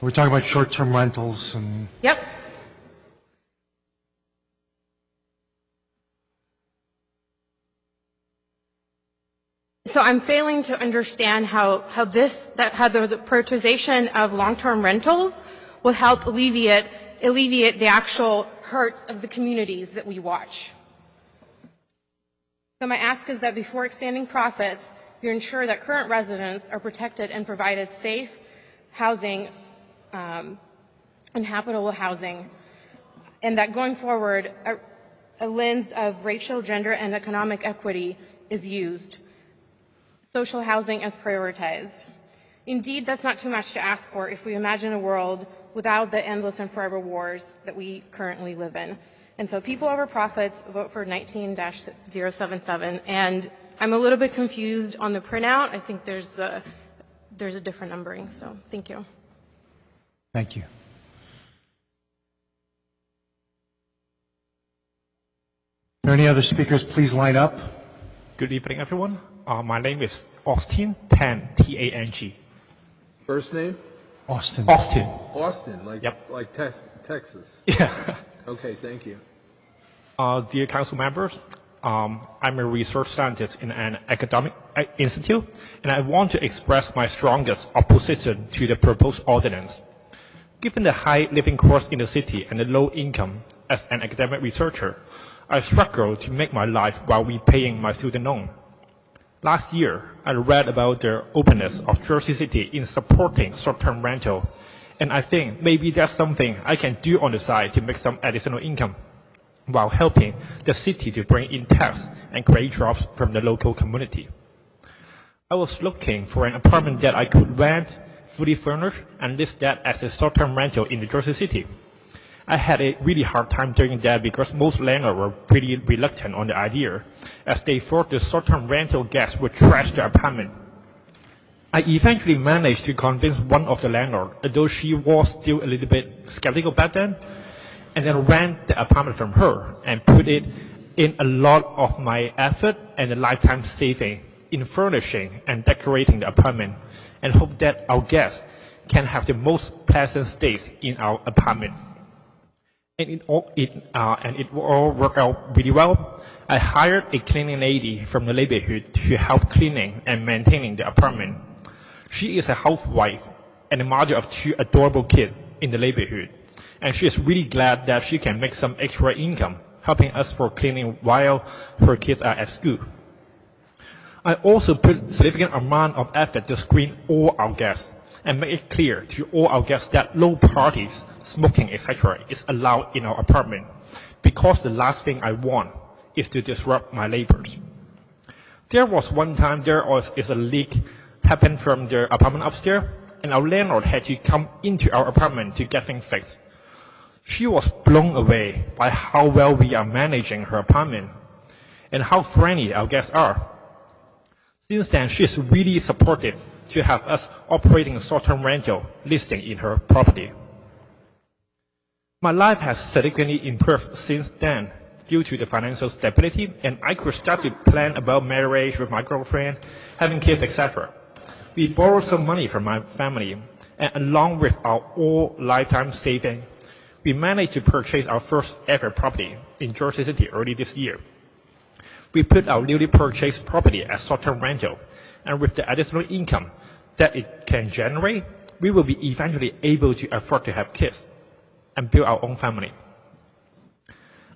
We're talking about short-term rentals and...
Yep. So I'm failing to understand how the prioritization of long-term rentals will help alleviate the actual hurts of the communities that we watch. So my ask is that before expanding profits, you ensure that current residents are protected and provided safe housing and habitable housing, and that going forward, a lens of racial, gender, and economic equity is used. Social housing is prioritized. Indeed, that's not too much to ask for if we imagine a world without the endless and forever wars that we currently live in. And so people over profits vote for 19-077. And I'm a little bit confused on the printout. I think there's a different numbering. So thank you.
Thank you. Are there any other speakers? Please line up.
Good evening, everyone. My name is Austin Tang, T-A-N-G.
First name?
Austin.
Austin.
Austin, like
Yep.
like Texas.
Yeah.
Okay, thank you.
Dear council members, I'm a research scientist in an academic institute, and I want to express my strongest opposition to the proposed ordinance. Given the high living cost in the city and the low income as an academic researcher, I struggle to make my life while repaying my student loan. Last year, I read about the openness of Jersey City in supporting short-term rental, and I think maybe that's something I can do on the side to make some additional income, while helping the city to bring in tax and create jobs from the local community. I was looking for an apartment that I could rent, fully furnished, and list that as a short-term rental in the Jersey City. I had a really hard time doing that because most landlords were pretty reluctant on the idea, as they thought the short-term rental guests would trash the apartment. I eventually managed to convince one of the landlords, although she was still a little bit skeptical back then, and then rent the apartment from her and put it in a lot of my effort and a lifetime saving in furnishing and decorating the apartment, and hope that our guests can have the most pleasant stays in our apartment. And it all worked out really well. I hired a cleaning lady from the neighborhood to help cleaning and maintaining the apartment. She is a housewife and a mother of 2 adorable kids in the neighborhood, and she is really glad that she can make some extra income helping us for cleaning while her kids are at school. I also put significant amount of effort to screen all our guests and make it clear to all our guests that no parties, smoking, etc. is allowed in our apartment, because the last thing I want is to disrupt my neighbors. There was one time there was a leak happened from the apartment upstairs, and our landlord had to come into our apartment to get things fixed. She was blown away by how well we are managing her apartment and how friendly our guests are. Since then, she is really supportive to have us operating a short-term rental listing in her property. My life has significantly improved since then due to the financial stability, and I could start to plan about marriage with my girlfriend, having kids, etc. We borrowed some money from my family, and along with our all lifetime saving, we managed to purchase our first ever property in Jersey City early this year. We put our newly purchased property as short-term rental, and with the additional income that it can generate, we will be eventually able to afford to have kids and build our own family.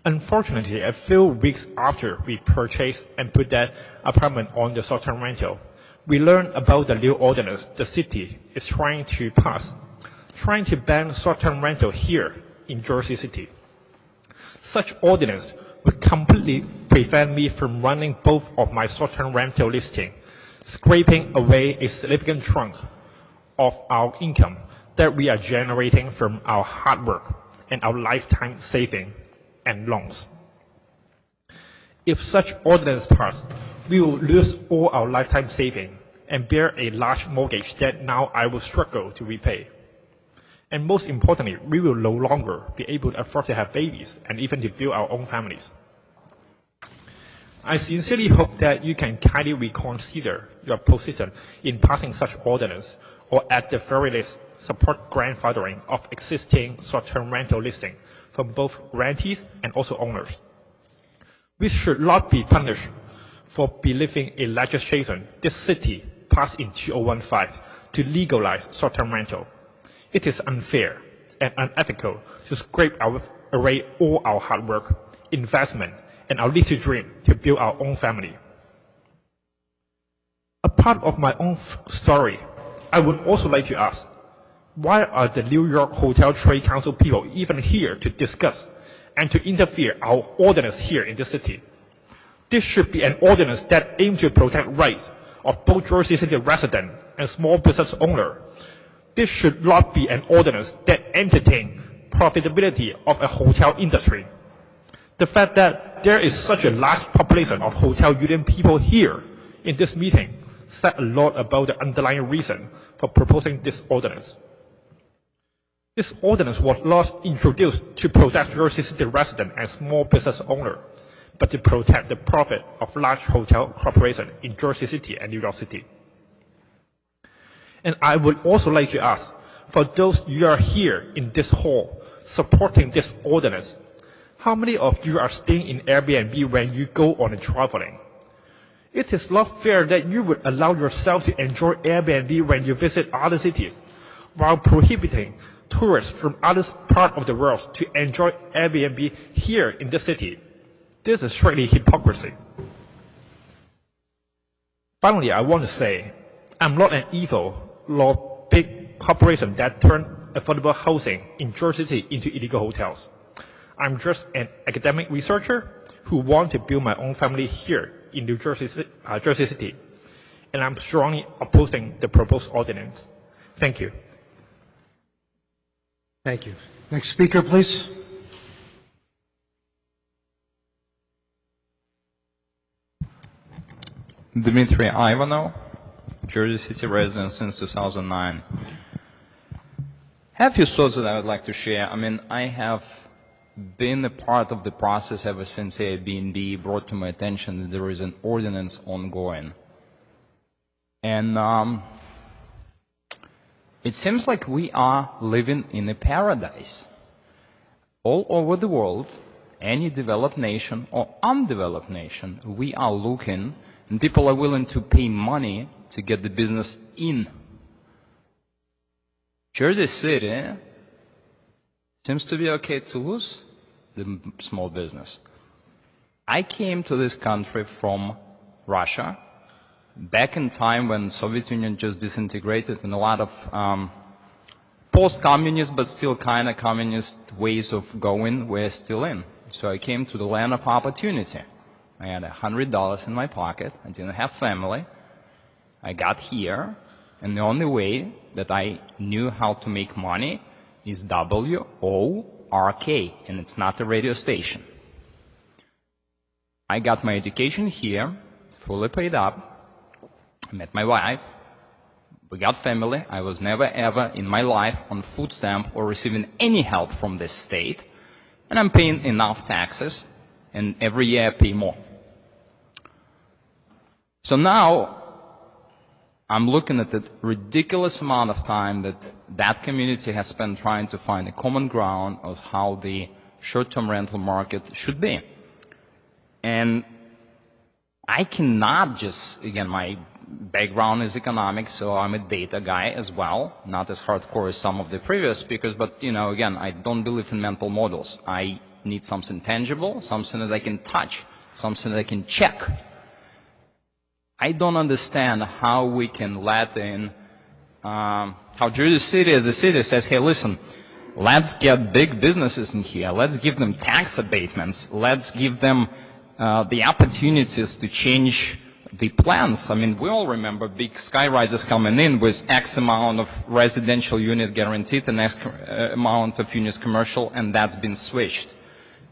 Unfortunately, a few weeks after we purchased and put that apartment on the short-term rental, we learned about the new ordinance the city is trying to pass, trying to ban short-term rental here in Jersey City. Such ordinance would completely prevent me from running both of my short-term rental listing, scraping away a significant chunk of our income that we are generating from our hard work and our lifetime saving and loans. If such ordinance pass, we will lose all our lifetime saving and bear a large mortgage that now I will struggle to repay. And most importantly, we will no longer be able to afford to have babies and even to build our own families. I sincerely hope that you can kindly reconsider your position in passing such ordinance, or at the very least, support grandfathering of existing short-term rental listing from both rentees and also owners. We should not be punished for believing in legislation this city passed in 2015 to legalize short-term rental. It is unfair and unethical to scrape away all our hard work, investment, and our little dream to build our own family. A part of my own story, I would also like to ask, why are the New York Hotel Trade Council people even here to discuss and to interfere our ordinance here in the city? This should be an ordinance that aims to protect rights of both Jersey City resident and small business owner. This should not be an ordinance that entertains profitability of a hotel industry. The fact that there is such a large population of hotel union people here in this meeting said a lot about the underlying reason for proposing this ordinance. This ordinance was not introduced to protect Jersey City residents and small business owners, but to protect the profit of large hotel corporations in Jersey City and New York City. And I would also like to ask, for those you are here in this hall supporting this ordinance, how many of you are staying in Airbnb when you go on traveling? It is not fair that you would allow yourself to enjoy Airbnb when you visit other cities, while prohibiting tourists from other parts of the world to enjoy Airbnb here in the city. This is strictly hypocrisy. Finally, I want to say, I'm not an evil nor big corporation that turned affordable housing in Jersey City into illegal hotels. I'm just an academic researcher who wants to build my own family here in Jersey City, and I'm strongly opposing the proposed ordinance. Thank you.
Thank you. Next speaker, please.
Dmitry Ivanov, Jersey City resident since 2009. I have a few thoughts that I would like to share. I mean, I have been a part of the process ever since Airbnb brought to my attention that there is an ordinance ongoing. And it seems like we are living in a paradise. All over the world, any developed nation or undeveloped nation, we are looking, and people are willing to pay money to get the business in. Jersey City seems to be okay to lose the small business. I came to this country from Russia back in time when Soviet Union just disintegrated and a lot of post-communist but still kind of communist ways of going were still in. So I came to the land of opportunity. I had $100 in my pocket. I didn't have family. I got here, and the only way that I knew how to make money is WORK, and it's not a radio station. I got my education here, fully paid up. I met my wife. We got family. I was never ever in my life on food stamp or receiving any help from this state. And I'm paying enough taxes, and every year I pay more. So now I'm looking at the ridiculous amount of time that that community has spent trying to find a common ground of how the short-term rental market should be. And I cannot just, again, my background is economics, so I'm a data guy as well, not as hardcore as some of the previous speakers, but, you know, again, I don't believe in mental models. I need something tangible, something that I can touch, something that I can check. I don't understand how we can let in, how Jersey City as a city says, hey, listen, let's get big businesses in here. Let's give them tax abatements. Let's give them the opportunities to change the plans. I mean, we all remember big skyrises coming in with X amount of residential unit guaranteed and X amount of units commercial, and that's been switched.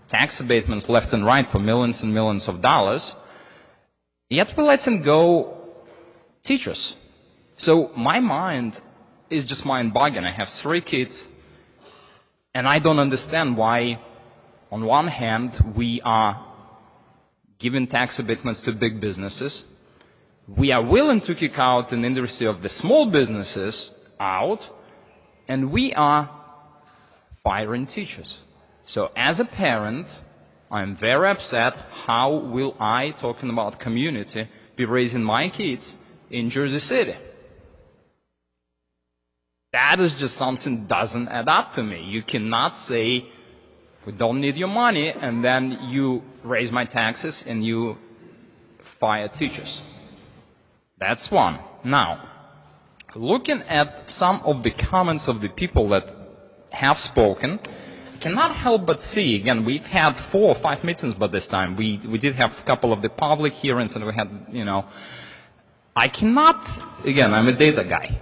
Tax abatements left and right for millions and millions of dollars, yet we're letting go teachers. So my mind is just mind-boggling. I have 3 kids, and I don't understand why, on one hand, we are giving tax abatements to big businesses. We are willing to kick out an industry of the small businesses out, and we are firing teachers. So as a parent, I'm very upset. How will I, talking about community, be raising my kids in Jersey City? That is just something that doesn't add up to me. You cannot say, we don't need your money, and then you raise my taxes and you fire teachers. That's one. Now, looking at some of the comments of the people that have spoken, I cannot help but see, again, we've had 4 or 5 meetings by this time. We did have a couple of the public hearings, and we had, I cannot, again, I'm a data guy.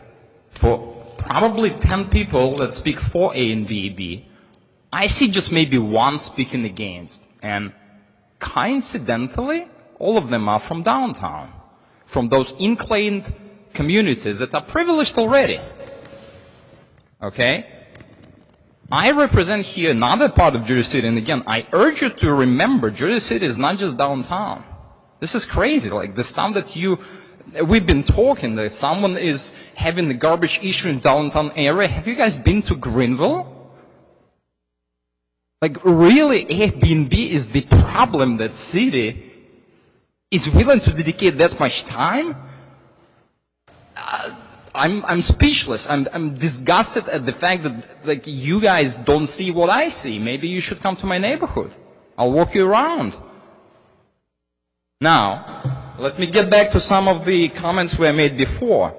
For probably 10 people that speak for A and B, I see just maybe 1 speaking against, and coincidentally, all of them are from downtown, from those inclined communities that are privileged already. Okay? I represent here another part of Jersey City, and again, I urge you to remember, Jersey City is not just downtown. This is crazy, like the stuff that we've been talking, that someone is having the garbage issue in downtown area. Have you guys been to Greenville? Like, really, Airbnb is the problem that city is willing to dedicate that much time? I'm speechless. I'm disgusted at the fact that, like, you guys don't see what I see. Maybe you should come to my neighborhood. I'll walk you around. Now, let me get back to some of the comments we made before.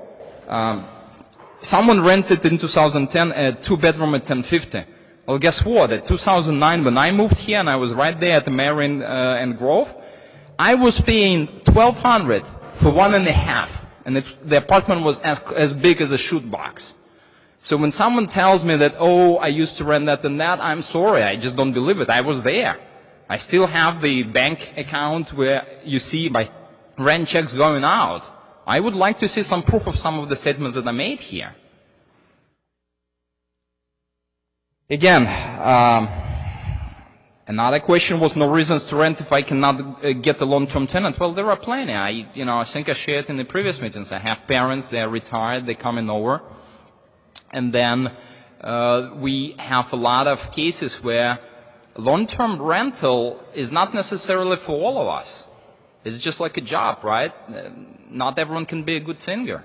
Someone rented in 2010 a 2-bedroom at 1050. Well, guess what? In 2009, when I moved here, and I was right there at the Marion and Grove, I was paying $1,200 for 1.5, and the apartment was as big as a shoebox. So when someone tells me that, oh, I used to rent that and that, I'm sorry, I just don't believe it. I was there. I still have the bank account where you see my rent checks going out. I would like to see some proof of some of the statements that I made here. Again, another question was no reasons to rent if I cannot get a long-term tenant. Well, there are plenty. I think I shared in the previous meetings. I have parents, they're retired, they're coming over. And then we have a lot of cases where long-term rental is not necessarily for all of us. It's just like a job, right? Not everyone can be a good singer.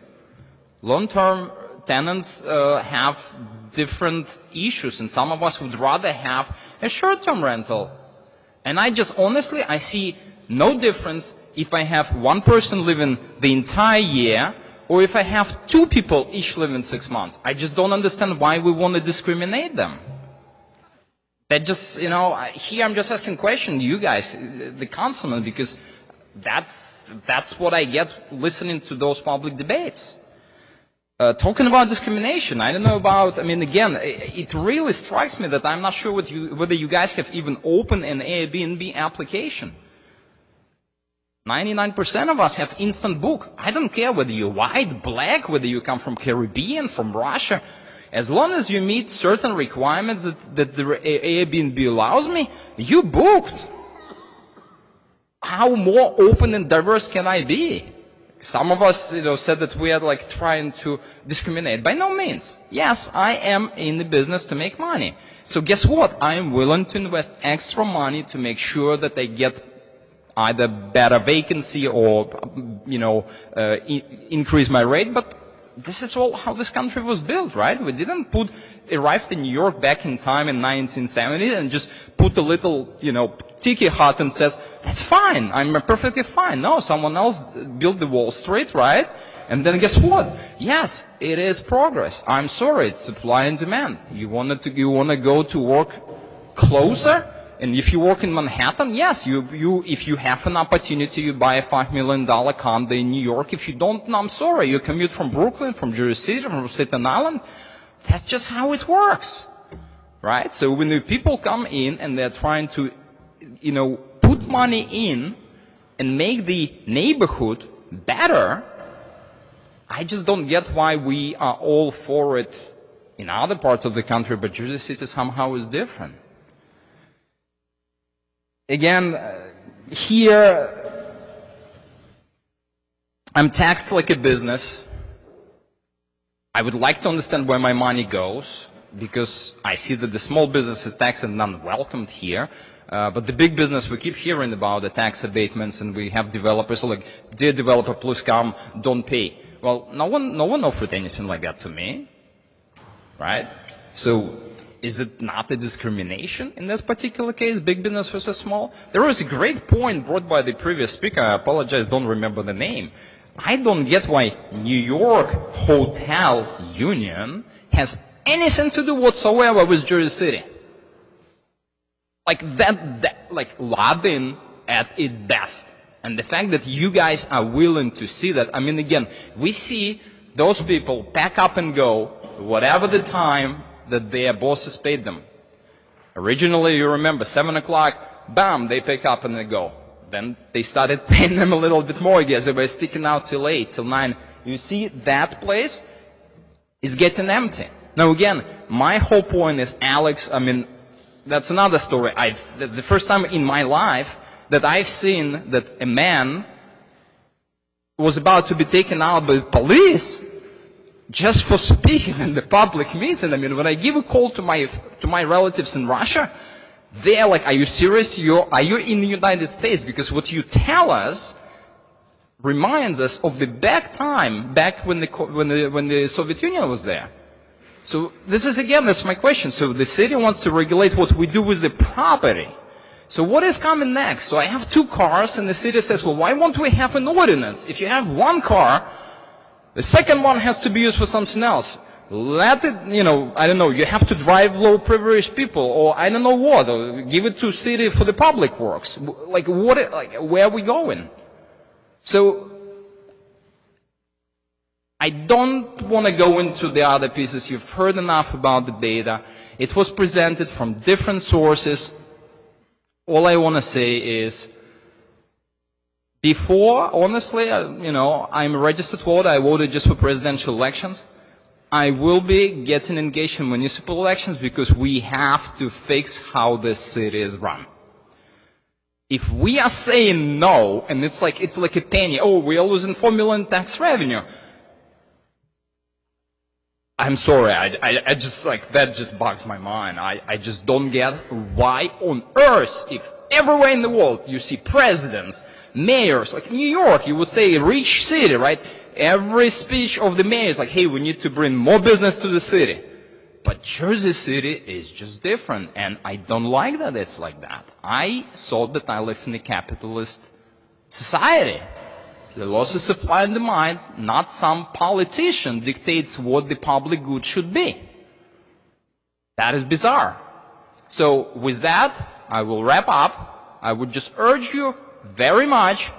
Long-term tenants have different issues, and some of us would rather have a short-term rental. And I see no difference if I have 1 person living the entire year or if I have 2 people each living 6 months. I just don't understand why we want to discriminate them. That just, here I'm just asking questions, you guys, the councilman, because that's what I get listening to those public debates. Talking about discrimination, I don't know about, again, it really strikes me that I'm not sure whether you guys have even opened an Airbnb application. 99% of us have instant book. I don't care whether you're white, black, whether you come from Caribbean, from Russia. As long as you meet certain requirements that the Airbnb allows me, you booked. How more open and diverse can I be? Some of us, said that we are like trying to discriminate. By no means. Yes, I am in the business to make money. So guess what? I am willing to invest extra money to make sure that I get either better vacancy or, increase my rate. But this is all how this country was built, right? We didn't arrived in New York back in time in 1970 and just put a little, tiki hut and says, that's fine, I'm perfectly fine. No, someone else built the Wall Street, right? And then guess what? Yes, it is progress. I'm sorry, it's supply and demand. You want to go to work closer? And if you work in Manhattan, yes, if you have an opportunity, you buy a $5 million condo in New York. If you don't, no, I'm sorry, you commute from Brooklyn, from Jersey City, from Staten Island. That's just how it works, right? So when the people come in and they're trying to, put money in and make the neighborhood better, I just don't get why we are all for it in other parts of the country, but Jersey City somehow is different. Again, here, I'm taxed like a business. I would like to understand where my money goes, because I see that the small business is taxed and non-welcomed here. But the big business, we keep hearing about the tax abatements, and we have developers like, dear developer, please come, don't pay. Well, no one offered anything like that to me, right? So, is it not a discrimination in this particular case, big business versus small? There was a great point brought by the previous speaker. I apologize, don't remember the name. I don't get why New York Hotel Union has anything to do whatsoever with Jersey City. Like like lobbying at its best. And the fact that you guys are willing to see that, I mean, again, we see those people pack up and go, whatever the time that their bosses paid them. Originally, you remember, 7 o'clock, bam, they pick up and they go. Then they started paying them a little bit more, I guess. They were sticking out till 8, till 9. You see, that place is getting empty. Now, again, my whole point is, Alex, I mean, that's another story. That's the first time in my life that I've seen that a man was about to be taken out by the police just for speaking in the public meeting. I mean, when I give a call to my relatives in Russia, they're like, are you serious? Are you in the United States? Because what you tell us reminds us of the back when the Soviet Union was there. So this is, again, that's my question. So the city wants to regulate what we do with the property. So what is coming next? So I have 2 cars, and the city says, well, why won't we have an ordinance? If you have 1 car, the second one has to be used for something else. Let it, I don't know, you have to drive low-privileged people, or I don't know what, or give it to city for the public works. Like, where are we going? So, I don't want to go into the other pieces. You've heard enough about the data. It was presented from different sources. All I want to say is, before, honestly, I'm a registered voter. I voted just for presidential elections. I will be getting engaged in municipal elections because we have to fix how the city is run. If we are saying no, and it's like a penny, oh, we are losing $4 million tax revenue. I'm sorry, I just that just bogs my mind. I just don't get why on earth, if everywhere in the world you see presidents, mayors, like New York, you would say a rich city, right? Every speech of the mayor is like, hey, we need to bring more business to the city. But Jersey City is just different, and I don't like that it's like that. I thought that I live in a capitalist society. The laws of supply and demand, not some politician dictates what the public good should be. That is bizarre. So with that, I will wrap up. I would just urge you very much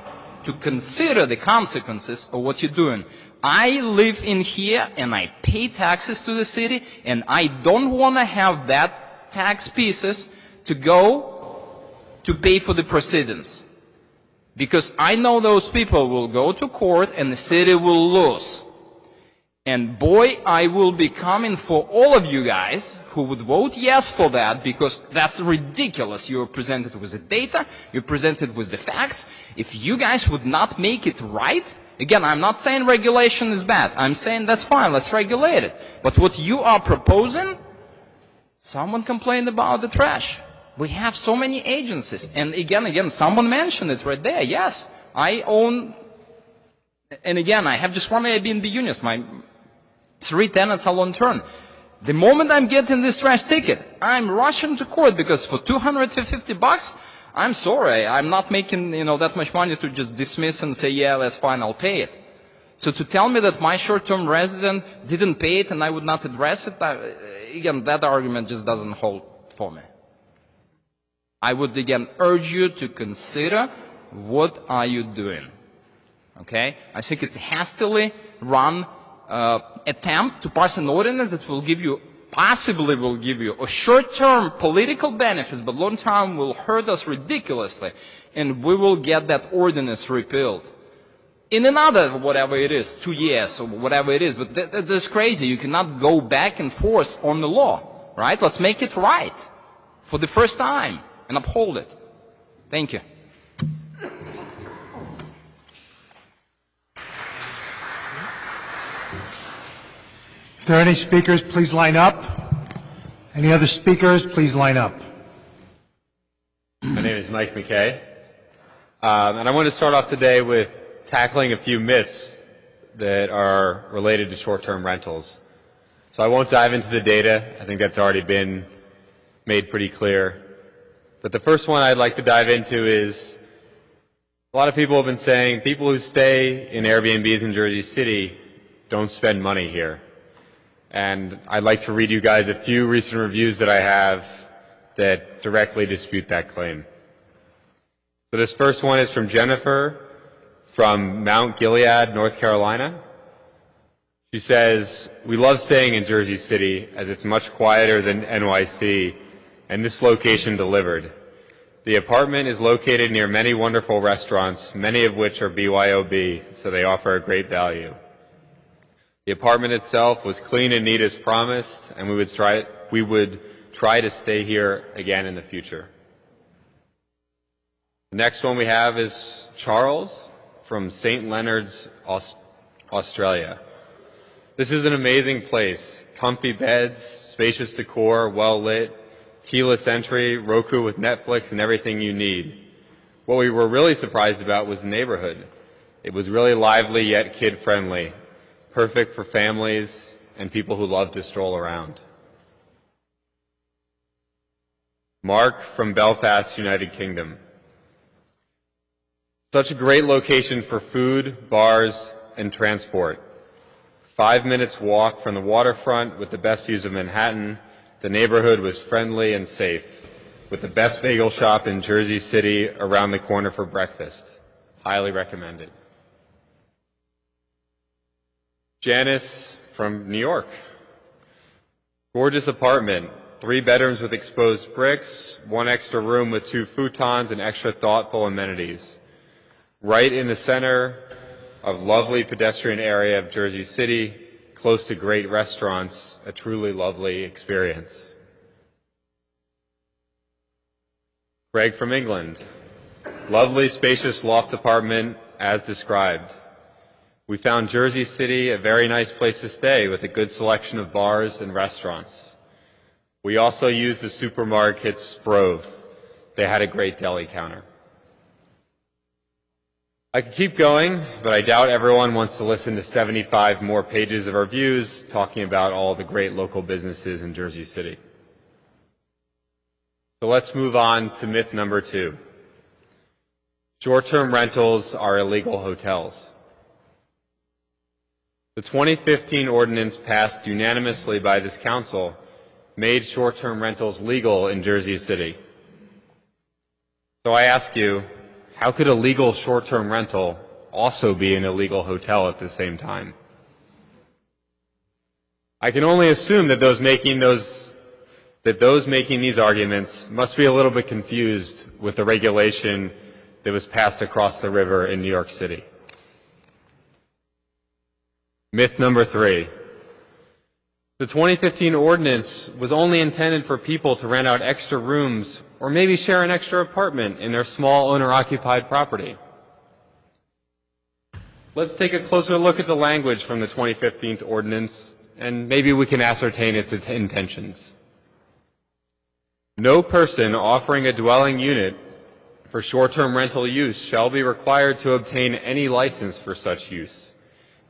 to consider the consequences of what you're doing. I live in here and I pay taxes to the city, and I don't want to have that tax pieces to go to pay for the proceedings. Because I know those people will go to court and the city will lose. And boy, I will be coming for all of you guys who would vote yes for that, because that's ridiculous. You're presented with the data, you're presented with the facts. If you guys would not make it right, again, I'm not saying regulation is bad. I'm saying that's fine, let's regulate it. But what you are proposing, someone complained about the trash. We have so many agencies. And again, someone mentioned it right there. Yes, I own, and again, I have just 1 Airbnb unit. My 3 tenants are long term. The moment I'm getting this trash ticket, I'm rushing to court because for $250, I'm sorry, I'm not making, that much money to just dismiss and say, yeah, that's fine, I'll pay it. So to tell me that my short-term resident didn't pay it and I would not address it, again, that argument just doesn't hold for me. I would again urge you to consider what are you doing. Okay? I think it's a hastily run attempt to pass an ordinance that will possibly will give you a short-term political benefits, but long-term will hurt us ridiculously, and we will get that ordinance repealed. In another, whatever it is, 2 years or whatever it is, but that's crazy. You cannot go back and forth on the law, right? Let's make it right for the first time and uphold it. Thank you.
If there are any speakers, please line up. Any other speakers, please line up.
My name is Mike McKay, and I want to start off today with tackling a few myths that are related to short-term rentals. So I won't dive into the data. I think that's already been made pretty clear. But the first one I'd like to dive into is a lot of people have been saying people who stay in Airbnbs in Jersey City don't spend money here. And I'd like to read you guys a few recent reviews that I have that directly dispute that claim. So this first one is from Jennifer from Mount Gilead, North Carolina. She says, "We love staying in Jersey City as it's much quieter than NYC, and this location delivered. The apartment is located near many wonderful restaurants, many of which are BYOB, so they offer a great value. The apartment itself was clean and neat as promised, and we would try to stay here again in the future." The next one we have is Charles from St. Leonard's, Australia. "This is an amazing place. Comfy beds, spacious decor, well lit, keyless entry, Roku with Netflix and everything you need. What we were really surprised about was the neighborhood. It was really lively yet kid-friendly, perfect for families and people who love to stroll around." Mark from Belfast, United Kingdom. "Such a great location for food, bars, and transport. 5 minutes walk from the waterfront with the best views of Manhattan. The neighborhood was friendly and safe, with the best bagel shop in Jersey City around the corner for breakfast. Highly recommended." Janice from New York. "Gorgeous apartment, 3 bedrooms with exposed bricks, 1 extra room with 2 futons and extra thoughtful amenities. Right in the center of lovely pedestrian area of Jersey City, close to great restaurants, a truly lovely experience." Greg from England. "Lovely, spacious loft apartment as described. We found Jersey City a very nice place to stay with a good selection of bars and restaurants. We also used the supermarket Sprove. They had a great deli counter." I could keep going, but I doubt everyone wants to listen to 75 more pages of reviews talking about all the great local businesses in Jersey City. So let's move on to myth number 2. Short-term rentals are illegal hotels. The 2015 ordinance passed unanimously by this council made short-term rentals legal in Jersey City. So I ask you, how could a legal short-term rental also be an illegal hotel at the same time? I can only assume that those making these arguments must be a little bit confused with the regulation that was passed across the river in New York City. Myth number 3. The 2015 ordinance was only intended for people to rent out extra rooms or maybe share an extra apartment in their small owner-occupied property. Let's take a closer look at the language from the 2015 ordinance, and maybe we can ascertain its intentions. "No person offering a dwelling unit for short-term rental use shall be required to obtain any license for such use,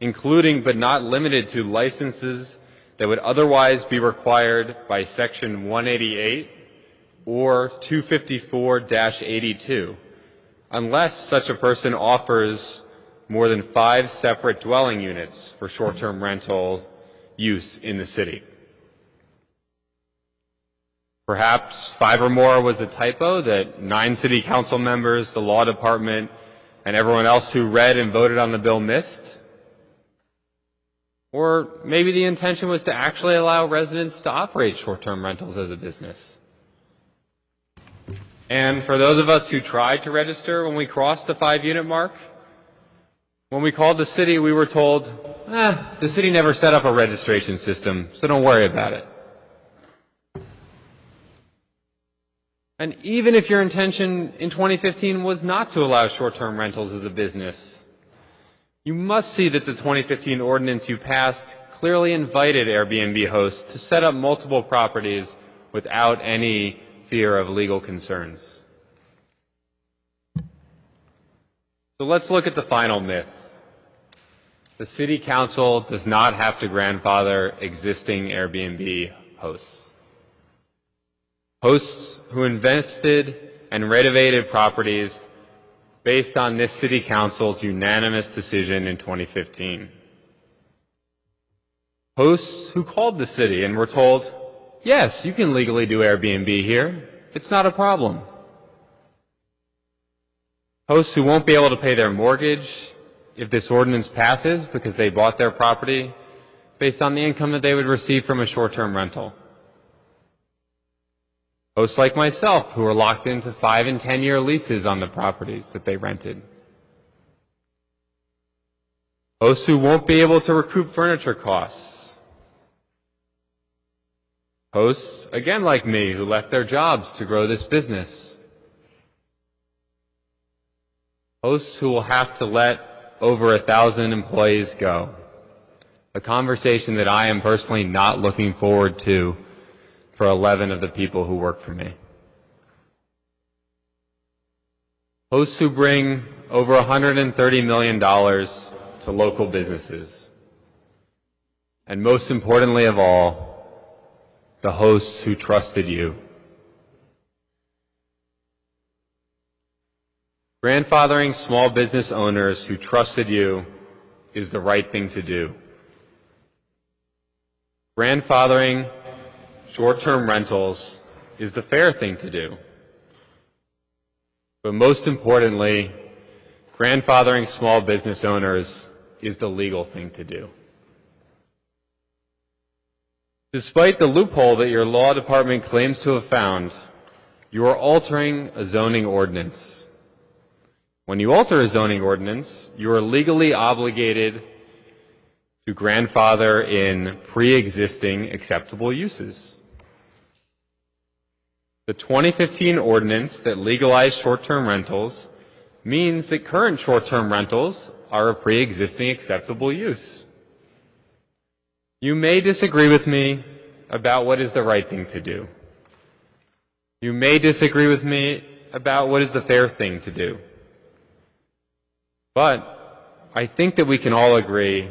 including but not limited to licenses that would otherwise be required by Section 188 or 254-82, unless such a person offers more than 5 separate dwelling units for short-term rental use in the city. Perhaps 5 or more was a typo that 9 city council members, the law department, and everyone else who read and voted on the bill missed. Or maybe the intention was to actually allow residents to operate short-term rentals as a business. And for those of us who tried to register when we crossed the 5-unit mark, when we called the city, we were told, the city never set up a registration system, so don't worry about it. And even if your intention in 2015 was not to allow short-term rentals as a business, you must see that the 2015 ordinance you passed clearly invited Airbnb hosts to set up multiple properties without any fear of legal concerns. So let's look at the final myth. The City Council does not have to grandfather existing Airbnb hosts. Hosts who invested and renovated properties based on this City Council's unanimous decision in 2015. Hosts who called the city and were told, yes, you can legally do Airbnb here. It's not a problem. Hosts who won't be able to pay their mortgage if this ordinance passes because they bought their property based on the income that they would receive from a short-term rental. Hosts like myself who are locked into 5- and 10-year leases on the properties that they rented. Hosts who won't be able to recoup furniture costs. Hosts, again like me, who left their jobs to grow this business. Hosts who will have to let over 1,000 employees go. A conversation that I am personally not looking forward to for 11 of the people who work for me. Hosts who bring over $130 million to local businesses. And most importantly of all, the hosts who trusted you. Grandfathering small business owners who trusted you is the right thing to do. Grandfathering short-term rentals is the fair thing to do. But most importantly, grandfathering small business owners is the legal thing to do. Despite the loophole that your law department claims to have found, you are altering a zoning ordinance. When you alter a zoning ordinance, you are legally obligated to grandfather in pre-existing acceptable uses. The 2015 ordinance that legalized short-term rentals means that current short-term rentals are a pre-existing acceptable use. You may disagree with me about what is the right thing to do. You may disagree with me about what is the fair thing to do. But I think that we can all agree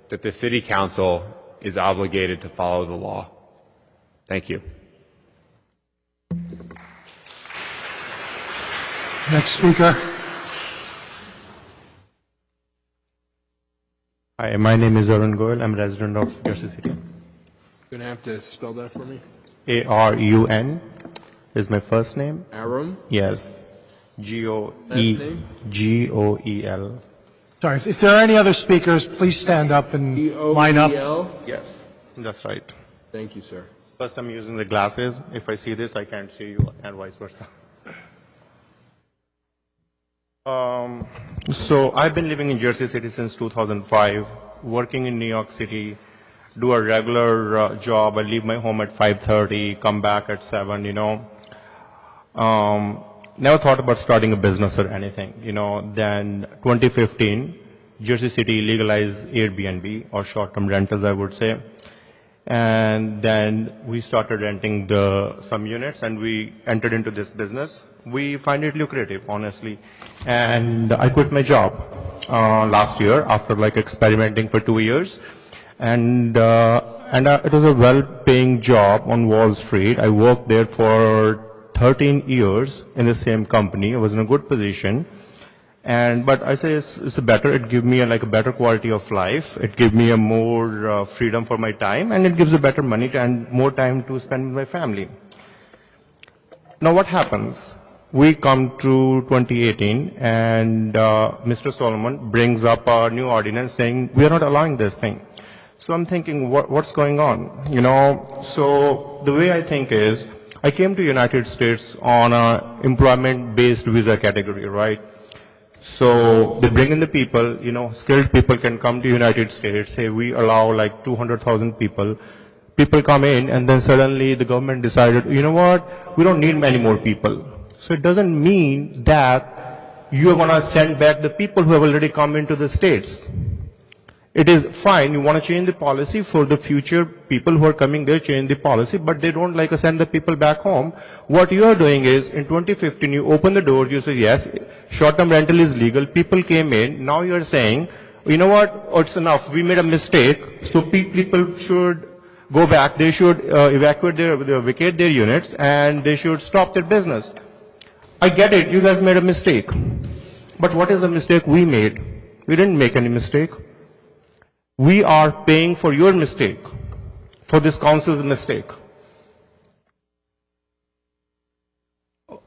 that the City Council is obligated to follow the law. Thank you.
Next speaker.
Hi, my name is Arun Goyal. I'm a resident of Jersey City.
You're going to have to spell that for me.
Arun is my first name.
Arun?
Yes.
Last name?
Goel.
Sorry, if there are any other speakers, please stand up and line up.
Yes, that's right.
Thank you, sir.
First, I'm using the glasses. If I see this, I can't see you, and vice versa. So I've been living in Jersey City since 2005, working in New York City, do a regular job. I leave my home at 5:30, come back at 7, Never thought about starting a business or anything, Then 2015, Jersey City legalized Airbnb, or short-term rentals, I would say. And then we started renting some units, and we entered into this business. We find it lucrative, honestly. And I quit my job. last year after like experimenting for 2 years. And it was a well-paying job on Wall Street. I worked there for 13 years in the same company. I was in a good position. But I say it's better. It gives me like a better quality of life. It gives me a more freedom for my time, and it gives a better money and more time to spend with my family. Now what happens? We come to 2018, and Mr. Solomon brings up a new ordinance saying we are not allowing this thing. So I'm thinking, what's going on? So the way I think is, I came to United States on a employment-based visa category, right? So they bring in the people, skilled people can come to United States, say we allow like 200,000 people. People come in, and then suddenly the government decided, you know what, we don't need many more people. So it doesn't mean that you are going to send back the people who have already come into the states. It is fine, you want to change the policy for the future people who are coming there, change the policy, but they don't like to send the people back home. What you are doing is, in 2015, you open the door, you say, yes, short-term rental is legal, people came in, now you are saying, you know what, it's enough, we made a mistake, so people should go back, they should vacate their units, and they should stop their business. I get it, you guys made a mistake. But what is the mistake we made? We didn't make any mistake. We are paying for your mistake, for this council's mistake.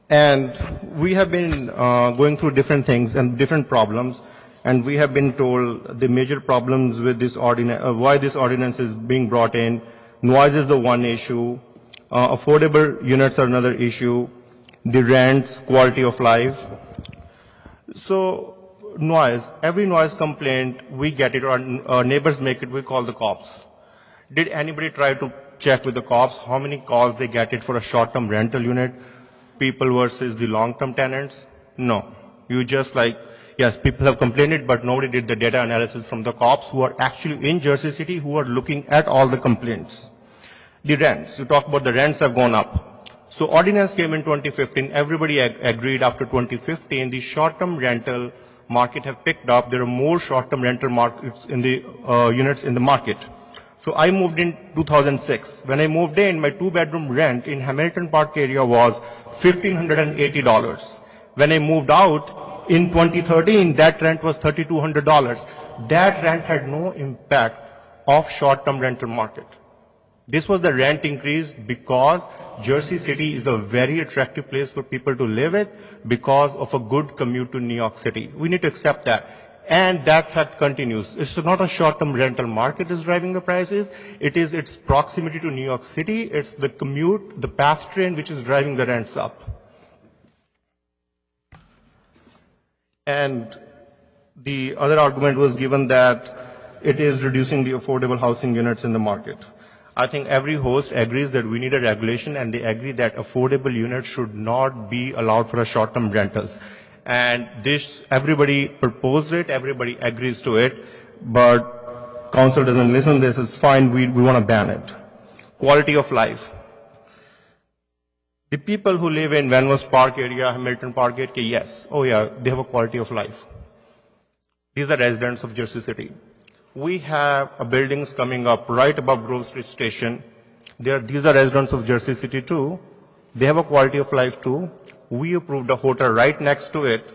And we have been going through different things and different problems, and we have been told the major problems with this ordinance, why this ordinance is being brought in. Noise is the one issue, affordable units are another issue, the rents, quality of life. So, noise, every noise complaint, we get it, or our neighbors make it, we call the cops. Did anybody try to check with the cops how many calls they get it for a short-term rental unit, people versus the long-term tenants? No. You just like, yes, people have complained it, but nobody did the data analysis from the cops who are actually in Jersey City, who are looking at all the complaints. The rents, you talk about the rents have gone up. So ordinance came in 2015, everybody agreed after 2015, the short-term rental market have picked up. There are more short-term rental markets in the units in the market. So I moved in 2006. When I moved in, my 2-bedroom rent in Hamilton Park area was $1,580. When I moved out in 2013, that rent was $3,200. That rent had no impact of short-term rental market. This was the rent increase because Jersey City is a very attractive place for people to live in because of a good commute to New York City. We need to accept that. And that fact continues. It's not a short-term rental market is driving the prices. It is its proximity to New York City. It's the commute, the PATH train, which is driving the rents up. And the other argument was given that it is reducing the affordable housing units in the market. I think every host agrees that we need a regulation, and they agree that affordable units should not be allowed for a short-term rentals. And this, everybody proposed it, everybody agrees to it, but council doesn't listen. This is fine, we want to ban it. Quality of life. The people who live in Van Ness Park area, Hamilton Park area, yes, oh yeah, they have a quality of life. These are residents of Jersey City. We have buildings coming up right above Grove Street Station. These are residents of Jersey City too. They have a quality of life too. We approved a hotel right next to it.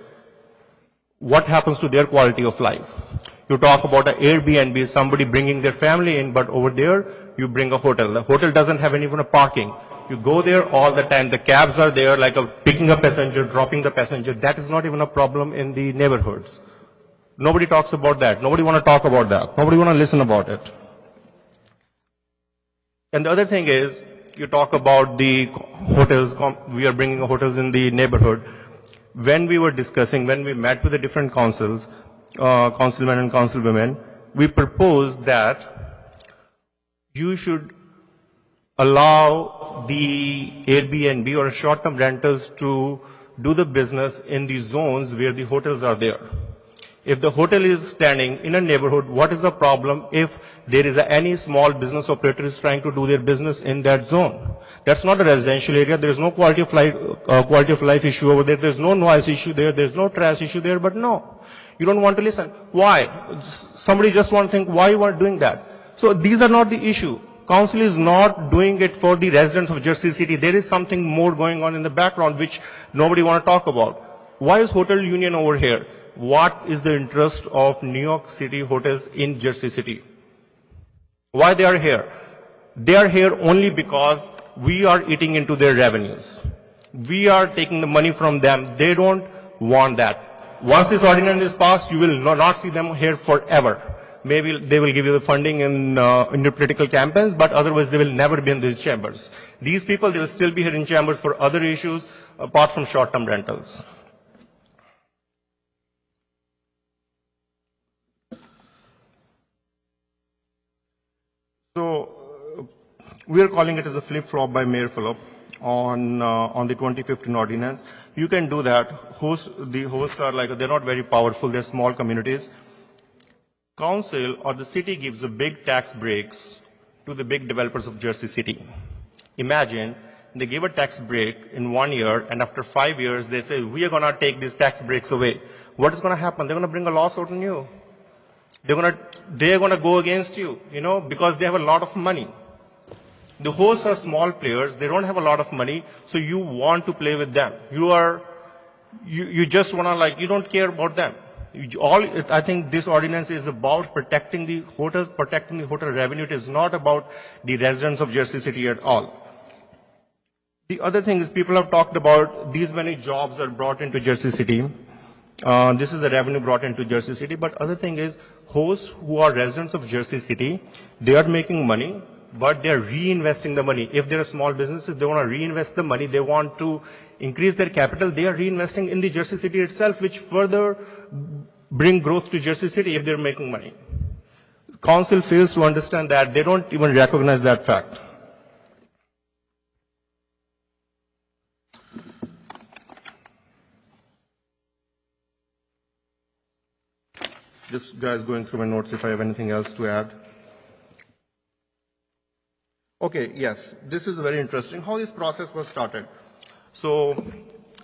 What happens to their quality of life? You talk about an Airbnb, somebody bringing their family in, but over there you bring a hotel. The hotel doesn't have even a parking. You go there all the time. The cabs are there, like picking a passenger, dropping the passenger. That is not even a problem in the neighborhoods. Nobody talks about that. Nobody want to talk about that. Nobody want to listen about it. And the other thing is, you talk about the hotels. We are bringing hotels in the neighborhood. When we were discussing, when we met with the different councils, councilmen and councilwomen, we proposed that you should allow the Airbnb or short-term rentals to do the business in the zones where the hotels are there. If the hotel is standing in a neighborhood, what is the problem if there is any small business operator is trying to do their business in that zone? That's not a residential area. There is no quality of life issue over there. There's no noise issue there. There's no trash issue there. But no, you don't want to listen. Why? Somebody just want to think, why you are doing that? So these are not the issue. Council is not doing it for the residents of Jersey City. There is something more going on in the background which nobody want to talk about. Why is Hotel Union over here? What is the interest of New York City hotels in Jersey City? Why they are here? They are here only because we are eating into their revenues. We are taking the money from them. They don't want that. Once this ordinance is passed, you will not see them here forever. Maybe they will give you the funding in your political campaigns, but otherwise they will never be in these chambers. These people, they will still be here in chambers for other issues apart from short-term rentals. So we are calling it as a flip-flop by Mayor Phillip on the 2015 ordinance. You can do that. The hosts are like, they're not very powerful. They're small communities. Council or the city gives the big tax breaks to the big developers of Jersey City. Imagine they give a tax break in 1 year, and after 5 years they say, we are going to take these tax breaks away. What is going to happen? They're going to bring a lawsuit on you. They're going to go against you, because they have a lot of money. The hosts are small players. They don't have a lot of money, so you want to play with them. You just want to you don't care about them. I think this ordinance is about protecting the hotels, protecting the hotel revenue. It is not about the residents of Jersey City at all. The other thing is people have talked about these many jobs are brought into Jersey City. This is the revenue brought into Jersey City. But other thing is hosts who are residents of Jersey City, they are making money, but they are reinvesting the money. If there are small businesses, they want to reinvest the money. They want to increase their capital. They are reinvesting in the Jersey City itself, which further bring growth to Jersey City if they're making money. Council fails to understand that. They don't even recognize that fact. This guy is going through my notes if I have anything else to add. Okay, yes, this is very interesting how this process was started. So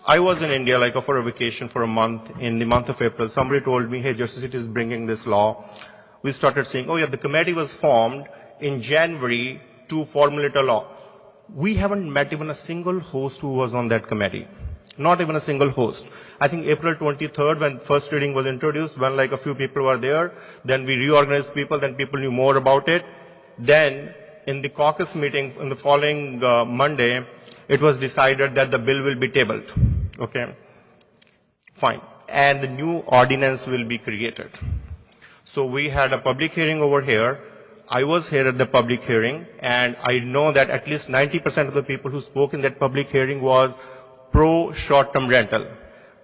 I was in India for a vacation for a month. In the month of April, somebody told me, hey, Jersey City is bringing this law. We started saying, oh yeah, the committee was formed in January to formulate a law. We haven't met even a single host who was on that committee. Not even a single host. I think April 23rd, when first reading was introduced, when a few people were there, then we reorganized people, then people knew more about it. Then in the caucus meeting in the following Monday, it was decided that the bill will be tabled. Okay, fine. And the new ordinance will be created. So we had a public hearing over here. I was here at the public hearing, and I know that at least 90% of the people who spoke in that public hearing was pro short-term rental.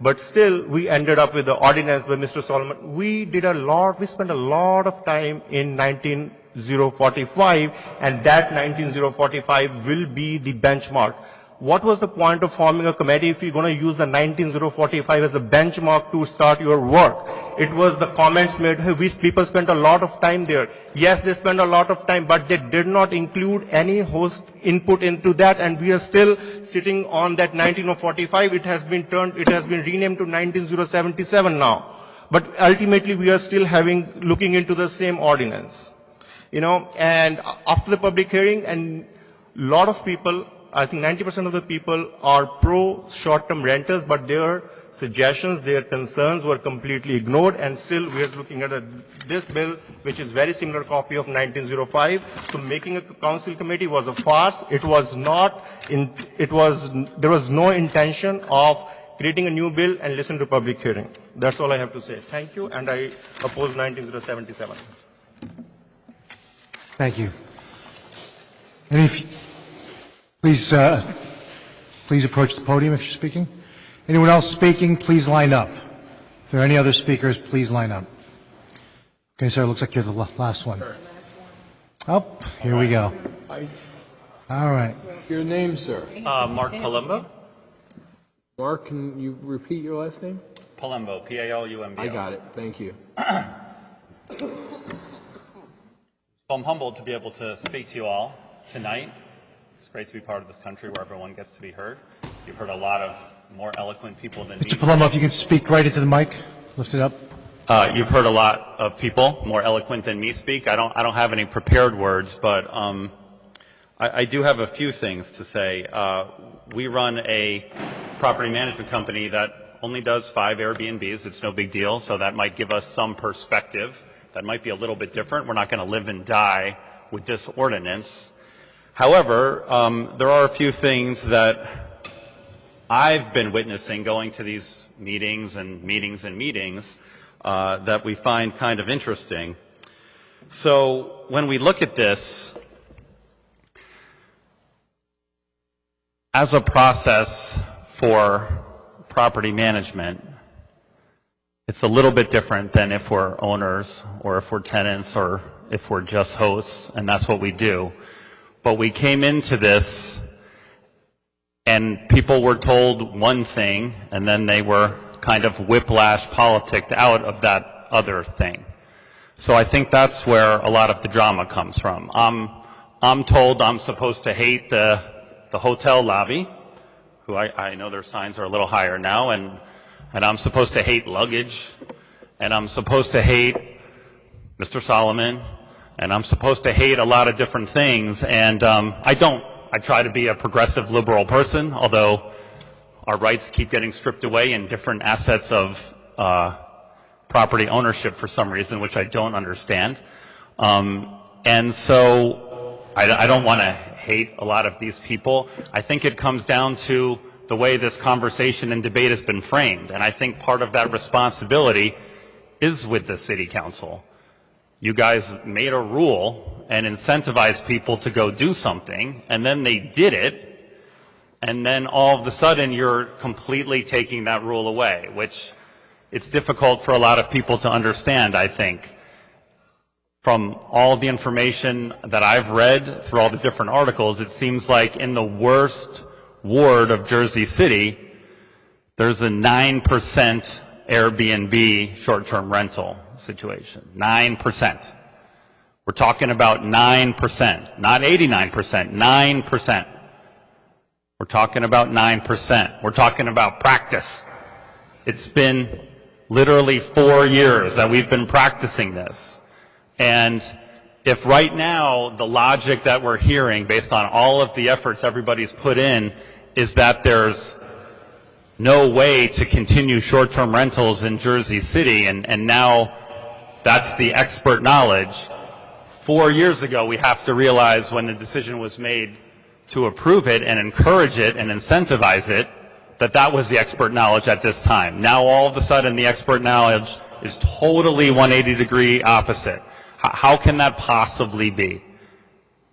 But still, we ended up with the ordinance by Mr. Solomon. We spent a lot of time in 19045, and that 19045 will be the benchmark. What was the point of forming a committee if you're going to use the 19045 as a benchmark to start your work? It was the comments made, hey, people spent a lot of time there. Yes, they spent a lot of time, but they did not include any host input into that, and we are still sitting on that 19045. It has been renamed to 19077 now. But ultimately, we are still looking into the same ordinance. And after the public hearing, and a lot of people, I think 90% of the people are pro short-term renters, but their suggestions, their concerns were completely ignored, and still we are looking at this bill, which is very similar copy of 1905. So making a council committee was a farce. There was no intention of creating a new bill and listen to public hearing. That's all I have to say. Thank you, and I oppose 19077.
Thank you. Please approach the podium if you're speaking. Anyone else speaking, please line up. If there are any other speakers, please line up. Okay, sir, it looks like you're the last one. Oh, here we go. All right.
Your name, sir?
Mark Palumbo.
Mark, can you repeat your last name?
Palumbo, P-A-L-U-M-B-O.
I got it. Thank you.
Well, I'm humbled to be able to speak to you all tonight. It's great to be part of this country where everyone gets to be heard. You've heard a lot of more eloquent people than
Mr.
me.
Palumbo, if you can speak right into the mic, lift it up.
You've heard a lot of people more eloquent than me speak. I don't have any prepared words, but I do have a few things to say. We run a property management company that only does 5 Airbnbs. It's no big deal, so that might give us some perspective. That might be a little bit different. We're not going to live and die with this ordinance. However, there are a few things that I've been witnessing going to these meetings that we find kind of interesting. So when we look at this as a process for property management, it's a little bit different than if we're owners or if we're tenants or if we're just hosts, and that's what we do. But we came into this and people were told one thing and then they were kind of whiplash politicked out of that other thing. So I think that's where a lot of the drama comes from. I'm told I'm supposed to hate the hotel lobby, who I know their signs are a little higher now, and I'm supposed to hate luggage, and I'm supposed to hate Mr. Solomon, and I'm supposed to hate a lot of different things, and I don't. I try to be a progressive liberal person, although our rights keep getting stripped away in different assets of property ownership for some reason, which I don't understand. And so I don't want to hate a lot of these people. I think it comes down to the way this conversation and debate has been framed. And I think part of that responsibility is with the city council. You guys made a rule and incentivized people to go do something, and then they did it, and then all of a sudden you're completely taking that rule away, which it's difficult for a lot of people to understand, I think. From all the information that I've read through all the different articles, it seems like in the worst ward of Jersey City, there's a 9% Airbnb short-term rental situation. 9%. We're talking about 9%, not 89%, 9%. We're talking about 9%. We're talking about practice. It's been literally 4 years that we've been practicing this. And if right now the logic that we're hearing based on all of the efforts everybody's put in is that there's no way to continue short-term rentals in Jersey City, and now that's the expert knowledge, 4 years ago we have to realize when the decision was made to approve it and encourage it and incentivize it, that was the expert knowledge at this time. Now all of a sudden the expert knowledge is totally 180-degree opposite. How can that possibly be?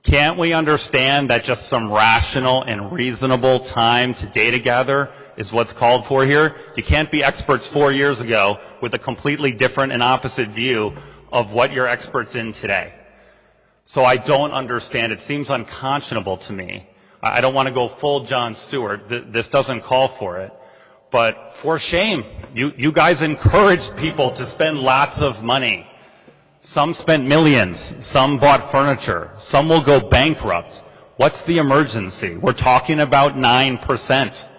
Can't we understand that just some rational and reasonable time to data gather is what's called for here? You can't be experts 4 years ago with a completely different and opposite view of what you're experts in today. So I don't understand. It seems unconscionable to me. I don't want to go full Jon Stewart. This doesn't call for it. But for shame, you guys encouraged people to spend lots of money. Some spent millions. Some bought furniture. Some will go bankrupt. What's the emergency? We're talking about 9%.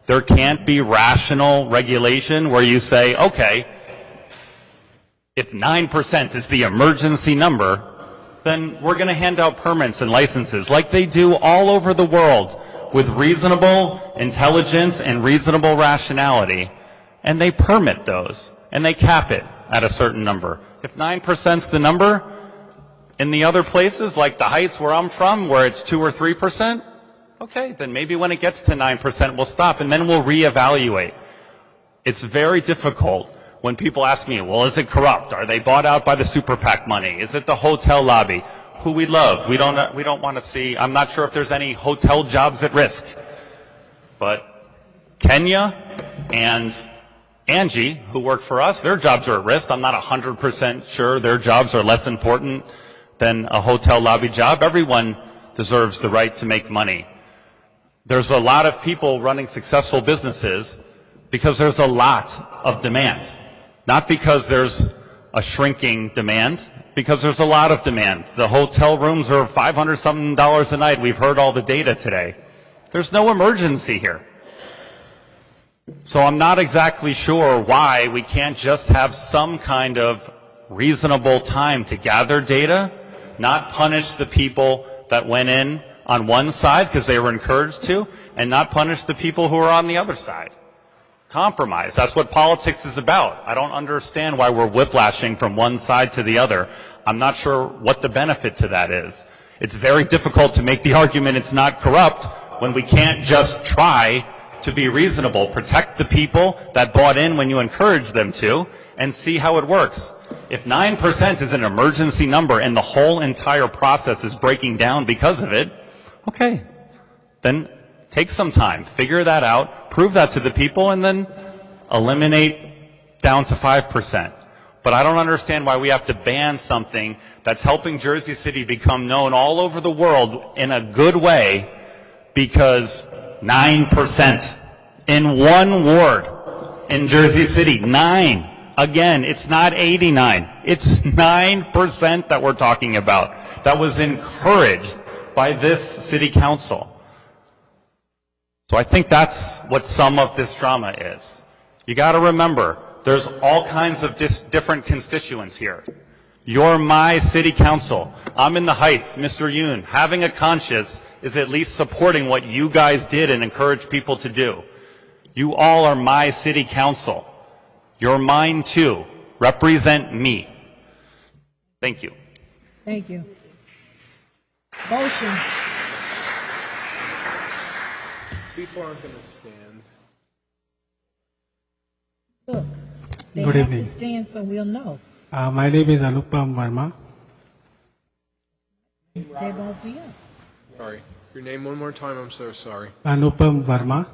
There can't be rational regulation where you say, okay, if 9% is the emergency number, then we're going to hand out permits and licenses like they do all over the world with reasonable intelligence and reasonable rationality, and they permit those, and they cap it at a certain number. If 9%'s the number, in the other places, like the Heights where I'm from, where it's 2 or 3%, okay, then maybe when it gets to 9%, we'll stop, and then we'll reevaluate. It's very difficult when people ask me, well, is it corrupt? Are they bought out by the super PAC money? Is it the hotel lobby? Who we love. We don't want to see, I'm not sure if there's any hotel jobs at risk. But Kenya and Angie, who work for us, their jobs are at risk. I'm not 100% sure their jobs are less important than a hotel lobby job. Everyone deserves the right to make money. There's a lot of people running successful businesses Because there's a lot of demand. Not because there's a shrinking demand, because there's a lot of demand. The hotel rooms are $500-something a night. We've heard all the data today. There's no emergency here. So I'm not exactly sure why we can't just have some kind of reasonable time to gather data, not punish the people that went in on one side because they were encouraged to, and not punish the people who are on the other side. Compromise. That's what politics is about. I don't understand why we're whiplashing from one side to the other. I'm not sure what the benefit to that is. It's very difficult to make the argument it's not corrupt when we can't just try to be reasonable, protect the people that bought in when you encourage them to, and see how it works. If 9% is an emergency number and the whole entire process is breaking down because of it, okay, then take some time, figure that out, prove that to the people, and then eliminate down to 5%. But I don't understand why we have to ban something that's helping Jersey City become known all over the world in a good way because 9% in one ward in Jersey City. 9. Again, it's not 89. It's 9% that we're talking about that was encouraged by this city council. So I think that's what some of this drama is. You got to remember, there's all kinds of different constituents here. You're my city council. I'm in the Heights, Mr. Yoon. Having a conscience is at least supporting what you guys did and encouraged people to do. You all are my city council. You're mine too. Represent me. Thank you.
Thank you. Motion.
People aren't going to stand.
Look, they
Good
have
evening.
to stand so we'll know.
My name is Anupam Verma.
They won't be up.
Sorry. Your name one more time, I'm so sorry.
Anupam Verma.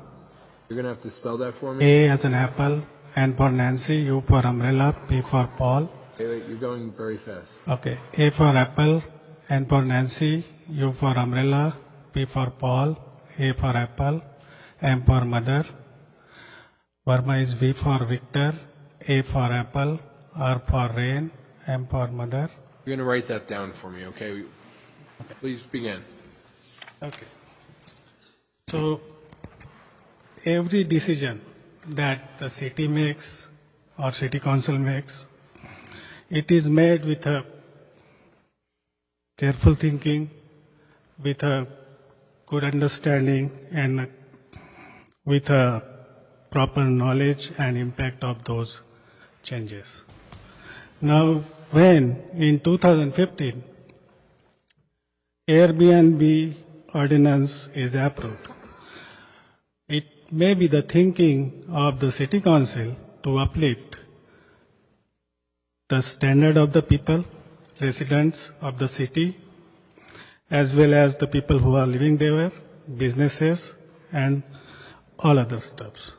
You're going to have to spell that for me.
A as an apple, N for Nancy, U for umbrella, P for Paul.
Hey, you're going very fast.
Okay. A for apple, N for Nancy, U for umbrella, P for Paul, A for apple, M for mother. Verma is V for Victor, A for apple, R for rain, M for mother.
You're going to write that down for me, okay? Please begin.
Okay. So, every decision that the city makes or city council makes, it is made with a careful thinking, with a good understanding, and with a proper knowledge and impact of those changes. Now, when in 2015, Airbnb ordinance is approved, it may be the thinking of the city council to uplift the standard of the people, residents of the city, as well as the people who are living there, businesses, and all other stuffs.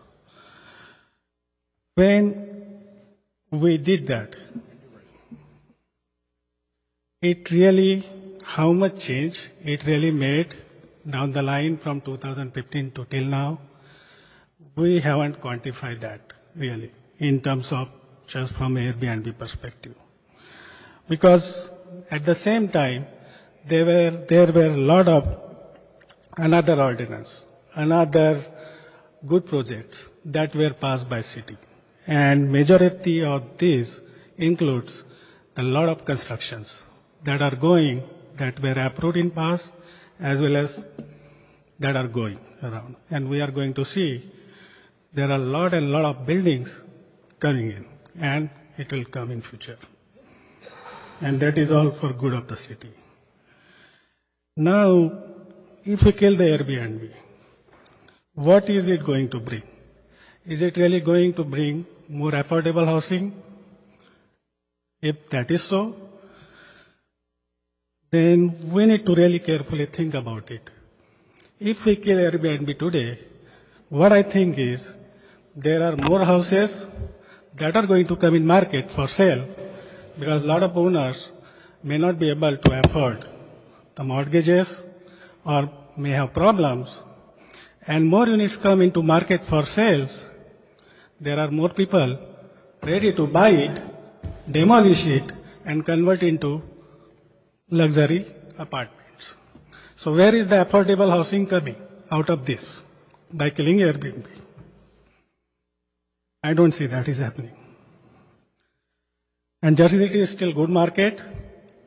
When we did that, it really, how much change it really made down the line from 2015 to till now, we haven't quantified that really in terms of just from Airbnb perspective. Because at the same time, there were a lot of another ordinance, another good projects that were passed by city. And majority of these includes a lot of constructions that are going, that were approved in past, as well as that are going around. And we are going to see there are a lot of buildings coming in, and it will come in future. And that is all for good of the city. Now, if we kill the Airbnb, what is it going to bring? Is it really going to bring more affordable housing? If that is so, then we need to really carefully think about it. If we kill Airbnb today, what I think is there are more houses that are going to come in market for sale because a lot of owners may not be able to afford the mortgages or may have problems, and more units come into market for sales, there are more people ready to buy it, demolish it, and convert into luxury apartments. So where is the affordable housing coming out of this? By killing Airbnb. I don't see that is happening. And Jersey City is still good market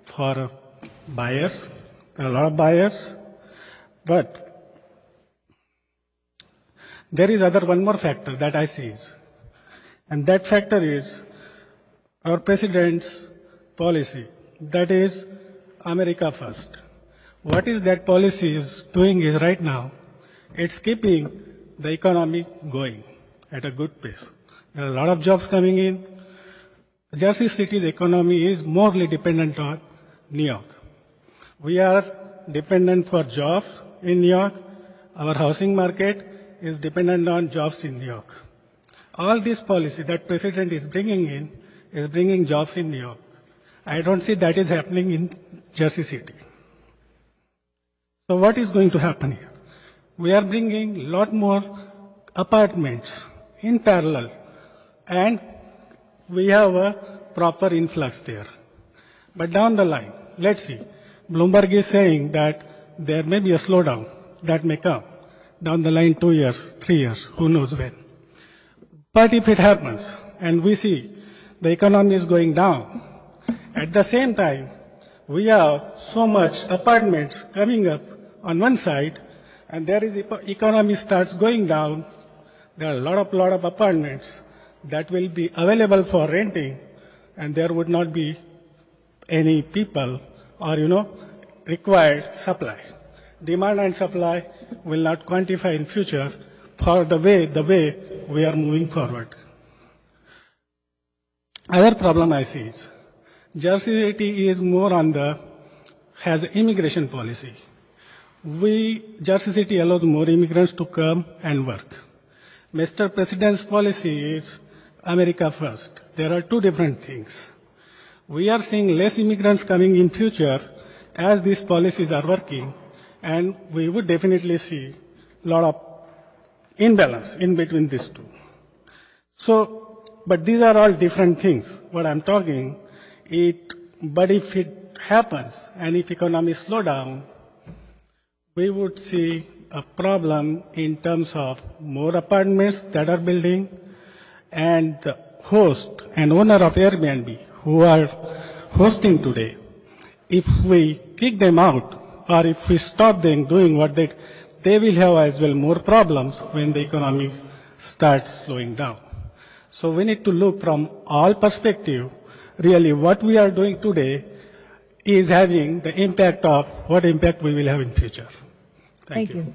for buyers. There are a lot of buyers. But there is one more factor that I see. And that factor is our president's policy. That is America first. What is that policy is doing is right now, it's keeping the economy going at a good pace. There are a lot of jobs coming in. Jersey City's economy is morely dependent on New York. We are dependent for jobs in New York. Our housing market is dependent on jobs in New York. All this policy that President is bringing in is bringing jobs in New York. I don't see that is happening in Jersey City. So what is going to happen here? We are bringing a lot more apartments in parallel, and we have a proper influx there. But down the line, let's see, Bloomberg is saying that there may be a slowdown that may come down the line 2 years, 3 years, who knows when. But if it happens, and we see the economy is going down, at the same time, we have so much apartments coming up on one side, and there is economy starts going down, there are a lot of apartments that will be available for renting, and there would not be any people or, required supply. Demand and supply will not quantify in future for the way we are moving forward. Other problem I see is Jersey City is more has immigration policy. Jersey City allows more immigrants to come and work. Mr. President's policy is America first. There are two different things. We are seeing less immigrants coming in future as these policies are working, and we would definitely see a lot of imbalance in between these two. But these are all different things. What I'm talking, but if it happens and if economy slow down, we would see a problem in terms of more apartments that are building, and the host and owner of Airbnb who are hosting today, if we kick them out or if we stop them doing what they will have as well more problems when the economy starts slowing down. So we need to look from all perspectives. Really what we are doing today is having the impact of what impact we will have in future. Thank you.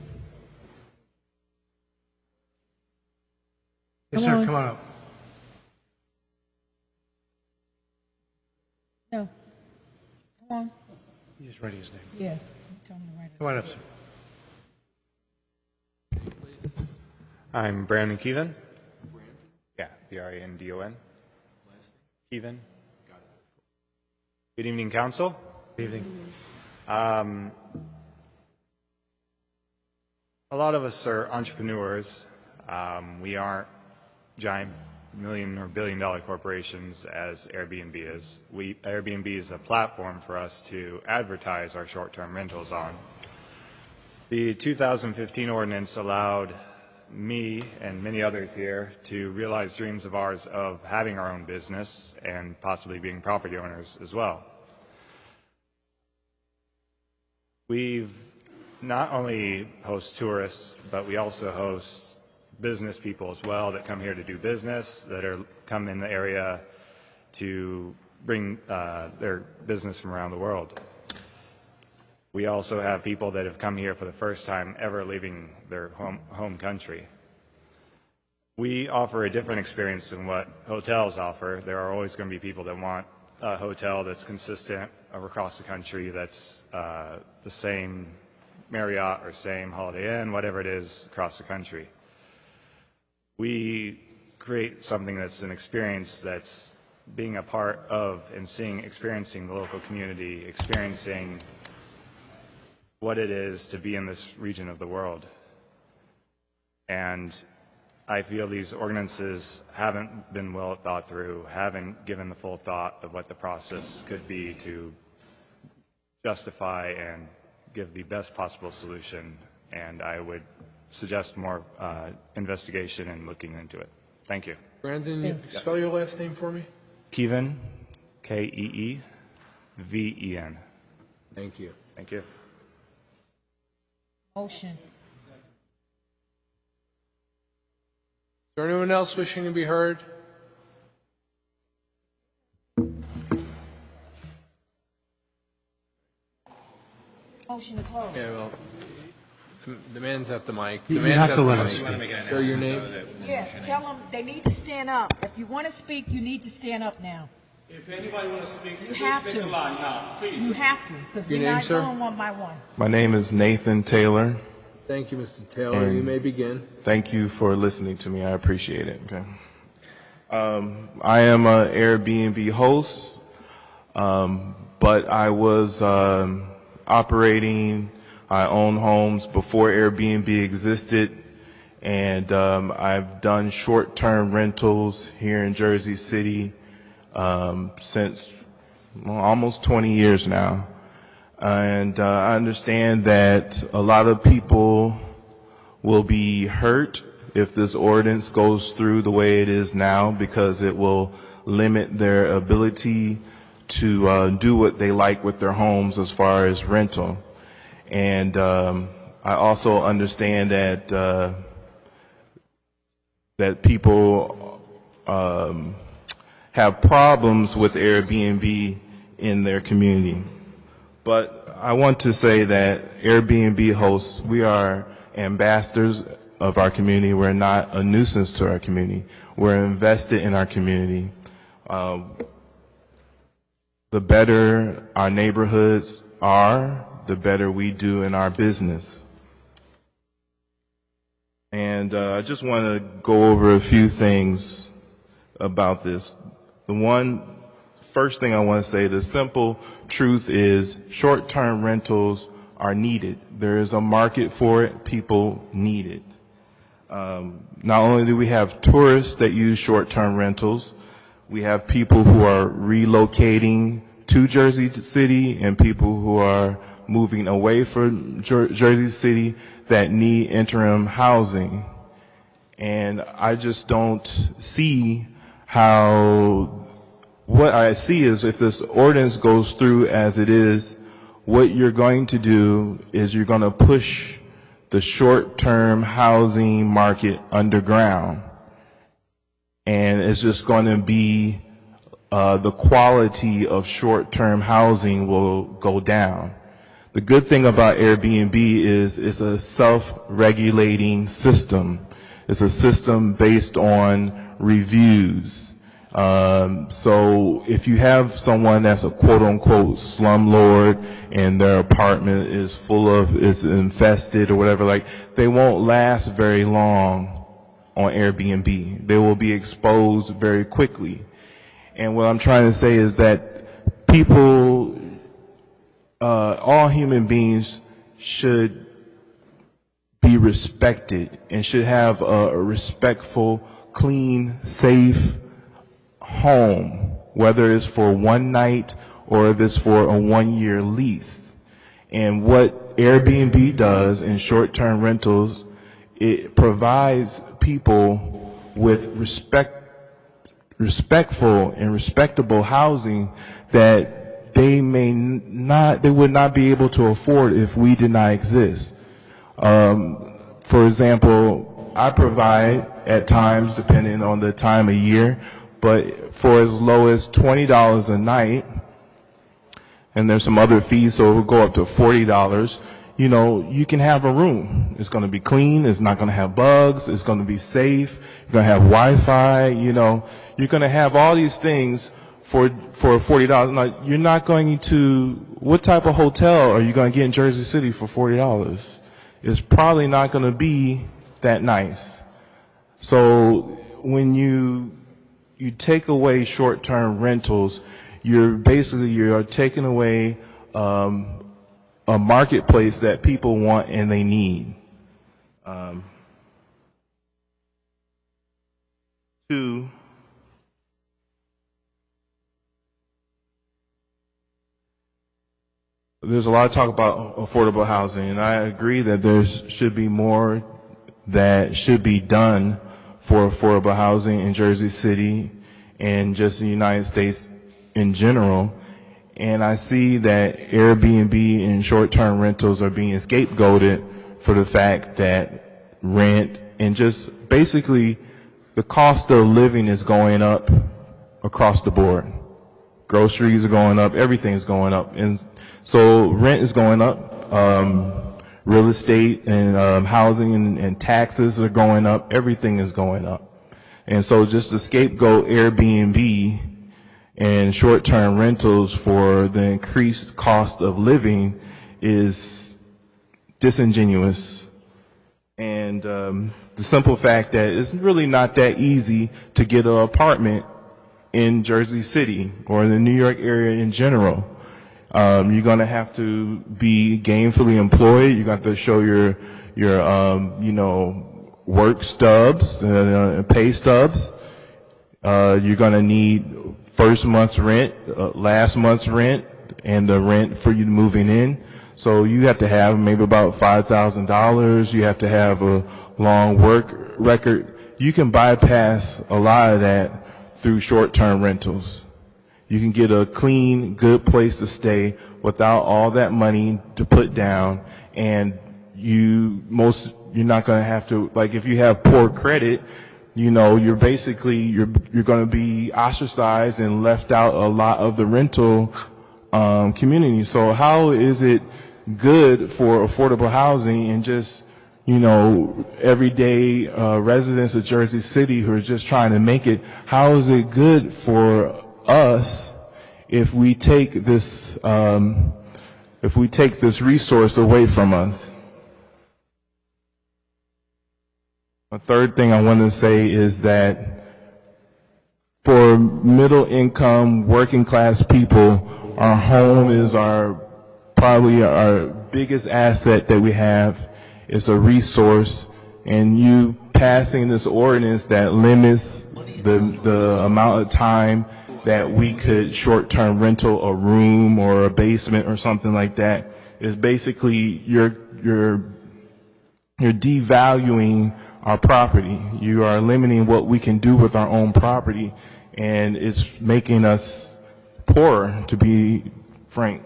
Yes, sir, come on up.
No. Come on.
You just write his name.
Yeah. Tell him to write it.
Come on up, sir.
I'm Brandon Keevan. Yeah, Brandon. Keevan. Good evening, Council.
Good evening.
A lot of us are entrepreneurs. We aren't giant million or billion-dollar corporations as Airbnb is. Airbnb is a platform for us to advertise our short-term rentals on. The 2015 ordinance allowed me and many others here to realize dreams of ours of having our own business and possibly being property owners as well. We've not only host tourists, but we also host business people as well that come here to do business, that come in the area to bring their business from around the world. We also have people that have come here for the first time ever leaving their home country. We offer a different experience than what hotels offer. There are always going to be people that want a hotel that's consistent across the country, that's the same Marriott or same Holiday Inn, whatever it is across the country. We create something that's an experience that's being a part of and experiencing the local community, experiencing what it is to be in this region of the world. And I feel these ordinances haven't been well thought through, haven't given the full thought of what the process could be to justify and give the best possible solution, and I would suggest more investigation and looking into it. Thank you.
Brandon, you spell your last name for me?
Keeven, K-E-E-V-E-N.
Thank you.
Thank you.
Motion.
Is there anyone else wishing to be heard?
Motion to close.
Yeah, well, the man's at the mic.
You
The man's
have
at
to
the
let him
mic.
speak.
Sir, your name?
Yeah, tell them they need to stand up. If you want to speak, you need to stand up now.
If anybody wants to speak,
You
please
have
pick
to.
the line now, please.
You have to, because
Your
we're
name,
not
sir?
going one by one.
My name is Nathan Taylor.
Thank you, Mr. Taylor.
And
You may begin.
Thank you for listening to me. I appreciate it. Okay. I am an Airbnb host, but I was operating my own homes before Airbnb existed, and I've done short-term rentals here in Jersey City since almost 20 years now. And I understand that a lot of people will be hurt if this ordinance goes through the way it is now, because it will limit their ability to do what they like with their homes as far as rental. And I also understand that that people have problems with Airbnb in their community. But I want to say that Airbnb hosts, we are ambassadors of our community. We're not a nuisance to our community. We're invested in our community. The better our neighborhoods are, the better we do in our business. And I just want to go over a few things about this. The first thing I want to say, the simple truth is short-term rentals are needed. There is a market for it. People need it. Not only do we have tourists that use short-term rentals, we have people who are relocating to Jersey City and people who are moving away from Jersey City that need interim housing. And I just don't see how, what I see is if this ordinance goes through as it is, what you're going to do is you're going to push the short-term housing market underground. And it's just going to be, the quality of short-term housing will go down. The good thing about Airbnb is it's a self-regulating system. It's a system based on reviews. So if you have someone that's a quote-unquote slumlord and their apartment is infested or whatever, like, they won't last very long on Airbnb. They will be exposed very quickly. And what I'm trying to say is that people, all human beings should be respected and should have a respectful, clean, safe home, whether it's for one night or if it's for a 1-year lease. And what Airbnb does in short-term rentals, it provides people with respectful and respectable housing that they would not be able to afford if we did not exist. For example, I provide at times, depending on the time of year, but for as low as $20 a night, and there's some other fees, so it will go up to $40, you know, you can have a room. It's going to be clean, it's not going to have bugs, it's going to be safe, you're going to have Wi-Fi, you know, you're going to have all these things for $40. Now, you're not going to, what type of hotel are you going to get in Jersey City for $40? It's probably not going to be that nice. So when you take away short-term rentals, you're taking away a marketplace that people want and they need. Two, there's a lot of talk about affordable housing, and I agree that there should be more that should be done for affordable housing in Jersey City and just the United States in general. And I see that Airbnb and short-term rentals are being scapegoated for the fact that rent and just basically the cost of living is going up across the board. Groceries are going up, everything is going up. And so rent is going up, real estate and housing and taxes are going up, everything is going up. And so just to scapegoat Airbnb and short-term rentals for the increased cost of living is disingenuous. And the simple fact that it's really not that easy to get an apartment in Jersey City or in the New York area in general. You're going to have to be gainfully employed. You got to show your work stubs, pay stubs. You're going to need first month's rent, last month's rent, and the rent for you moving in. So you have to have maybe about $5,000. You have to have a long work record. You can bypass a lot of that through short-term rentals. You can get a clean, good place to stay without all that money to put down, and you're not going to have to, like if you have poor credit, you're basically going to be ostracized and left out a lot of the rental community. So how is it good for affordable housing and just everyday residents of Jersey City who are just trying to make it? How is it good for us if we take this resource away from us? A third thing I want to say is that for middle income, working class people, our home is probably our biggest asset that we have. It's a resource, and you passing this ordinance that limits the amount of time that we could short-term rental a room or a basement or something like that is basically you're devaluing our property. You are limiting what we can do with our own property, and it's making us poorer, to be frank.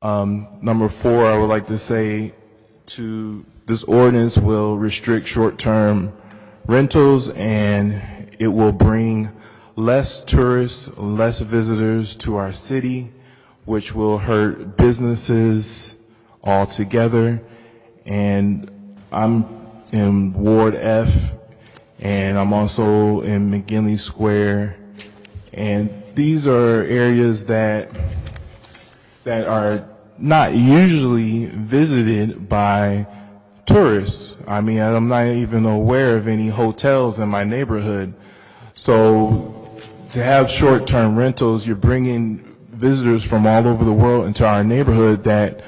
Number 4, I would like to say this ordinance will restrict short-term rentals, and it will bring less tourists, less visitors to our city, which will hurt businesses altogether. And I'm in Ward F, and I'm also in McGinley Square, and these are areas that are not usually visited by tourists. I mean, I'm not even aware of any hotels in my neighborhood. So to have short-term rentals, you're bringing visitors from all over the world into our neighborhood that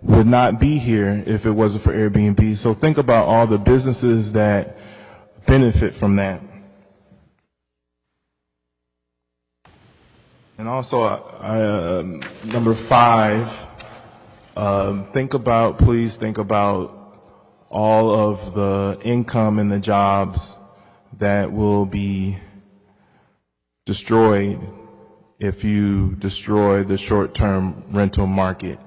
would not be here if it wasn't for Airbnb. So think about all the businesses that benefit from that. And also, number 5, please think about all of the income and the jobs that will be destroyed if you destroy the short-term rental market.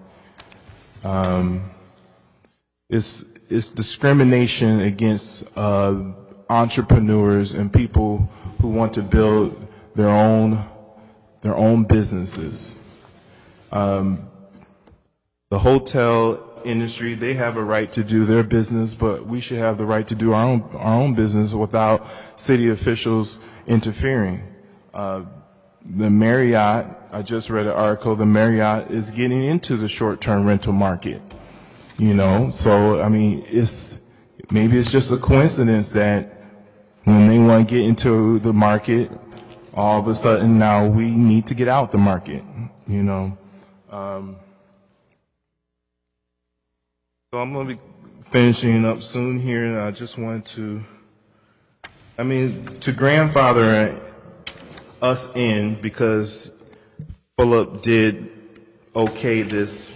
It's discrimination against entrepreneurs and people who want to build their own businesses. The hotel industry, they have a right to do their business, but we should have the right to do our own business without city officials interfering. The Marriott, I just read an article, the Marriott is getting into the short-term rental market. So I mean, maybe it's just a coincidence that when they want to get into the market, all of a sudden now we need to get out the market, So I'm going to be finishing up soon here, and I just wanted to grandfather us in, because Philip did okay this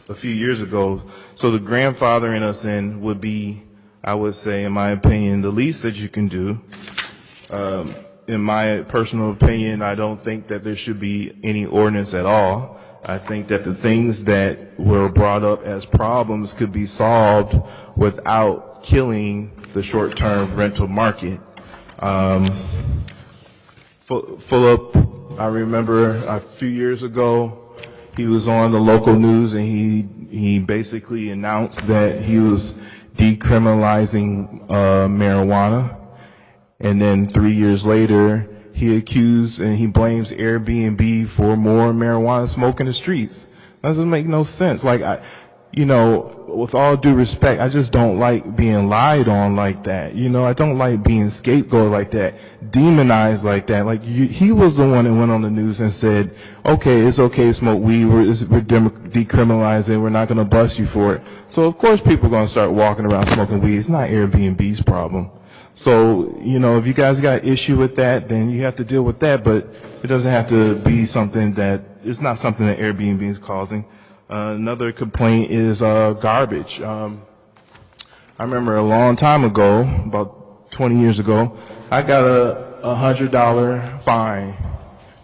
a few years ago. So the grandfathering us in would be, I would say, in my opinion, the least that you can do. In my personal opinion, I don't think that there should be any ordinance at all. I think that the things that were brought up as problems could be solved without killing the short-term rental market. Philip, I remember a few years ago, he was on the local news, and he basically announced that he was decriminalizing marijuana. And then 3 years later, he accused and he blames Airbnb for more marijuana smoke in the streets. That doesn't make no sense. Like, with all due respect, I just don't like being lied on like that. I don't like being scapegoated like that, demonized like that. Like, he was the one that went on the news and said, okay, it's okay to smoke weed, we're decriminalizing, we're not going to bust you for it. So of course people are going to start walking around smoking weed. It's not Airbnb's problem. So, if you guys got an issue with that, then you have to deal with that, but it doesn't have to be something that, it's not something that Airbnb is causing. Another complaint is garbage. I remember a long time ago, about 20 years ago, I got a $100 fine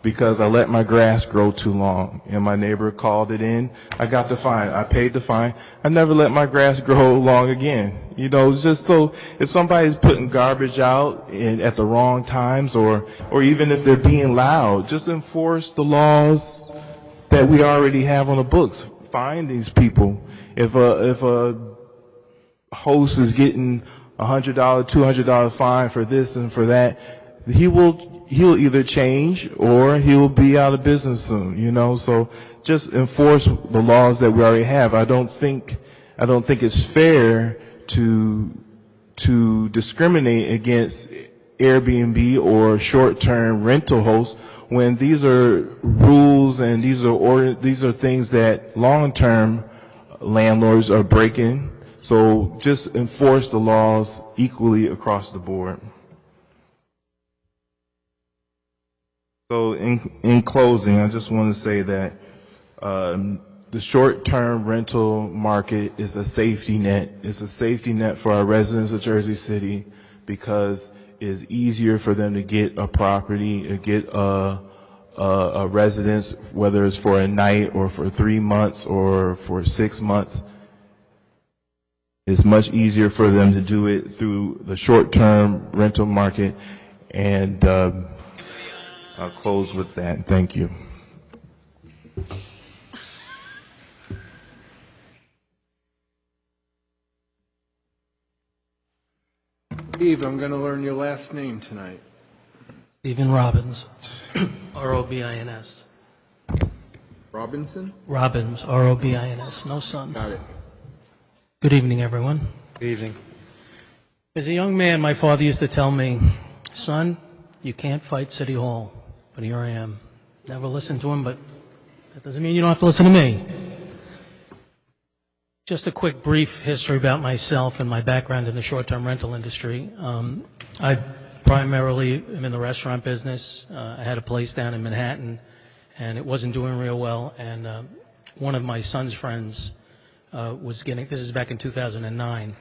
because I let my grass grow too long, and my neighbor called it in. I got the fine. I paid the fine. I never let my grass grow long again. Just so if somebody's putting garbage out at the wrong times, or even if they're being loud, just enforce the laws that we already have on the books. Find these people. If a host is getting $100, $200 fine for this and for that, he'll either change or he'll be out of business soon. So just enforce the laws that we already have. I don't think it's fair to discriminate against Airbnb or short-term rental hosts when these are rules and these are things that long-term landlords are breaking. So just enforce the laws equally across the board. So in closing, I just want to say that the short-term rental market is a safety net. It's a safety net for our residents of Jersey City because it's easier for them to get a property, get a residence, whether it's for a night or for 3 months or for 6 months. It's much easier for them to do it through the short-term rental market. And I'll close with that. Thank you.
Steve, I'm going to learn your last name tonight.
Stephen Robbins, R-O-B-I-N-S.
Robinson?
Robbins, R-O-B-I-N-S, no son.
Got it.
Good evening, everyone.
Good evening.
As a young man, my father used to tell me, son, you can't fight City Hall. But here I am. Never listened to him, but that doesn't mean you don't have to listen to me. Just a quick brief history about myself and my background in the short-term rental industry. I primarily am in the restaurant business. I had a place down in Manhattan, and it wasn't doing real well. And one of my son's friends was getting, this is back in 2009,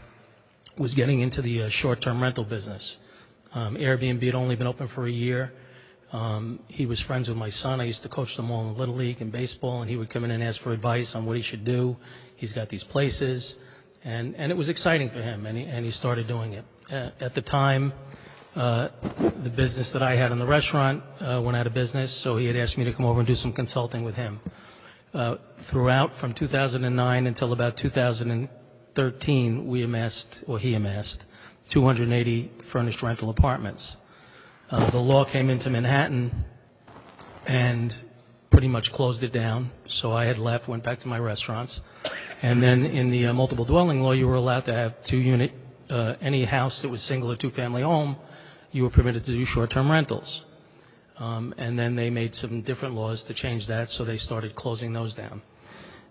was getting into the short-term rental business. Airbnb had only been open for a year. He was friends with my son. I used to coach them all in Little League and baseball, and he would come in and ask for advice on what he should do. He's got these places, and it was exciting for him, and he started doing it. At the time, the business that I had in the restaurant went out of business, so he had asked me to come over and do some consulting with him. Throughout, from 2009 until about 2013, he amassed 280 furnished rental apartments. The law came into Manhattan and pretty much closed it down, so I had left, went back to my restaurants. And then in the multiple dwelling law, you were allowed to have two-unit, any house that was single or two-family home, you were permitted to do short-term rentals. And then they made some different laws to change that, so they started closing those down.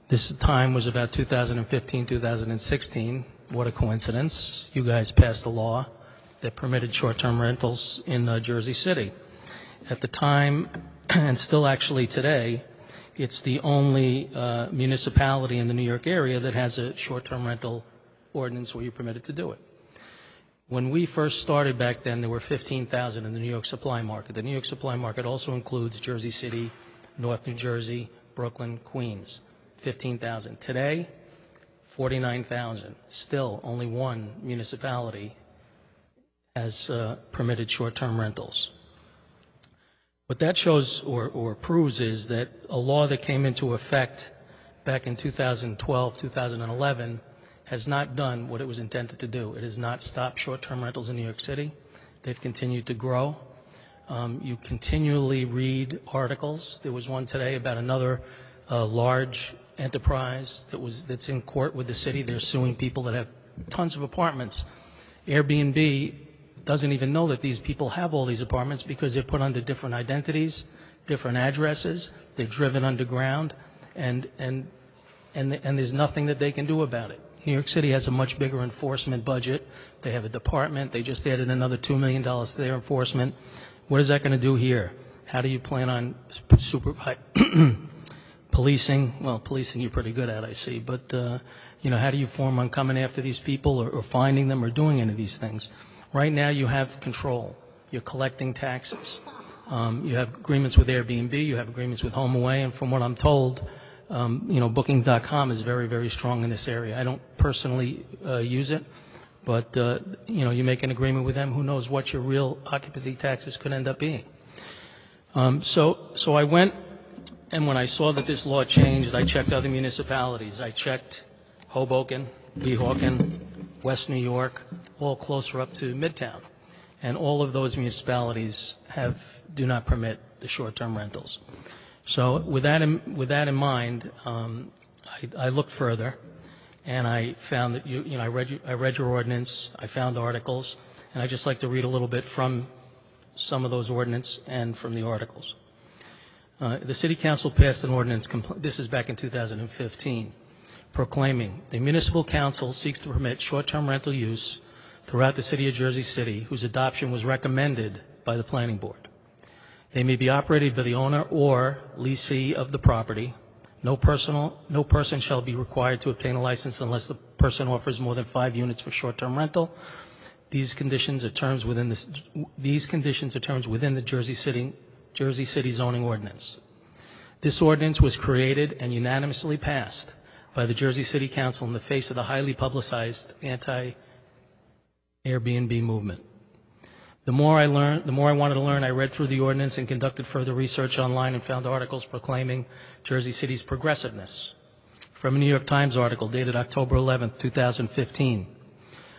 This time was about 2015, 2016. what a coincidence, you guys passed a law that permitted short-term rentals in Jersey City. At the time, and still actually today, it's the only municipality in the New York area that has a short-term rental ordinance where you're permitted to do it. When we first started back then, there were 15,000 in the New York supply market. The New York supply market also includes Jersey City, North New Jersey, Brooklyn, Queens, 15,000. Today, 49,000. Still, only one municipality has permitted short-term rentals. What that shows or proves is that a law that came into effect back in 2012, 2011, has not done what it was intended to do. It has not stopped short-term rentals in New York City. They've continued to grow. You continually read articles. There was one today about another large enterprise that's in court with the city. They're suing people that have tons of apartments. Airbnb doesn't even know that these people have all these apartments because they're put under different identities, different addresses. They're driven underground, and there's nothing that they can do about it. New York City has a much bigger enforcement budget. They have a department. They just added another $2 million to their enforcement. What is that going to do here? How do you plan on policing? Well, policing you're pretty good at, I see. But, how do you form on coming after these people or finding them or doing any of these things? Right now you have control. You're collecting taxes. You have agreements with Airbnb. You have agreements with HomeAway. And from what I'm told, Booking.com is very, very strong in this area. I don't personally use it, but, you make an agreement with them. Who knows what your real occupancy taxes could end up being. So I went, and when I saw that this law changed, I checked other municipalities. I checked Hoboken, Weehawken, West New York, all closer up to Midtown. And all of those municipalities do not permit the short-term rentals. So with that in mind, I looked further, and I found that I read your ordinance. I found articles, and I'd just like to read a little bit from some of those ordinance and from the articles. The City Council passed an ordinance. This is back in 2015, proclaiming the Municipal Council seeks to permit short-term rental use throughout the City of Jersey City, whose adoption was recommended by the Planning Board. They may be operated by the owner or leasee of the property. No person shall be required to obtain a license unless the person offers more than 5 units for short-term rental. These conditions are terms within the Jersey City zoning ordinance. This ordinance was created and unanimously passed by the Jersey City Council in the face of the highly publicized anti-Airbnb movement. The more I wanted to learn, I read through the ordinance and conducted further research online and found articles proclaiming Jersey City's progressiveness. From a New York Times article dated October 11, 2015.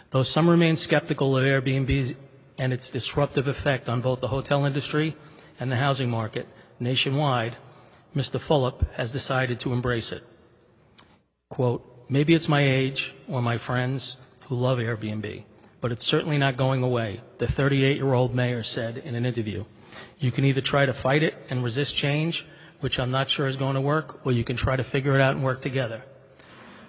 Though some remain skeptical of Airbnb and its disruptive effect on both the hotel industry and the housing market nationwide, Mr. Fulop has decided to embrace it. Quote, maybe it's my age or my friends who love Airbnb, but it's certainly not going away, the 38-year-old mayor said in an interview. You can either try to fight it and resist change, which I'm not sure is going to work, or you can try to figure it out and work together.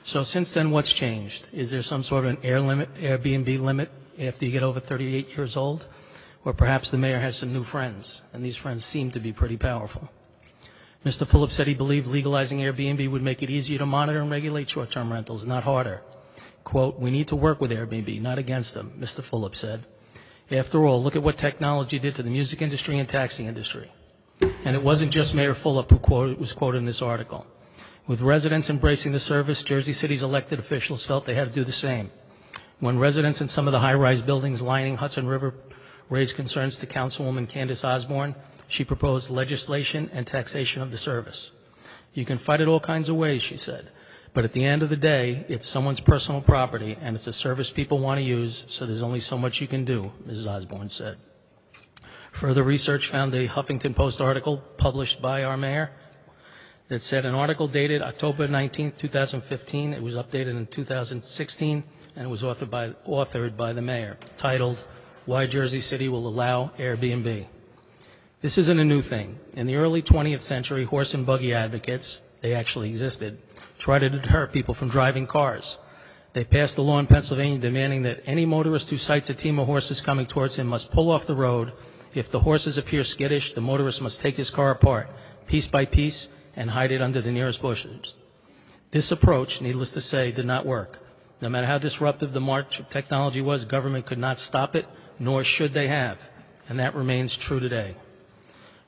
So since then, what's changed? Is there some sort of an Airbnb limit after you get over 38 years old? Or perhaps the mayor has some new friends, and these friends seem to be pretty powerful. Mr. Fulop said he believed legalizing Airbnb would make it easier to monitor and regulate short-term rentals, not harder. Quote, we need to work with Airbnb, not against them, Mr. Fulop said. After all, look at what technology did to the music industry and taxi industry. And it wasn't just Mayor Fulop who was quoted in this article. With residents embracing the service, Jersey City's elected officials felt they had to do the same. When residents in some of the high-rise buildings lining Hudson River raised concerns to Councilwoman Candace Osborne, she proposed legislation and taxation of the service. You can fight it all kinds of ways, she said. But at the end of the day, it's someone's personal property, and it's a service people want to use, so there's only so much you can do, Mrs. Osborne said. Further research found a Huffington Post article published by our mayor that said an article dated October 19, 2015. It was updated in 2016, and it was authored by the mayor, titled, Why Jersey City Will Allow Airbnb. This isn't a new thing. In the early 20th century, horse and buggy advocates, they actually existed, tried to deter people from driving cars. They passed a law in Pennsylvania demanding that any motorist who sights a team of horses coming towards him must pull off the road. If the horses appear skittish, the motorist must take his car apart, piece by piece, and hide it under the nearest bushes. This approach, needless to say, did not work. No matter how disruptive the march of technology was, government could not stop it, nor should they have, and that remains true today.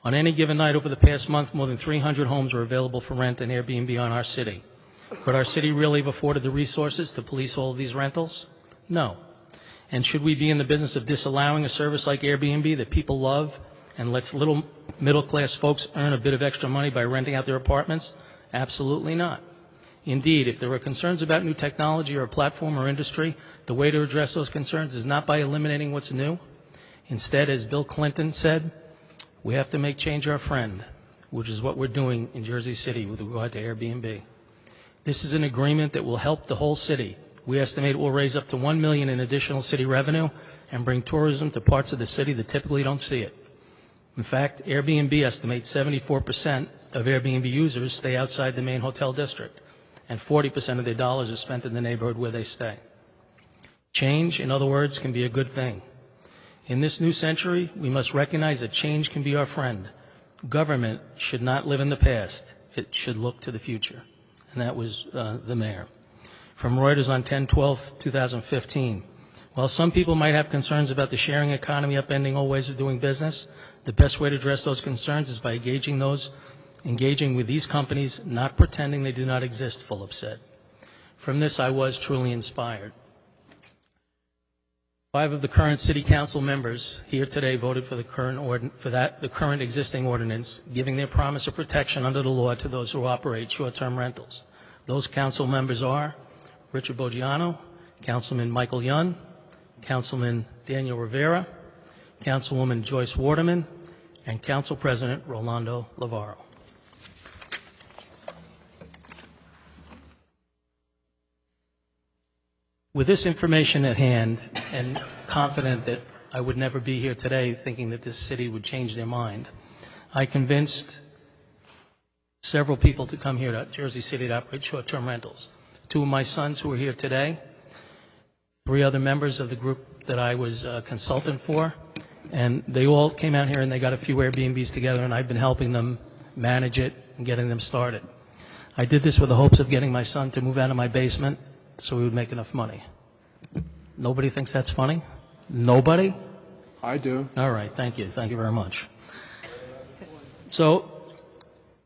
On any given night over the past month, more than 300 homes were available for rent and Airbnb on our city. Could our city really have afforded the resources to police all of these rentals? No. And should we be in the business of disallowing a service like Airbnb that people love and lets little middle-class folks earn a bit of extra money by renting out their apartments? Absolutely not. Indeed, if there are concerns about new technology or a platform or industry, the way to address those concerns is not by eliminating what's new. Instead, as Bill Clinton said, we have to make change our friend, which is what we're doing in Jersey City with regard to Airbnb. This is an agreement that will help the whole city. We estimate it will raise up to $1 million in additional city revenue and bring tourism to parts of the city that typically don't see it. In fact, Airbnb estimates 74% of Airbnb users stay outside the main hotel district, and 40% of their dollars are spent in the neighborhood where they stay. Change, in other words, can be a good thing. In this new century, we must recognize that change can be our friend. Government should not live in the past. It should look to the future. And that was the mayor. From Reuters on 10/12/2015. While some people might have concerns about the sharing economy upending old ways of doing business, the best way to address those concerns is by engaging with these companies, not pretending they do not exist, Fulop said. From this, I was truly inspired. 5 of the current city council members here today voted for the current existing ordinance, giving their promise of protection under the law to those who operate short-term rentals. Those council members are Richard Boggiano, Councilman Michael Young, Councilman Daniel Rivera, Councilwoman Joyce Waterman, and Council President Rolando Lavarro. With this information at hand, and confident that I would never be here today thinking that this city would change their mind, I convinced several people to come here to Jersey City to operate short-term rentals. 2 of my sons who are here today, 3 other members of the group that I was a consultant for, and they all came out here and they got a few Airbnbs together, and I've been helping them manage it and getting them started. I did this with the hopes of getting my son to move out of my basement so we would make enough money. Nobody thinks that's funny? Nobody?
I do.
All right, thank you. Thank you very much. So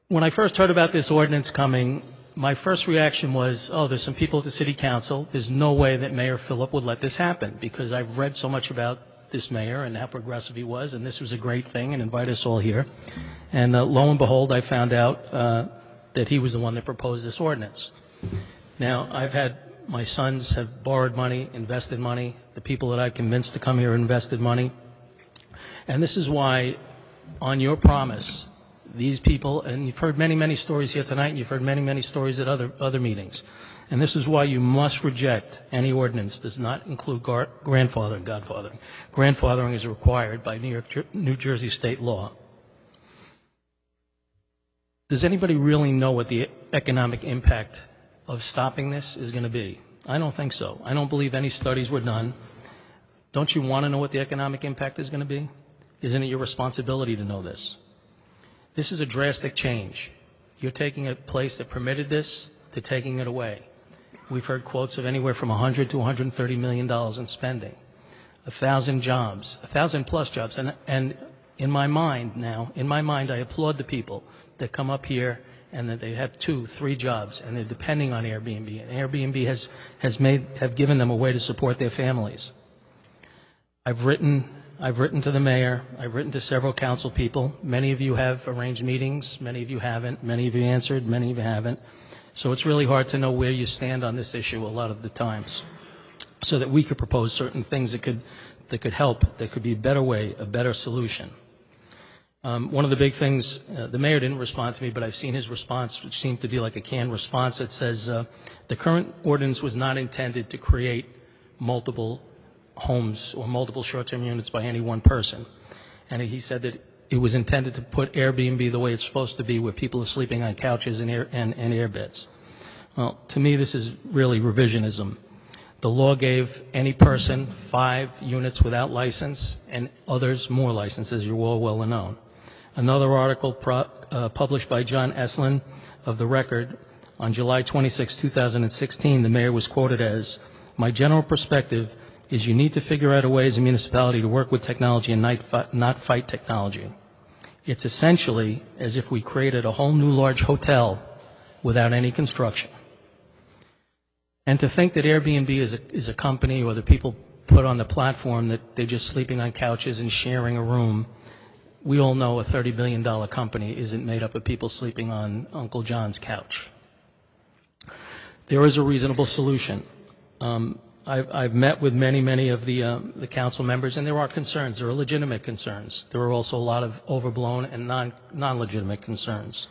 when I first heard about this ordinance coming, my first reaction was, oh, there's some people at the city council. There's no way that Mayor Fulop would let this happen, because I've read so much about this mayor and how progressive he was, and this was a great thing, and invite us all here. And lo and behold, I found out that he was the one that proposed this ordinance. Now, my sons have borrowed money, invested money. The people that I convinced to come here invested money. And this is why, on your promise, these people, and you've heard many, many stories here tonight, and you've heard many, many stories at other meetings. And this is why you must reject any ordinance that does not include grandfathering, godfathering. Grandfathering is required by New Jersey state law. Does anybody really know what the economic impact of stopping this is going to be? I don't think so. I don't believe any studies were done. Don't you want to know what the economic impact is going to be? Isn't it your responsibility to know this? This is a drastic change. You're taking a place that permitted this to taking it away. We've heard quotes of anywhere from $100 to $130 million in spending, 1,000 jobs, 1,000 plus jobs. And in my mind, I applaud the people that come up here and that they have 2, 3 jobs, and they're depending on Airbnb. And Airbnb have given them a way to support their families. I've written to the mayor. I've written to several council people. Many of you have arranged meetings. Many of you haven't. Many of you answered. Many of you haven't. So it's really hard to know where you stand on this issue a lot of the times, so that we could propose certain things that could help, that could be a better way, a better solution. One of the big things, the mayor didn't respond to me, but I've seen his response, which seemed to be like a canned response that says the current ordinance was not intended to create multiple homes or multiple short-term units by any one person. And he said that it was intended to put Airbnb the way it's supposed to be, where people are sleeping on couches and air beds. Well, to me, this is really revisionism. The law gave any person 5 units without license and others more licenses. You're all well known. Another article published by John Eslin of The Record on July 26, 2016, the mayor was quoted as, "My general perspective is you need to figure out a way as a municipality to work with technology and not fight technology. It's essentially as if we created a whole new large hotel without any construction." And to think that Airbnb is a company or the people put on the platform that they're just sleeping on couches and sharing a room, we all know a $30 billion company isn't made up of people sleeping on Uncle John's couch. There is a reasonable solution. I've met with many of the council members, and there are concerns. There are legitimate concerns. There are also a lot of overblown and non-legitimate concerns.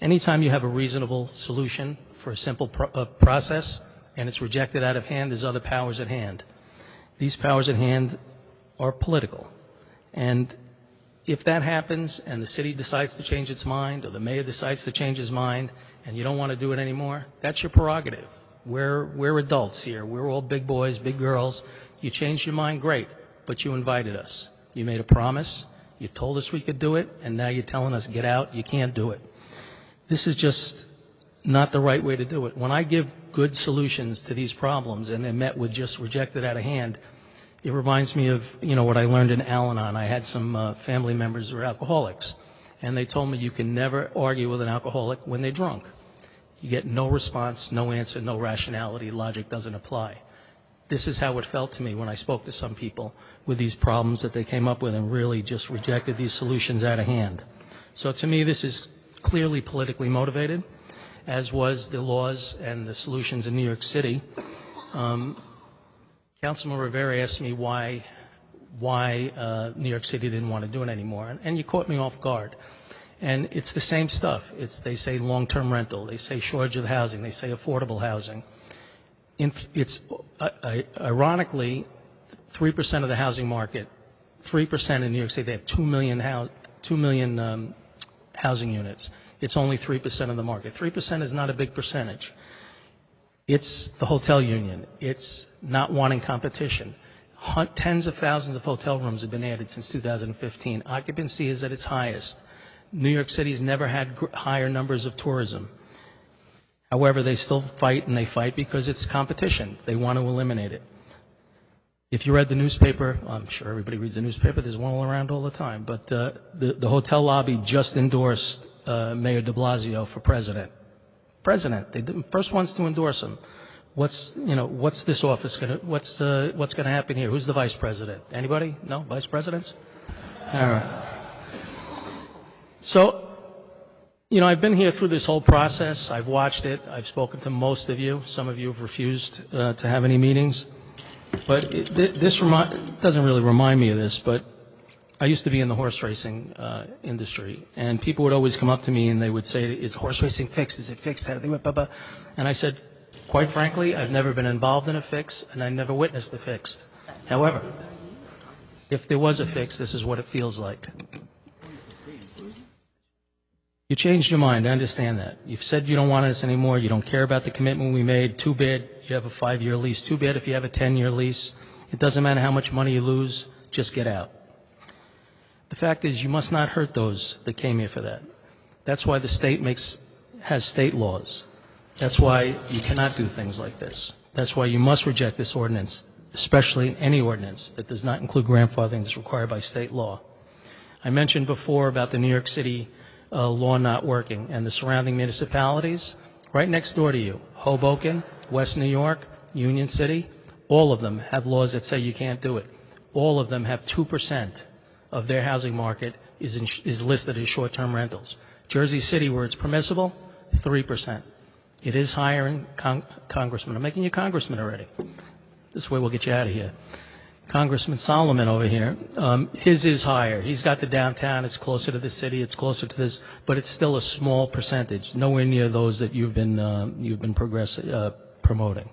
Anytime you have a reasonable solution for a simple process and it's rejected out of hand, there's other powers at hand. These powers at hand are political. And if that happens and the city decides to change its mind or the mayor decides to change his mind and you don't want to do it anymore, that's your prerogative. We're adults here. We're all big boys, big girls. You changed your mind, great, but you invited us. You made a promise. You told us we could do it, and now you're telling us, get out, you can't do it. This is just not the right way to do it. When I give good solutions to these problems and they're met with just rejected out of hand, it reminds me of, what I learned in Al-Anon. I had some family members who were alcoholics, and they told me you can never argue with an alcoholic when they're drunk. You get no response, no answer, no rationality. Logic doesn't apply. This is how it felt to me when I spoke to some people with these problems that they came up with and really just rejected these solutions out of hand. So to me, this is clearly politically motivated, as was the laws and the solutions in New York City. Councilman Rivera asked me why New York City didn't want to do it anymore, and you caught me off guard. And it's the same stuff. They say long-term rental. They say shortage of housing. They say affordable housing. It's ironically 3% of the housing market. 3% in New York City. They have 2 million housing units. It's only 3% of the market. 3% is not a big percentage. It's the hotel union. It's not wanting competition. Tens of thousands of hotel rooms have been added since 2015. Occupancy is at its highest. New York City has never had higher numbers of tourism. However, they still fight, and they fight because it's competition. They want to eliminate it. If you read the newspaper, I'm sure everybody reads the newspaper, there's one all around all the time, but the hotel lobby just endorsed Mayor de Blasio for president. They didn't, first ones to endorse him. What's this office what's gonna happen here? Who's the vice president? Anybody? No? Vice presidents? All right. So, I've been here through this whole process. I've watched it. I've spoken to most of you. Some of you have refused to have any meetings. But this doesn't really remind me of this, but I used to be in the horse racing industry, and people would always come up to me and they would say, "Is horse racing fixed? Is it fixed?" And I said, quite frankly, I've never been involved in a fix, and I never witnessed the fixed. However, if there was a fix, this is what it feels like. You changed your mind. I understand that. You've said you don't want us anymore. You don't care about the commitment we made. Too bad you have a 5-year lease. Too bad if you have a 10-year lease. It doesn't matter how much money you lose. Just get out. The fact is, you must not hurt those that came here for that. That's why the state has state laws. That's why you cannot do things like this. That's why you must reject this ordinance, especially any ordinance that does not include grandfathering that's required by state law. I mentioned before about the New York City law not working, and the surrounding municipalities right next door to you, Hoboken, West New York, Union City, all of them have laws that say you can't do it. All of them have 2% of their housing market is listed as short-term rentals. Jersey City, where it's permissible, 3%. It is higher in Congressman. I'm making you Congressman already. This way we'll get you out of here. Congressman Solomon over here, his is higher. He's got the downtown. It's closer to the city. It's closer to this, but it's still a small percentage, nowhere near those that you've been promoting.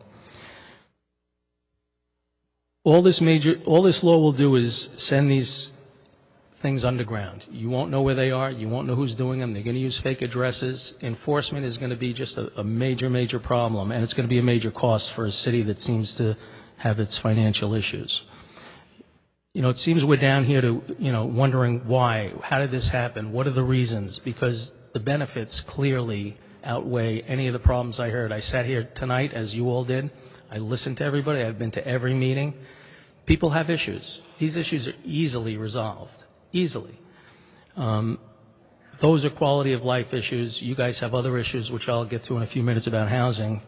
All this law will do is send these things underground. You won't know where they are. You won't know who's doing them. They're going to use fake addresses. Enforcement is going to be just a major, major problem, and it's going to be a major cost for a city that seems to have its financial issues. You know, it seems we're down here to, you know, wondering why. How did this happen? What are the reasons? Because the benefits clearly outweigh any of the problems I heard. I sat here tonight, as you all did. I listened to everybody. I've been to every meeting. People have issues. These issues are easily resolved. Easily. Those are quality of life issues. You guys have other issues, which I'll get to in a few minutes about housing.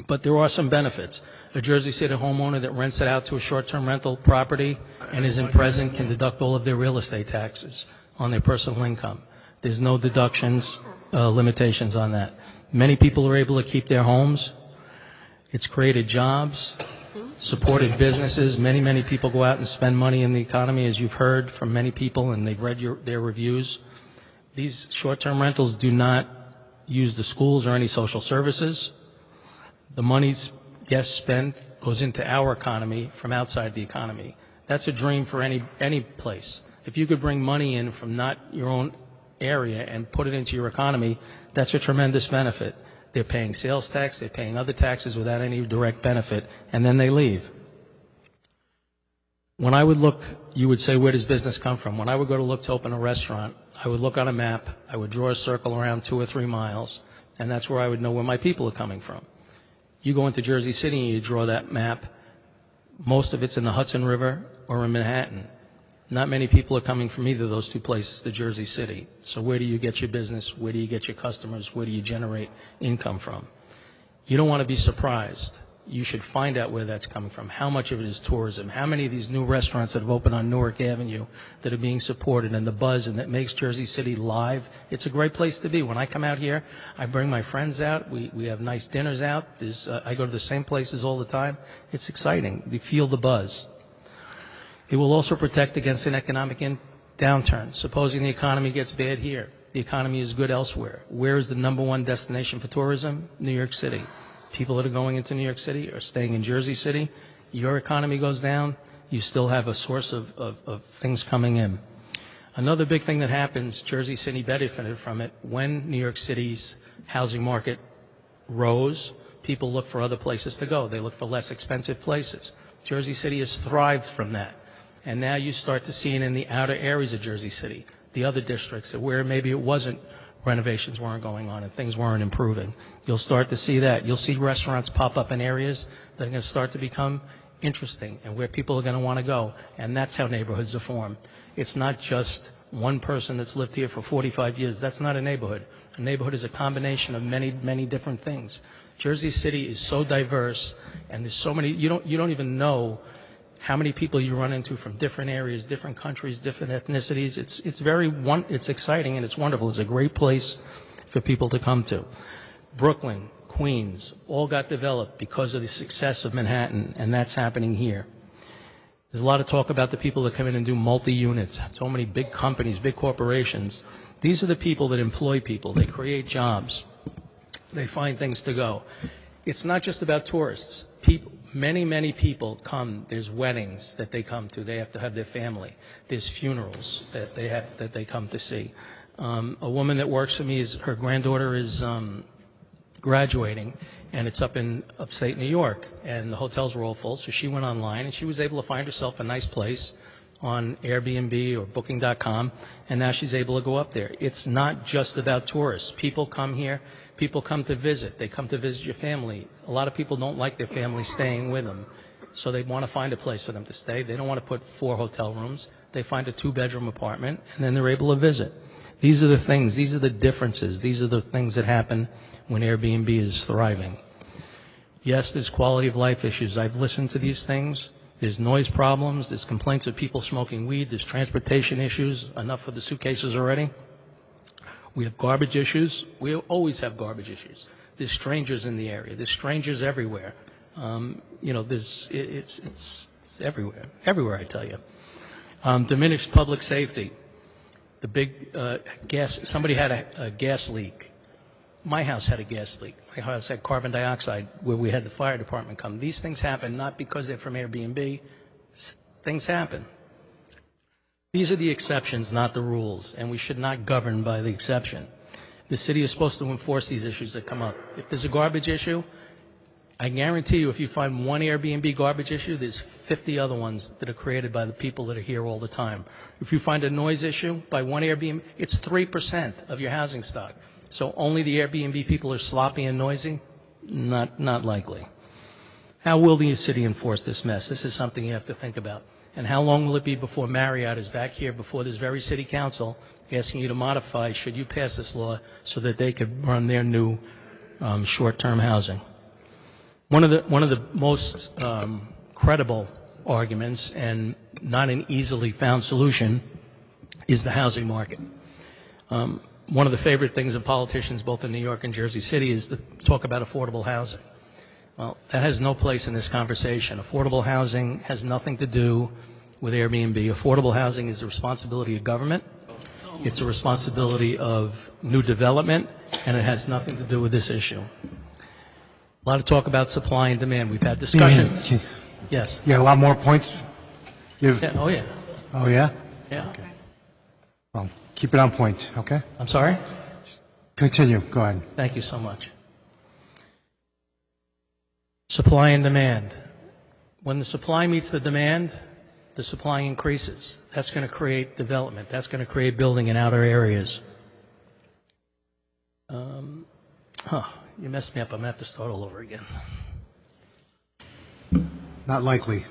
But there are some benefits. A Jersey City homeowner that rents it out to a short-term rental property and is in present can deduct all of their real estate taxes on their personal income. There's no deductions, limitations on that. Many people are able to keep their homes. It's created jobs, supported businesses. Many, many people go out and spend money in the economy, as you've heard from many people, and they've read their reviews. These short-term rentals do not use the schools or any social services. The money guests spend goes into our economy from outside the economy. That's a dream for any place. If you could bring money in from not your own area and put it into your economy, that's a tremendous benefit. They're paying sales tax, they're paying other taxes without any direct benefit, and then they leave. When I would look, you would say, where does business come from? When I would go to look to open a restaurant, I would look on a map, I would draw a circle around 2 or 3 miles, and that's where I would know where my people are coming from. You go into Jersey City and you draw that map, most of it's in the Hudson River or in Manhattan. Not many people are coming from either of those 2 places to Jersey City. So where do you get your business? Where do you get your customers? Where do you generate income from? You don't want to be surprised. You should find out where that's coming from. How much of it is tourism? How many of these new restaurants that have opened on Newark Avenue that are being supported, and the buzz and that makes Jersey City live? It's a great place to be. When I come out here, I bring my friends out. We have nice dinners out. I go to the same places all the time. It's exciting. You feel the buzz. It will also protect against an economic downturn. Supposing the economy gets bad here, the economy is good elsewhere. Where is the #1 destination for tourism? New York City. People that are going into New York City are staying in Jersey City. Your economy goes down, you still have a source of things coming in. Another big thing that happens, Jersey City benefited from it. When New York City's housing market rose, people look for other places to go. They look for less expensive places. Jersey City has thrived from that. And now you start to see it in the outer areas of Jersey City, the other districts where maybe it wasn't, renovations weren't going on and things weren't improving. You'll start to see that. You'll see restaurants pop up in areas that are going to start to become interesting and where people are going to want to go. And that's how neighborhoods are formed. It's not just one person that's lived here for 45 years. That's not a neighborhood. A neighborhood is a combination of many, many different things. Jersey City is so diverse, and there's so many, you don't even know how many people you run into from different areas, different countries, different ethnicities. It's exciting and it's wonderful. It's a great place for people to come to. Brooklyn, Queens, all got developed because of the success of Manhattan, and that's happening here. There's a lot of talk about the people that come in and do multi-units, so many big companies, big corporations. These are the people that employ people. They create jobs. They find things to go. It's not just about tourists. Many, many people come. There's weddings that they come to. They have to have their family. There's funerals that they come to see. A woman that works for me, her granddaughter is graduating, and it's up in upstate New York, and the hotels were all full, so she went online, and she was able to find herself a nice place on Airbnb or Booking.com, and now she's able to go up there. It's not just about tourists. People come here. People come to visit. They come to visit your family. A lot of people don't like their family staying with them, so they want to find a place for them to stay. They don't want to put 4 hotel rooms. They find a 2-bedroom apartment, and then they're able to visit. These are the things. These are the differences. These are the things that happen when Airbnb is thriving. Yes, there's quality of life issues. I've listened to these things. There's noise problems. There's complaints of people smoking weed. There's transportation issues. Enough for the suitcases already. We have garbage issues. We always have garbage issues. There's strangers in the area. There's strangers everywhere. It's everywhere. Everywhere, I tell you. Diminished public safety. The big somebody had a gas leak. My house had a gas leak. My house had carbon dioxide where we had the fire department come. These things happen not because they're from Airbnb. Things happen. These are the exceptions, not the rules, and we should not govern by the exception. The city is supposed to enforce these issues that come up. If there's a garbage issue, I guarantee you if you find one Airbnb garbage issue, there's 50 other ones that are created by the people that are here all the time. If you find a noise issue by one Airbnb, it's 3% of your housing stock. So only the Airbnb people are sloppy and noisy? Not likely. How will the city enforce this mess? This is something you have to think about. And how long will it be before Marriott is back here before this very city council asking you to modify, should you pass this law, so that they could run their new short-term housing? One of the most credible arguments, and not an easily found solution, is the housing market. One of the favorite things of politicians both in New York and Jersey City is to talk about affordable housing. Well, that has no place in this conversation. Affordable housing has nothing to do with Airbnb. Affordable housing is the responsibility of government. It's a responsibility of new development, and it has nothing to do with this issue. A lot of talk about supply and demand. We've had discussions. Yes.
You got a lot more points?
Yeah, oh, yeah.
Oh, yeah?
Yeah.
Okay. Well, keep it on point, okay?
I'm sorry?
Continue. Go ahead.
Thank you so much. Supply and demand. When the supply meets the demand, the supply increases. That's going to create development. That's going to create building in outer areas. You messed me up. I'm going to have to start all over again.
Not likely.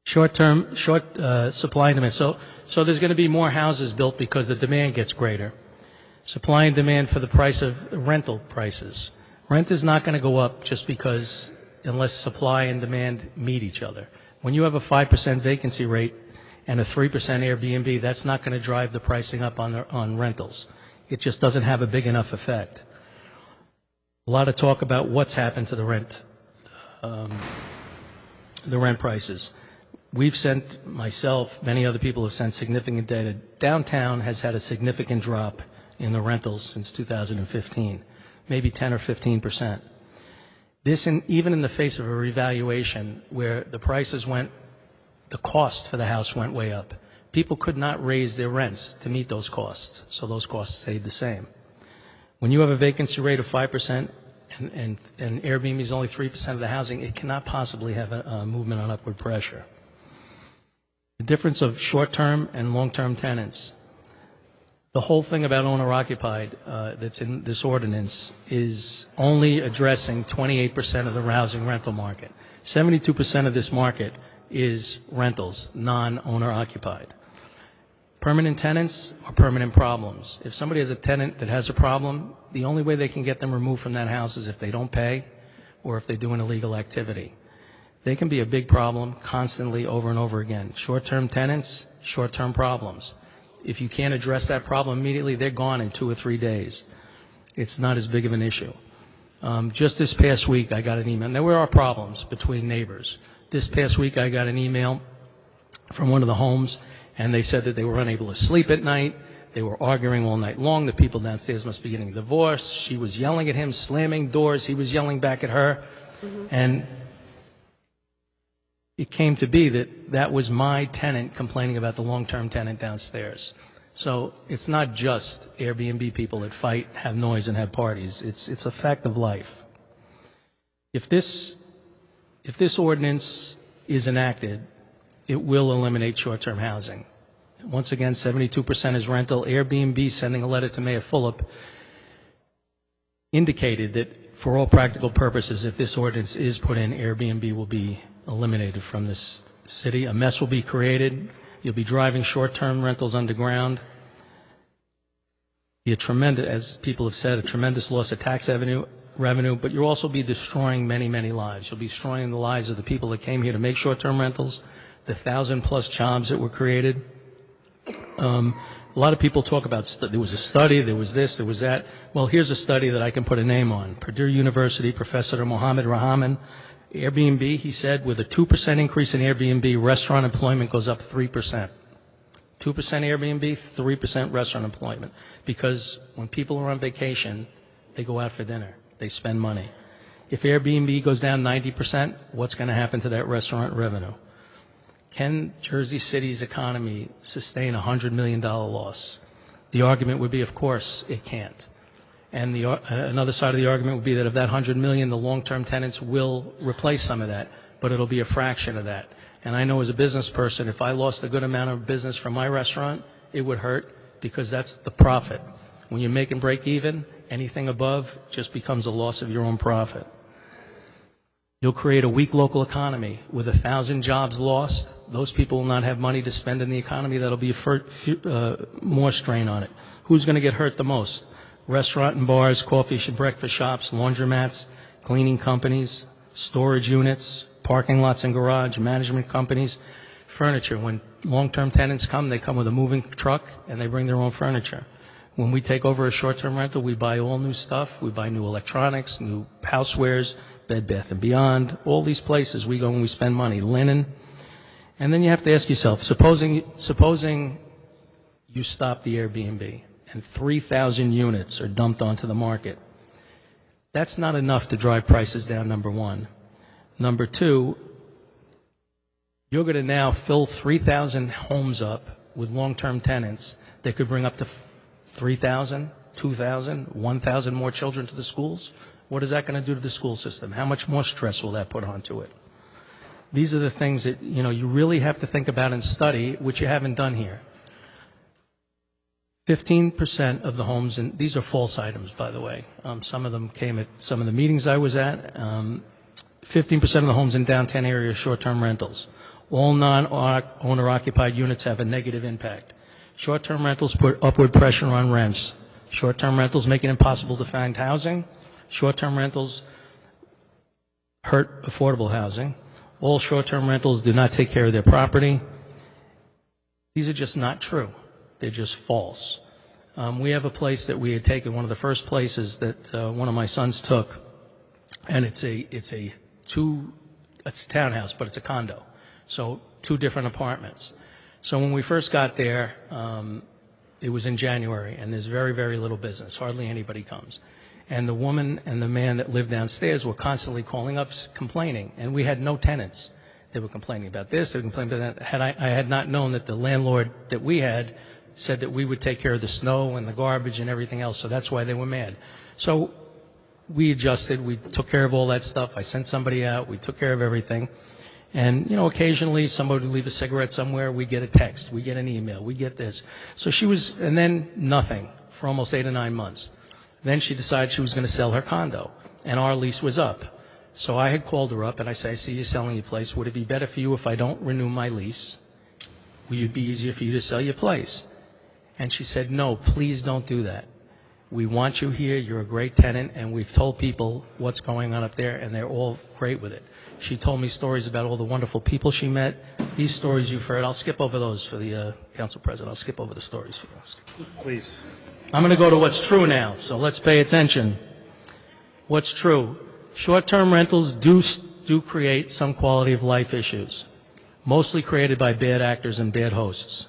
Short supply and demand. So there's going to be more houses built because the demand gets greater. Supply and demand for the price of rental prices. Rent is not going to go up just because, unless supply and demand meet each other. When you have a 5% vacancy rate and a 3% Airbnb, that's not going to drive the pricing up on rentals. It just doesn't have a big enough effect. A lot of talk about what's happened to the rent prices. We've sent, myself, many other people have sent significant data. Downtown has had a significant drop in the rentals since 2015, maybe 10 or 15%. This, even in the face of a revaluation where the prices went, the cost for the house went way up. People could not raise their rents to meet those costs, so those costs stayed the same. When you have a vacancy rate of 5% and Airbnb is only 3% of the housing, it cannot possibly have a movement on upward pressure. The difference of short-term and long-term tenants. The whole thing about owner-occupied that's in this ordinance is only addressing 28% of the housing rental market. 72% of this market is rentals, non-owner-occupied. Permanent tenants are permanent problems. If somebody has a tenant that has a problem, the only way they can get them removed from that house is if they don't pay or if they do an illegal activity. They can be a big problem constantly over and over again. Short-term tenants, short-term problems. If you can't address that problem immediately, they're gone in 2 or 3 days. It's not as big of an issue. Just this past week, I got an email. There are problems between neighbors. This past week, I got an email from one of the homes, and they said that they were unable to sleep at night. They were arguing all night long. The people downstairs must be getting divorced. She was yelling at him, slamming doors. He was yelling back at her. And it came to be that that was my tenant complaining about the long-term tenant downstairs. So it's not just Airbnb people that fight, have noise, and have parties. It's a fact of life. If this ordinance is enacted, it will eliminate short-term housing. Once again, 72% is rental. Airbnb, sending a letter to Mayor Fulop, indicated that for all practical purposes, if this ordinance is put in, Airbnb will be eliminated from this city. A mess will be created. You'll be driving short-term rentals underground. Be a tremendous, as people have said, a tremendous loss of tax revenue, but you'll also be destroying many, many lives. You'll be destroying the lives of the people that came here to make short-term rentals, the 1,000-plus jobs that were created. A lot of people talk about there was a study, there was this, there was that. Well, here's a study that I can put a name on. Purdue University professor Mohammed Rahman, Airbnb, he said, with a 2% increase in Airbnb, restaurant employment goes up 3%. 2% Airbnb, 3% restaurant employment. Because when people are on vacation, they go out for dinner. They spend money. If Airbnb goes down 90%, what's going to happen to that restaurant revenue? Can Jersey City's economy sustain a $100 million loss? The argument would be, of course, it can't. And another side of the argument would be that of that $100 million, the long-term tenants will replace some of that, but it'll be a fraction of that. And I know as a business person, if I lost a good amount of business from my restaurant, it would hurt because that's the profit. When you make and break even, anything above just becomes a loss of your own profit. You'll create a weak local economy with 1,000 jobs lost. Those people will not have money to spend in the economy. That'll be more strain on it. Who's going to get hurt the most? Restaurant and bars, coffee and breakfast shops, laundromats, cleaning companies, storage units, parking lots and garage, management companies, furniture. When long-term tenants come, they come with a moving truck and they bring their own furniture. When we take over a short-term rental, we buy all new stuff. We buy new electronics, new housewares, Bed Bath & Beyond, all these places we go and we spend money, linen. And then you have to ask yourself, supposing you stop the Airbnb and 3,000 units are dumped onto the market. That's not enough to drive prices down, number one. Number two, you're going to now fill 3,000 homes up with long-term tenants that could bring up to 3,000, 2,000, 1,000 more children to the schools. What is that going to do to the school system? How much more stress will that put onto it? These are the things that, you really have to think about and study, which you haven't done here. 15% of the homes, and these are false items, by the way. Some of them came at some of the meetings I was at. 15% of the homes in downtown area are short-term rentals. All non-owner-occupied units have a negative impact. Short-term rentals put upward pressure on rents. Short-term rentals make it impossible to find housing. Short-term rentals hurt affordable housing. All short-term rentals do not take care of their property. These are just not true. They're just false. We have a place that we had taken, one of the first places that one of my sons took, and it's a townhouse, but it's a condo. So 2 different apartments. So when we first got there, it was in January, and there's very, very little business. Hardly anybody comes. And the woman and the man that lived downstairs were constantly calling up, complaining, and we had no tenants. They were complaining about this, they were complaining about that. I had not known that the landlord that we had said that we would take care of the snow and the garbage and everything else, so that's why they were mad. So we adjusted, we took care of all that stuff. I sent somebody out, we took care of everything. And, occasionally somebody would leave a cigarette somewhere, we get a text, we get an email, we get this. So and then nothing for almost 8 or 9 months. Then she decided she was going to sell her condo, and our lease was up. So I had called her up, and I said, I see you're selling your place. Would it be better for you if I don't renew my lease? Would it be easier for you to sell your place? And she said, no, please don't do that. We want you here. You're a great tenant, and we've told people what's going on up there, and they're all great with it. She told me stories about all the wonderful people she met. These stories you've heard, I'll skip over those for the council president. I'll skip over the stories for you.
Please.
I'm going to go to what's true now, so let's pay attention. What's true? Short-term rentals do create some quality of life issues, mostly created by bad actors and bad hosts.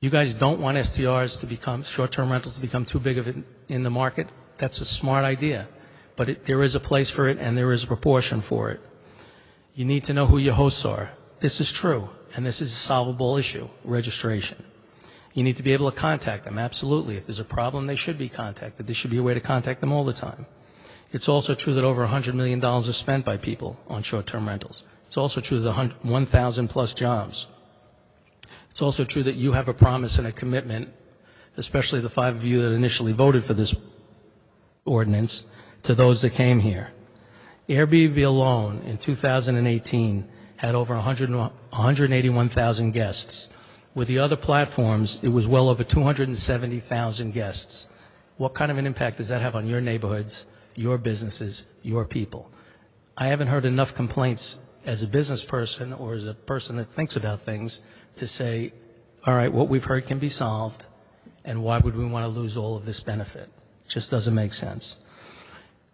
You guys don't want STRs to become, short-term rentals to become too big of it in the market. That's a smart idea, but there is a place for it and there is a proportion for it. You need to know who your hosts are. This is true, and this is a solvable issue, registration. You need to be able to contact them, absolutely. If there's a problem, they should be contacted. There should be a way to contact them all the time. It's also true that over $100 million are spent by people on short-term rentals. It's also true that 1,000 plus jobs. It's also true that you have a promise and a commitment, especially the 5 of you that initially voted for this ordinance, to those that came here. Airbnb alone in 2018 had over 181,000 guests. With the other platforms, it was well over 270,000 guests. What kind of an impact does that have on your neighborhoods, your businesses, your people? I haven't heard enough complaints as a business person or as a person that thinks about things to say, all right, what we've heard can be solved, and why would we want to lose all of this benefit? It just doesn't make sense.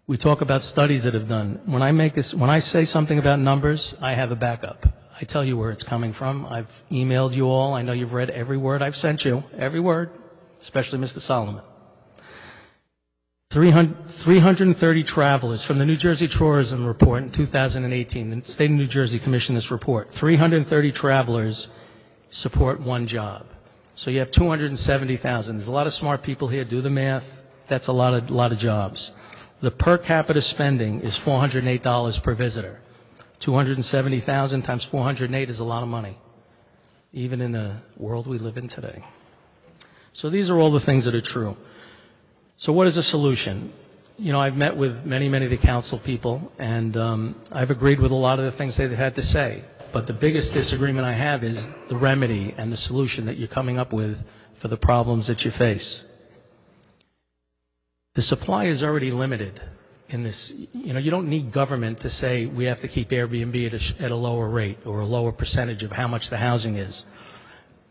We talk about studies that have done. When I say something about numbers, I have a backup. I tell you where it's coming from. I've emailed you all. I know you've read every word I've sent you, every word, especially Mr. Solomon. 330 travelers from the New Jersey Tourism Report in 2018. The State of New Jersey commissioned this report. 330 travelers support one job. So you have 270,000. There's a lot of smart people here. Do the math. That's a lot of jobs. The per capita spending is $408 per visitor. 270,000 times 408 is a lot of money, even in the world we live in today. So these are all the things that are true. So what is a solution? You know, I've met with many of the council people, and I've agreed with a lot of the things they've had to say. But the biggest disagreement I have is the remedy and the solution that you're coming up with for the problems that you face. The supply is already limited in this. You know, you don't need government to say we have to keep Airbnb at a lower rate or a lower percentage of how much the housing is.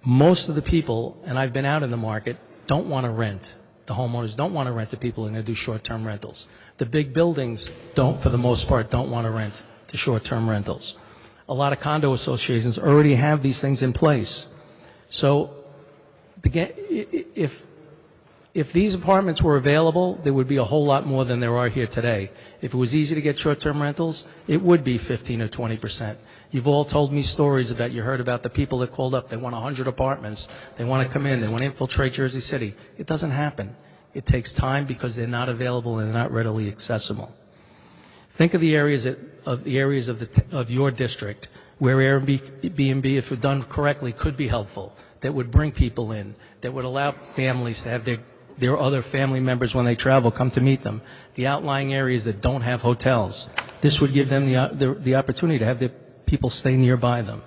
Most of the people, and I've been out in the market, don't want to rent. The homeowners don't want to rent to people who are going to do short-term rentals. The big buildings don't, for the most part, don't want to rent to short-term rentals. A lot of condo associations already have these things in place. So if these apartments were available, there would be a whole lot more than there are here today. If it was easy to get short-term rentals, it would be 15 or 20%. You've all told me stories about, you heard about the people that called up, they want 100 apartments, they want to come in, they want to infiltrate Jersey City. It doesn't happen. It takes time because they're not available and they're not readily accessible. Think of the areas of your district where Airbnb, if done correctly, could be helpful, that would bring people in, that would allow families to have their other family members when they travel come to meet them. The outlying areas that don't have hotels, this would give them the opportunity to have their people stay nearby them.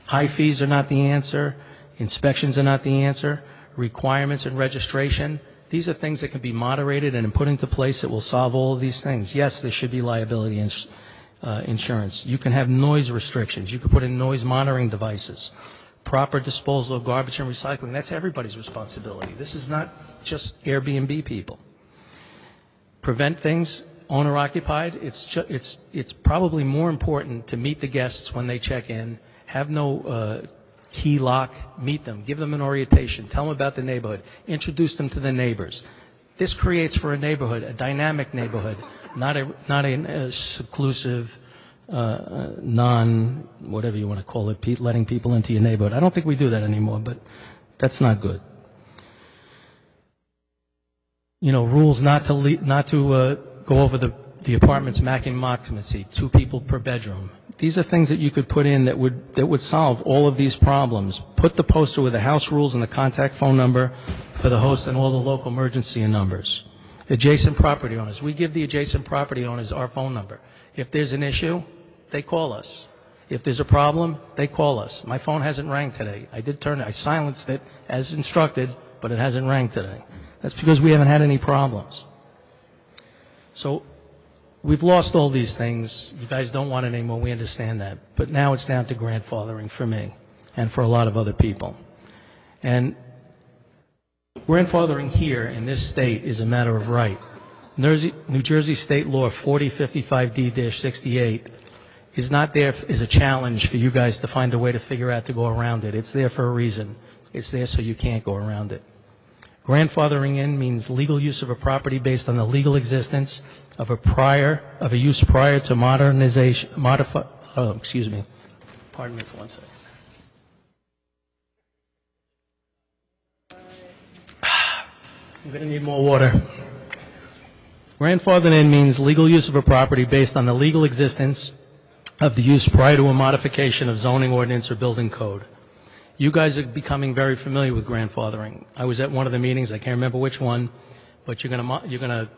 High fees are not the answer. Inspections are not the answer. Requirements and registration, these are things that can be moderated and put into place that will solve all of these things. Yes, there should be liability insurance. You can have noise restrictions. You can put in noise monitoring devices. Proper disposal of garbage and recycling, that's everybody's responsibility. This is not just Airbnb people. Prevent things, owner occupied, it's probably more important to meet the guests when they check in, have no key lock, meet them, give them an orientation, tell them about the neighborhood, introduce them to the neighbors. This creates for a neighborhood a dynamic neighborhood, not a seclusive, whatever you want to call it, letting people into your neighborhood. I don't think we do that anymore, but that's not good. You know, rules not to go over the apartment's maximum occupancy, 2 people per bedroom. These are things that you could put in that would solve all of these problems. Put the poster with the house rules and the contact phone number for the host and all the local emergency numbers. Adjacent property owners. We give the adjacent property owners our phone number. If there's an issue, they call us. If there's a problem, they call us. My phone hasn't rang today. I silenced it as instructed, but it hasn't rang today. That's because we haven't had any problems. So we've lost all these things. You guys don't want it anymore. We understand that. But now it's down to grandfathering for me and for a lot of other people. And grandfathering here in this state is a matter of right. New Jersey State Law 4055D-68 is not there as a challenge for you guys to find a way to figure out to go around it. It's there for a reason. It's there so you can't go around it. Grandfathering in means legal use of a property based on the legal existence of a use prior to modernization, excuse me. Pardon me for 1 second. I'm going to need more water. Grandfathering in means legal use of a property based on the legal existence of the use prior to a modification of zoning ordinance or building code. You guys are becoming very familiar with grandfathering. I was at one of the meetings, I can't remember which one, but you're going to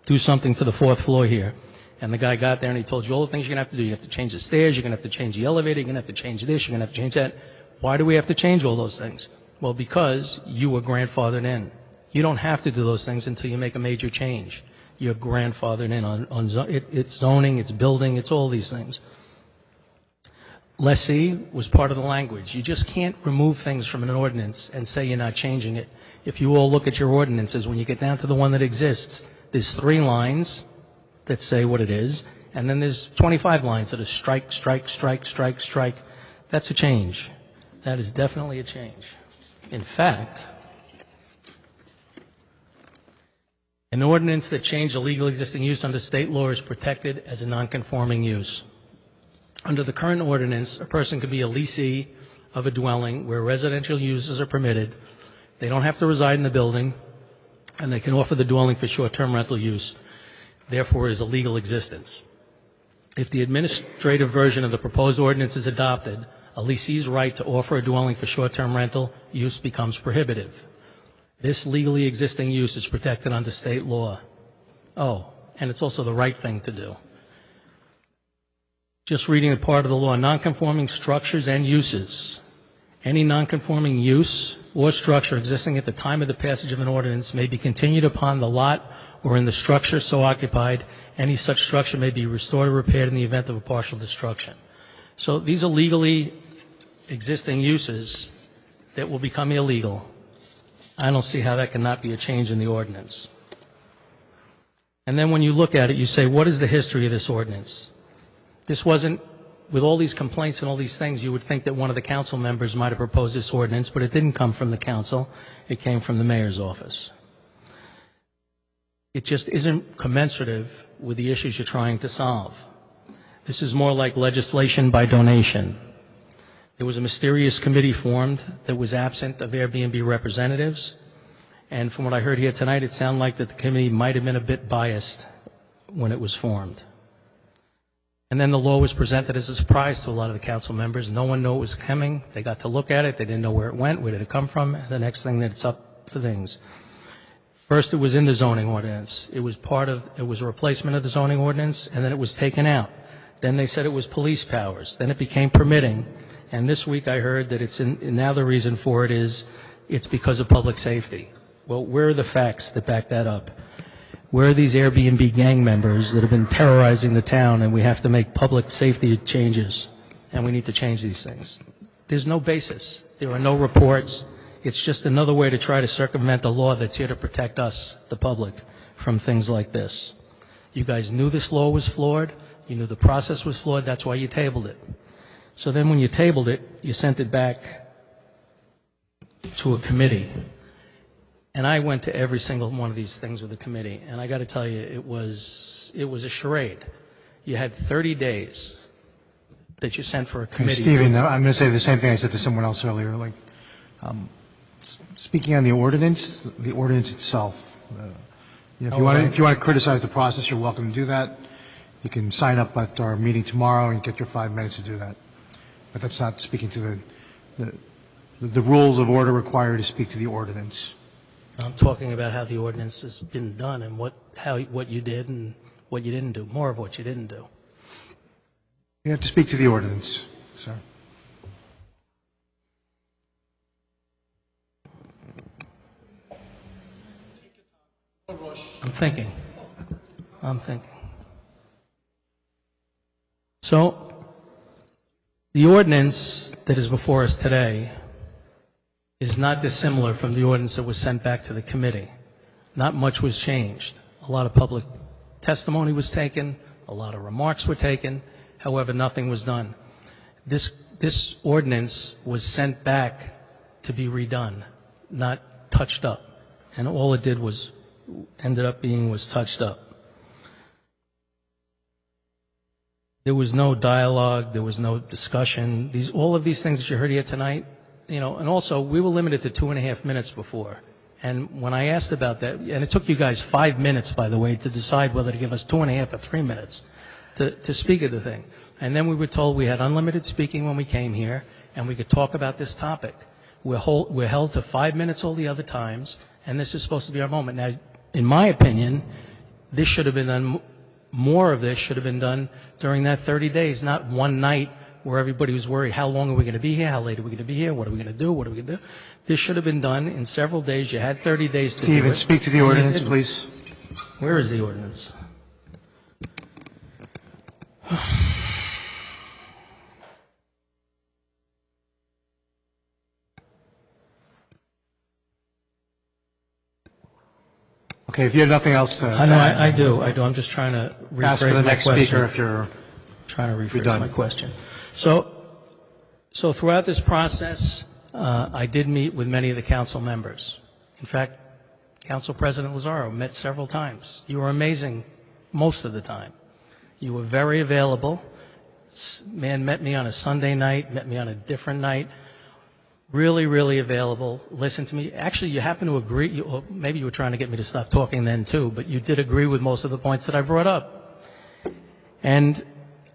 do something to the 4th floor here. And the guy got there and he told you all the things you're going to have to do. You have to change the stairs, you're going to have to change the elevator, you're going to have to change this, you're going to have to change that. Why do we have to change all those things? Well, because you were grandfathered in. You don't have to do those things until you make a major change. You're grandfathered in on it's zoning, it's building, it's all these things. Lessee was part of the language. You just can't remove things from an ordinance and say you're not changing it. If you all look at your ordinances, when you get down to the one that exists, there's 3 lines that say what it is, and then there's 25 lines that are strike, strike, strike, strike, strike. That's a change. That is definitely a change. In fact, An ordinance that changed a legal existing use under state law is protected as a nonconforming use. Under the current ordinance, a person could be a leasee of a dwelling where residential uses are permitted. They don't have to reside in the building, and they can offer the dwelling for short-term rental use. Therefore, it is a legal existence. If the administrative version of the proposed ordinance is adopted, a leasee's right to offer a dwelling for short-term rental use becomes prohibitive. This legally existing use is protected under state law. Oh, and it's also the right thing to do. Just reading a part of the law, nonconforming structures and uses. Any nonconforming use or structure existing at the time of the passage of an ordinance may be continued upon the lot or in the structure so occupied. Any such structure may be restored or repaired in the event of a partial destruction. So these are legally existing uses that will become illegal. I don't see how that cannot be a change in the ordinance. And then when you look at it, you say, what is the history of this ordinance? This wasn't, with all these complaints and all these things, you would think that one of the council members might have proposed this ordinance, but it didn't come from the council. It came from the mayor's office. It just isn't commensurate with the issues you're trying to solve. This is more like legislation by donation. There was a mysterious committee formed that was absent of Airbnb representatives, and from what I heard here tonight, it sounded like that the committee might have been a bit biased when it was formed. And then the law was presented as a surprise to a lot of the council members. No one knew it was coming. They got to look at it. They didn't know where it went, where did it come from. And the next thing that it's up for things. First, it was in the zoning ordinance. It was a replacement of the zoning ordinance, and then it was taken out. Then they said it was police powers. Then it became permitting. And this week I heard that now the reason for it is it's because of public safety. Well, where are the facts that back that up? Where are these Airbnb gang members that have been terrorizing the town, and we have to make public safety changes, and we need to change these things? There's no basis. There are no reports. It's just another way to try to circumvent a law that's here to protect us, the public, from things like this. You guys knew this law was flawed. You knew the process was flawed. That's why you tabled it. So then when you tabled it, you sent it back to a committee. And I went to every single one of these things with the committee, and I got to tell you, it was a charade. You had 30 days that you sent for a committee.
Stephen, I'm going to say the same thing I said to someone else earlier. Like, speaking on the ordinance itself. If you want to criticize the process, you're welcome to do that. You can sign up at our meeting tomorrow and get your 5 minutes to do that. But that's not speaking to the rules of order required to speak to the ordinance.
I'm talking about how the ordinance has been done and what you did and what you didn't do, more of what you didn't do.
You have to speak to the ordinance, sir.
I'm thinking. So, the ordinance that is before us today is not dissimilar from the ordinance that was sent back to the committee. Not much was changed. A lot of public testimony was taken, a lot of remarks were taken, however, nothing was done. This ordinance was sent back to be redone, not touched up. And all it did was, ended up being was touched up. There was no dialogue, there was no discussion. All of these things that you heard here tonight, and also we were limited to 2.5 minutes before. And when I asked about that, and it took you guys 5 minutes, by the way, to decide whether to give us 2.5 or 3 minutes to speak of the thing. And then we were told we had unlimited speaking when we came here, and we could talk about this topic. We're held to 5 minutes all the other times, and this is supposed to be our moment. Now, in my opinion, this should have been done, more of this should have been done during that 30 days, not one night where everybody was worried, how long are we going to be here, how late are we going to be here, what are we going to do, what are we going to do? This should have been done in several days. You had 30 days to do it.
Stephen, speak to the ordinance, please.
Where is the ordinance?
Okay, if you have nothing else to
I know, I do. I'm just trying to rephrase my question.
ask for the next speaker if you're
trying to rephrase
done.
my question. So throughout this process, I did meet with many of the council members. In fact, Council President Lazaro, met several times. You were amazing most of the time. You were very available. Man met me on a Sunday night, met me on a different night. Really, really available. Listened to me. Actually, you happen to agree, or maybe you were trying to get me to stop talking then too, but you did agree with most of the points that I brought up. And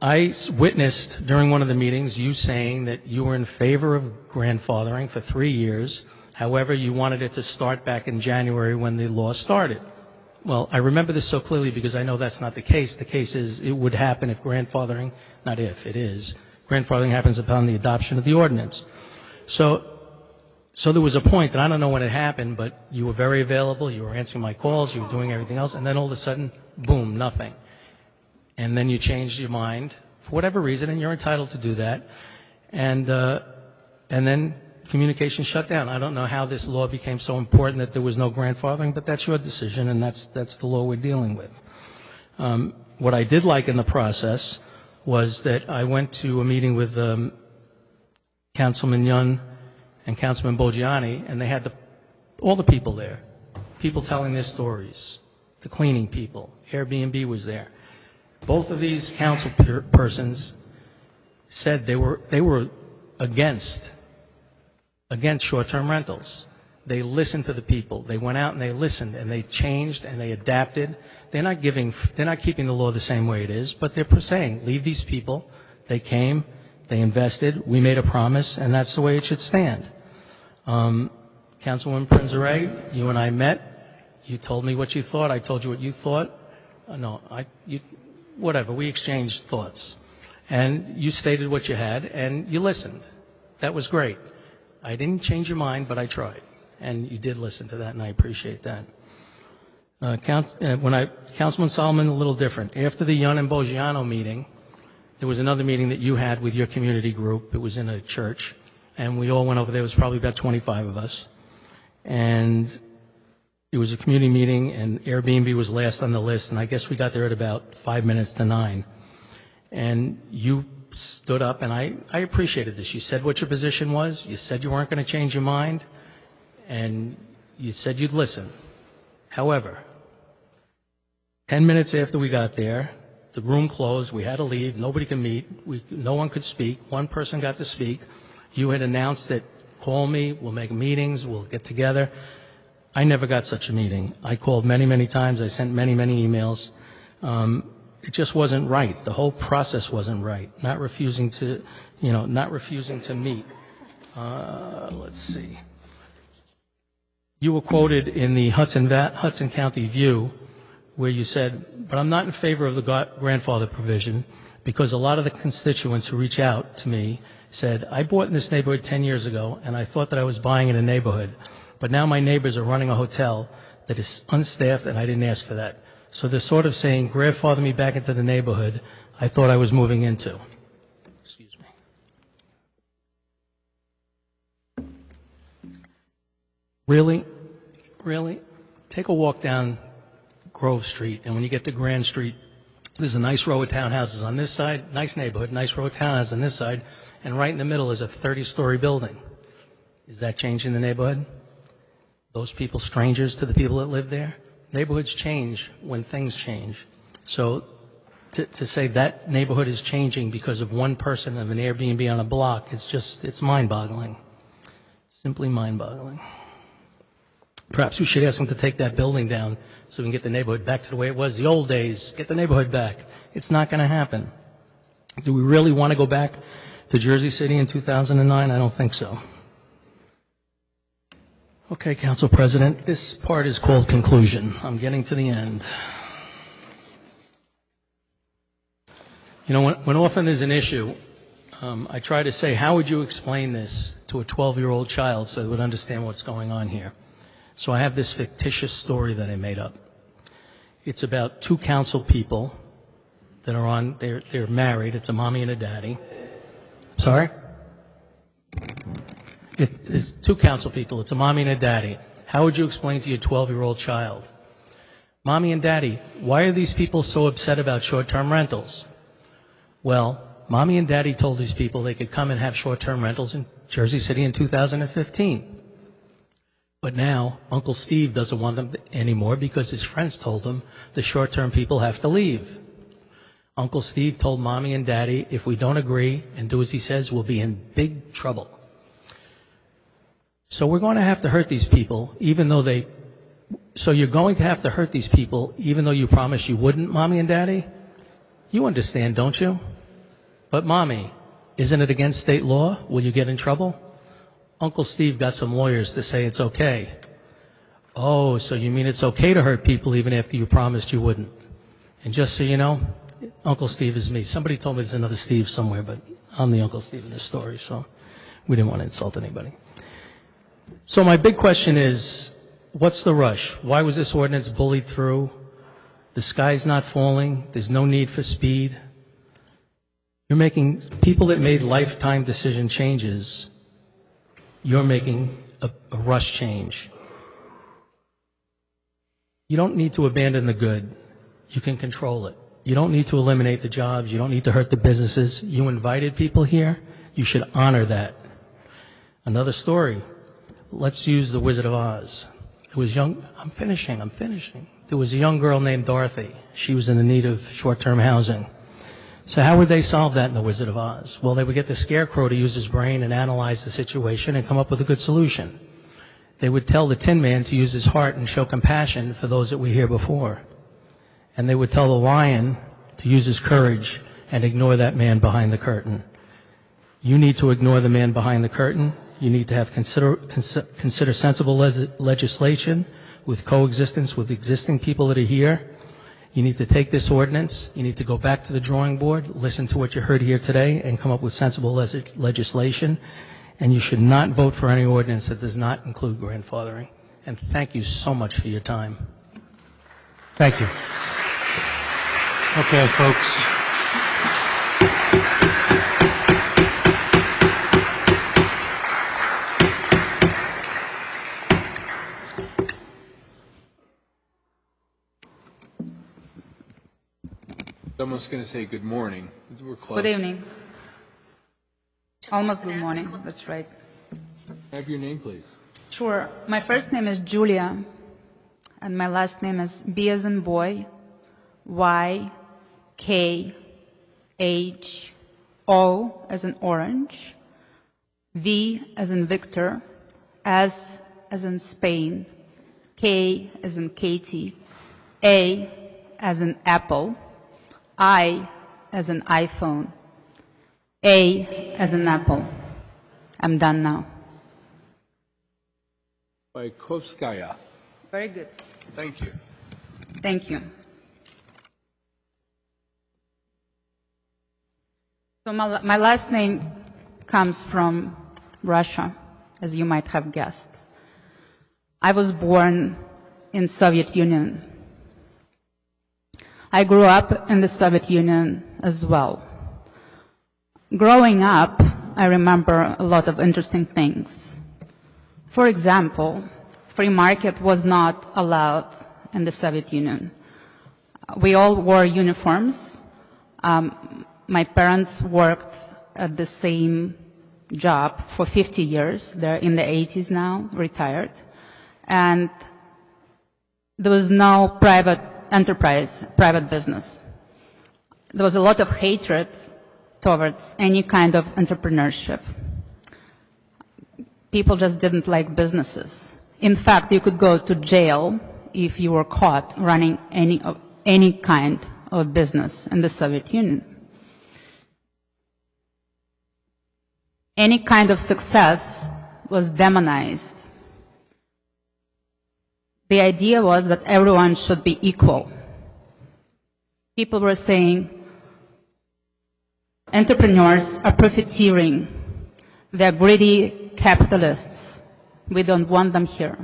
I witnessed during one of the meetings you saying that you were in favor of grandfathering for 3 years. However, you wanted it to start back in January when the law started. Well, I remember this so clearly because I know that's not the case. The case is it would happen if grandfathering, not if, it is, grandfathering happens upon the adoption of the ordinance. So there was a point, and I don't know when it happened, but you were very available, you were answering my calls, you were doing everything else, and then all of a sudden, boom, nothing. And then you changed your mind for whatever reason, and you're entitled to do that. And then communication shut down. I don't know how this law became so important that there was no grandfathering, but that's your decision, and that's the law we're dealing with. What I did like in the process was that I went to a meeting with Councilman Yun and Councilman Bogiani, and they had all the people there, people telling their stories, the cleaning people, Airbnb was there. Both of these council persons said they were against short-term rentals. They listened to the people. They went out and they listened and they changed and they adapted. They're not keeping the law the same way it is, but they're saying, leave these people. They came, they invested, we made a promise, and that's the way it should stand. Councilwoman Prince-Array, you and I met. You told me what you thought. I told you what you thought. Whatever. We exchanged thoughts. And you stated what you had, and you listened. That was great. I didn't change your mind, but I tried. And you did listen to that, and I appreciate that. Councilman Solomon, a little different. After the Yun and Bogiano meeting, there was another meeting that you had with your community group. It was in a church, and we all went over there. It was probably about 25 of us. And it was a community meeting, and Airbnb was last on the list, and I guess we got there at about 5 minutes to 9. And you stood up, and I appreciated this. You said what your position was. You said you weren't going to change your mind, and you said you'd listen. However, 10 minutes after we got there, the room closed. We had to leave. Nobody could meet. No one could speak. One person got to speak. You had announced that, call me, we'll make meetings, we'll get together. I never got such a meeting. I called many, many times. I sent many, many emails. It just wasn't right. The whole process wasn't right. Not refusing to meet. Let's see. You were quoted in the Hudson County View where you said, but I'm not in favor of the grandfather provision because a lot of the constituents who reach out to me said, I bought in this neighborhood 10 years ago and I thought that I was buying in a neighborhood, but now my neighbors are running a hotel that is unstaffed and I didn't ask for that. So they're sort of saying, grandfather me back into the neighborhood I thought I was moving into. Excuse me. Really? Take a walk down Grove Street, and when you get to Grand Street, there's a nice row of townhouses on this side, nice neighborhood, nice row of townhouses on this side, and right in the middle is a 30-story building. Is that changing the neighborhood? Those people strangers to the people that live there? Neighborhoods change when things change. So to say that neighborhood is changing because of one person of an Airbnb on a block, it's mind-boggling. Simply mind-boggling. Perhaps we should ask them to take that building down so we can get the neighborhood back to the way it was, the old days, get the neighborhood back. It's not going to happen. Do we really want to go back to Jersey City in 2009? I don't think so. Okay, Council President, this part is called conclusion. I'm getting to the end. You know, when often there's an issue, I try to say, how would you explain this to a 12-year-old child so they would understand what's going on here? So I have this fictitious story that I made up. It's about two council people that are they're married. It's a mommy and a daddy. Sorry? It's two council people. It's a mommy and a daddy. How would you explain to your 12-year-old child? Mommy and daddy, why are these people so upset about short-term rentals? Well, mommy and daddy told these people they could come and have short-term rentals in Jersey City in 2015. But now Uncle Steve doesn't want them anymore because his friends told him the short-term people have to leave. Uncle Steve told Mommy and Daddy, if we don't agree and do as he says, we'll be in big trouble. So we're going to have to hurt these people, even though so you're going to have to hurt these people, even though you promised you wouldn't, Mommy and Daddy? You understand, don't you? But Mommy, isn't it against state law? Will you get in trouble? Uncle Steve got some lawyers to say it's okay. Oh, so you mean it's okay to hurt people even after you promised you wouldn't? And just so you know, Uncle Steve is me. Somebody told me there's another Steve somewhere, but I'm the Uncle Steve in this story, so we didn't want to insult anybody. So my big question is, what's the rush? Why was this ordinance bullied through? The sky's not falling. There's no need for speed. You're making people that made lifetime decision changes, you're making a rush change. You don't need to abandon the good. You can control it. You don't need to eliminate the jobs. You don't need to hurt the businesses. You invited people here. You should honor that. Another story. Let's use the Wizard of Oz. There was I'm finishing. There was a young girl named Dorothy. She was in the need of short-term housing. So how would they solve that in the Wizard of Oz? Well, they would get the Scarecrow to use his brain and analyze the situation and come up with a good solution. They would tell the Tin Man to use his heart and show compassion for those that were here before. And they would tell the Lion to use his courage and ignore that man behind the curtain. You need to ignore the man behind the curtain. You need to have consider sensible legislation with coexistence with existing people that are here. You need to take this ordinance, you need to go back to the drawing board, listen to what you heard here today, and come up with sensible legislation. And you should not vote for any ordinance that does not include grandfathering. And thank you so much for your time.
Thank you. Okay, folks.
Someone's going to say good morning. We're close.
Good evening. Almost good morning, that's right.
Have your name, please.
Sure. My first name is Julia, and my last name is B as in boy, Y, K, H, O as in orange, V as in Victor, S as in Spain, K as in Katie, A as in apple, I as in iPhone, A as in apple. I'm done now.
Baikovskaya.
Very good.
Thank you.
Thank you. So my last name comes from Russia, as you might have guessed. I was born in Soviet Union. I grew up in the Soviet Union as well. Growing up, I remember a lot of interesting things. For example, free market was not allowed in the Soviet Union. We all wore uniforms. My parents worked at the same job for 50 years. They're in the 80s now, retired. And there was no private enterprise, private business. There was a lot of hatred towards any kind of entrepreneurship. People just didn't like businesses. In fact, you could go to jail if you were caught running any kind of business in the Soviet Union. Any kind of success was demonized. The idea was that everyone should be equal. People were saying, entrepreneurs are profiteering. They're greedy capitalists. We don't want them here.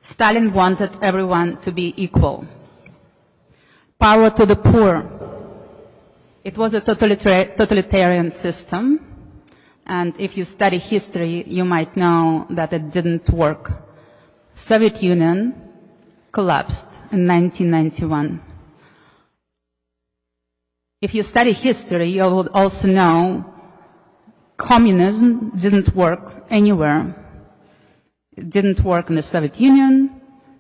Stalin wanted everyone to be equal. Power to the poor. It was a totalitarian system, and if you study history, you might know that it didn't work. Soviet Union collapsed in 1991. If you study history, you would also know communism didn't work anywhere. It didn't work in the Soviet Union.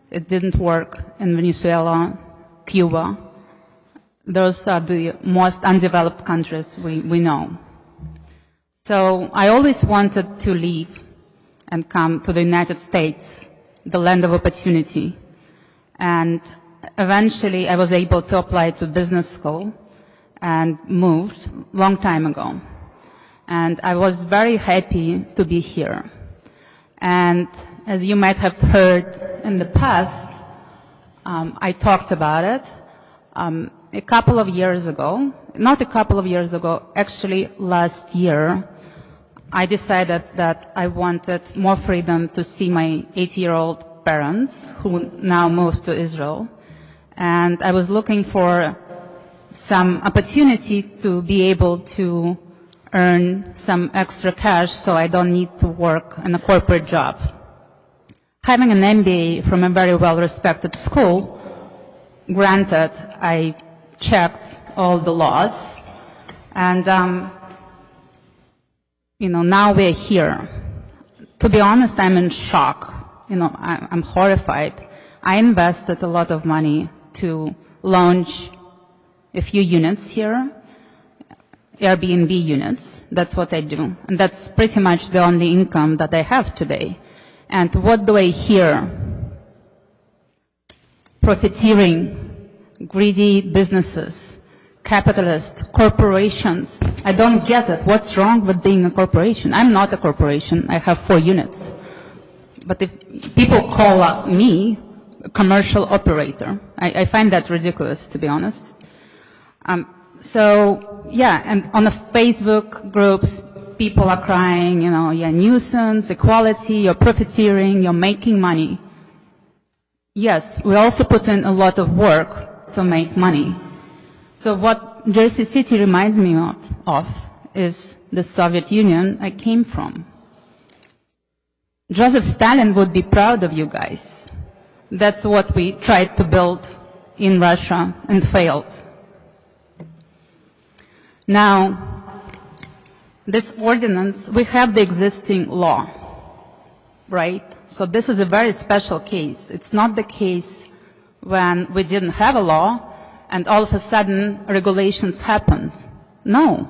It didn't work in Venezuela, Cuba. Those are the most undeveloped countries we know. So I always wanted to leave and come to the United States, the land of opportunity. And eventually I was able to apply to business school and moved long time ago. And I was very happy to be here. And as you might have heard in the past, I talked about it. A couple of years ago, not a couple of years ago, actually last year, I decided that I wanted more freedom to see my 80-year-old parents who now moved to Israel. And I was looking for some opportunity to be able to earn some extra cash so I don't need to work in a corporate job. Having an MBA from a very well-respected school, granted, I checked all the laws, and now we're here. To be honest, I'm in shock. I'm horrified. I invested a lot of money to launch a few units here, Airbnb units. That's what I do, and that's pretty much the only income that I have today. And what do I hear? Profiteering, greedy businesses, capitalists, corporations. I don't get it. What's wrong with being a corporation? I'm not a corporation. I have 4 units. But if people call me a commercial operator, I find that ridiculous, to be honest. And on the Facebook groups, people are crying, you're nuisance, equality, you're profiteering, you're making money. Yes, we also put in a lot of work to make money. So what Jersey City reminds me of is the Soviet Union I came from. Joseph Stalin would be proud of you guys. That's what we tried to build in Russia and failed. Now, this ordinance, we have the existing law, right? So this is a very special case. It's not the case when we didn't have a law and all of a sudden regulations happened. No.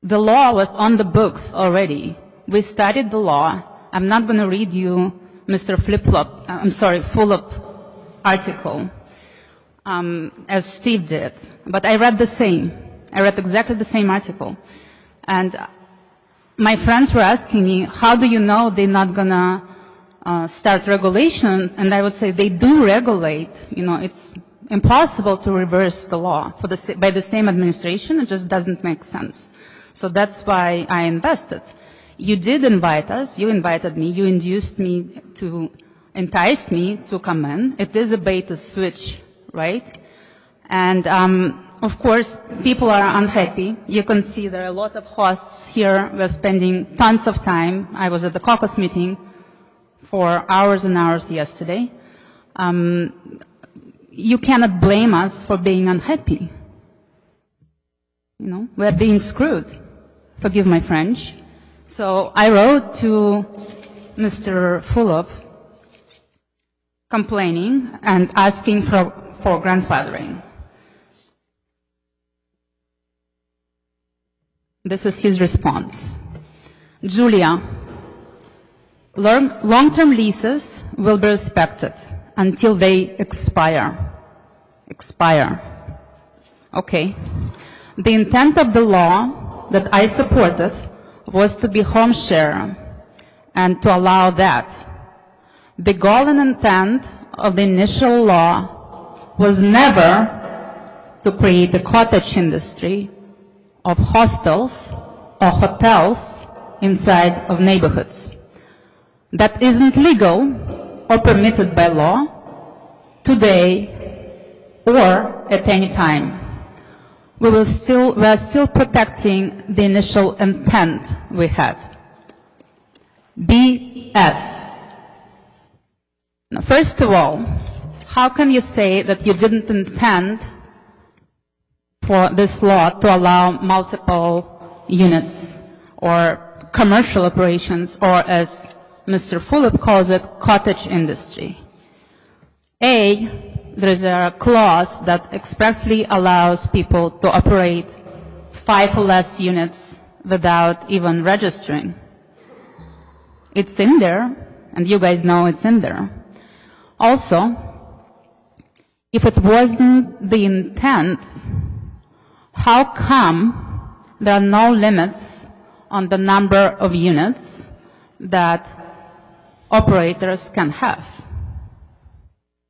The law was on the books already. We studied the law. I'm not going to read you Mr. Fulop article as Steve did, but I read the same. I read exactly the same article. And my friends were asking me, how do you know they're not going to start regulation? And I would say they do regulate. It's impossible to reverse the law by the same administration. It just doesn't make sense. So that's why I invested. You did invite us. You invited me. You enticed me to come in. It is a bait and switch, right? And of course, people are unhappy. You can see there are a lot of hosts here. We're spending tons of time. I was at the caucus meeting for hours and hours yesterday. You cannot blame us for being unhappy. We're being screwed. Forgive my French. So I wrote to Mr. Fulop complaining and asking for grandfathering. This is his response. Julia, long-term leases will be respected until they expire. Okay. The intent of the law that I supported was to be home share and to allow that. The goal and intent of the initial law was never to create a cottage industry of hostels or hotels inside of neighborhoods. That isn't legal or permitted by law today or at any time. We are still protecting the initial intent we had. BS. Now, first of all, how can you say that you didn't intend for this law to allow multiple units or commercial operations, or as Mr. Fulop calls it, cottage industry. A, there is a clause that expressly allows people to operate 5 or less units without even registering. It's in there, and you guys know it's in there. Also, if it wasn't the intent, how come there are no limits on the number of units that operators can have?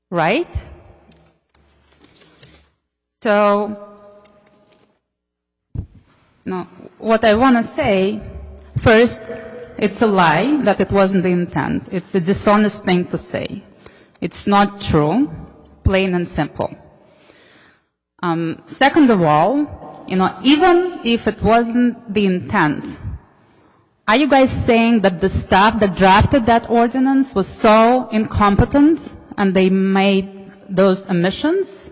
Right? So, no, what I want to say, first, it's a lie that it wasn't the intent. It's a dishonest thing to say. It's not true, plain and simple. Second of all, even if it wasn't the intent, are you guys saying that the staff that drafted that ordinance was so incompetent and they made those omissions,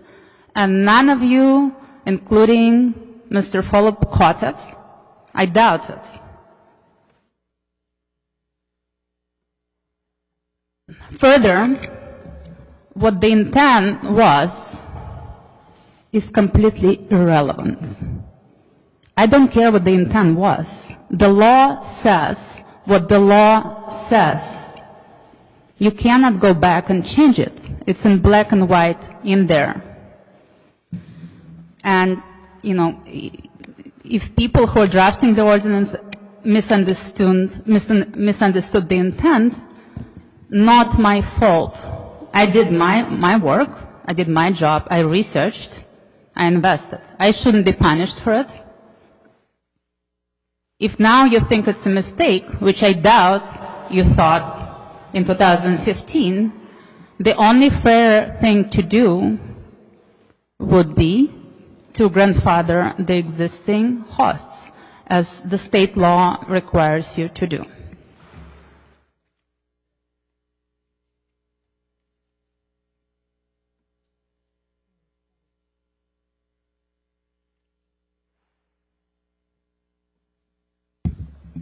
and none of you, including Mr. Fulop, caught it? I doubt it. Further, what the intent was is completely irrelevant. I don't care what the intent was. The law says what the law says. You cannot go back and change it. It's in black and white in there. And, if people who are drafting the ordinance misunderstood the intent, not my fault. I did my work, I did my job, I researched, I invested. I shouldn't be punished for it. If now you think it's a mistake, which I doubt you thought in 2015, the only fair thing to do would be to grandfather the existing hosts, as the state law requires you to do.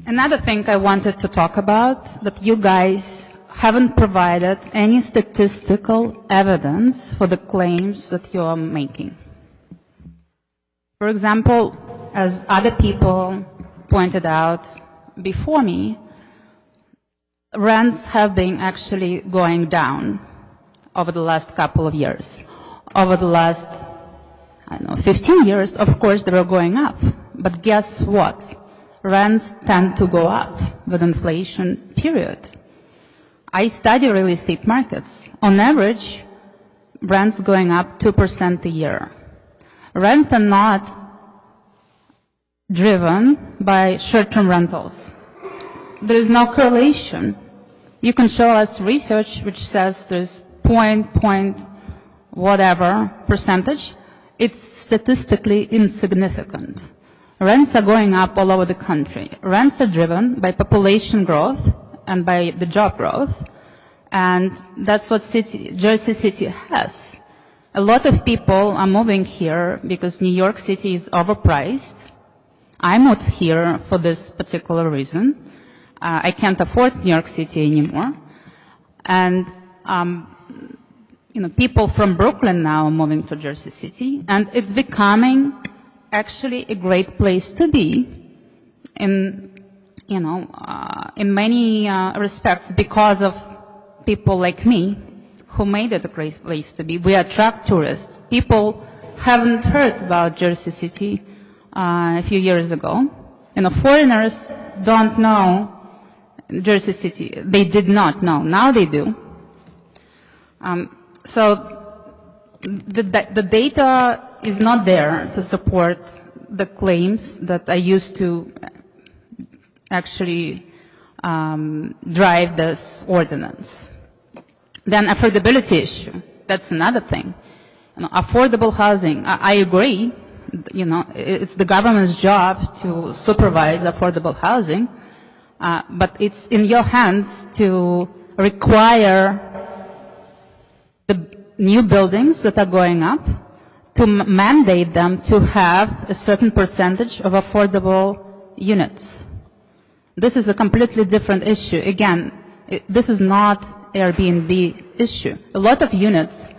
Another thing I wanted to talk about, that you guys haven't provided any statistical evidence for the claims that you are making. For example, as other people pointed out before me, rents have been actually going down over the last couple of years. Over the last, 15 years, of course, they were going up. But guess what? Rents tend to go up with inflation, period. I study real estate markets. On average, rents going up 2% a year. Rents are not driven by short-term rentals. There is no correlation. You can show us research which says there's point whatever percentage. It's statistically insignificant. Rents are going up all over the country. Rents are driven by population growth and by the job growth. And that's what Jersey City has. A lot of people are moving here because New York City is overpriced. I moved here for this particular reason. I can't afford New York City anymore. And, people from Brooklyn now are moving to Jersey City. And it's becoming actually a great place to be in many respects because of people like me who made it a great place to be. We attract tourists. People haven't heard about Jersey City a few years ago. Foreigners don't know Jersey City. They did not know. Now they do. So the data is not there to support the claims that I used to actually drive this ordinance. Then affordability issue, that's another thing. Affordable housing, I agree, it's the government's job to supervise affordable housing, but it's in your hands to require the new buildings that are going up to mandate them to have a certain percentage of affordable units. This is a completely different issue. Again, this is not Airbnb issue. A lot of units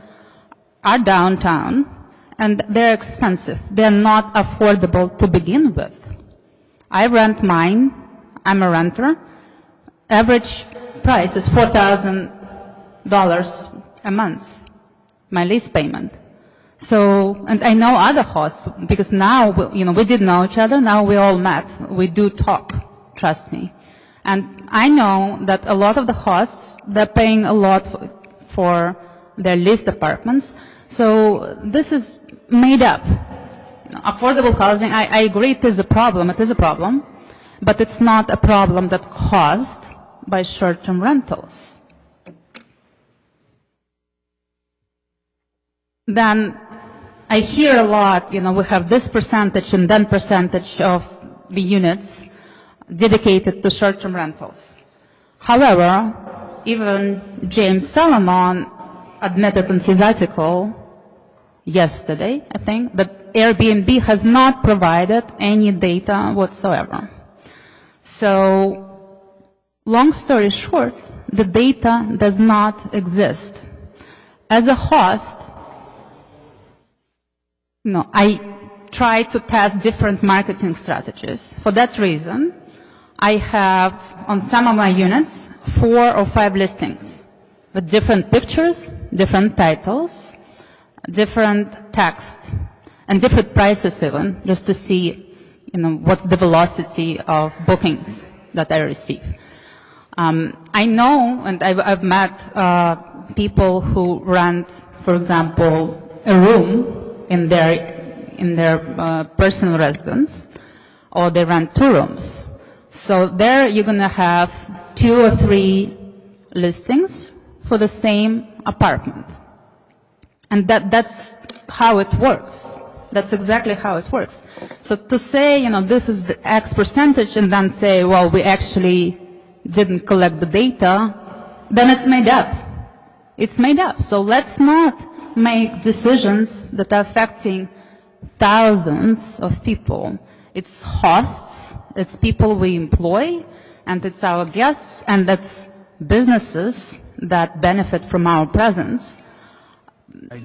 are downtown and they're expensive. They're not affordable to begin with. I rent mine. I'm a renter. Average price is $4,000 a month, my lease payment. So, and I know other hosts because now, we did know each other. Now we all met. We do talk. Trust me. And I know that a lot of the hosts, they're paying a lot for their leased apartments. So this is made up. Affordable housing, I agree it is a problem. It is a problem. But it's not a problem that caused by short-term rentals. Then I hear a lot, we have this percentage and then percentage of the units dedicated to short-term rentals. However, even James Solomon admitted in his article yesterday, I think, that Airbnb has not provided any data whatsoever. So, long story short, the data does not exist. As a host, I try to test different marketing strategies. For that reason, I have on some of my units 4 or 5 listings with different pictures, different titles, different text, and different prices even, just to see, what's the velocity of bookings that I receive. I know, and I've met people who rent, for example, a room in their personal residence, or they rent 2 rooms. So there you're going to have 2 or 3 listings for the same apartment. And that's how it works. That's exactly how it works. So to say, this is the X percentage and then say, well, we actually didn't collect the data, then it's made up. It's made up. So let's not make decisions that are affecting thousands of people. It's hosts, it's people we employ, and it's our guests, and it's businesses that benefit from our presence.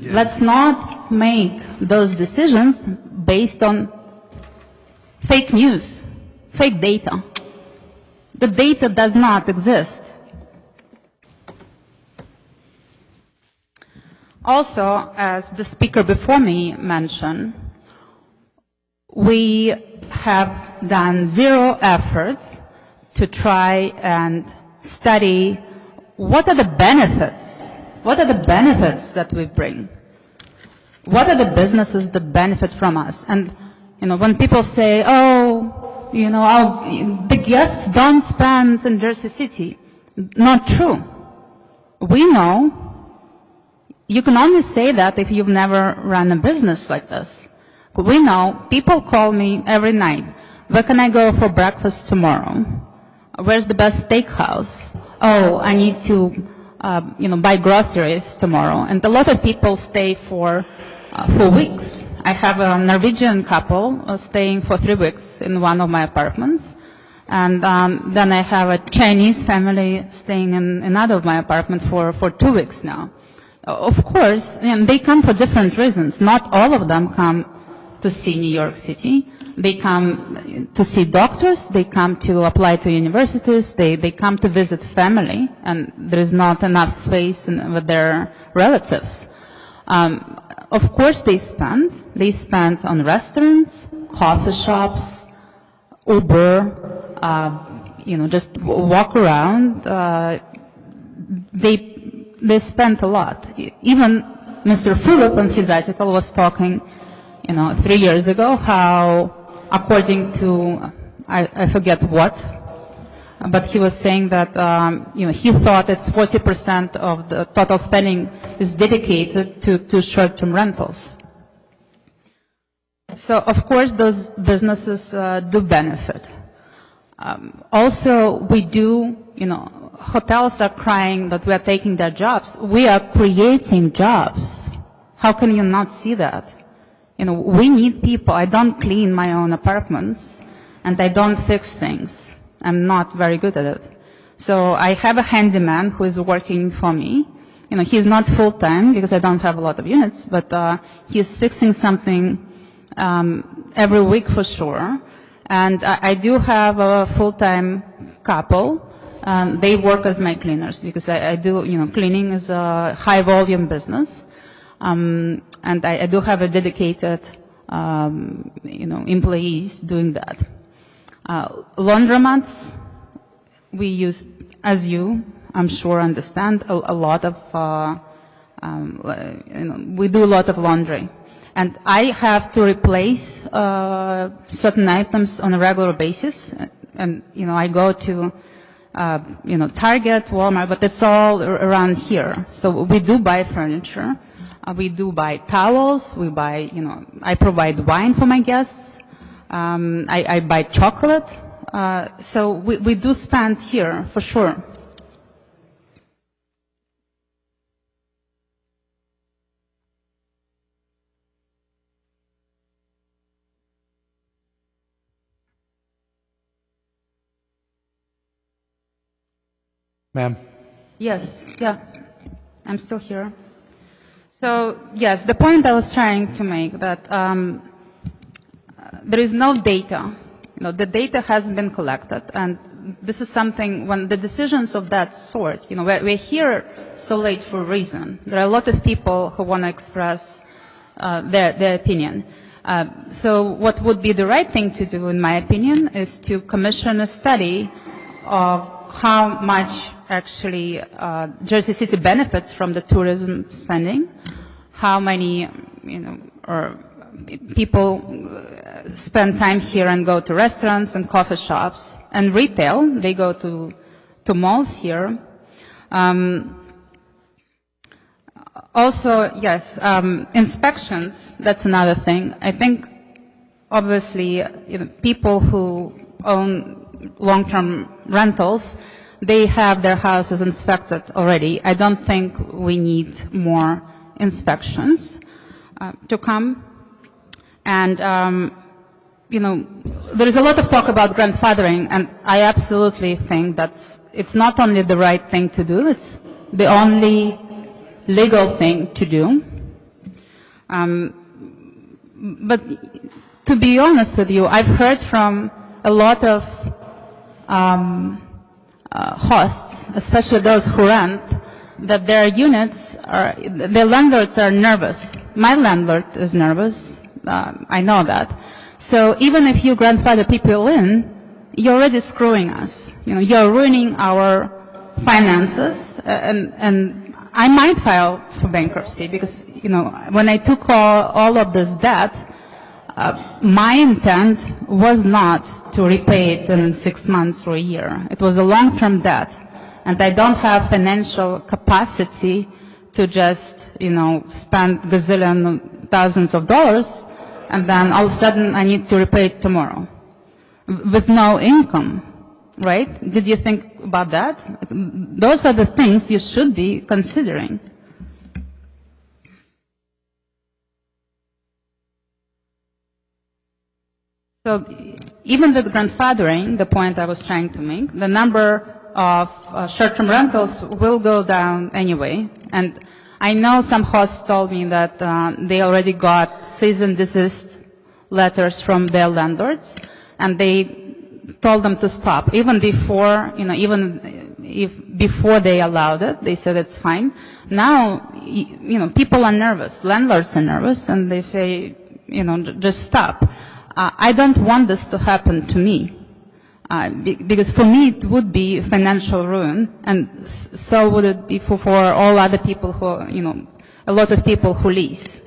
Let's not make those decisions based on fake news, fake data. The data does not exist. Also, as the speaker before me mentioned, we have done zero effort to try and study what are the benefits. What are the benefits that we bring? What are the businesses that benefit from us? And, when people say, the guests don't spend in Jersey City. Not true. We know. You can only say that if you've never run a business like this. We know people call me every night. Where can I go for breakfast tomorrow? Where's the best steakhouse? Oh, I need to, buy groceries tomorrow. And a lot of people stay for weeks. I have a Norwegian couple staying for 3 weeks in one of my apartments. And then I have a Chinese family staying in another of my apartments for 2 weeks now. Of course, they come for different reasons. Not all of them come to see New York City. They come to see doctors. They come to apply to universities. They come to visit family, and there is not enough space with their relatives. Of course, they spend. They spend on restaurants, coffee shops, Uber. Just walk around. They spent a lot. Even Mr. Philip in his article was talking, 3 years ago, how according to, I forget what, but he was saying that, he thought it's 40% of the total spending is dedicated to short-term rentals. So, of course, those businesses do benefit. Also, we do, hotels are crying that we are taking their jobs. We are creating jobs. How can you not see that? You know, we need people. I don't clean my own apartments, and I don't fix things. I'm not very good at it. So I have a handyman who is working for me. You know, he's not full-time because I don't have a lot of units, but he's fixing something every week for sure. And I do have a full-time couple. They work as my cleaners because I do, you know, cleaning is a high-volume business. And I do have a dedicated, you know, employees doing that. Laundromats, we use, as you, I'm sure, understand, a lot of, you know, we do a lot of laundry. And I have to replace certain items on a regular basis. And, you know, I go to, you know, Target, Walmart, but it's all around here. So we do buy furniture. We do buy towels. We buy, you know, I provide wine for my guests. I buy chocolate. So we do spend here for sure.
Ma'am.
Yes, yeah, I'm still here. So, yes, the point I was trying to make that there is no data. You know, the data hasn't been collected, and this is something when the decisions of that sort, you know, we're here so late for a reason. There are a lot of people who want to express their opinion. So what would be the right thing to do, in my opinion, is to commission a study of how much actually Jersey City benefits from the tourism spending, how many, you know, or people spend time here and go to restaurants and coffee shops and retail. They go to malls here. Also, yes, inspections, that's another thing. I think, obviously, you know, people who own long-term rentals, they have their houses inspected already. I don't think we need more inspections to come. And, you know, there is a lot of talk about grandfathering, and I absolutely think that it's not only the right thing to do, it's the only legal thing to do. But to be honest with you, I've heard from a lot of hosts, especially those who rent, that their units are, their landlords are nervous. My landlord is nervous. I know that. So even if you grandfather people in, you're already screwing us. You know, you're ruining our finances, and I might file for bankruptcy because, you know, when I took all of this debt, my intent was not to repay it in 6 months or a year. It was a long-term debt, and I don't have financial capacity to just, you know, spend gazillion thousands of dollars, and then all of a sudden I need to repay it tomorrow with no income, right? Did you think about that? Those are the things you should be considering. So even with grandfathering, the point I was trying to make, the number of short-term rentals will go down anyway. And I know some hosts told me that they already got cease and desist letters from their landlords, and they told them to stop. Even before, you know, even if before they allowed it, they said it's fine. Now, you know, people are nervous, landlords are nervous, and they say, you know, just stop. I don't want this to happen to me, because for me it would be financial ruin, and so would it be for all other people who, you know, a lot of people who lease.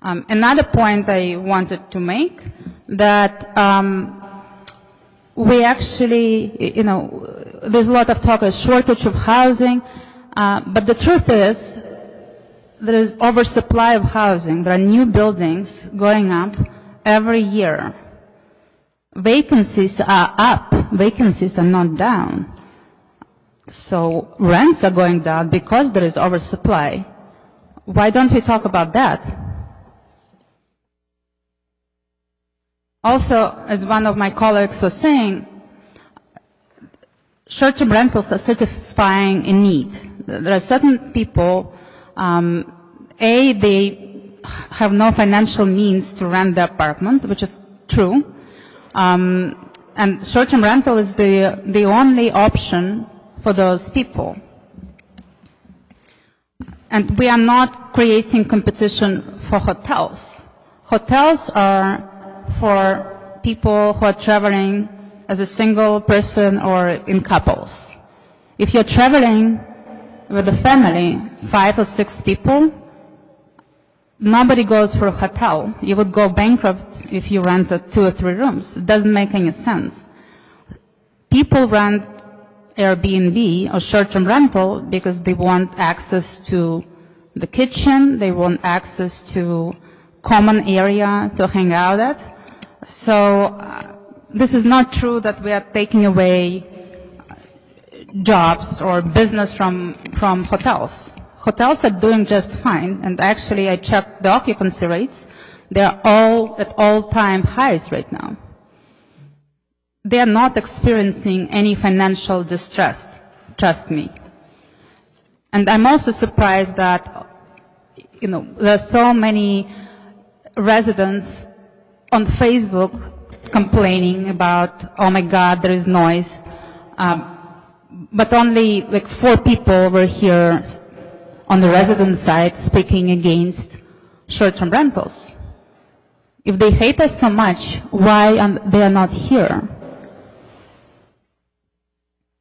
Another point I wanted to make, that we actually, you know, there's a lot of talk of shortage of housing, but the truth is, there is oversupply of housing. There are new buildings going up every year. Vacancies are up. Vacancies are not down. So rents are going down because there is oversupply. Why don't we talk about that? Also, as one of my colleagues was saying, short-term rentals are satisfying a need. There are certain people, they have no financial means to rent the apartment, which is true. And short-term rental is the only option for those people. And we are not creating competition for hotels. Hotels are for people who are traveling as a single person or in couples. If you're traveling with a family, 5 or 6 people, nobody goes for a hotel. You would go bankrupt if you rented 2 or 3 rooms. It doesn't make any sense. People rent Airbnb or short-term rental because they want access to the kitchen, they want access to common area to hang out at. So this is not true that we are taking away jobs or business from hotels. Hotels are doing just fine, and actually I checked the occupancy rates. They are all at all-time highs right now. They are not experiencing any financial distress, trust me. And I'm also surprised that, there are so many residents on Facebook complaining about, oh my God, there is noise. But only like 4 people were here on the resident side speaking against short-term rentals. If they hate us so much, why they are not here?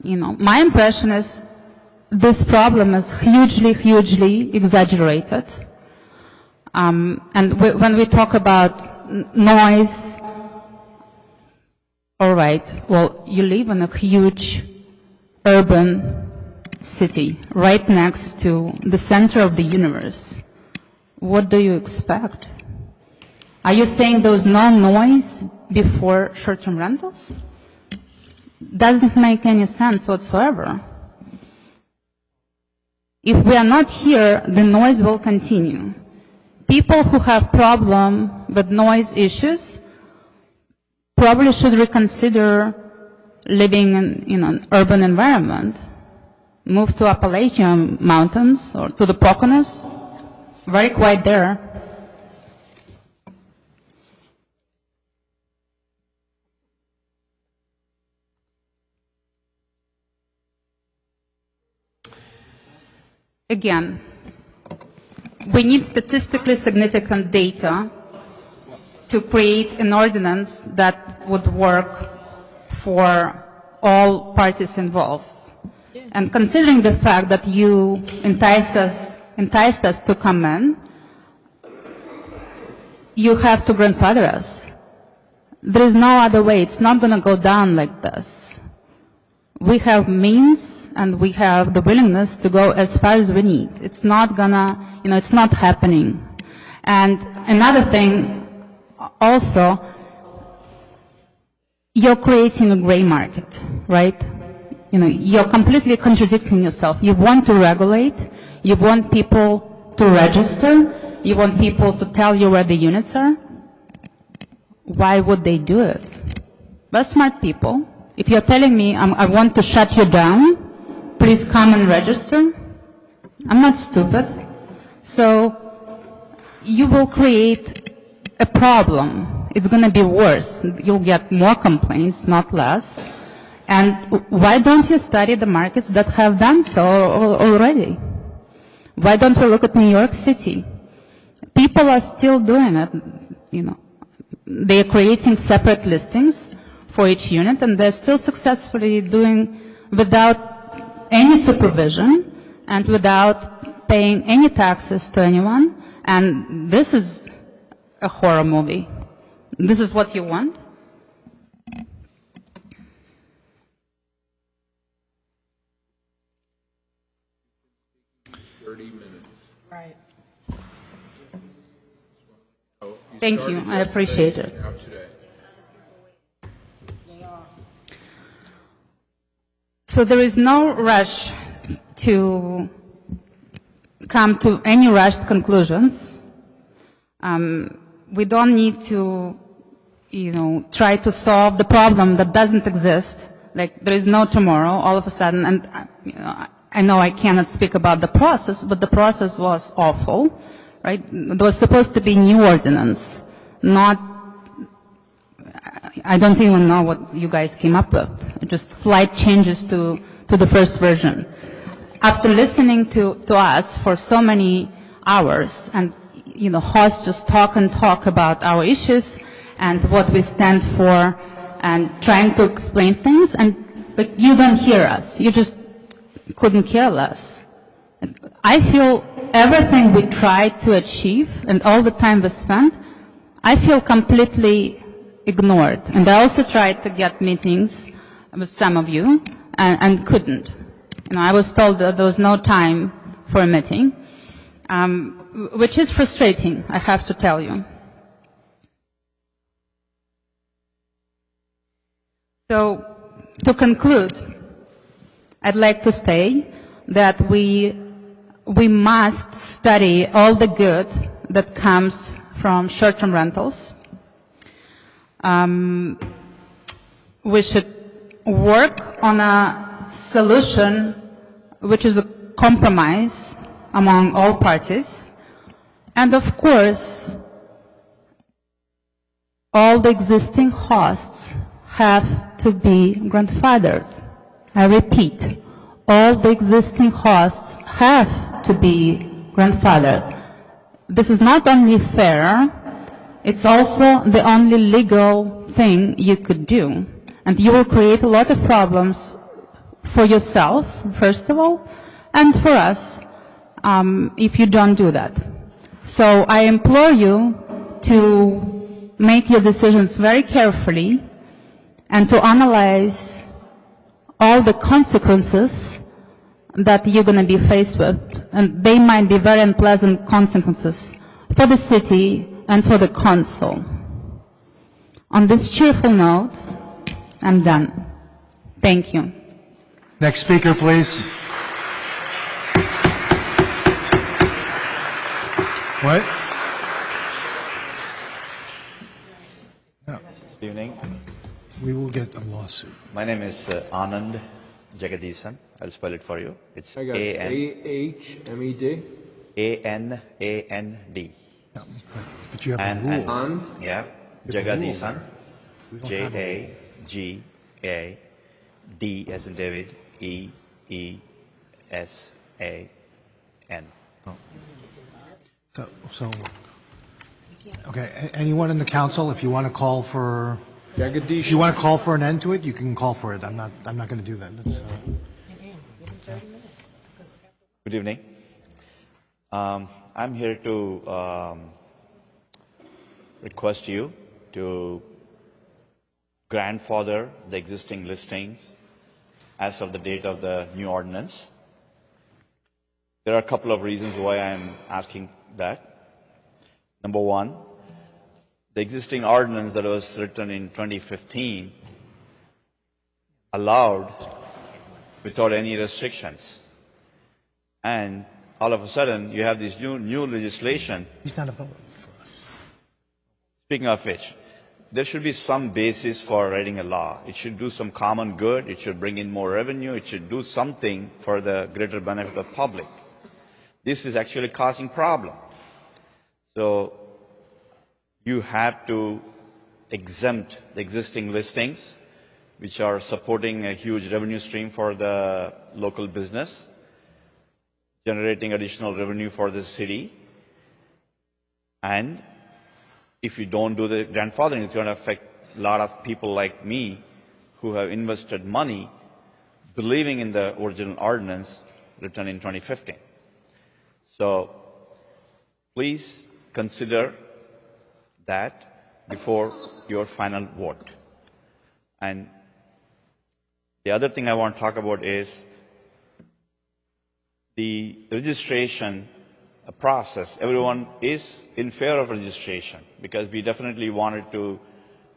My impression is this problem is hugely exaggerated. And when we talk about noise, all right, well, you live in a huge urban city right next to the center of the universe. What do you expect? Are you saying there was no noise before short-term rentals? Doesn't make any sense whatsoever. If we are not here, the noise will continue. People who have problem with noise issues probably should reconsider living in an urban environment. Move to Appalachian Mountains or to the Poconos. Very quiet there. Again, we need statistically significant data to create an ordinance that would work for all parties involved. And considering the fact that you enticed us to come in, you have to grandfather us. There is no other way. It's not going to go down like this. We have means and we have the willingness to go as far as we need. It's not gonna, it's not happening. And another thing also, you're creating a gray market, right? You're completely contradicting yourself. You want to regulate, you want people to register, you want people to tell you where the units are. Why would they do it? We're smart people. If you're telling me I want to shut you down, please come and register. I'm not stupid. So you will create a problem. It's going to be worse. You'll get more complaints, not less. And why don't you study the markets that have done so already? Why don't we look at New York City? People are still doing it. They are creating separate listings for each unit, and they're still successfully doing without any supervision and without paying any taxes to anyone. And this is a horror movie. This is what you want?
Right.
Thank you. I appreciate it. So there is no rush to come to any rushed conclusions. We don't need to, try to solve the problem that doesn't exist. Like there is no tomorrow all of a sudden. And I know I cannot speak about the process, but the process was awful, right? There was supposed to be new ordinance, not, I don't even know what you guys came up with. Just slight changes to the first version. After listening to us for so many hours, and hosts just talk and talk about our issues and what we stand for, and trying to explain things, and you don't hear us. You just couldn't care less. I feel everything we tried to achieve and all the time we spent, I feel completely ignored. And I also tried to get meetings with some of you and couldn't. I was told that there was no time for a meeting, which is frustrating, I have to tell you. So, to conclude, I'd like to say that we must study all the good that comes from short-term rentals. We should work on a solution which is a compromise among all parties. And of course, all the existing hosts have to be grandfathered. I repeat, all the existing hosts have to be grandfathered. This is not only fair, it's also the only legal thing you could do. And you will create a lot of problems for yourself, first of all, and for us, if you don't do that. So I implore you to make your decisions very carefully and to analyze all the consequences that you're going to be faced with. And they might be very unpleasant consequences for the city and for the council. On this cheerful note, I'm done. Thank you.
Next speaker, please. What?
Good evening.
We will get a lawsuit.
My name is Anand Jagadisan. I'll spell it for you. It's
I got A-H-M-E-D.
A-N-A-N-D.
But you have a rule.
And, yeah,
You have a rule.
Jagadisan. J-A-G-A-D as in David, E-E-S-A-N.
So, okay, anyone in the council, if you want to call for, if you want to call for an end to it, you can call for it. I'm not going to do that. That's,
Good evening. I'm here to request you to grandfather the existing listings as of the date of the new ordinance. There are a couple of reasons why I'm asking that. Number one, the existing ordinance that was written in 2015 allowed without any restrictions. And all of a sudden, you have this new legislation.
He's not a voter.
Speaking of which, there should be some basis for writing a law. It should do some common good. It should bring in more revenue. It should do something for the greater benefit of the public. This is actually causing problem. So you have to exempt the existing listings, which are supporting a huge revenue stream for the local business, generating additional revenue for the city. And if you don't do the grandfathering, it's going to affect a lot of people like me who have invested money believing in the original ordinance written in 2015. So please consider that before your final vote. And the other thing I want to talk about is the registration process. Everyone is in favor of registration because we definitely wanted to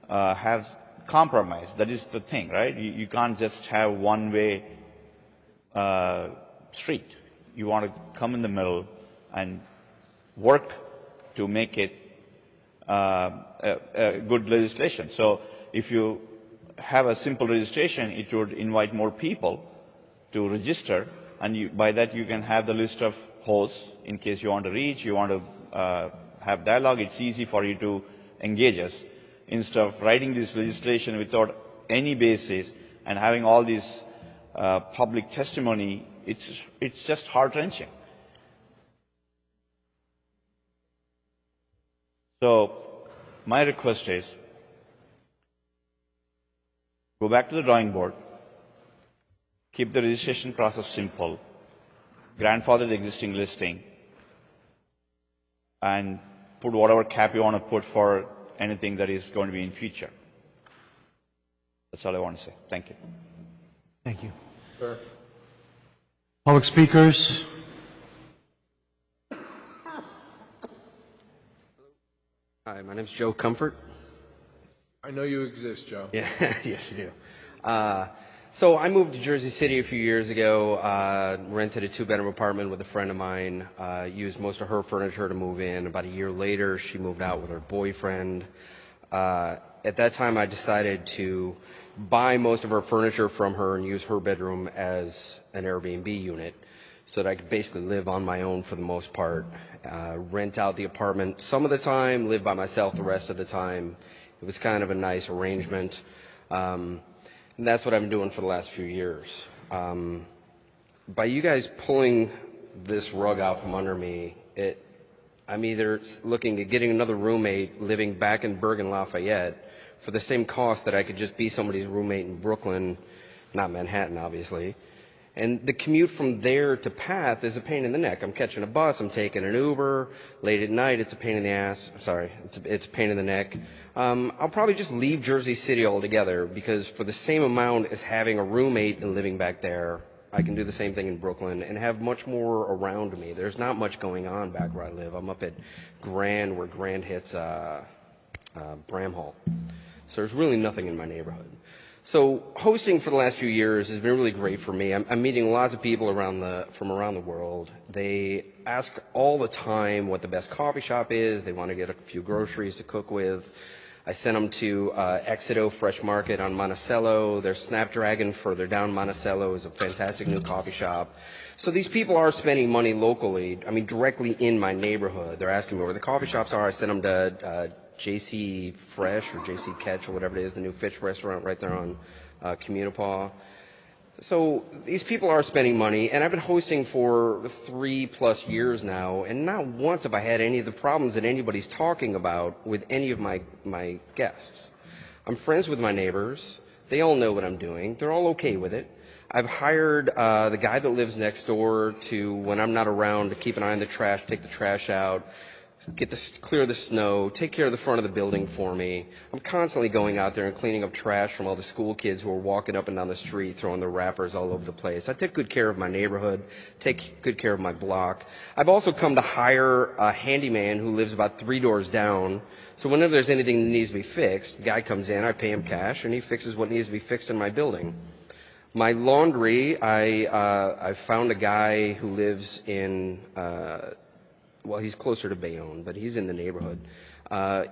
have compromise. That is the thing, right? You can't just have one-way street. You want to come in the middle and work to make it good legislation. So if you have a simple registration, it would invite more people to register, and by that you can have the list of hosts in case you want to reach, you want to have dialogue. It's easy for you to engage us instead of writing this legislation without any basis and having all this public testimony. It's just heart-wrenching. So my request is, go back to the drawing board, keep the registration process simple, grandfather the existing listing, and put whatever cap you want to put for anything that is going to be in future. That's all I want to say. Thank you.
Thank you. Sir. Public speakers.
Hi, my name is Joe Comfort.
I know you exist, Joe.
Yeah, yes, you do. So I moved to Jersey City a few years ago, rented a two-bedroom apartment with a friend of mine, used most of her furniture to move in. About a year later, she moved out with her boyfriend. At that time, I decided to buy most of her furniture from her and use her bedroom as an Airbnb unit so that I could basically live on my own for the most part, rent out the apartment some of the time, live by myself the rest of the time. It was kind of a nice arrangement. And that's what I've been doing for the last few years. By you guys pulling this rug out from under me, I'm either looking at getting another roommate living back in Bergen Lafayette for the same cost that I could just be somebody's roommate in Brooklyn, not Manhattan, obviously. And the commute from there to Path is a pain in the neck. I'm catching a bus, I'm taking an Uber. Late at night, it's a pain in the ass. Sorry, it's a pain in the neck. I'll probably just leave Jersey City altogether because for the same amount as having a roommate and living back there, I can do the same thing in Brooklyn and have much more around me. There's not much going on back where I live. I'm up at Grand, where Grand hits Bramhall. So there's really nothing in my neighborhood. So hosting for the last few years has been really great for me. I'm meeting lots of people from around the world. They ask all the time what the best coffee shop is. They want to get a few groceries to cook with. I sent them to Exito Fresh Market on Monticello. There's Snapdragon further down Monticello is a fantastic new coffee shop. So these people are spending money locally, I mean directly in my neighborhood. They're asking me where the coffee shops are. I sent them to JC Fresh or JC Catch or whatever it is, the new fish restaurant right there on Communipaw. So these people are spending money, and I've been hosting for 3+ years now, and not once have I had any of the problems that anybody's talking about with any of my guests. I'm friends with my neighbors. They all know what I'm doing. They're all okay with it. I've hired the guy that lives next door to, when I'm not around, to keep an eye on the trash, take the trash out, clear the snow, take care of the front of the building for me. I'm constantly going out there and cleaning up trash from all the school kids who are walking up and down the street, throwing their wrappers all over the place. I take good care of my neighborhood, take good care of my block. I've also come to hire a handyman who lives about 3 doors down. So whenever there's anything that needs to be fixed, the guy comes in, I pay him cash, and he fixes what needs to be fixed in my building. My laundry, I found a guy who lives in well, he's closer to Bayonne, but he's in the neighborhood.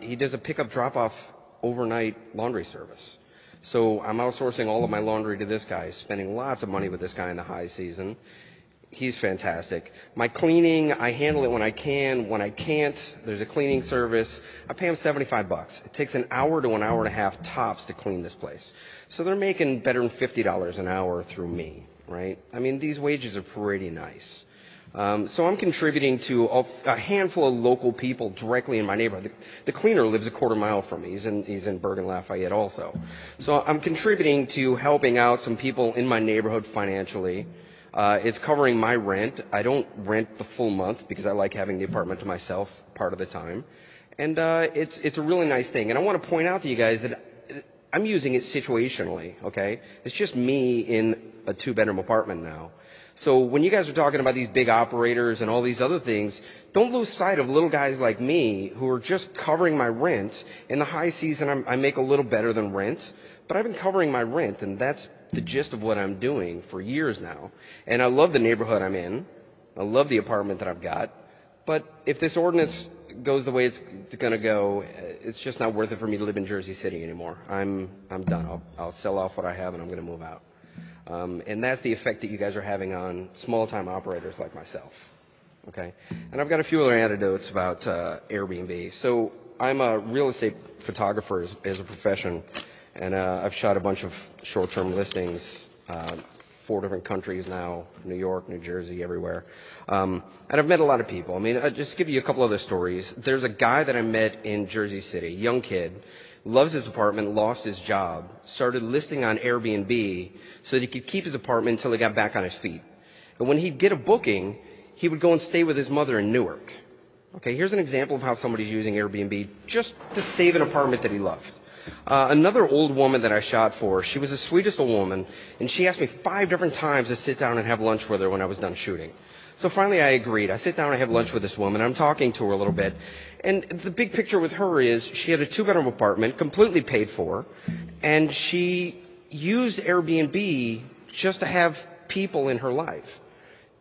He does a pickup drop-off overnight laundry service. So I'm outsourcing all of my laundry to this guy, spending lots of money with this guy in the high season. He's fantastic. My cleaning, I handle it when I can. When I can't, there's a cleaning service. I pay him $75. It takes an hour to an hour and a half tops to clean this place. So they're making better than $50 an hour through me, right? I mean, these wages are pretty nice. So I'm contributing to a handful of local people directly in my neighborhood. The cleaner lives a quarter mile from me. He's in Bergen Lafayette also. So I'm contributing to helping out some people in my neighborhood financially. It's covering my rent. I don't rent the full month because I like having the apartment to myself part of the time. And it's a really nice thing. And I want to point out to you guys that I'm using it situationally, okay? It's just me in a 2-bedroom apartment now. So when you guys are talking about these big operators and all these other things, don't lose sight of little guys like me who are just covering my rent. In the high season, I make a little better than rent, but I've been covering my rent, and that's the gist of what I'm doing for years now. And I love the neighborhood I'm in. I love the apartment that I've got. But if this ordinance goes the way it's going to go, it's just not worth it for me to live in Jersey City anymore. I'm done. I'll sell off what I have and I'm going to move out. And that's the effect that you guys are having on small-time operators like myself. Okay? And I've got a few other anecdotes about Airbnb. So I'm a real estate photographer as a profession, and I've shot a bunch of short-term listings, 4 different countries now, New York, New Jersey, everywhere. And I've met a lot of people. I mean, I'll just give you a couple other stories. There's a guy that I met in Jersey City, young kid, loves his apartment, lost his job, started listing on Airbnb so that he could keep his apartment until he got back on his feet. And when he'd get a booking, he would go and stay with his mother in Newark. Okay, here's an example of how somebody's using Airbnb just to save an apartment that he loved. Another old woman that I shot for, she was the sweetest old woman, and she asked me 5 different times to sit down and have lunch with her when I was done shooting. So finally I agreed. I sit down and have lunch with this woman. I'm talking to her a little bit. And the big picture with her is she had a 2-bedroom apartment, completely paid for, and she used Airbnb just to have people in her life.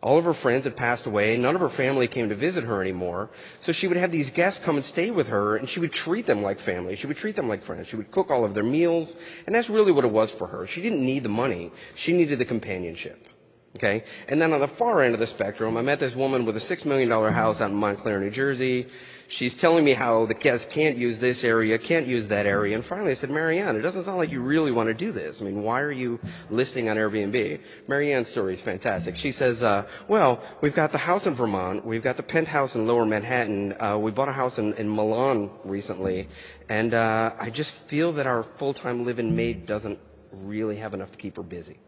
All of her friends had passed away. None of her family came to visit her anymore. So she would have these guests come and stay with her, and she would treat them like family. She would treat them like friends. She would cook all of their meals, and that's really what it was for her. She didn't need the money. She needed the companionship. Okay? And then on the far end of the spectrum, I met this woman with a $6 million house out in Montclair, New Jersey. She's telling me how the guests can't use this area, can't use that area. And finally I said, Marianne, it doesn't sound like you really want to do this. I mean, why are you listing on Airbnb? Marianne's story is fantastic. She says, well, we've got the house in Vermont. We've got the penthouse in Lower Manhattan. We bought a house in Milan recently. And I just feel that our full-time live-in maid doesn't really have enough to keep her busy.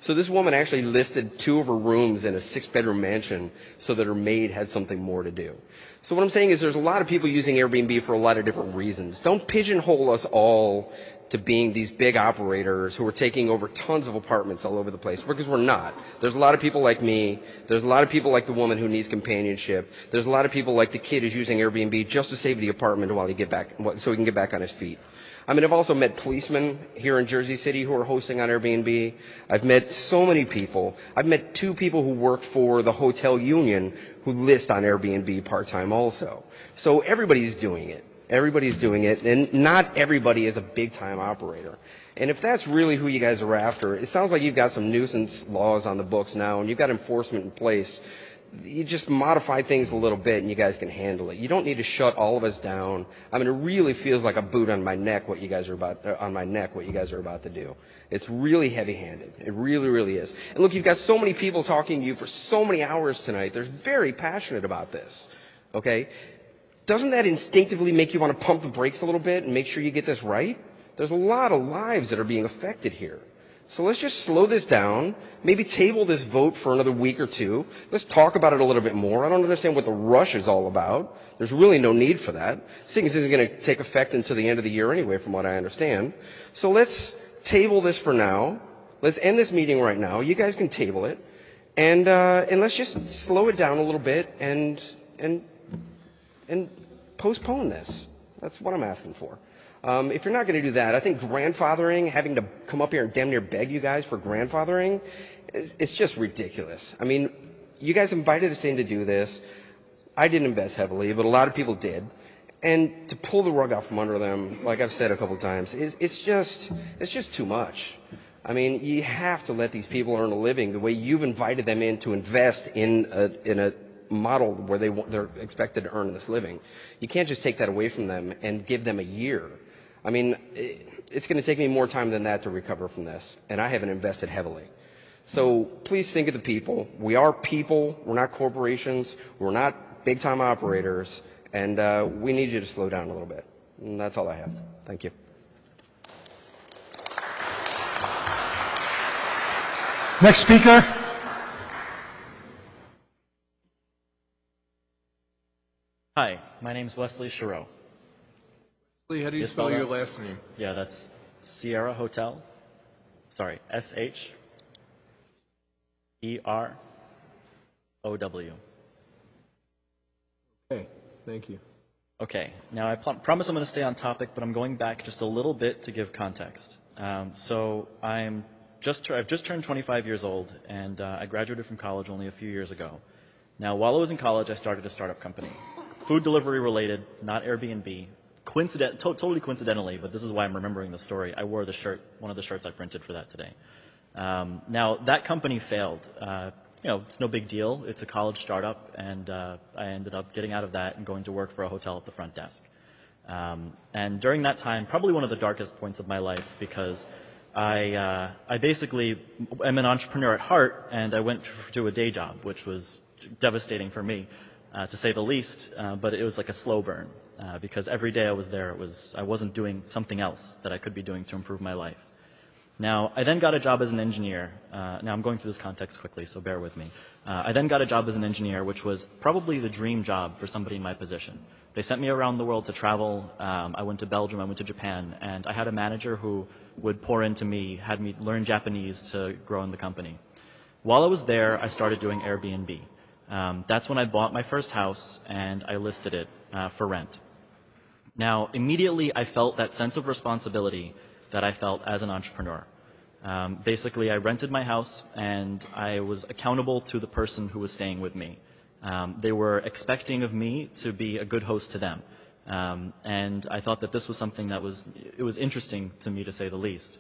So this woman actually listed 2 of her rooms in a 6-bedroom mansion so that her maid had something more to do. So what I'm saying is there's a lot of people using Airbnb for a lot of different reasons. Don't pigeonhole us all to being these big operators who are taking over tons of apartments all over the place, because we're not. There's a lot of people like me. There's a lot of people like the woman who needs companionship. There's a lot of people like the kid who's using Airbnb just to save the apartment while he get back, so he can get back on his feet. I mean, I've also met policemen here in Jersey City who are hosting on Airbnb. I've met so many people. I've met 2 people who work for the hotel union who list on Airbnb part-time also. So everybody's doing it. Everybody's doing it, and not everybody is a big-time operator. And if that's really who you guys are after, it sounds like you've got some nuisance laws on the books now, and you've got enforcement in place. You just modify things a little bit and you guys can handle it. You don't need to shut all of us down. I mean, it really feels like a boot on my neck what you guys are about to do. It's really heavy-handed. It really, really is. And look, you've got so many people talking to you for so many hours tonight. They're very passionate about this. Okay? Doesn't that instinctively make you want to pump the brakes a little bit and make sure you get this right? There's a lot of lives that are being affected here. So let's just slow this down, maybe table this vote for another week or 2. Let's talk about it a little bit more. I don't understand what the rush is all about. There's really no need for that. This thing isn't going to take effect until the end of the year anyway, from what I understand. So let's table this for now. Let's end this meeting right now. You guys can table it. And let's just slow it down a little bit and postpone this. That's what I'm asking for. If you're not going to do that, I think grandfathering, having to come up here and damn near beg you guys for grandfathering, it's just ridiculous. I mean, you guys invited us in to do this. I didn't invest heavily, but a lot of people did. And to pull the rug out from under them, like I've said a couple of times, it's just too much. I mean, you have to let these people earn a living the way you've invited them in to invest in a model where they're expected to earn this living. You can't just take that away from them and give them a year. I mean, it's going to take me more time than that to recover from this, and I haven't invested heavily. So please think of the people. We are people. We're not corporations. We're not big-time operators, and we need you to slow down a little bit. And that's all I have. Thank you.
Next speaker.
Hi, my name is Wesley Chareau.
How do you spell your last name?
Yeah, that's Sierra Hotel. Sorry, S-H-E-R-O-W.
Okay, thank you.
Okay, now I promise I'm going to stay on topic, but I'm going back just a little bit to give context. So I've just turned 25 years old, and I graduated from college only a few years ago. Now, while I was in college, I started a startup company. Food delivery related, not Airbnb. Totally coincidentally, but this is why I'm remembering the story. I wore the shirt, one of the shirts I printed for that today. Now, that company failed. It's no big deal. It's a college startup, and I ended up getting out of that and going to work for a hotel at the front desk. And during that time, probably one of the darkest points of my life, because I basically am an entrepreneur at heart, and I went to a day job, which was devastating for me, to say the least, but it was like a slow burn, because every day I was there, I wasn't doing something else that I could be doing to improve my life. Now, I then got a job as an engineer. Now, I'm going through this context quickly, so bear with me. I then got a job as an engineer, which was probably the dream job for somebody in my position. They sent me around the world to travel. I went to Belgium, I went to Japan, and I had a manager who would pour into me, had me learn Japanese to grow in the company. While I was there, I started doing Airbnb. That's when I bought my first house, and I listed it for rent. Now, immediately, I felt that sense of responsibility that I felt as an entrepreneur. Basically, I rented my house, and I was accountable to the person who was staying with me. They were expecting of me to be a good host to them. And I thought that this was something that was interesting to me, to say the least.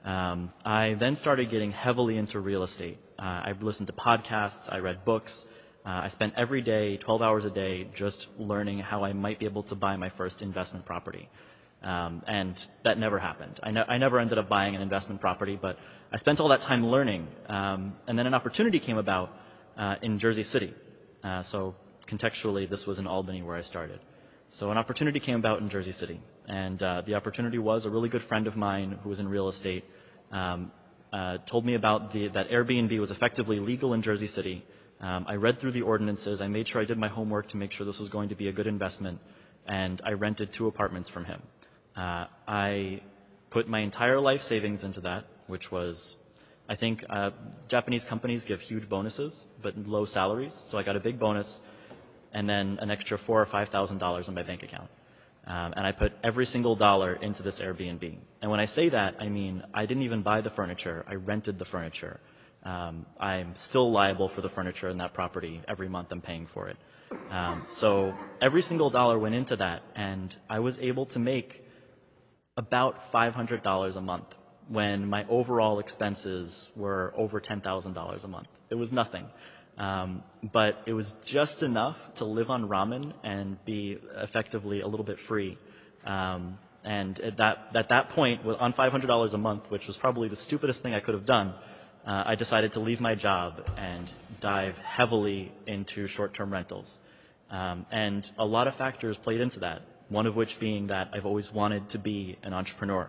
I then started getting heavily into real estate. I listened to podcasts, I read books. I spent every day, 12 hours a day, just learning how I might be able to buy my first investment property. And that never happened. I never ended up buying an investment property, but I spent all that time learning. And then an opportunity came about in Jersey City. So contextually, this was in Albany where I started. So an opportunity came about in Jersey City. And the opportunity was a really good friend of mine who was in real estate told me about that Airbnb was effectively legal in Jersey City. I read through the ordinances. I made sure I did my homework to make sure this was going to be a good investment. And I rented 2 apartments from him. I put my entire life savings into that, which was, I think, Japanese companies give huge bonuses, but low salaries. So I got a big bonus and then an extra $4,000 or $5,000 in my bank account. And I put every single dollar into this Airbnb. And when I say that, I mean, I didn't even buy the furniture. I rented the furniture. I'm still liable for the furniture in that property. Every month I'm paying for it. So every single dollar went into that, and I was able to make about $500 a month when my overall expenses were over $10,000 a month. It was nothing. But it was just enough to live on ramen and be effectively a little bit free. And at that point, on $500 a month, which was probably the stupidest thing I could have done, I decided to leave my job and dive heavily into short-term rentals. And a lot of factors played into that, one of which being that I've always wanted to be an entrepreneur.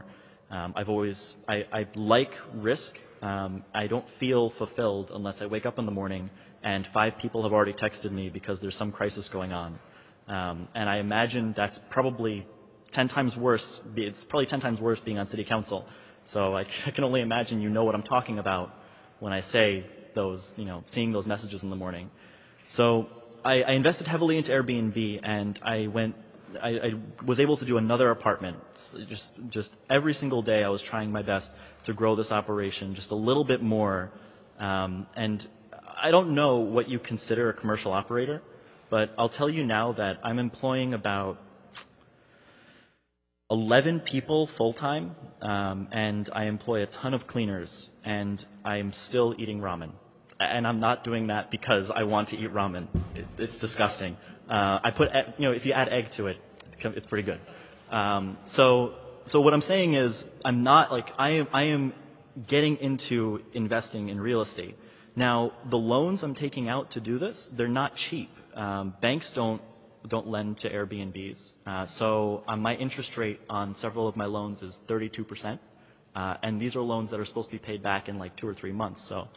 I like risk. I don't feel fulfilled unless I wake up in the morning and 5 people have already texted me because there's some crisis going on. And I imagine that's probably 10 times worse. It's probably 10 times worse being on city council. So I can only imagine you know what I'm talking about when I say those, seeing those messages in the morning. So I invested heavily into Airbnb, and I was able to do another apartment. Just every single day I was trying my best to grow this operation just a little bit more. And I don't know what you consider a commercial operator, but I'll tell you now that I'm employing about 11 people full-time, and I employ a ton of cleaners, and I'm still eating ramen. And I'm not doing that because I want to eat ramen. It's disgusting. I put, if you add egg to it, it's pretty good. So what I'm saying is, I'm not I am getting into investing in real estate. Now, the loans I'm taking out to do this, they're not cheap. Banks don't lend to Airbnbs. So my interest rate on several of my loans is 32%. And these are loans that are supposed to be paid back in 2 or 3 months. So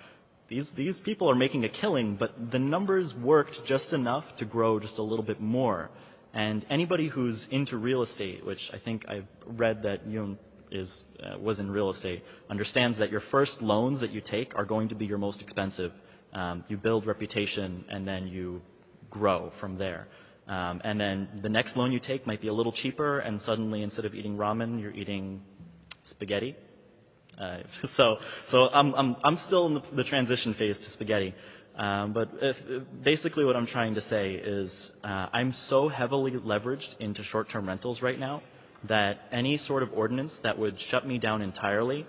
these people are making a killing, but the numbers worked just enough to grow just a little bit more. And anybody who's into real estate, which I think I've read that Yoon was in real estate, understands that your first loans that you take are going to be your most expensive. You build reputation, and then you grow from there. And then the next loan you take might be a little cheaper, and suddenly instead of eating ramen, you're eating spaghetti. So I'm still in the transition phase to spaghetti. Basically what I'm trying to say is I'm so heavily leveraged into short-term rentals right now that any sort of ordinance that would shut me down entirely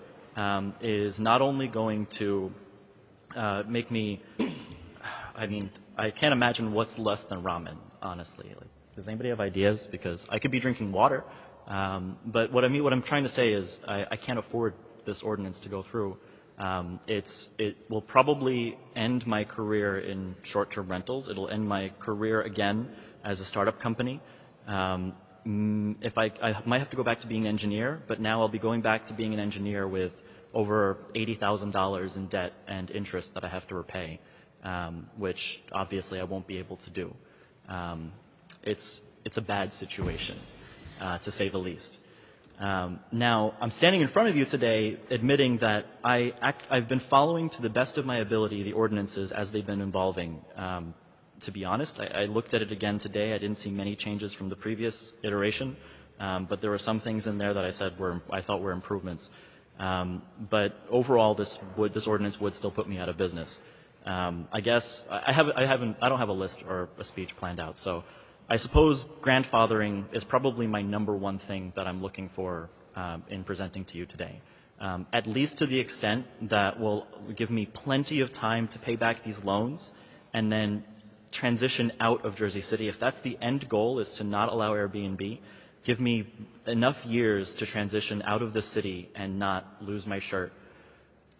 is not only going to make me, I mean, I can't imagine what's less than ramen, honestly. Like, does anybody have ideas? Because I could be drinking water, but what I'm trying to say is I can't afford this ordinance to go through. It will probably end my career in short-term rentals. It'll end my career again as a startup company. If I might have to go back to being an engineer, but now I'll be going back to being an engineer with over $80,000 in debt and interest that I have to repay, which obviously I won't be able to do. It's a bad situation, to say the least. Now, I'm standing in front of you today admitting that I've been following to the best of my ability the ordinances as they've been evolving. To be honest, I looked at it again today. I didn't see many changes from the previous iteration, but there were some things in there that I thought were improvements. But overall, this ordinance would still put me out of business. I guess I don't have a list or a speech planned out, so I suppose grandfathering is probably my number one thing that I'm looking for in presenting to you today. At least to the extent that will give me plenty of time to pay back these loans and then transition out of Jersey City. If that's the end goal, is to not allow Airbnb, give me enough years to transition out of the city and not lose my shirt.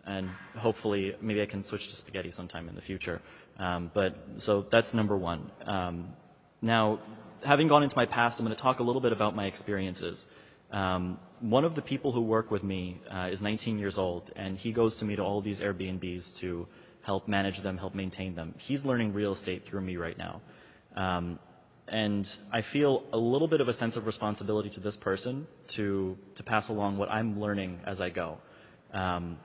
And hopefully, maybe I can switch to spaghetti sometime in the future. So that's number one. Now, having gone into my past, I'm going to talk a little bit about my experiences. One of the people who work with me is 19 years old, and he goes to me to all these Airbnbs to help manage them, help maintain them. He's learning real estate through me right now. And I feel a little bit of a sense of responsibility to this person to pass along what I'm learning as I go. And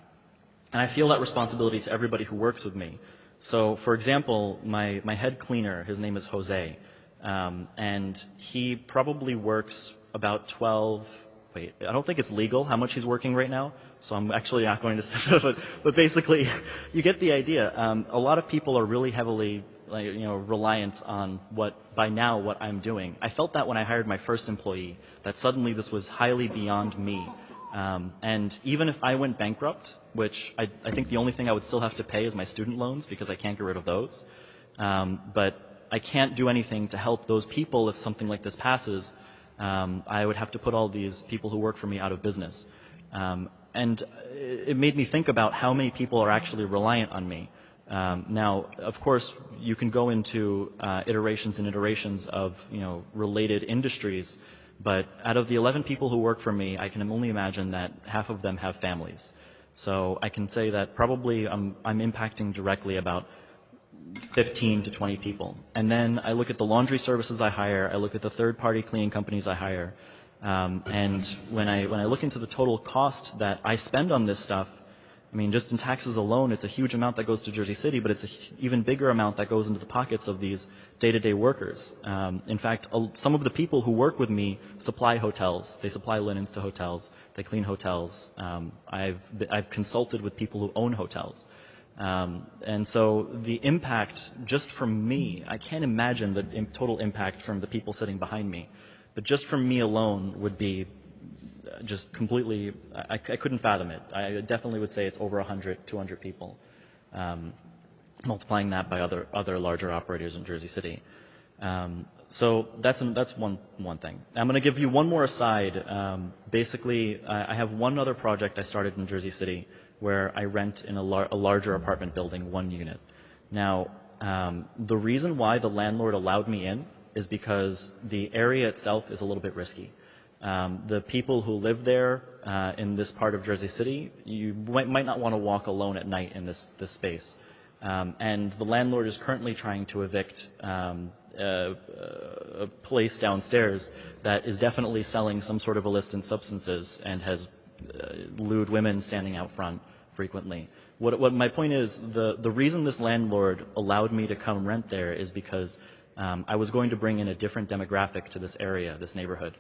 I feel that responsibility to everybody who works with me. So, for example, my head cleaner, his name is Jose, and he probably works about 12, I don't think it's legal how much he's working right now, so I'm actually not going to say it, but basically, you get the idea. A lot of people are really heavily reliant on what I'm doing. I felt that when I hired my first employee, that suddenly this was highly beyond me. And even if I went bankrupt, which I think the only thing I would still have to pay is my student loans because I can't get rid of those. But I can't do anything to help those people if something like this passes. I would have to put all these people who work for me out of business. And it made me think about how many people are actually reliant on me. Now, of course, you can go into iterations and iterations of related industries, but out of the 11 people who work for me, I can only imagine that half of them have families. So I can say that probably I'm impacting directly about 15 to 20 people. And then I look at the laundry services I hire, I look at the third-party cleaning companies I hire, and when I look into the total cost that I spend on this stuff, I mean, just in taxes alone, it's a huge amount that goes to Jersey City, but it's an even bigger amount that goes into the pockets of these day-to-day workers. In fact, some of the people who work with me supply hotels. They supply linens to hotels. They clean hotels. I've consulted with people who own hotels. And so the impact just from me, I can't imagine the total impact from the people sitting behind me, but just from me alone would be just completely, I couldn't fathom it. I definitely would say it's over 100, 200 people, multiplying that by other larger operators in Jersey City. So that's one thing. I'm going to give you one more aside. Basically, I have one other project I started in Jersey City where I rent in a larger apartment building, one unit. Now, the reason why the landlord allowed me in is because the area itself is a little bit risky. The people who live there in this part of Jersey City, you might not want to walk alone at night in this space. And the landlord is currently trying to evict a place downstairs that is definitely selling some sort of illicit substances and has lewd women standing out front frequently. What my point is, the reason this landlord allowed me to come rent there is because I was going to bring in a different demographic to this area, this neighborhood.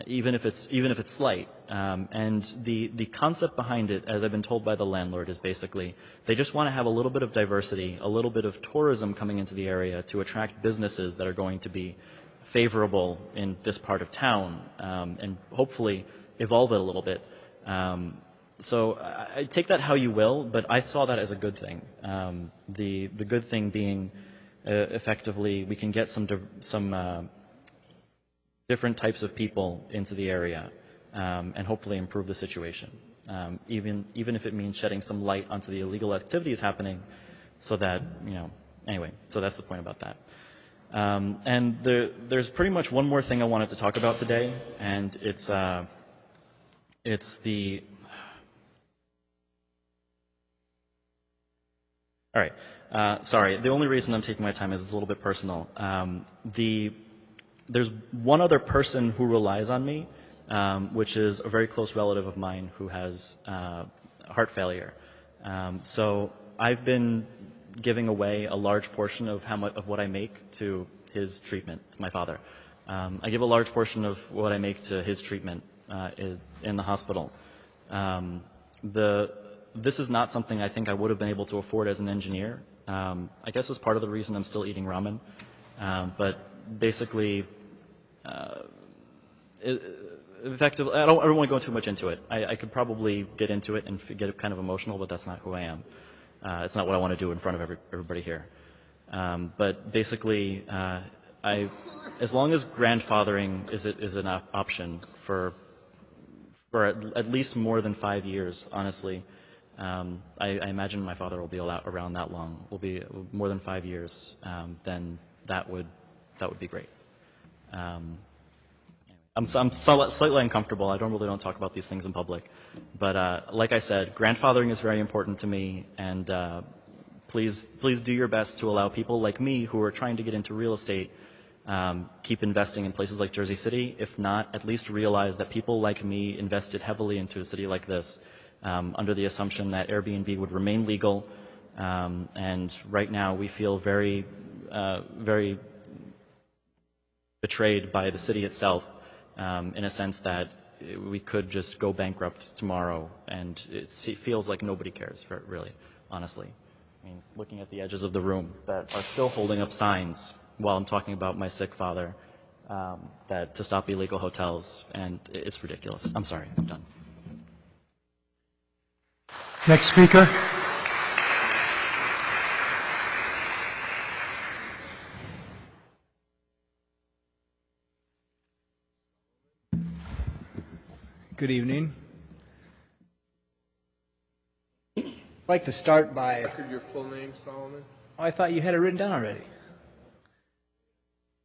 even if it's slight. And the concept behind it, as I've been told by the landlord, is basically they just want to have a little bit of diversity, a little bit of tourism coming into the area to attract businesses that are going to be favorable in this part of town, and hopefully evolve it a little bit. So I take that how you will, but I saw that as a good thing. The good thing being, effectively, we can get some different types of people into the area, and hopefully improve the situation. Even if it means shedding some light onto the illegal activities happening, so that anyway. So that's the point about that. And there's pretty much one more thing I wanted to talk about today, and it's the. All right. Sorry. The only reason I'm taking my time is it's a little bit personal. There's one other person who relies on me, which is a very close relative of mine who has heart failure. So I've been giving away a large portion of what I make to his treatment. It's my father. I give a large portion of what I make to his treatment in the hospital. This is not something I think I would have been able to afford as an engineer. I guess it's part of the reason I'm still eating ramen. But basically, effectively, I don't want to go too much into it. I could probably get into it and get kind of emotional, but that's not who I am. It's not what I want to do in front of everybody here. But basically, as long as grandfathering is an option for at least more than 5 years, honestly. I imagine my father will be around that long. Will be more than 5 years. Then that would be great. I'm slightly uncomfortable. I really don't talk about these things in public. But like I said, grandfathering is very important to me. And please do your best to allow people like me who are trying to get into real estate keep investing in places like Jersey City. If not, at least realize that people like me invested heavily into a city like this. Under the assumption that Airbnb would remain legal, and right now we feel very, very betrayed by the city itself, in a sense that we could just go bankrupt tomorrow, and it feels like nobody cares, really, honestly. I mean, looking at the edges of the room that are still holding up signs while I'm talking about my sick father, that to stop illegal hotels, and it's ridiculous. I'm sorry, I'm done.
Next speaker.
Good evening. I'd like to start by...
Record your full name, Solomon?
Oh, I thought you had it written down already.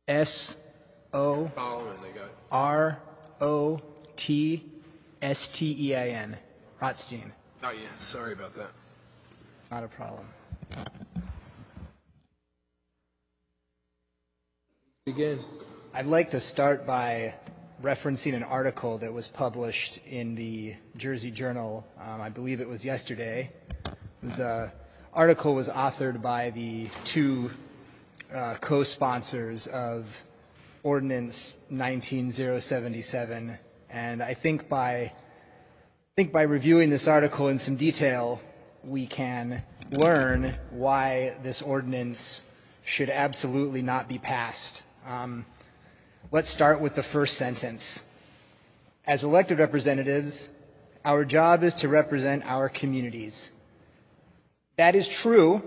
Solomon,
S-O-R-O-T-S-T-E-I-N. Rotstein.
Oh, yeah. Sorry about that.
Not a problem.
Begin.
I'd like to start by referencing an article that was published in the Jersey Journal. I believe it was yesterday. The article was authored by the two co-sponsors of Ordinance 19077, and I think by reviewing this article in some detail, we can learn why this ordinance should absolutely not be passed. Let's start with the first sentence. As elected representatives, our job is to represent our communities. That is true,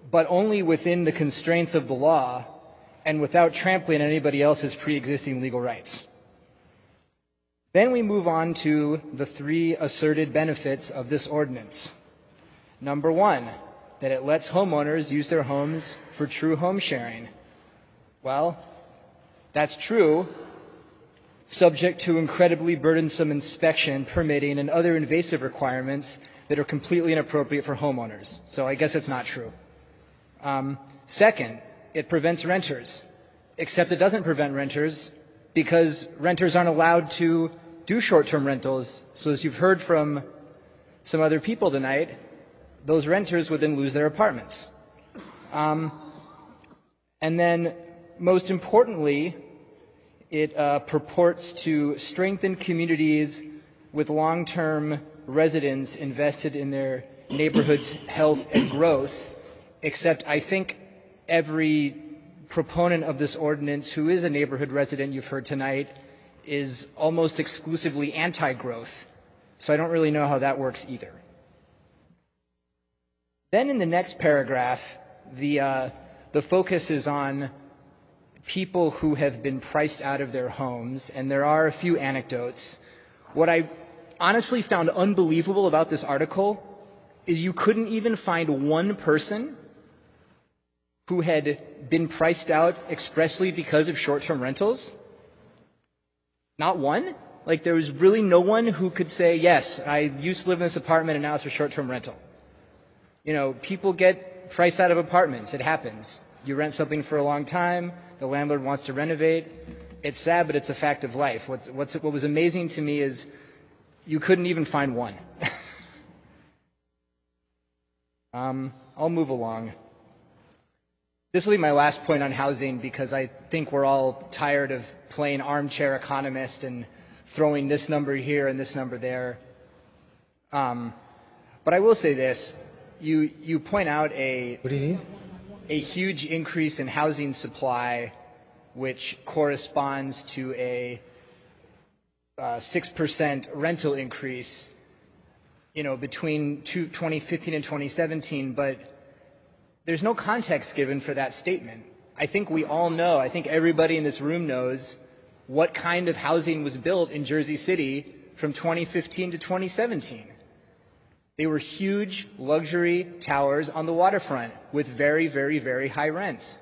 but only within the constraints of the law and without trampling anybody else's pre-existing legal rights. Then we move on to the three asserted benefits of this ordinance. Number one, that it lets homeowners use their homes for true home sharing. Well, that's true, subject to incredibly burdensome inspection, permitting, and other invasive requirements that are completely inappropriate for homeowners. So I guess it's not true. Second, it prevents renters, except it doesn't prevent renters because renters aren't allowed to do short-term rentals. So as you've heard from some other people tonight, those renters would then lose their apartments. And then, most importantly, It purports to strengthen communities with long-term residents invested in their neighborhood's health and growth, except I think every proponent of this ordinance who is a neighborhood resident you've heard tonight is almost exclusively anti-growth. So I don't really know how that works either. Then in the next paragraph, the focus is on people who have been priced out of their homes, and there are a few anecdotes. What I honestly found unbelievable about this article is you couldn't even find one person who had been priced out expressly because of short-term rentals. Not one? Like, there was really no one who could say, yes, I used to live in this apartment and now it's for short-term rental. You know, people get priced out of apartments. It happens. You rent something for a long time, the landlord wants to renovate. It's sad, but it's a fact of life. What was amazing to me is you couldn't even find one. I'll move along. This will be my last point on housing because I think we're all tired of playing armchair economist and throwing this number here and this number there. But I will say this. You point out a huge increase in housing supply, which corresponds to a 6% rental increase, you know, between 2015 and 2017, but there's no context given for that statement. I think we all know, I think everybody in this room knows what kind of housing was built in Jersey City from 2015 to 2017. They were huge luxury towers on the waterfront with very, very, very high rents.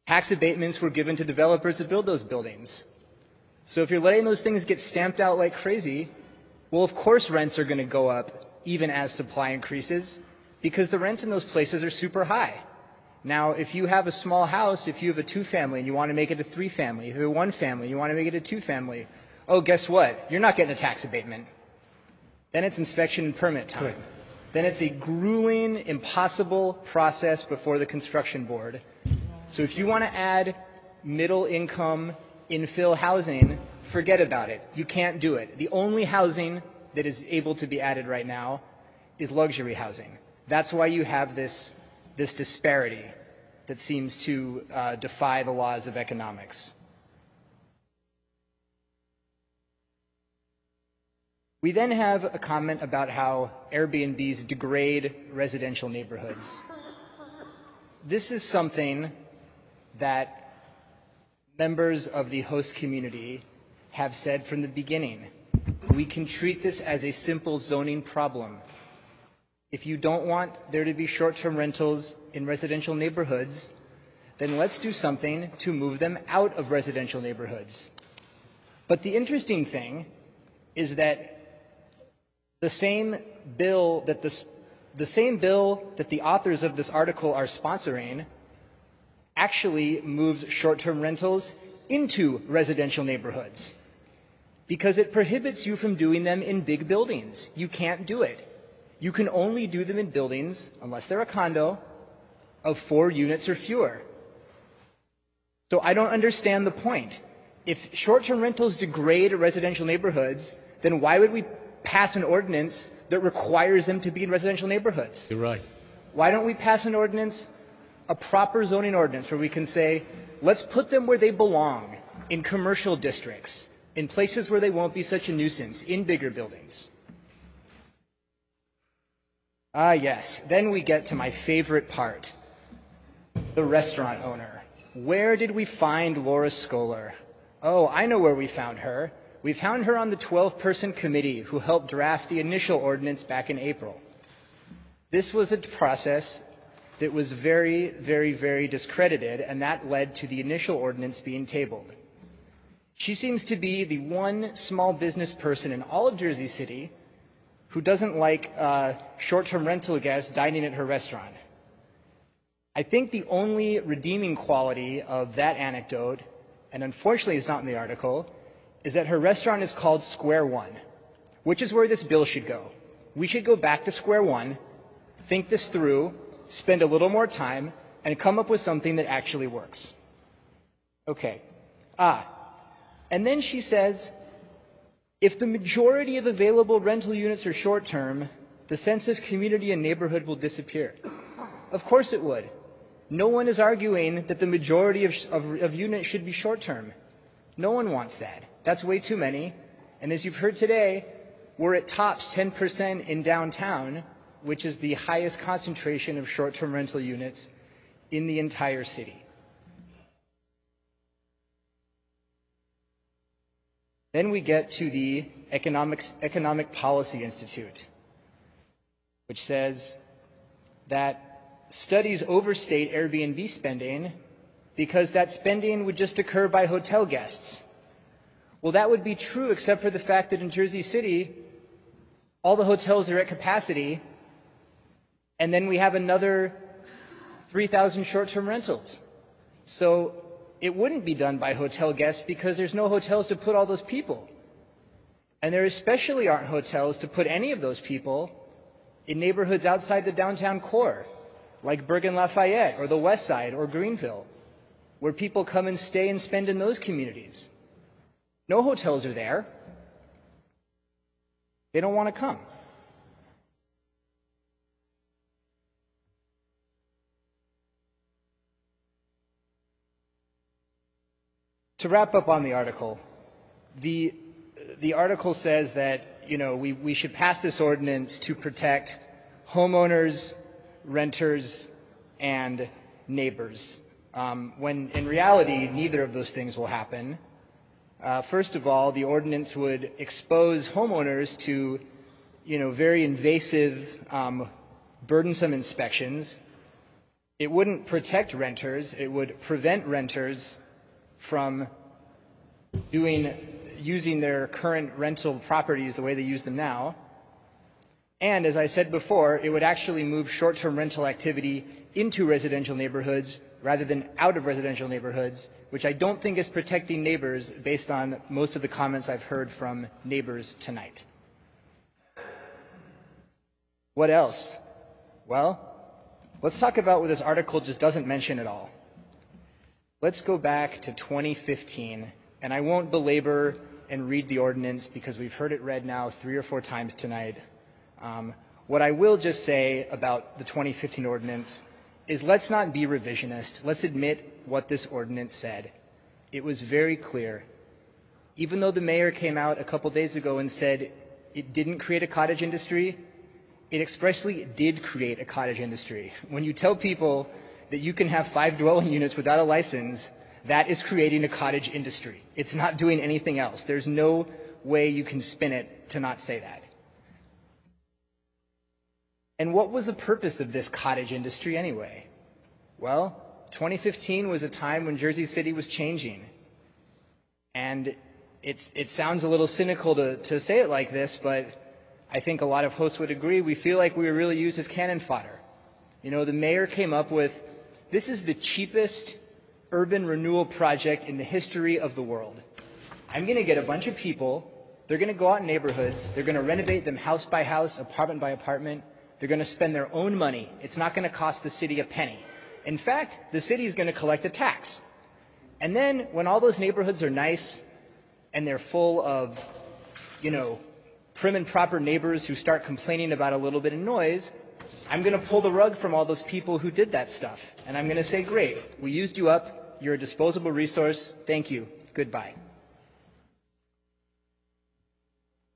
Tax abatements were given to developers to build those buildings. So if you're letting those things get stamped out like crazy, well, of course rents are going to go up even as supply increases because the rents in those places are super high. Now, if you have a small house, if you have a two-family and you want to make it a three-family, if you have a one-family and you want to make it a two-family, oh, guess what? You're not getting a tax abatement. Then it's inspection and permit time. Then it's a grueling, impossible process before the construction board. So if you want to add middle-income infill housing, forget about it. You can't do it. The only housing that is able to be added right now is luxury housing. That's why you have this disparity that seems to defy the laws of economics. We then have a comment about how Airbnbs degrade residential neighborhoods. This is something that members of the host community have said from the beginning. We can treat this as a simple zoning problem. If you don't want there to be short-term rentals in residential neighborhoods, then let's do something to move them out of residential neighborhoods. But the interesting thing is that the same bill that the authors of this article are sponsoring actually moves short-term rentals into residential neighborhoods because it prohibits you from doing them in big buildings. You can't do it. You can only do them in buildings, unless they're a condo, of 4 units or fewer. So I don't understand the point. If short-term rentals degrade residential neighborhoods, then why would we pass an ordinance that requires them to be in residential neighborhoods?
You're right.
Why don't we pass an ordinance, a proper zoning ordinance, where we can say, let's put them where they belong, in commercial districts, in places where they won't be such a nuisance, in bigger buildings. Ah, yes. Then we get to my favorite part, the restaurant owner. Where did we find Laura Scholar? Oh, I know where we found her. We found her on the 12-person committee who helped draft the initial ordinance back in April. This was a process that was very, very, very discredited, and that led to the initial ordinance being tabled. She seems to be the one small business person in all of Jersey City who doesn't like short-term rental guests dining at her restaurant. I think the only redeeming quality of that anecdote, and unfortunately it's not in the article, is that her restaurant is called Square One, which is where this bill should go. We should go back to square one, think this through, spend a little more time, and come up with something that actually works. Okay, And then she says, if the majority of available rental units are short-term, the sense of community and neighborhood will disappear. Of course it would. No one is arguing that the majority of units should be short-term. No one wants that. That's way too many. And as you've heard today, we're at tops 10% in downtown, which is the highest concentration of short-term rental units in the entire city. Then we get to the Economic Policy Institute, which says that studies overstate Airbnb spending because that spending would just occur by hotel guests. Well, that would be true except for the fact that in Jersey City, all the hotels are at capacity, and then we have another 3,000 short-term rentals. So it wouldn't be done by hotel guests because there's no hotels to put all those people. And there especially aren't hotels to put any of those people in neighborhoods outside the downtown core, like Bergen-Lafayette or the West Side or Greenville, where people come and stay and spend in those communities. No hotels are there. They don't want to come. To wrap up on the article, the article says that, we should pass this ordinance to protect homeowners, renters, and neighbors, when in reality, neither of those things will happen. First of all, the ordinance would expose homeowners to, very invasive, burdensome inspections. It wouldn't protect renters. It would prevent renters from using their current rental properties the way they use them now. And as I said before, it would actually move short-term rental activity into residential neighborhoods rather than out of residential neighborhoods, which I don't think is protecting neighbors based on most of the comments I've heard from neighbors tonight. What else? Well, let's talk about what this article just doesn't mention at all. Let's go back to 2015, and I won't belabor and read the ordinance because we've heard it read now 3 or 4 times tonight. What I will just say about the 2015 ordinance is let's not be revisionist. Let's admit what this ordinance said. It was very clear. Even though the mayor came out a couple days ago and said it didn't create a cottage industry, it expressly did create a cottage industry. When you tell people that you can have 5 dwelling units without a license, that is creating a cottage industry. It's not doing anything else. There's no way you can spin it to not say that. And what was the purpose of this cottage industry anyway? Well, 2015 was a time when Jersey City was changing. And it sounds a little cynical to say it like this, but I think a lot of hosts would agree. We feel like we were really used as cannon fodder. The mayor came up with, this is the cheapest urban renewal project in the history of the world. I'm going to get a bunch of people, they're going to go out in neighborhoods, they're going to renovate them house by house, apartment by apartment, they're going to spend their own money. It's not going to cost the city a penny. In fact, the city is going to collect a tax. And then when all those neighborhoods are nice and they're full of, prim and proper neighbors who start complaining about a little bit of noise, I'm going to pull the rug from all those people who did that stuff. And I'm going to say, great, we used you up. You're a disposable resource. Thank you. Goodbye.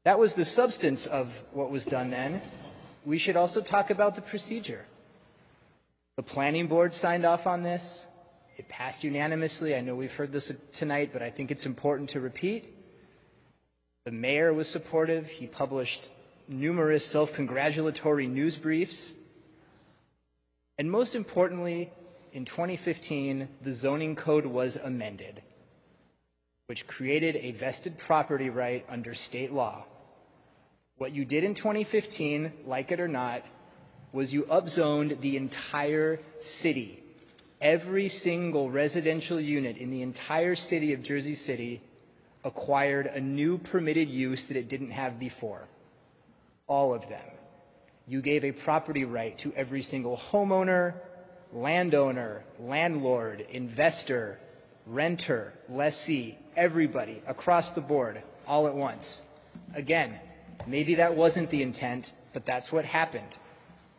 That was the substance of what was done then. We should also talk about the procedure. The planning board signed off on this. It passed unanimously. I know we've heard this tonight, but I think it's important to repeat. The mayor was supportive. He published numerous self-congratulatory news briefs. And most importantly, in 2015, the zoning code was amended, which created a vested property right under state law. What you did in 2015, like it or not, was you upzoned the entire city. Every single residential unit in the entire city of Jersey City acquired a new permitted use that it didn't have before. All of them. You gave a property right to every single homeowner, landowner, landlord, investor, renter, lessee, everybody across the board all at once. Again, maybe that wasn't the intent, but that's what happened.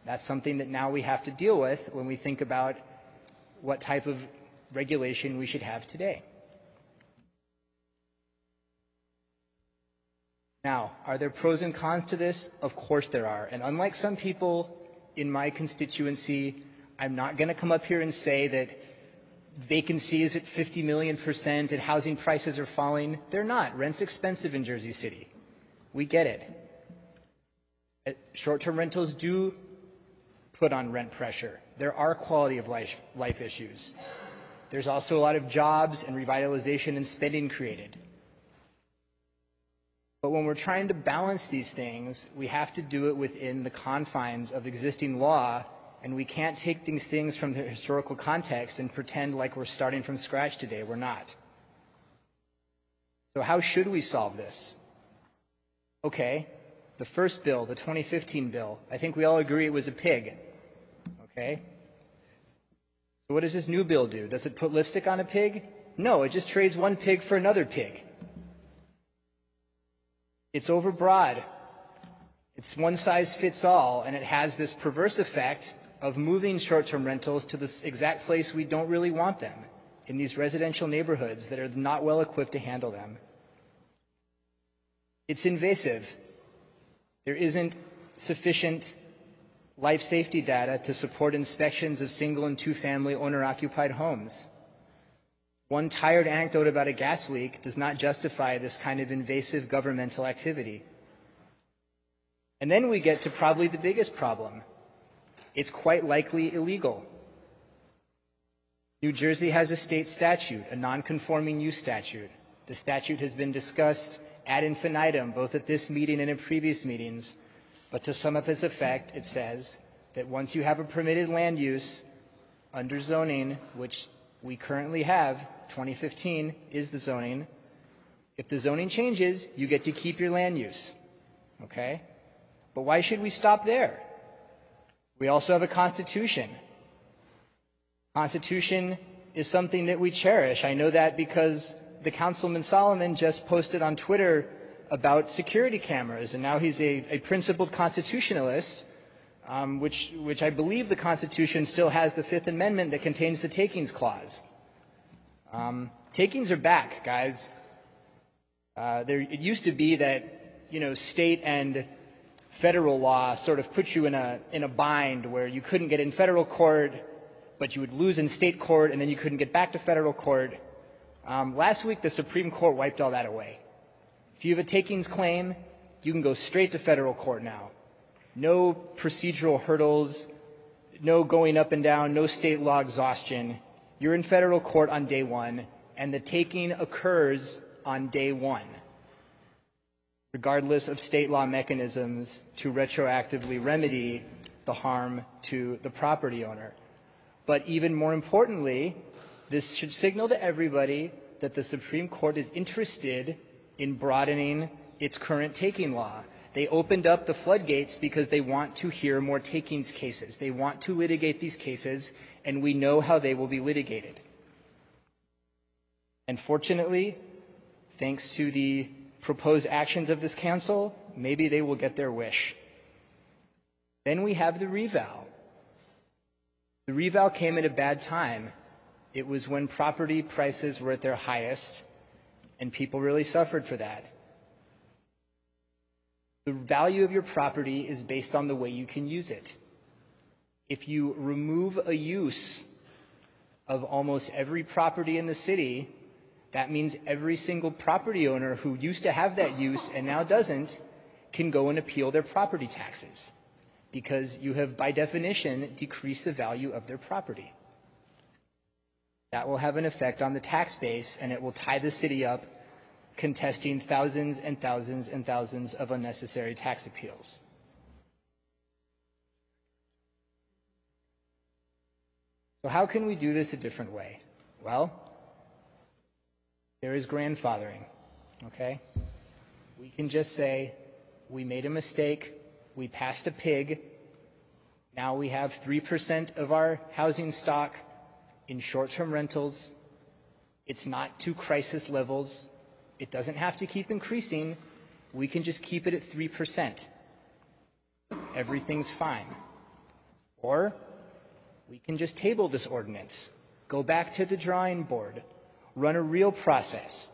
That's something that now we have to deal with when we think about what type of regulation we should have today. Now, are there pros and cons to this? Of course there are. And unlike some people in my constituency, I'm not going to come up here and say that vacancy is at 50 million% and housing prices are falling. They're not. Rent's expensive in Jersey City. We get it. Short-term rentals do put on rent pressure. There are quality of life issues. There's also a lot of jobs and revitalization and spending created. But when we're trying to balance these things, we have to do it within the confines of existing law, and we can't take these things from the historical context and pretend like we're starting from scratch today. We're not. So how should we solve this? Okay, the first bill, the 2015 bill, I think we all agree it was a pig. Okay? So what does this new bill do? Does it put lipstick on a pig? No, it just trades one pig for another pig. It's overbroad. It's one size fits all, and it has this perverse effect of moving short-term rentals to the exact place we don't really want them, in these residential neighborhoods that are not well equipped to handle them. It's invasive. There isn't sufficient life safety data to support inspections of single and two-family owner-occupied homes. One tired anecdote about a gas leak does not justify this kind of invasive governmental activity. And then we get to probably the biggest problem. It's quite likely illegal. New Jersey has a state statute, a non-conforming use statute. The statute has been discussed ad infinitum, both at this meeting and in previous meetings. But to sum up its effect, it says that once you have a permitted land use under zoning, which we currently have, 2015 is the zoning. If the zoning changes, you get to keep your land use. Okay? But why should we stop there? We also have a constitution. Constitution is something that we cherish. I know that because the Councilman Solomon just posted on Twitter about security cameras, and now he's a principled constitutionalist, which I believe the Constitution still has the Fifth Amendment that contains the Takings Clause. Takings are back, guys. It used to be that, state and federal law sort of put you in a bind where you couldn't get in federal court, but you would lose in state court, and then you couldn't get back to federal court. Last week, the Supreme Court wiped all that away. If you have a takings claim, you can go straight to federal court now. No procedural hurdles, no going up and down, no state law exhaustion. You're in federal court on day one, and the taking occurs on day one, regardless of state law mechanisms to retroactively remedy the harm to the property owner. But even more importantly, this should signal to everybody that the Supreme Court is interested in broadening its current taking law. They opened up the floodgates because they want to hear more takings cases. They want to litigate these cases, and we know how they will be litigated. And fortunately, thanks to the proposed actions of this council, maybe they will get their wish. Then we have the reval. The reval came at a bad time. It was when property prices were at their highest, and people really suffered for that. The value of your property is based on the way you can use it. If you remove a use of almost every property in the city, that means every single property owner who used to have that use and now doesn't can go and appeal their property taxes, because you have, by definition, decreased the value of their property. That will have an effect on the tax base, and it will tie the city up contesting thousands and thousands and thousands of unnecessary tax appeals. So how can we do this a different way? Well, there is grandfathering, okay? We can just say, we made a mistake, we passed a pig, now we have 3% of our housing stock in short-term rentals. It's not to crisis levels. It doesn't have to keep increasing. We can just keep it at 3%. Everything's fine. Or we can just table this ordinance, go back to the drawing board, run a real process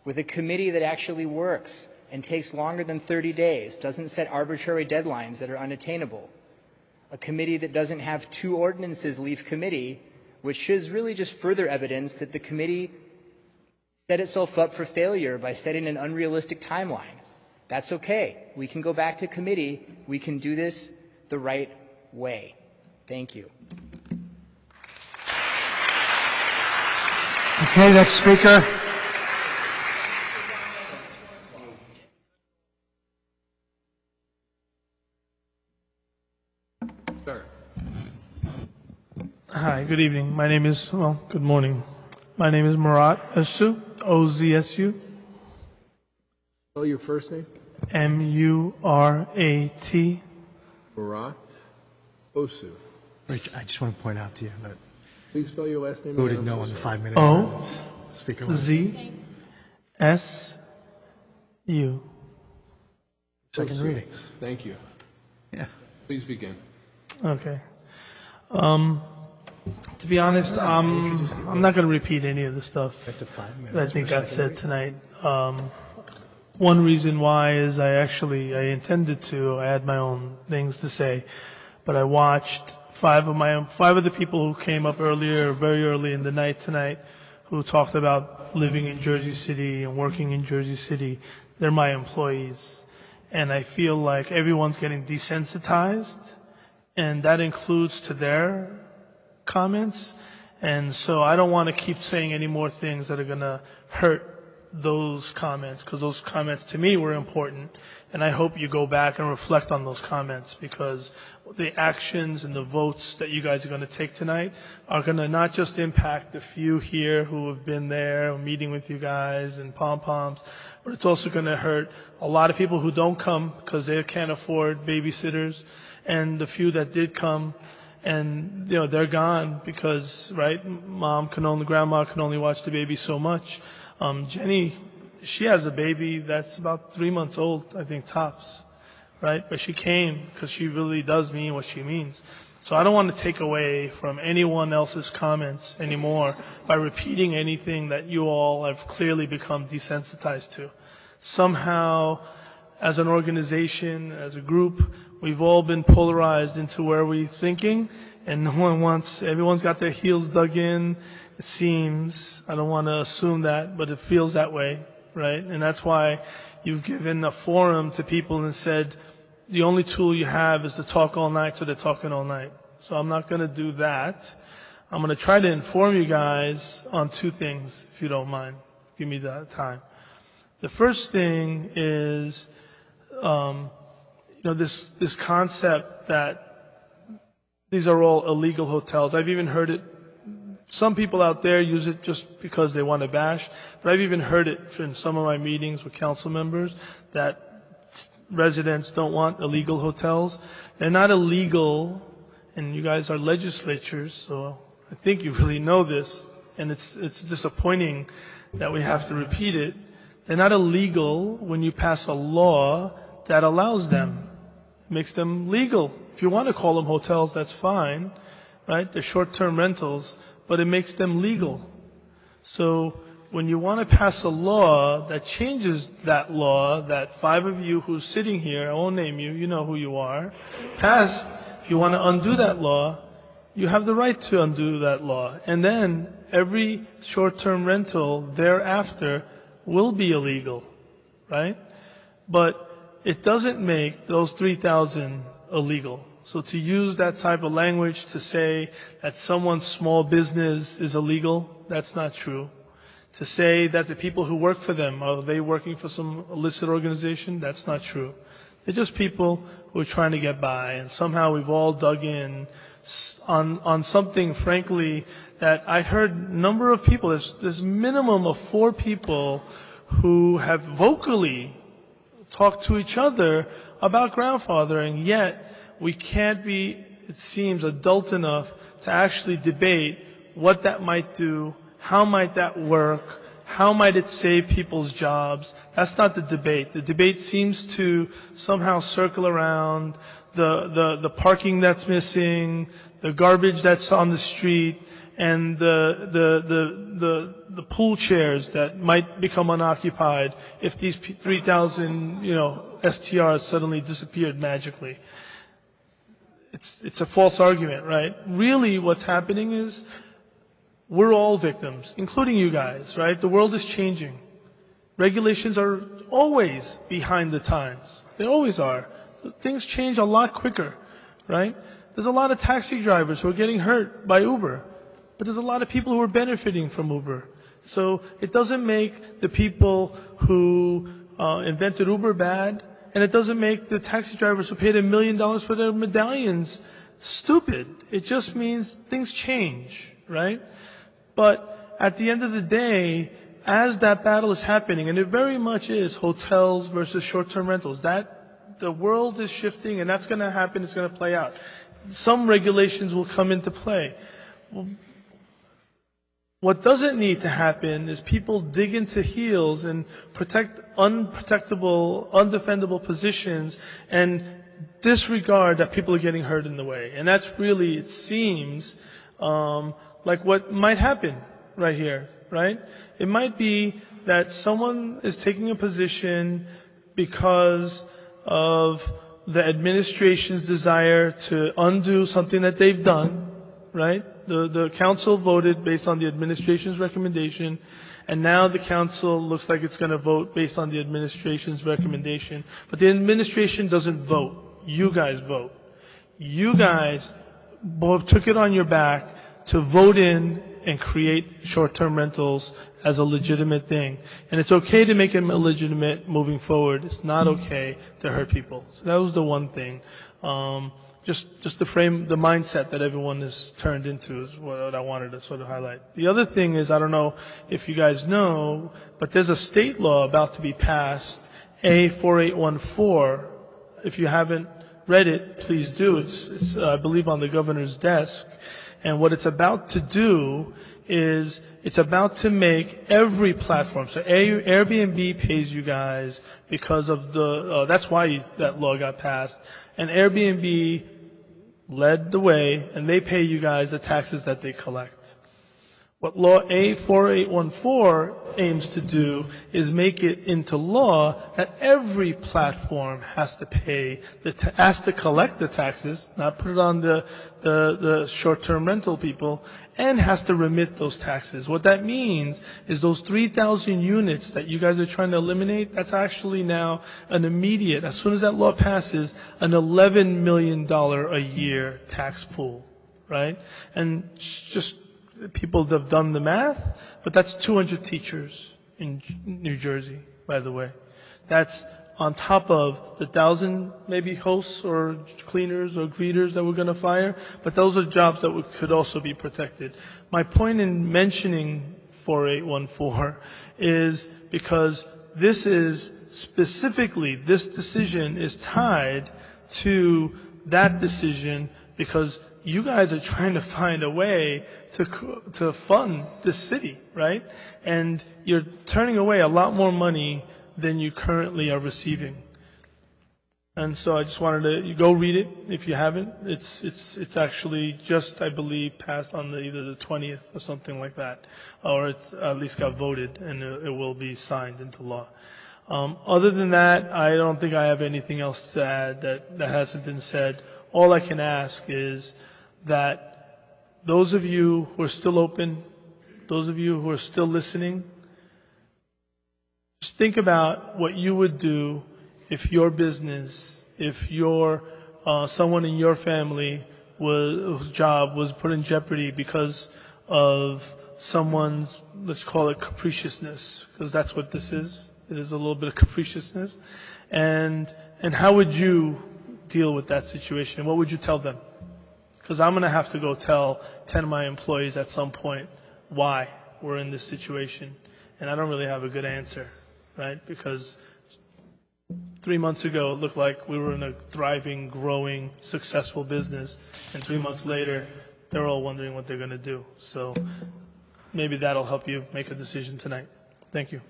with a committee that actually works and takes longer than 30 days, doesn't set arbitrary deadlines that are unattainable. A committee that doesn't have 2 ordinances leave committee, which is really just further evidence that the committee set itself up for failure by setting an unrealistic timeline. That's okay. We can go back to committee. We can do this the right way. Thank you.
Okay, next speaker.
Sir.
Hi, good evening. Good morning. My name is Murat Özsu, O-Z-S-U.
Spell your first name?
M-U-R-A-T.
Murat Özsu.
Rich, I just want to point out to you that
Please spell your last name.
voted
again.
no
I'm
on
so
the
sorry.
5-minute
O
ordinance. Speaker left.
Z-S-U.
Second
Özsu.
readings.
Thank you.
Yeah.
Please begin.
Okay. To be honest, I'm not going to repeat any of the stuff
At the 5 minutes.
that I think
for
got
second
said
reading.
tonight. One reason why is I intended to, I had my own things to say, but I watched five of the people who came up earlier, very early in the night tonight, who talked about living in Jersey City and working in Jersey City. They're my employees. And I feel like everyone's getting desensitized, and that includes to their comments. And so I don't want to keep saying any more things that are going to hurt those comments, because those comments to me were important. And I hope you go back and reflect on those comments, because the actions and the votes that you guys are going to take tonight are going to not just impact the few here who have been there meeting with you guys and pom-poms, but it's also going to hurt a lot of people who don't come because they can't afford babysitters, and the few that did come, and they're gone because, right, grandma can only watch the baby so much. Jenny, she has a baby that's about 3 months old, I think, tops, right? But she came because she really does mean what she means. So I don't want to take away from anyone else's comments anymore by repeating anything that you all have clearly become desensitized to. Somehow, as an organization, as a group, we've all been polarized into where we're thinking, and everyone's got their heels dug in. It seems, I don't want to assume that, but it feels that way, right? And that's why you've given a forum to people and said, the only tool you have is to talk all night, so they're talking all night. So I'm not going to do that. I'm going to try to inform you guys on 2 things, if you don't mind. Give me that time. The first thing is, this concept that these are all illegal hotels. I've even heard it. Some people out there use it just because they want to bash, but I've even heard it in some of my meetings with council members that residents don't want illegal hotels. They're not illegal, and you guys are legislatures, so I think you really know this, and it's disappointing that we have to repeat it. They're not illegal when you pass a law that allows them, makes them legal. If you want to call them hotels, that's fine, right? They're short-term rentals, but it makes them legal. So when you want to pass a law that changes that law that 5 of you who's sitting here, I won't name you, you know who you are, passed, if you want to undo that law, you have the right to undo that law. And then every short-term rental thereafter will be illegal, right? But it doesn't make those 3,000 illegal. So to use that type of language to say that someone's small business is illegal, that's not true. To say that the people who work for them, are they working for some illicit organization? That's not true. They're just people who are trying to get by, and somehow we've all dug in on something, frankly, that I've heard a number of people, there's minimum of 4 people who have vocally talked to each other about grandfathering, yet we can't be, it seems, adult enough to actually debate what that might do, How might that work? How might it save people's jobs? That's not the debate. The debate seems to somehow circle around the parking that's missing, the garbage that's on the street, and the pool chairs that might become unoccupied if these 3,000, STRs suddenly disappeared magically. It's a false argument, right? Really what's happening is we're all victims, including you guys, right? The world is changing. Regulations are always behind the times. They always are. Things change a lot quicker, right? There's a lot of taxi drivers who are getting hurt by Uber, but there's a lot of people who are benefiting from Uber. So it doesn't make the people who invented Uber bad, and it doesn't make the taxi drivers who paid $1 million for their medallions stupid. It just means things change, right? But at the end of the day, as that battle is happening, and it very much is hotels versus short-term rentals, that the world is shifting, and that's going to happen, it's going to play out. Some regulations will come into play. What doesn't need to happen is people dig into heels and protect unprotectable, undefendable positions and disregard that people are getting hurt in the way. And that's really, it seems, like what might happen right here, right? It might be that someone is taking a position because of the administration's desire to undo something that they've done, right? The council voted based on the administration's recommendation, and now the council looks like it's going to vote based on the administration's recommendation. But the administration doesn't vote. You guys vote. You guys both took it on your back to vote in and create short-term rentals as a legitimate thing. And it's okay to make them illegitimate moving forward. It's not okay to hurt people. So that was the one thing. Just to frame the mindset that everyone is turned into is what I wanted to sort of highlight. The other thing is, I don't know if you guys know, but there's a state law about to be passed, A4814. If you haven't read it, please do. It's I believe on the governor's desk. And what it's about to do is it's about to make every platform. So Airbnb pays you guys because of that's why that law got passed. And Airbnb led the way, and they pay you guys the taxes that they collect. What Law A4814 aims to do is make it into law that every platform has to pay, has to collect the taxes, not put it on the short-term rental people, and has to remit those taxes. What that means is those 3,000 units that you guys are trying to eliminate, that's actually now an immediate, as soon as that law passes, an $11 million a year tax pool, right? And just people have done the math, but that's 200 teachers in New Jersey, by the way. That's on top of the 1,000 maybe hosts or cleaners or greeters that we're going to fire, but those are jobs that could also be protected. My point in mentioning 4814 is because this is specifically, this decision is tied to that decision because you guys are trying to find a way to fund this city, right? And you're turning away a lot more money than you currently are receiving. And so I just wanted to go read it if you haven't. It's actually just, I believe, passed on either the 20th or something like that, or it's at least got voted and it will be signed into law. Other than that, I don't think I have anything else to add that hasn't been said. All I can ask is that those of you who are still open, those of you who are still listening, just think about what you would do if your business, if your someone in your family whose job was put in jeopardy because of someone's, let's call it capriciousness, because that's what this is. It is a little bit of capriciousness. And how would you deal with that situation? What would you tell them? Because I'm going to have to go tell 10 of my employees at some point why we're in this situation. And I don't really have a good answer, right? Because 3 months ago, it looked like we were in a thriving, growing, successful business. And 3 months later, they're all wondering what they're going to do. So maybe that'll help you make a decision tonight. Thank you.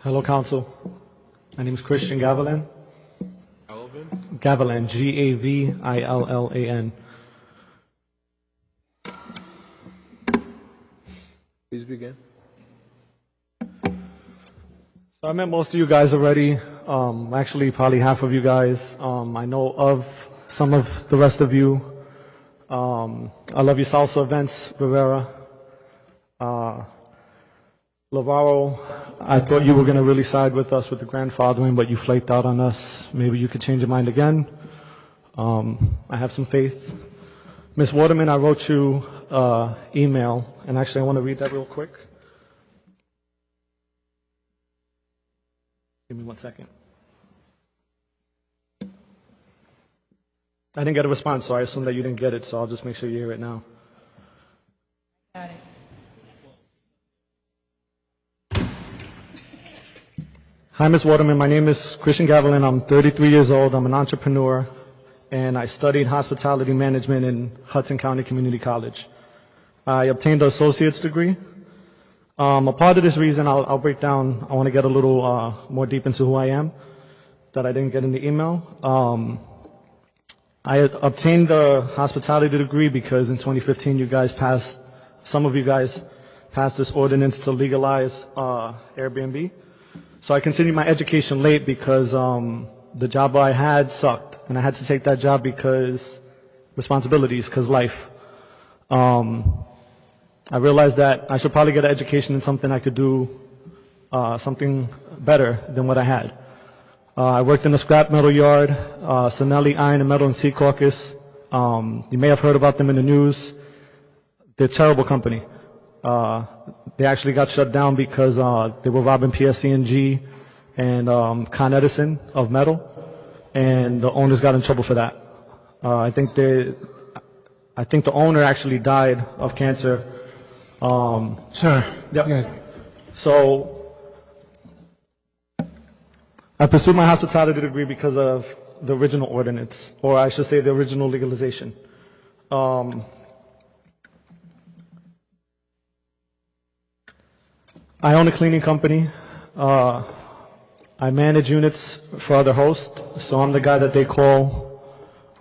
Hello, Council. My name is Christian Gavilan. Gavilan, Gavillan.
Please begin.
So I met most of you guys already. Actually, probably half of you guys. I know of some of the rest of you. I love your salsa events, Rivera. Lavaro, I thought you were going to really side with us with the grandfathering, but you flaked out on us. Maybe you could change your mind again. I have some faith. Ms. Waterman, I wrote you email, and actually I want to read that real quick. Give me 1 second. I didn't get a response, so I assume that you didn't get it, so I'll just make sure you hear it now.
Got it.
Hi, Ms. Waterman. My name is Christian Gavilan. I'm 33 years old. I'm an entrepreneur, and I studied hospitality management in Hudson County Community College. I obtained an associate's degree. A part of this reason I'll break down, I want to get a little more deep into who I am that I didn't get in the email. I obtained the hospitality degree because in 2015 some of you guys passed this ordinance to legalize Airbnb. So I continued my education late because the job I had sucked, and I had to take that job because responsibilities, because life. I realized that I should probably get an education in something I could do something better than what I had. I worked in a scrap metal yard, Sonelli Iron and Metal and Sea Caucus. You may have heard about them in the news. They're a terrible company. They actually got shut down because they were robbing PSC&G and Con Edison of metal, and the owners got in trouble for that. I think the owner actually died of cancer.
Sir.
Yep.
Yeah.
So I pursued my hospitality degree because of the original ordinance, or I should say the original legalization. I own a cleaning company. I manage units for other hosts, so I'm the guy that they call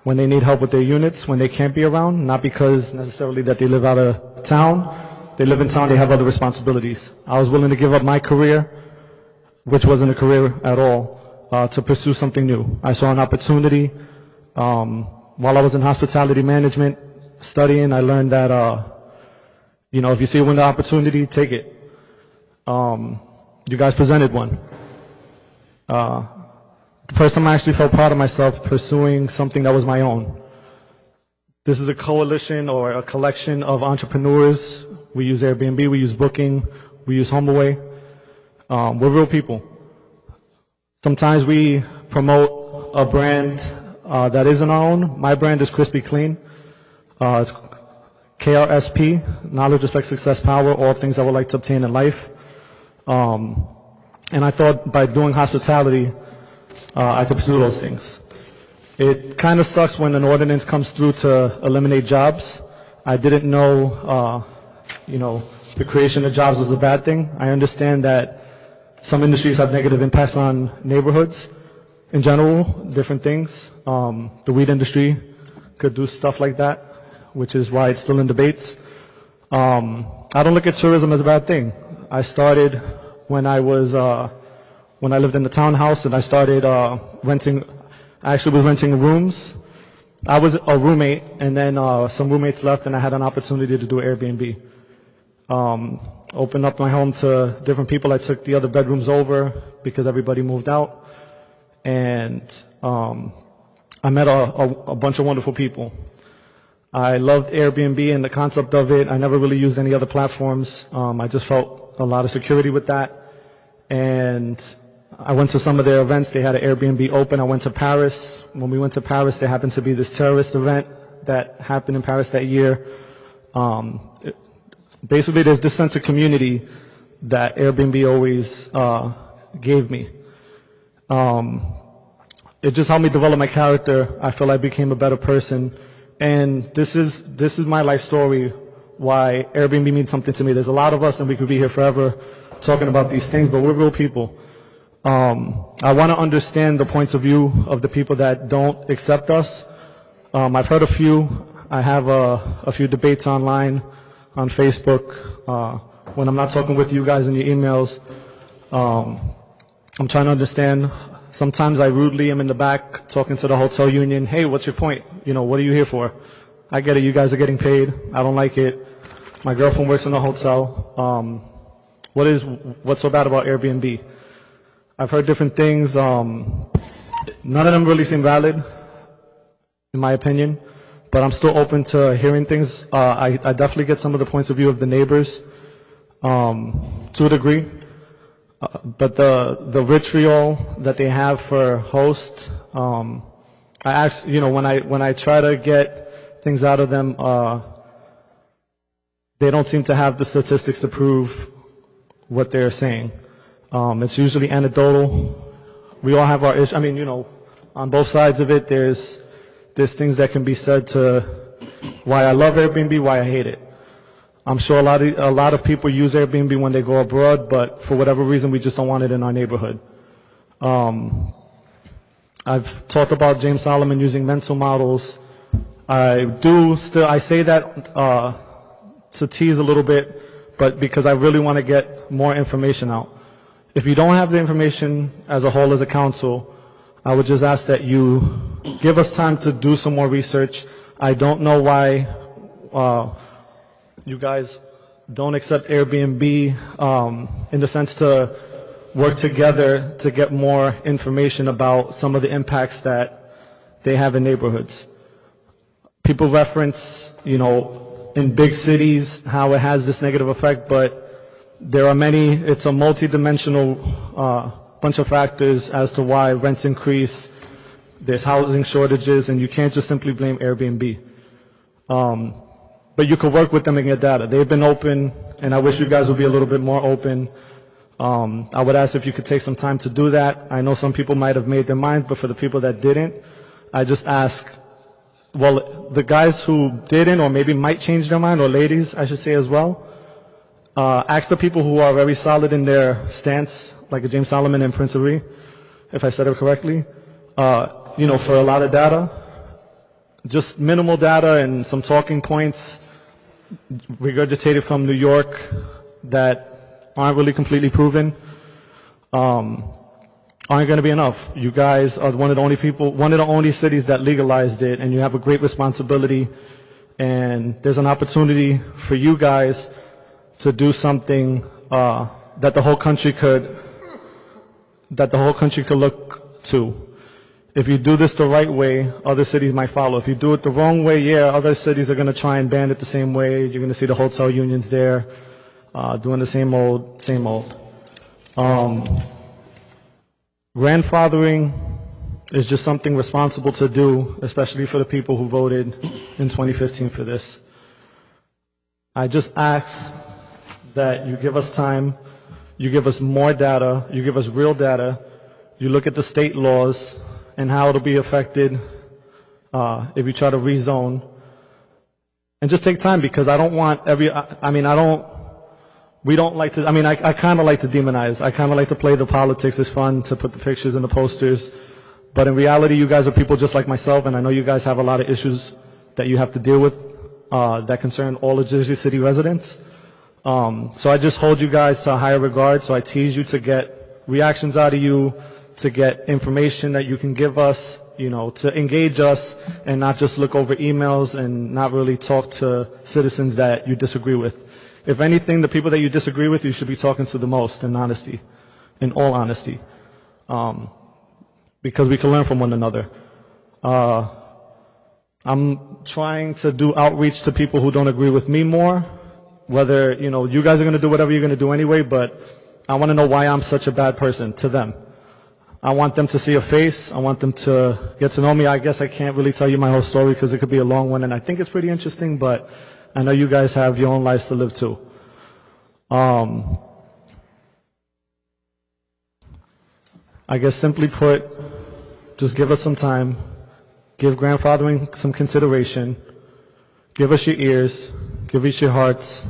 when they need help with their units, when they can't be around, not because necessarily that they live out of town. They live in town, they have other responsibilities. I was willing to give up my career, which wasn't a career at all, to pursue something new. I saw an opportunity. While I was in hospitality management studying, I learned that, if you see a window of opportunity, take it. You guys presented one. The first time I actually felt proud of myself pursuing something that was my own. This is a coalition or a collection of entrepreneurs. We use Airbnb, we use Booking, we use HomeAway. We're real people. Sometimes we promote a brand that isn't our own. My brand is Crispy Clean. It's KRSP, Knowledge, Respect, Success, Power, all things I would like to obtain in life. And I thought by doing hospitality, I could pursue those things. It kind of sucks when an ordinance comes through to eliminate jobs. I didn't know, the creation of jobs was a bad thing. I understand that some industries have negative impacts on neighborhoods in general, different things. The weed industry could do stuff like that, which is why it's still in debates. I don't look at tourism as a bad thing. I started when I lived in the townhouse, and I started renting. I actually was renting rooms. I was a roommate, and then some roommates left, and I had an opportunity to do Airbnb. Opened up my home to different people. I took the other bedrooms over because everybody moved out, and I met a bunch of wonderful people. I loved Airbnb and the concept of it. I never really used any other platforms. I just felt a lot of security with that. And I went to some of their events. They had an Airbnb open. I went to Paris. When we went to Paris, there happened to be this terrorist event that happened in Paris that year. basically there's this sense of community that Airbnb always gave me. It just helped me develop my character. I feel I became a better person. And this is my life story, why Airbnb means something to me. There's a lot of us, and we could be here forever talking about these things, but we're real people. I want to understand the points of view of the people that don't accept us. I've heard a few. I have a few debates online, on Facebook. When I'm not talking with you guys in your emails, I'm trying to understand. Sometimes I rudely am in the back talking to the hotel union. Hey, what's your point? You know, what are you here for? I get it. You guys are getting paid. I don't like it. My girlfriend works in the hotel. What's so bad about Airbnb? I've heard different things. None of them really seem valid, in my opinion, but I'm still open to hearing things. I definitely get some of the points of view of the neighbors, to a degree. But the vitriol that they have for host, I actually, you know, when I try to get things out of them, they don't seem to have the statistics to prove what they're saying. It's usually anecdotal. We all have our issues. I mean, you know, on both sides of it, there's things that can be said to why I love Airbnb, why I hate it. I'm sure a lot of people use Airbnb when they go abroad, but for whatever reason, we just don't want it in our neighborhood. I've talked about James Solomon using mental models. I say that to tease a little bit, but because I really want to get more information out. If you don't have the information as a whole as a council, I would just ask that you give us time to do some more research. I don't know why you guys don't accept Airbnb in the sense to work together to get more information about some of the impacts that they have in neighborhoods. People reference, you know, in big cities how it has this negative effect, but there are many, it's a multi-dimensional bunch of factors as to why rents increase. There's housing shortages, and you can't just simply blame Airbnb. But you could work with them and get data. They've been open, and I wish you guys would be a little bit more open. I would ask if you could take some time to do that. I know some people might have made their minds, but for the people that didn't, I just ask, well, the guys who didn't or maybe might change their mind, or ladies, I should say as well, ask the people who are very solid in their stance, like a James Solomon and Prince Ari, if I said it correctly, you know, for a lot of data, just minimal data and some talking points regurgitated from New York that aren't really completely proven, aren't going to be enough. You guys are one of the only cities that legalized it, and you have a great responsibility, and there's an opportunity for you guys to do something that the whole country could look to. If you do this the right way, other cities might follow. If you do it the wrong way, yeah, other cities are going to try and ban it the same way. You're going to see the hotel unions there doing the same old. Grandfathering is just something responsible to do, especially for the people who voted in 2015 for this. I just ask that you give us time, you give us more data, you give us real data, you look at the state laws and how it'll be affected if you try to rezone. And just take time, because I don't want we don't like to, I kind of like to demonize. I kind of like to play the politics. It's fun to put the pictures and the posters. But in reality, you guys are people just like myself, and I know you guys have a lot of issues that you have to deal with that concern all the Jersey City residents. So I just hold you guys to a higher regard. So I tease you to get reactions out of you, to get information that you can give us, you know, to engage us and not just look over emails and not really talk to citizens that you disagree with. If anything, the people that you disagree with, you should be talking to the most in honesty, in all honesty, because we can learn from one another. I'm trying to do outreach to people who don't agree with me more, whether, you know, you guys are going to do whatever you're going to do anyway, but I want to know why I'm such a bad person to them. I want them to see a face. I want them to get to know me. I guess I can't really tell you my whole story because it could be a long one, and I think it's pretty interesting, but I know you guys have your own lives to live too. I guess simply put, just give us some time, give grandfathering some consideration, give us your ears, give us your hearts,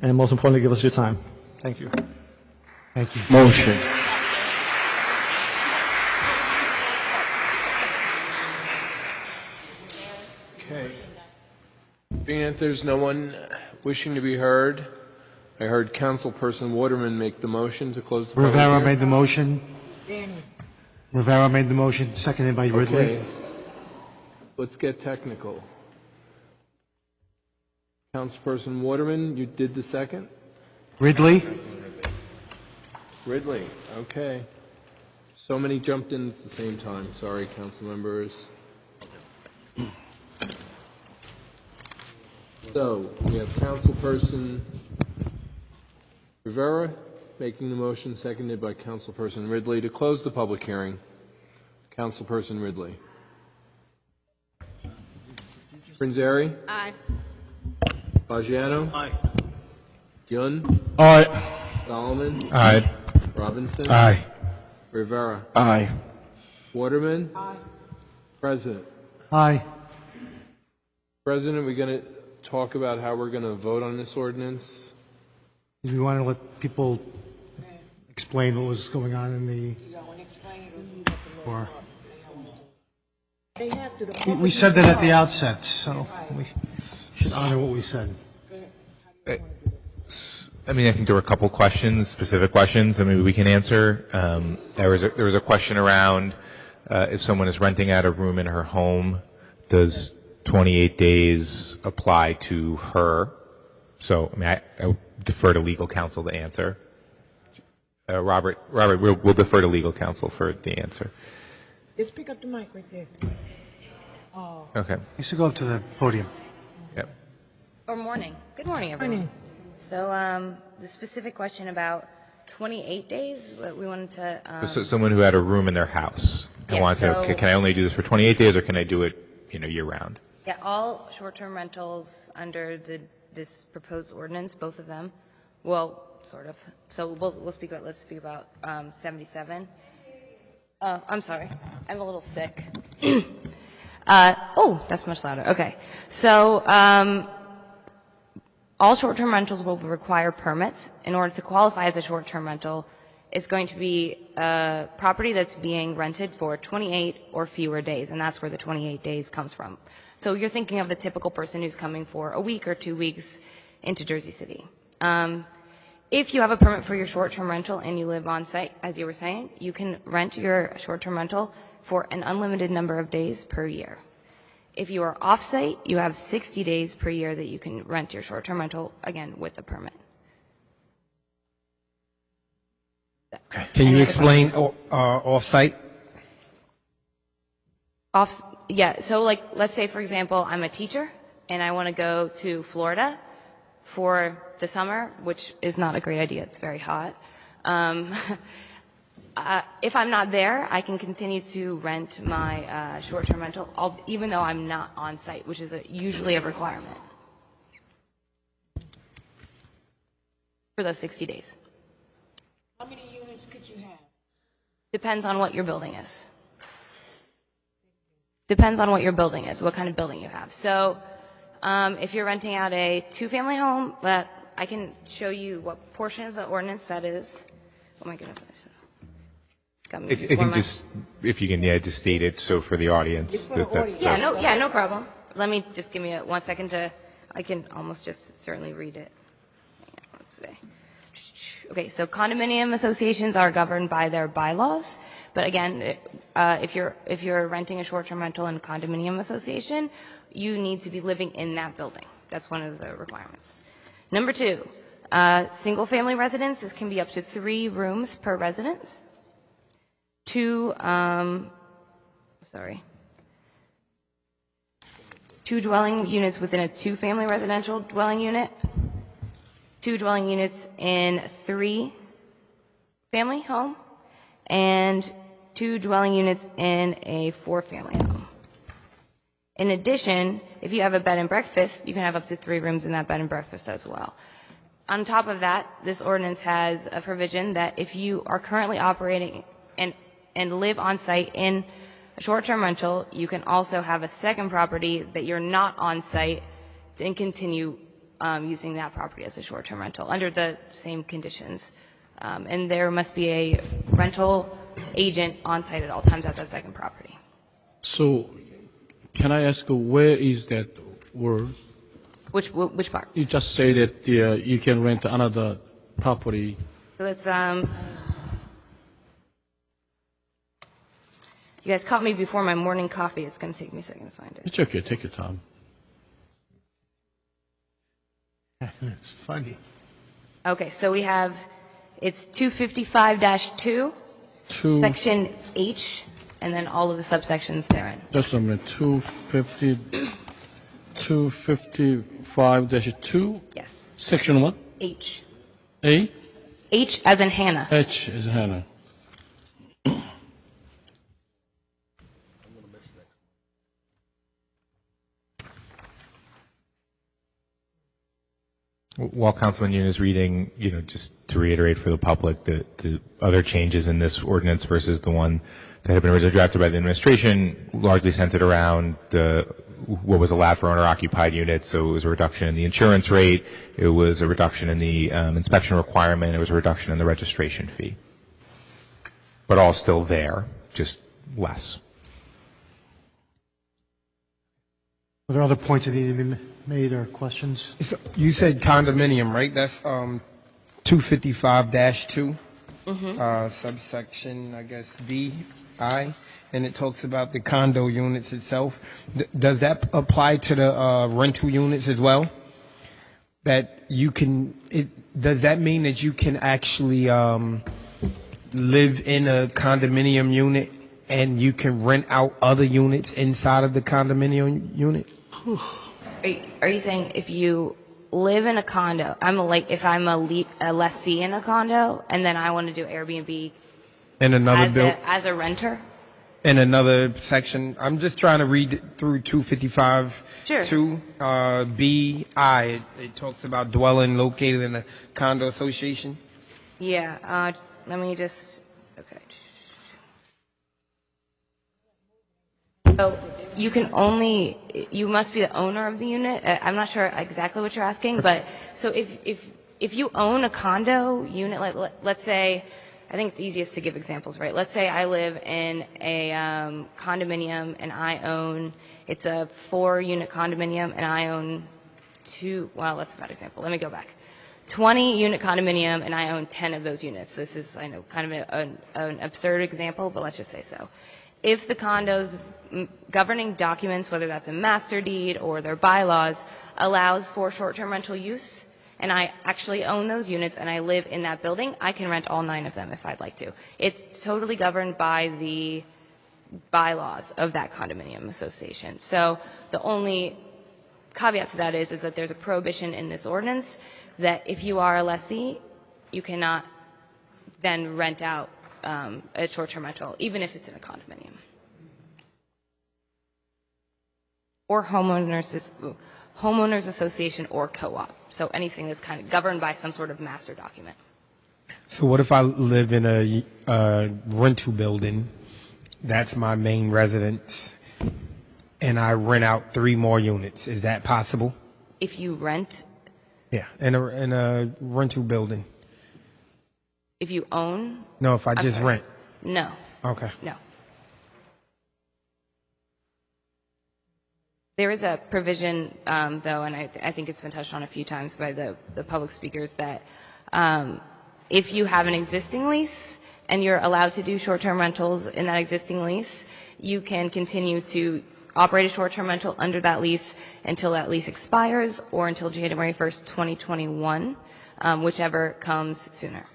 and most importantly, give us your time. Thank you.
Thank you.
Motion.
Okay. Being that there's no one wishing to be heard, I heard Councilperson Waterman make the motion to close the public
Rivera
hearing.
made the motion. Rivera made the motion, seconded by Ridley.
Okay. Let's get technical. Councilperson Waterman, you did the second?
Ridley?
Ridley, okay. So many jumped in at the same time. Sorry, council members. So, we have Councilperson Rivera making the motion, seconded by Councilperson Ridley to close the public hearing. Councilperson Ridley. Franzeri?
Aye.
Baggiano?
Aye.
Yun?
Aye.
Solomon?
Aye.
Robinson?
Aye.
Rivera?
Aye.
Waterman? Aye. President?
Aye.
President, we're going to talk about how we're going to vote on this ordinance.
Do we want to let people explain what was going on in the... Or,
They have to.
we said that at the outset, so we should honor what we said.
I mean, I think there were a couple questions, specific questions that maybe we can answer. There was a question around if someone is renting out a room in her home, does 28 days apply to her? So, I mean, I would defer to legal counsel to answer. Robert, we'll defer to legal counsel for the answer.
Just pick up the mic right there. Oh.
Okay.
You should go up to the podium.
Yep.
Or morning. Good morning, everyone. So the specific question about 28 days, what we wanted to...
So someone who had a room in their house and
Yeah,
wanted to, okay, can I only do this for 28 days or can I do it, year round?
Yeah, all short-term rentals under this proposed ordinance, both of them, well, sort of. So let's speak about 77. I'm sorry, I'm a little sick. That's much louder. Okay, so all short-term rentals will require permits. In order to qualify as a short-term rental, it's going to be a property that's being rented for 28 or fewer days, and that's where the 28 days comes from. So you're thinking of the typical person who's coming for a week or 2 weeks into Jersey City. If you have a permit for your short-term rental and you live on site, as you were saying, you can rent your short-term rental for an unlimited number of days per year. If you are off-site, you have 60 days per year that you can rent your short-term rental, again, with a permit.
Can you explain off-site?
Yeah, so like, let's say, for example, I'm a teacher and I want to go to Florida for the summer, which is not a great idea. It's very hot. If I'm not there, I can continue to rent my short-term rental, even though I'm not on site, which is usually a requirement for those 60 days.
How many units could you have?
Depends on what your building is. Depends on what your building is, what kind of building you have. So if you're renting out a two-family home, I can show you what portion of the ordinance that is. Oh my goodness.
I think just, if you can, just state it, so for the audience, that's the...
No problem. Let me just give me 1 second I can almost just certainly read it. Let's see. Okay, so condominium associations are governed by their bylaws, but again, if you're renting a short-term rental in a condominium association, you need to be living in that building. That's one of the requirements. Number 2, single-family residences can be up to 3 rooms per residence. 2 dwelling units within a 2-family residential dwelling unit. 2 dwelling units in 3-family home, and 2 dwelling units in a 4-family home. In addition, if you have a bed and breakfast, you can have up to 3 rooms in that bed and breakfast as well. On top of that, this ordinance has a provision that if you are currently operating and live on site in a short-term rental, you can also have a second property that you're not on site and continue using that property as a short-term rental under the same conditions. And there must be a rental agent on site at all times at that second property.
So, can I ask where is that word?
Which part?
You just say that you can rent another property.
So it's you guys caught me before my morning coffee. It's going to take me a second to find it.
It's okay. Take your time.
That's funny.
Okay, so we have, it's 255-2, section H, and then all of the subsections therein.
Just a minute. 255-2.
Yes.
Section what?
H.
A?
H as in Hannah.
H is Hannah.
While Councilman Yoon is reading, just to reiterate for the public, the other changes in this ordinance versus the one that had been originally drafted by the administration largely centered around what was allowed for owner-occupied units. So it was a reduction in the insurance rate, it was a reduction in the inspection requirement, it was a reduction in the registration fee. But all still there, just less.
Are there other points that need to be made or questions?
You said condominium, right? That's 255-2, subsection, I guess, B-I, and it talks about the condo units itself. Does that apply to the rental units as well? That you can, does that mean that you can actually live in a condominium unit and you can rent out other units inside of the condominium unit?
Are you saying if you live in a condo, if I'm a lessee in a condo, and then I want to do Airbnb
In another
as a renter?
in another section. I'm just trying to read through 255
Sure.
2 B-I. It talks about dwelling located in a condo association.
Yeah, let me just, okay. So you must be the owner of the unit. I'm not sure exactly what you're asking, but so if you own a condo unit, let's say, I think it's easiest to give examples, right? Let's say I live in a condominium and it's a 4-unit condominium and I own that's a bad example. Let me go back. 20-unit condominium and I own 10 of those units. This is, I know, kind of an absurd example, but let's just say so. If the condo's governing documents, whether that's a master deed or their bylaws, allows for short-term rental use, and I actually own those units and I live in that building, I can rent all 9 of them if I'd like to. It's totally governed by the bylaws of that condominium association. So the only caveat to that is that there's a prohibition in this ordinance that if you are a lessee, you cannot then rent out a short-term rental, even if it's in a condominium. Or homeowners association or co-op. So anything that's kind of governed by some sort of master document.
So what if I live in a rental building, that's my main residence, and I rent out 3 more units? Is that possible?
If you rent?
Yeah, in a rental building.
If you own?
No, if I just rent.
No.
Okay.
No. There is a provision, though, and I think it's been touched on a few times by the public speakers, that if you have an existing lease and you're allowed to do short-term rentals in that existing lease, you can continue to operate a short-term rental under that lease until that lease expires or until January 1st, 2021, whichever comes sooner.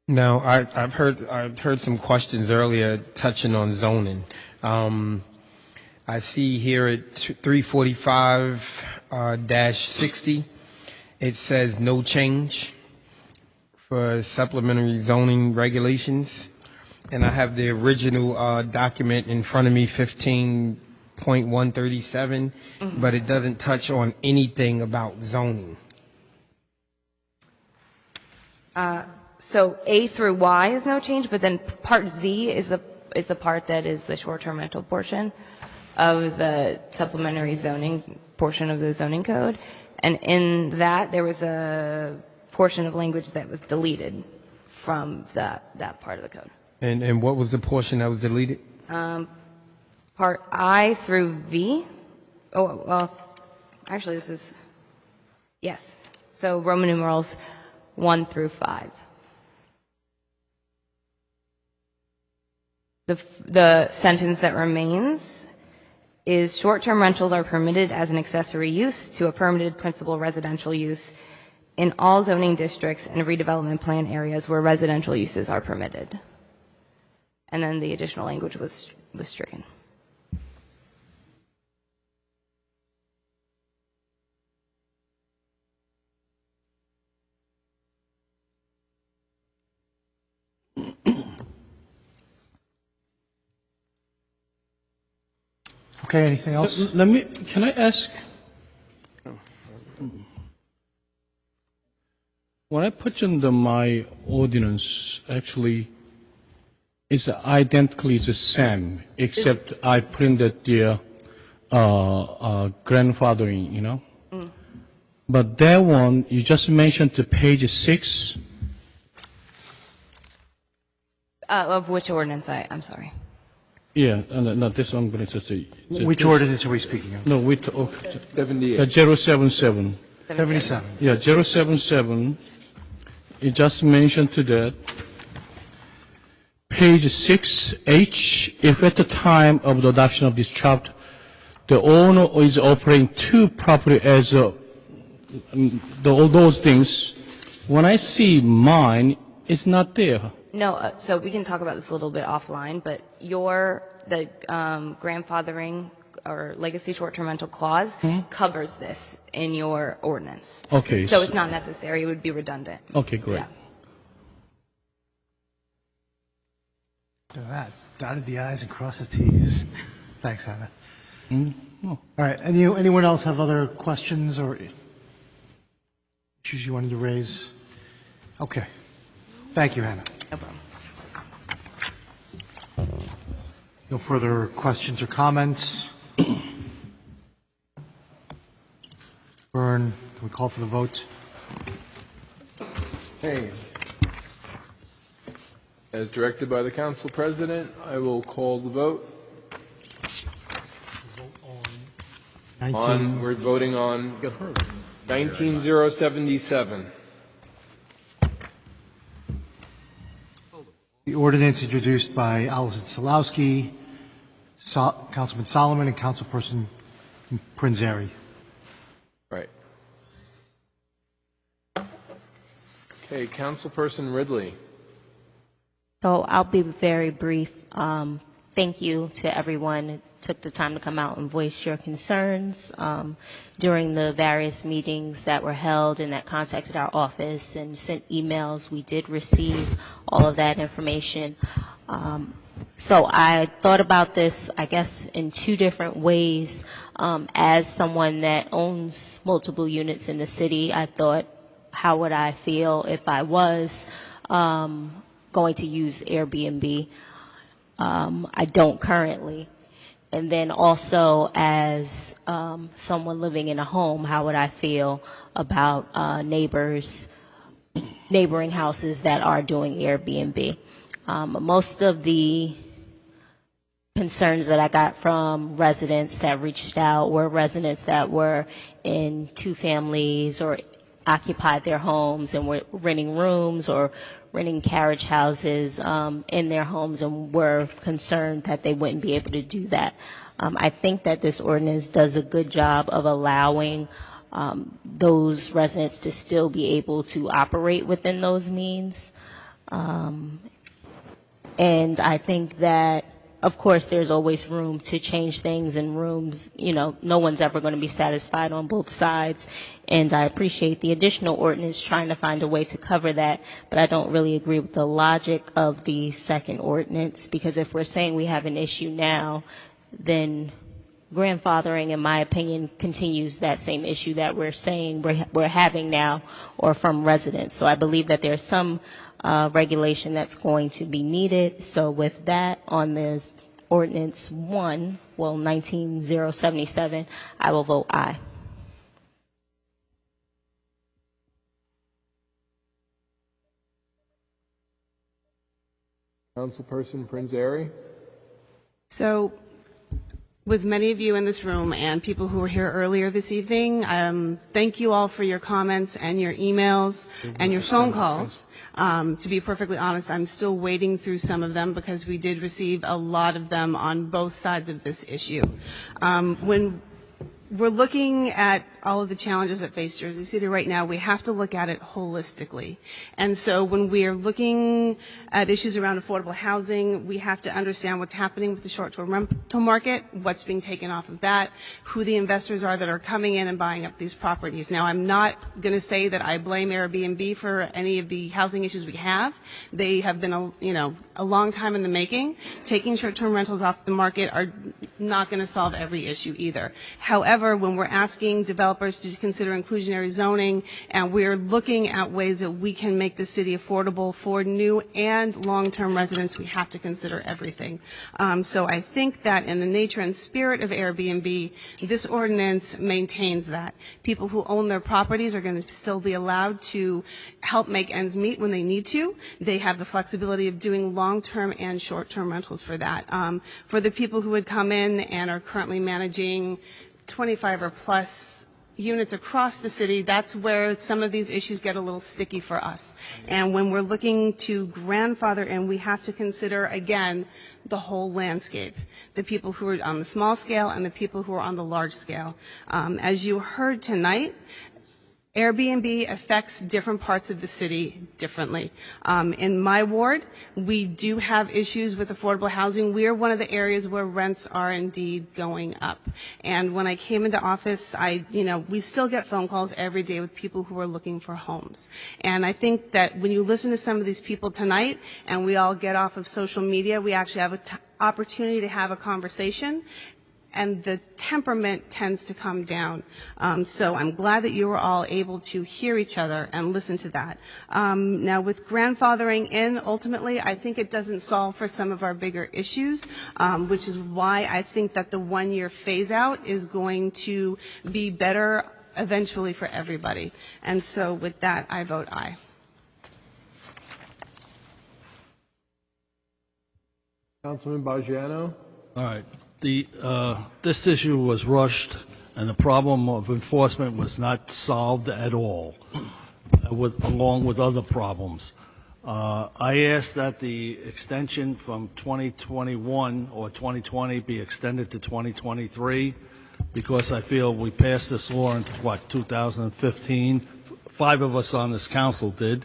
Now, I've heard some questions earlier touching on zoning. I see here at 345-60, it says no change for supplementary zoning regulations. And I have the original document in front of me, 15 .137, but it doesn't touch on anything about zoning.
So A through Y is no change, but then Part Z is the part that is the short-term rental portion of the supplementary zoning portion of the zoning code. And in that, there was a portion of language that was deleted from that part of the code.
And what was the portion that was deleted?
Part I through V. Oh, well, actually, this is, yes. So Roman numerals 1 through 5. The sentence that remains is short-term rentals are permitted as an accessory use to a permitted principal residential use in all zoning districts and redevelopment plan areas where residential uses are permitted. And then the additional language was stricken.
Okay, anything else?
Can I ask? When I put in my ordinance, actually, it's identically the same, except I printed the grandfathering, you know? But that one, you just mentioned the page 6.
Of which ordinance? I'm sorry.
Yeah, no, this one I'm going to say.
Which ordinance are we speaking of?
No,
78.
077.
77.
Yeah, 077. You just mentioned to that. Page 6H, if at the time of the adoption of this chapter, the owner is operating two property as all those things, when I see mine, it's not there.
No, so we can talk about this a little bit offline, but the grandfathering or legacy short-term rental clause covers this in your ordinance.
Okay.
So it's not necessary. It would be redundant.
Okay, great.
Yeah.
Look at that. Dotted the I's and crossed the T's. Thanks, Hannah.
Oh.
All right. Anyone else have other questions or issues you wanted to raise? Okay. Thank you, Hannah.
No problem.
No further questions or comments? Byrne, can we call for the vote?
Okay. As directed by the council president, I will call the vote. We're voting on 19077.
The ordinance introduced by Allison Solowski, Councilman Solomon, and Councilperson Prinzeri.
Right. Okay, Councilperson Ridley.
So I'll be very brief. Thank you to everyone who took the time to come out and voice your concerns during the various meetings that were held and that contacted our office and sent emails. We did receive all of that information. So I thought about this, I guess, in two different ways. As someone that owns multiple units in the city, I thought, how would I feel if I was going to use Airbnb? I don't currently. And then also as someone living in a home, how would I feel about neighboring houses that are doing Airbnb? Most of the concerns that I got from residents that reached out were residents that were in two families or occupied their homes and were renting rooms or renting carriage houses in their homes and were concerned that they wouldn't be able to do that. I think that this ordinance does a good job of allowing those residents to still be able to operate within those means. And I think that, of course, there's always room to change things and rooms, no one's ever going to be satisfied on both sides. And I appreciate the additional ordinance trying to find a way to cover that, but I don't really agree with the logic of the second ordinance, because if we're saying we have an issue now, then grandfathering, in my opinion, continues that same issue that we're saying we're having now, or from residents. So I believe that there's some regulation that's going to be needed. So with that, on this ordinance 19077, I will vote aye.
Councilperson Prinzary.
So, with many of you in this room and people who were here earlier this evening, thank you all for your comments and your emails and your phone calls. To be perfectly honest, I'm still wading through some of them because we did receive a lot of them on both sides of this issue. When we're looking at all of the challenges that face Jersey City right now, we have to look at it holistically. And so when we are looking at issues around affordable housing, we have to understand what's happening with the short-term rental market, what's being taken off of that, who the investors are that are coming in and buying up these properties. Now, I'm not going to say that I blame Airbnb for any of the housing issues we have. They have been a long time in the making. Taking short-term rentals off the market are not going to solve every issue either. However, when we're asking developers to consider inclusionary zoning, and we're looking at ways that we can make the city affordable for new and long-term residents, we have to consider everything. So I think that in the nature and spirit of Airbnb, this ordinance maintains that. People who own their properties are going to still be allowed to help make ends meet when they need to. They have the flexibility of doing long-term and short-term rentals for that. For the people who would come in and are currently managing 25 or plus units across the city, that's where some of these issues get a little sticky for us. And when we're looking to grandfather in, we have to consider, again, the whole landscape, the people who are on the small scale and the people who are on the large scale. As you heard tonight, Airbnb affects different parts of the city differently. In my ward, we do have issues with affordable housing. We are one of the areas where rents are indeed going up. And when I came into office, we still get phone calls every day with people who are looking for homes. And I think that when you listen to some of these people tonight, and we all get off of social media, we actually have an opportunity to have a conversation, and the temperament tends to come down. So I'm glad that you were all able to hear each other and listen to that. Now, with grandfathering in, ultimately, I think it doesn't solve for some of our bigger issues, which is why I think that the one-year phase-out is going to be better eventually for everybody. And so with that, I vote aye.
Councilman Baggiano.
All right. This issue was rushed, and the problem of enforcement was not solved at all, along with other problems. I asked that the extension from 2021 or 2020 be extended to 2023, because I feel we passed this law in, 2015? 5 of us on this council did,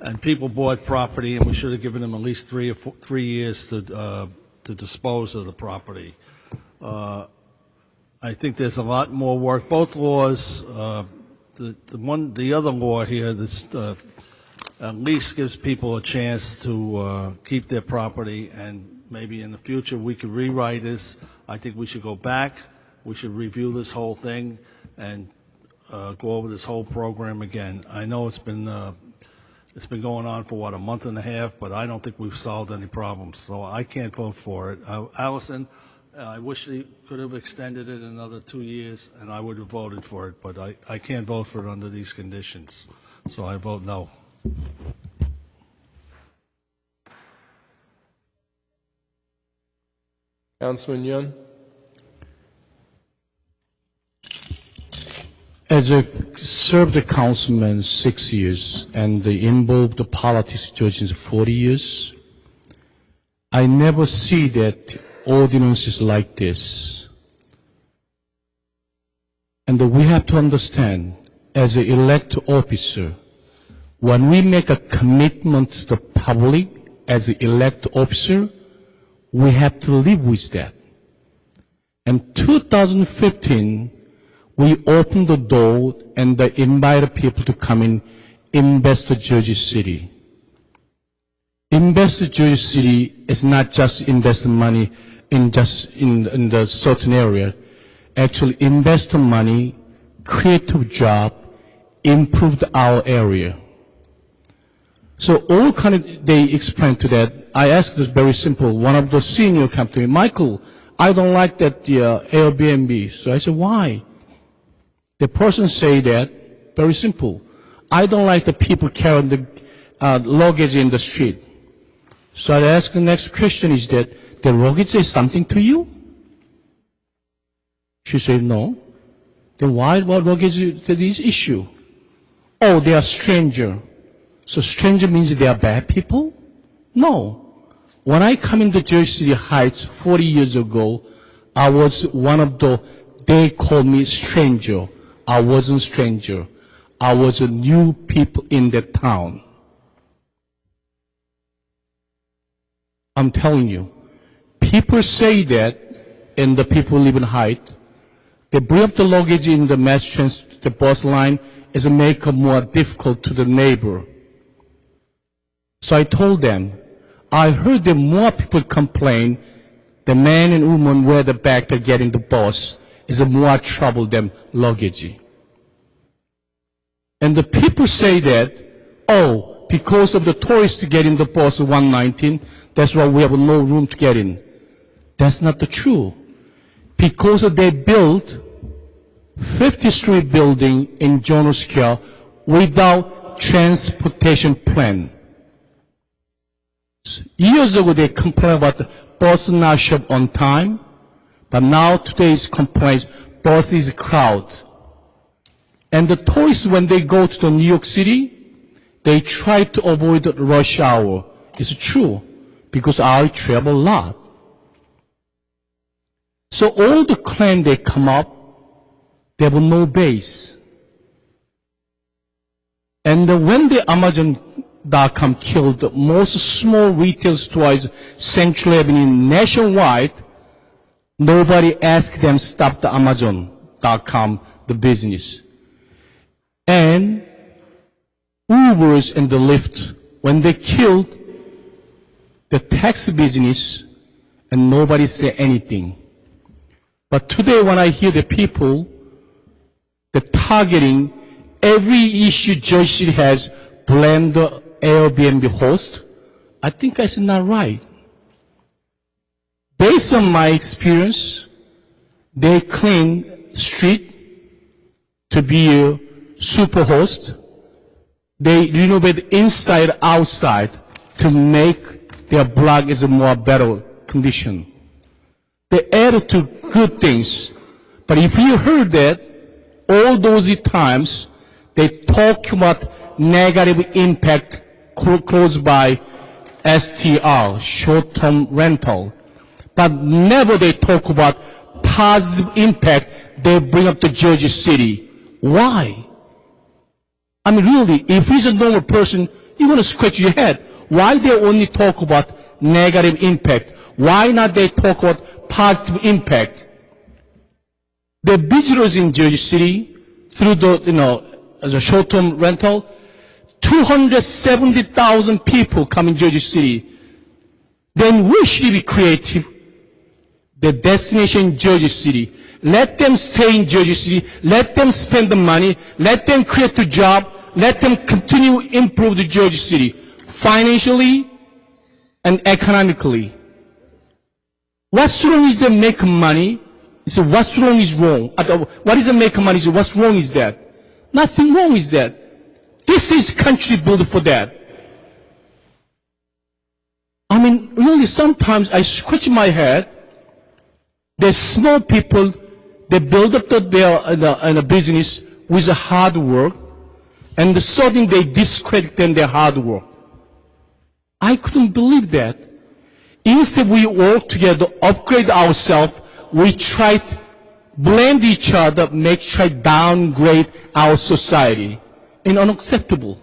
and people bought property, and we should have given them at least 3 years to dispose of the property. I think there's a lot more work. Both laws, the other law here that's at least gives people a chance to keep their property, and maybe in the future we could rewrite this. I think we should go back. We should review this whole thing and go over this whole program again. I know it's been going on for, a month and a half, but I don't think we've solved any problems, so I can't vote for it. Allison, I wish they could have extended it another 2 years, and I would have voted for it, but I can't vote for it under these conditions, so I vote no.
Councilman Yun.
As I served the councilman 6 years and involved the politics situations 40 years, I never see that ordinances like this. And we have to understand, as an elected officer, when we make a commitment to the public as an elected officer, we have to live with that. In 2015, we opened the door and invited people to come in, invest in Jersey City. Invest in Jersey City is not just investing money in the certain area. actually invest the money, create a job, improved our area. So all kind of, they explained to that. I asked this very simple. One of the senior came to me, Michael, I don't like that Airbnb. So I said, why? The person say that, very simple. I don't like the people carrying the luggage in the street. So I asked the next question is that, the luggage is something to you? She said, no. Then why, what luggage is this issue? Oh, they are stranger. So stranger means they are bad people? No. When I come into Jersey City Heights 40 years ago, I was one of the, they called me stranger. I wasn't stranger. I was a new people in the town. I'm telling you, people say that, and the people live in Heights, they bring up the luggage in the mass transit, the bus line, is to make it more difficult to the neighbor. So I told them, I heard that more people complain, the man and woman wear the backpack getting the bus is more trouble than luggage. And the people say that, oh, because of the tourists getting the bus 119, that's why we have no room to get in. That's not the truth. Because they built 50th Street building in Jono Square without transportation plan. Years ago they complained about the bus not show up on time, but now today's complaints, bus is crowded. And the tourists, when they go to the New York City, they try to avoid the rush hour. It's true, because I travel a lot. So all the claims they come up, they have no base. And when the Amazon.com killed most small retail stores, Central Avenue nationwide, nobody asked them stop the Amazon.com, the business. And Ubers and the Lyft, when they killed the taxi business, and nobody said anything. But today when I hear the people, the targeting, every issue Jersey City has, blame the Airbnb host, I think that's not right. Based on my experience, they clean street to be a super host. They renovate inside, outside to make their block is a more better condition. They add to good things. But if you heard that, all those times, they talk about negative impact caused by STR, short-term rental. But never they talk about positive impact they bring up to Jersey City. Why? I mean, really, if he's a normal person, you're going to scratch your head. Why they only talk about negative impact? Why not they talk about positive impact? The visitors in Jersey City, through the, as a short-term rental, 270,000 people come in Jersey City. Then we should be creative. The destination Jersey City. Let them stay in Jersey City. Let them spend the money. Let them create the job. Let them continue to improve the Jersey City financially and economically. What's wrong is they make money. You say, what's wrong is wrong. What is the make money? What's wrong is that? Nothing wrong is that. This is country built for that. I mean, really, sometimes I scratch my head. The small people, they build up their business with hard work, and suddenly they discredit them their hard work. I couldn't believe that. Instead, we work together, upgrade ourselves. We try to blame each other, try to downgrade our society. And unacceptable.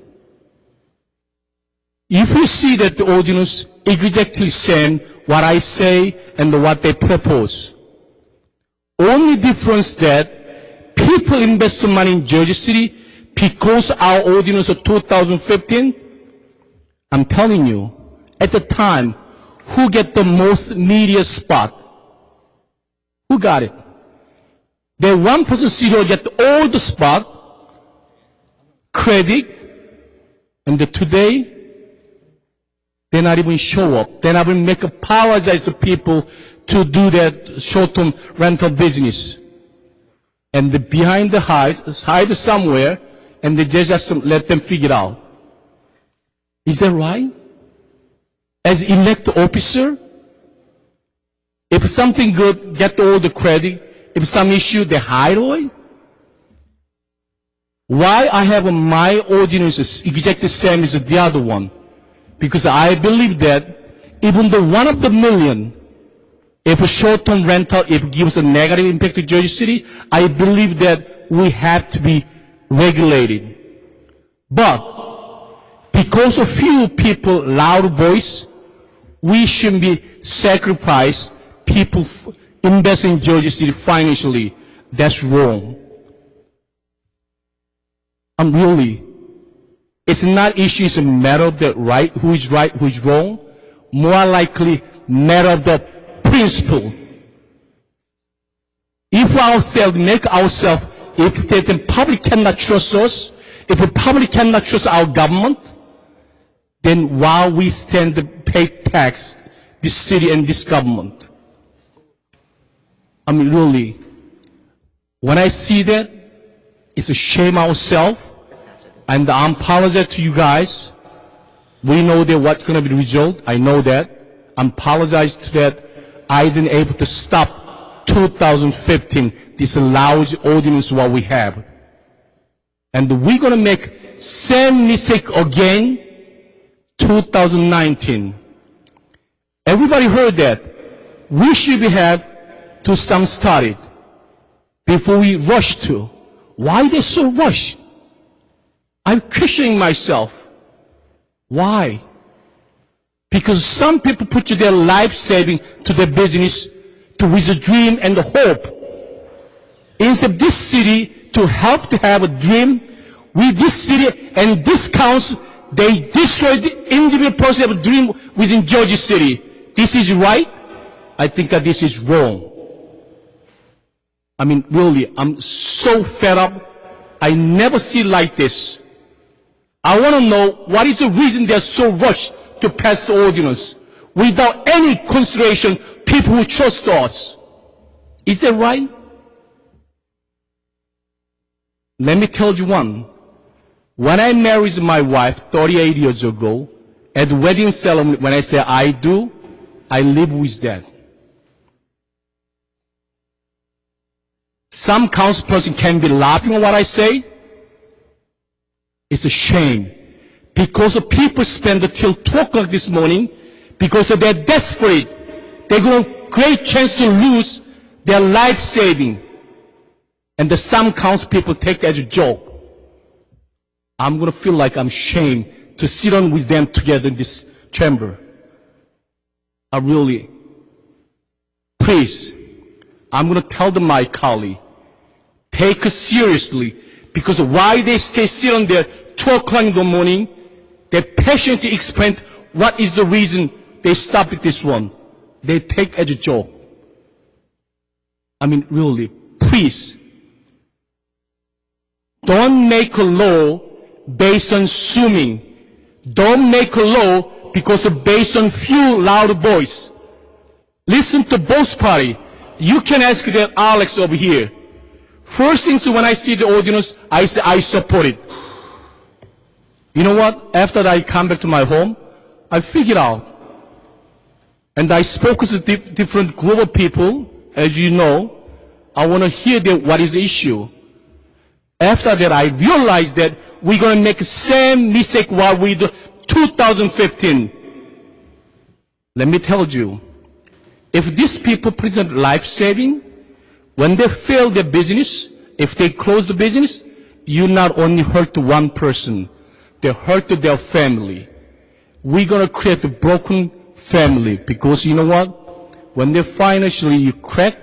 If we see that the audience exactly saying what I say and what they propose, only difference that people invest money in Jersey City because our audience of 2015, I'm telling you, at the time, who get the most media spot? Who got it? That one person CEO get all the spot, credit, and today, they not even show up. They not even make apologize to people to do that short-term rental business. And behind the hide somewhere, and they just let them figure it out. Is that right? As elected officer, if something good, get all the credit. If some issue, they hide away. Why I have my ordinance is exactly the same as the other one? Because I believe that even though one of the million, if a short-term rental, if it gives a negative impact to Jersey City, I believe that we have to be regulated. But because of few people, loud voice, we shouldn't be sacrifice people invest in Jersey City financially. That's wrong. It's not issue, it's a matter of the right, who is wrong. More likely, matter of the principle. If ourselves make ourselves, if the public cannot trust us, if the public cannot trust our government, then why we stand to pay tax, this city and this government? Really, when I see that, it's a shame ourselves, and I apologize to you guys. We know that what's going to be the result. I know that. I apologize to that. I didn't able to stop 2015, this large ordinance what we have. And we're going to make same mistake again, 2019. Everybody heard that. We should have to some started before we rush to. Why they so rushed? I'm questioning myself. Why? Because some people put their life saving to their business with a dream and a hope. Instead of this city to help to have a dream, with this city and this council, they destroyed the individual person of a dream within Jersey City. This is right? I think that this is wrong. Really, I'm so fed up. I never see like this. I want to know what is the reason they're so rushed to pass the ordinance without any consideration, people who trust us. Is that right? Let me tell you one. When I married my wife 38 years ago, at the wedding ceremony, when I say I do, I live with that. Some councilperson can be laughing at what I say. It's a shame. Because people spend until 2 o'clock this morning, because they're desperate. They're going to great chance to lose their life saving. And some council people take it as a joke. I'm going to feel like I'm ashamed to sit on with them together in this chamber. Please, I'm going to tell them, my colleague, take it seriously, because why they sit on there 2 o'clock in the morning, they patiently explain what is the reason they stop at this one. They take it as a joke. Please, don't make a law based on assuming. Don't make a law because of based on few loud voice. Listen to both parties. You can ask that Alex over here. First thing, when I see the ordinance, I say I support it. You know what? After I come back to my home, I figured out. And I spoke to different group of people, as you know. I want to hear what is the issue. After that, I realized that we're going to make the same mistake while we do 2015. Let me tell you, if these people present life-saving, when they fail their business, if they close the business, you not only hurt one person, they hurt their family. We're going to create a broken family, because you know what? When they financially crack,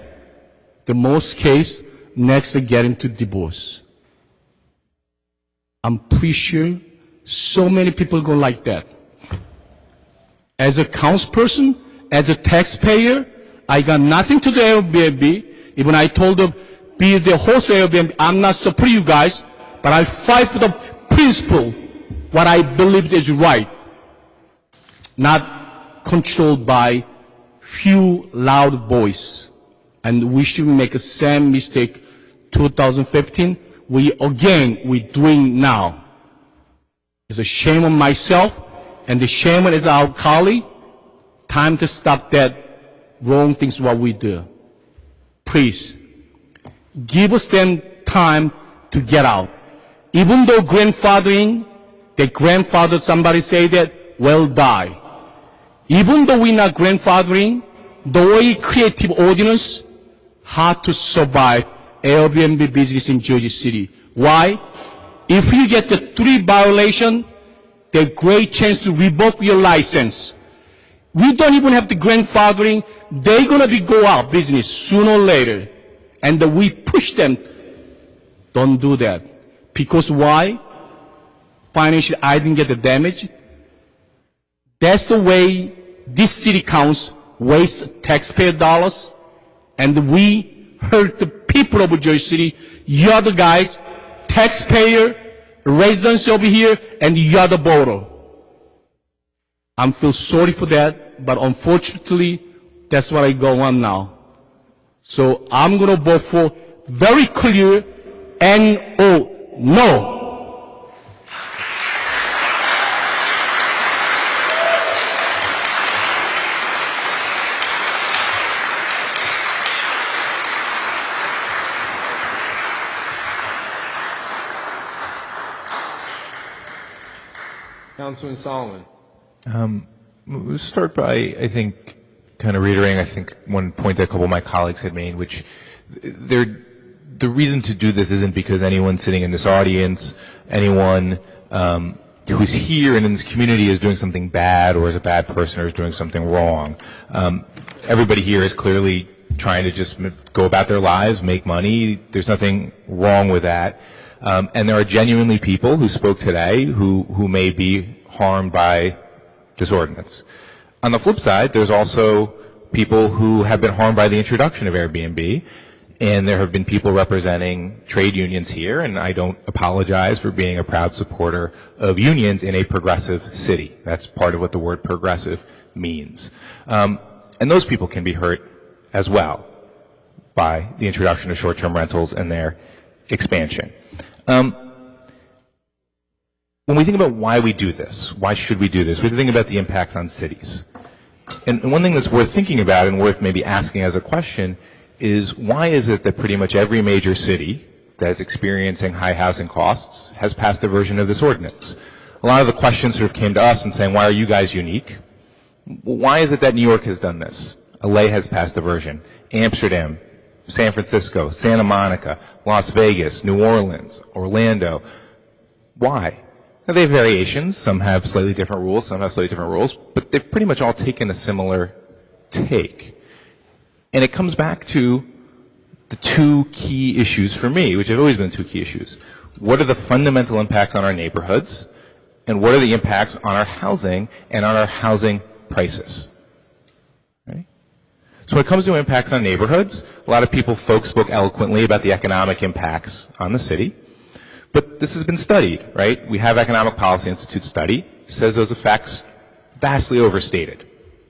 the most case, next they get into divorce. I'm pretty sure so many people go like that. As a councilperson, as a taxpayer, I got nothing to do with Airbnb. Even I told them, be the host of Airbnb. I'm not supporting you guys, but I fight for the principle, what I believe is right, not controlled by few loud voice. And we should make the same mistake 2015. We're doing now. It's a shame on myself, and the shame is our colleague. Time to stop that wrong things what we do. Please, give us them time to get out. Even though grandfathering, the grandfather, somebody say that, will die. Even though we're not grandfathering, the way creative ordinance, hard to survive Airbnb business in Jersey City. Why? If you get the 3 violation, there's great chance to revoke your license. We don't even have the grandfathering. They're going to be go out business sooner or later. And we push them. Don't do that. Because why? Financially, I didn't get the damage. That's the way this city council wastes taxpayer dollars. And we hurt the people of Jersey City. You're the guys, taxpayer, residents over here, and you're the voter. I feel sorry for that, but unfortunately, that's what I go on now. So I'm going to vote for very clear N-O, no.
Councilman Solomon.
We'll start by, I think, kind of reiterating, I think, one point that a couple of my colleagues had made, which the reason to do this isn't because anyone sitting in this audience, anyone who's here and in this community is doing something bad or is a bad person or is doing something wrong. Everybody here is clearly trying to just go about their lives, make money. There's nothing wrong with that. And there are genuinely people who spoke today who may be harmed by this ordinance. On the flip side, there's also people who have been harmed by the introduction of Airbnb, and there have been people representing trade unions here, and I don't apologize for being a proud supporter of unions in a progressive city. That's part of what the word progressive means. And those people can be hurt as well by the introduction of short-term rentals and their expansion. When we think about why we do this, why should we do this, we have to think about the impacts on cities. And one thing that's worth thinking about and worth maybe asking as a question is, why is it that pretty much every major city that is experiencing high housing costs has passed a version of this ordinance? A lot of the questions sort of came to us and saying, why are you guys unique? Why is it that New York has done this? LA has passed a version. Amsterdam, San Francisco, Santa Monica, Las Vegas, New Orleans, Orlando. Why? Now, they have variations. Some have slightly different rules, some have slightly different rules, but they've pretty much all taken a similar take. And it comes back to the 2 key issues for me, which have always been 2 key issues. What are the fundamental impacts on our neighborhoods? And what are the impacts on our housing and on our housing prices? Right? So when it comes to impacts on neighborhoods, a lot of folks spoke eloquently about the economic impacts on the city. But this has been studied, right? We have Economic Policy Institute study, says those effects vastly overstated,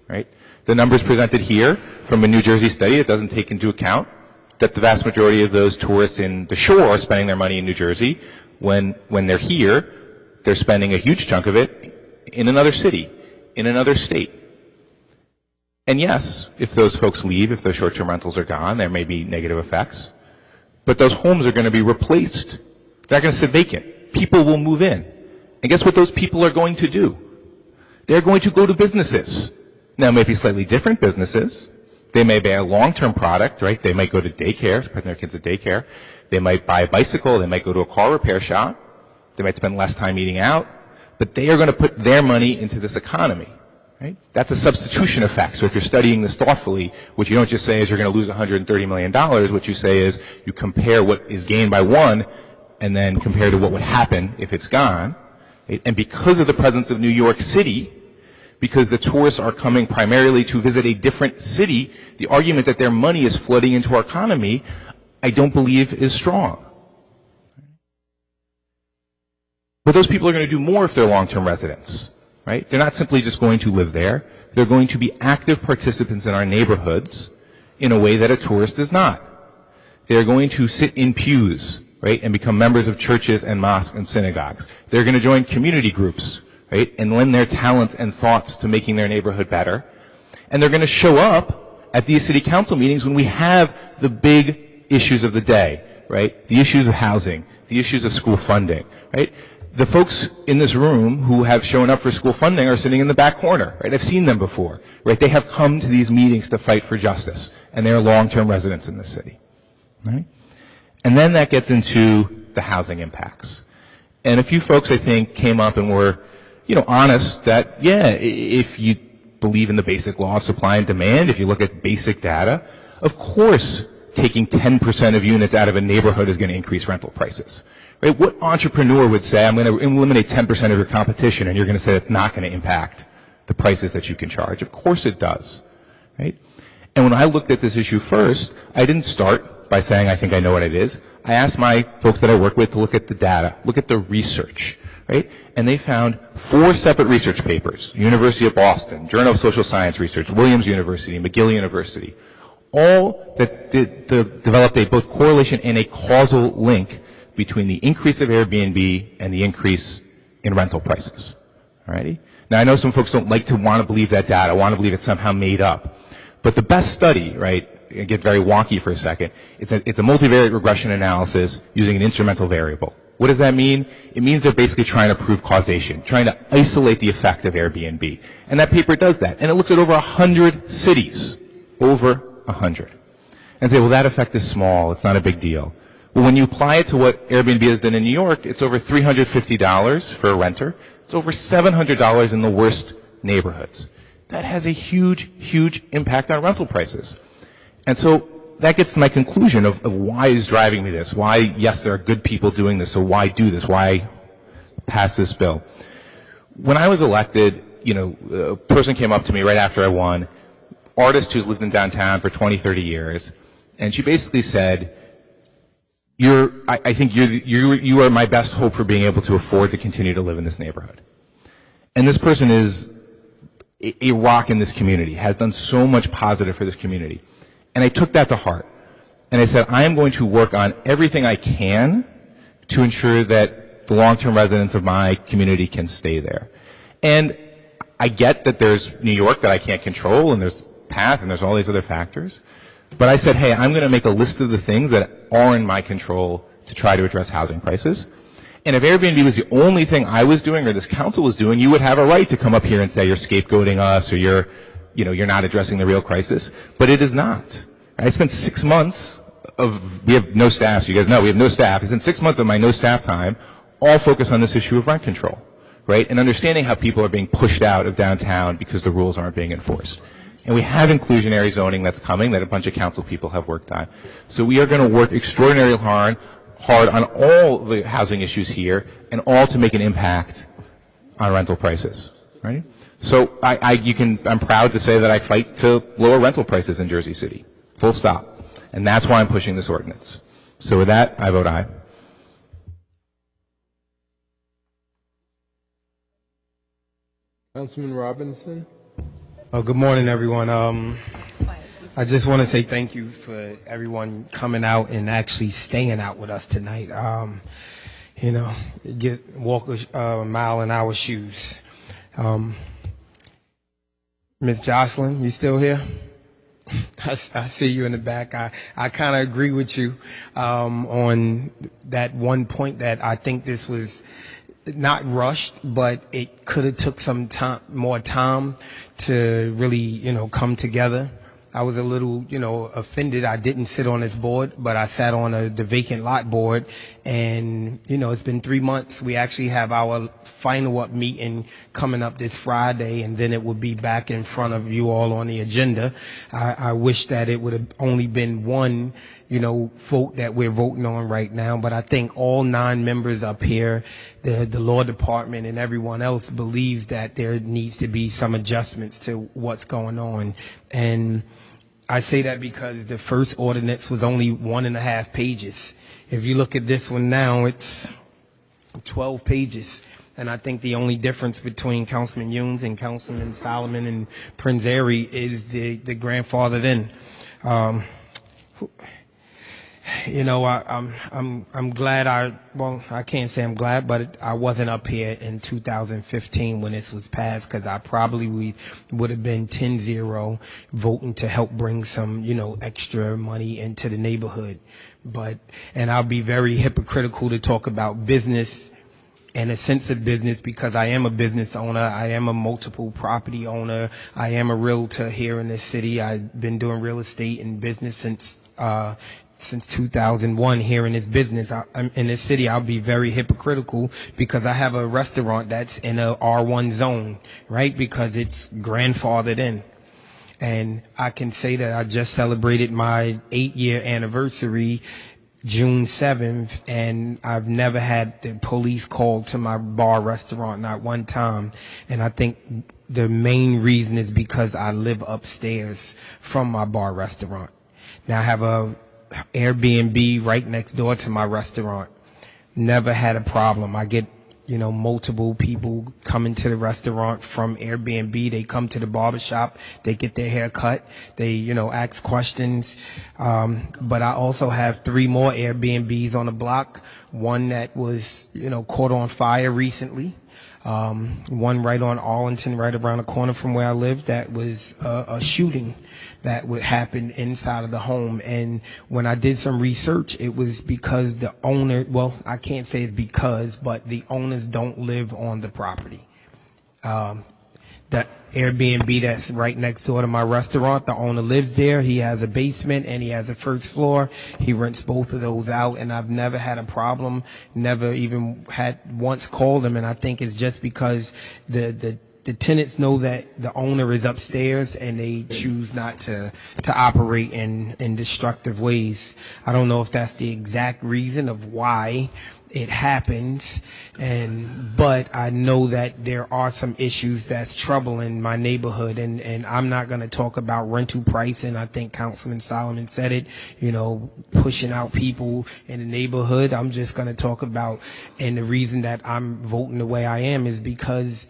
right? The numbers presented here from a New Jersey study, it doesn't take into account that the vast majority of those tourists in the shore are spending their money in New Jersey. When they're here, they're spending a huge chunk of it in another city, in another state. And yes, if those folks leave, if those short-term rentals are gone, there may be negative effects. But those homes are going to be replaced. They're not going to sit vacant. People will move in. And guess what those people are going to do? They're going to go to businesses. Now, it may be slightly different businesses. They may buy a long-term product, right? They might go to daycare, putting their kids at daycare. They might buy a bicycle. They might go to a car repair shop. They might spend less time eating out. But they are going to put their money into this economy, right? That's a substitution effect. So if you're studying this thoughtfully, what you don't just say is you're going to lose $130 million. What you say is you compare what is gained by one and then compare to what would happen if it's gone. Right? And because of the presence of New York City, because the tourists are coming primarily to visit a different city, the argument that their money is flooding into our economy, I don't believe is strong. But those people are going to do more if they're long-term residents, right? They're not simply just going to live there. They're going to be active participants in our neighborhoods in a way that a tourist is not. They're going to sit in pews, right, and become members of churches and mosques and synagogues. They're going to join community groups, right, and lend their talents and thoughts to making their neighborhood better. And they're going to show up at these city council meetings when we have the big issues of the day, right? The issues of housing, the issues of school funding, right? The folks in this room who have shown up for school funding are sitting in the back corner, right? I've seen them before, right? They have come to these meetings to fight for justice, and they're long-term residents in this city, right? And then that gets into the housing impacts. And a few folks, I think, came up and were, honest that, yeah, if you believe in the basic law of supply and demand, if you look at basic data, of course taking 10% of units out of a neighborhood is going to increase rental prices. Right? What entrepreneur would say, I'm going to eliminate 10% of your competition, and you're going to say it's not going to impact the prices that you can charge? Of course it does. Right? And when I looked at this issue first, I didn't start by saying I think I know what it is. I asked my folks that I work with to look at the data, look at the research. Right? And they found 4 separate research papers, University of Boston, Journal of Social Science Research, Williams University, McGill University, all that developed a both correlation and a causal link between the increase of Airbnb and the increase in rental prices. Alrighty? Now I know some folks don't like to want to believe that data, want to believe it's somehow made up. But the best study, right, I get very wonky for a second, it's a multivariate regression analysis using an instrumental variable. What does that mean? It means they're basically trying to prove causation, trying to isolate the effect of Airbnb. And that paper does that. And it looks at over 100 cities. Over 100. And say, well, that effect is small. It's not a big deal. Well, when you apply it to what Airbnb has done in New York, it's over $350 for a renter. It's over $700 in the worst neighborhoods. That has a huge, huge impact on rental prices. And so that gets to my conclusion of why is driving me this. Why, yes, there are good people doing this, so why do this? Why pass this bill? When I was elected, a person came up to me right after I won, artist who's lived in downtown for 20, 30 years, and she basically said, I think you are my best hope for being able to afford to continue to live in this neighborhood. And this person is a rock in this community, has done so much positive for this community. And I took that to heart. And I said, I am going to work on everything I can to ensure that the long-term residents of my community can stay there. And I get that there's New York that I can't control, and there's PATH, and there's all these other factors. But I said, hey, I'm going to make a list of the things that are in my control to try to address housing prices. And if Airbnb was the only thing I was doing or this council was doing, you would have a right to come up here and say you're scapegoating us or you're not addressing the real crisis. But it is not. I spent 6 months we have no staff, so you guys know we have no staff. I spent 6 months of my no staff time all focused on this issue of rent control, right? And understanding how people are being pushed out of downtown because the rules aren't being enforced. And we have inclusionary zoning that's coming that a bunch of council people have worked on. So we are going to work extraordinarily hard on all the housing issues here and all to make an impact on rental prices, right? So I'm proud to say that I fight to lower rental prices in Jersey City, full stop. And that's why I'm pushing this ordinance. So with that, I vote aye.
Councilman Robinson?
Good morning, everyone. I just want to say thank you for everyone coming out and actually staying out with us tonight. Walk a mile in our shoes. Ms. Jocelyn, you still here? I see you in the back. I kind of agree with you on that one point that I think this was not rushed, but it could have took some more time to really, come together. I was a little, offended. I didn't sit on this board, but I sat on the vacant lot board. And, it's been 3 months. We actually have our final up meeting coming up this Friday, and then it will be back in front of you all on the agenda. I wish that it would have only been one, vote that we're voting on right now. But I think all 9 members up here, the law department and everyone else believes that there needs to be some adjustments to what's going on. And I say that because the first ordinance was only 1.5 pages. If you look at this one now, it's 12 pages. And I think the only difference between Councilman Younes and Councilman Solomon and Prince Airy is the grandfathered in. You know, I'm glad I can't say I'm glad, but I wasn't up here in 2015 when this was passed, because I probably would have been 10-0 voting to help bring some, you know, extra money into the neighborhood. And I'll be very hypocritical to talk about business and a sense of business, because I am a business owner. I am a multiple property owner. I am a realtor here in this city. I've been doing real estate and business since 2001 here in this business. In this city. I'll be very hypocritical because I have a restaurant that's in a R1 zone, right? Because it's grandfathered in. And I can say that I just celebrated my 8-year anniversary June 7th, and I've never had the police called to my bar restaurant, not one time. And I think the main reason is because I live upstairs from my bar restaurant. Now I have a Airbnb right next door to my restaurant. Never had a problem. I get, you know, multiple people coming to the restaurant from Airbnb. They come to the barbershop, they get their hair cut, they, you know, ask questions. But I also have 3 more Airbnbs on the block. One that was, you know, caught on fire recently. One right on Arlington, right around the corner from where I live, that was a shooting that would happen inside of the home. And when I did some research, it was because the owner, well, I can't say it's because, but the owners don't live on the property. The Airbnb that's right next door to my restaurant, the owner lives there. He has a basement and he has a first floor. He rents both of those out, and I've never had a problem, never even had once called him. And I think it's just because the tenants know that the owner is upstairs and they choose not to operate in destructive ways. I don't know if that's the exact reason of why it happens, but I know that there are some issues that's troubling my neighborhood, and I'm not going to talk about rental pricing. I think Councilman Solomon said it, you know, pushing out people in the neighborhood. I'm just going to talk about, and the reason that I'm voting the way I am is because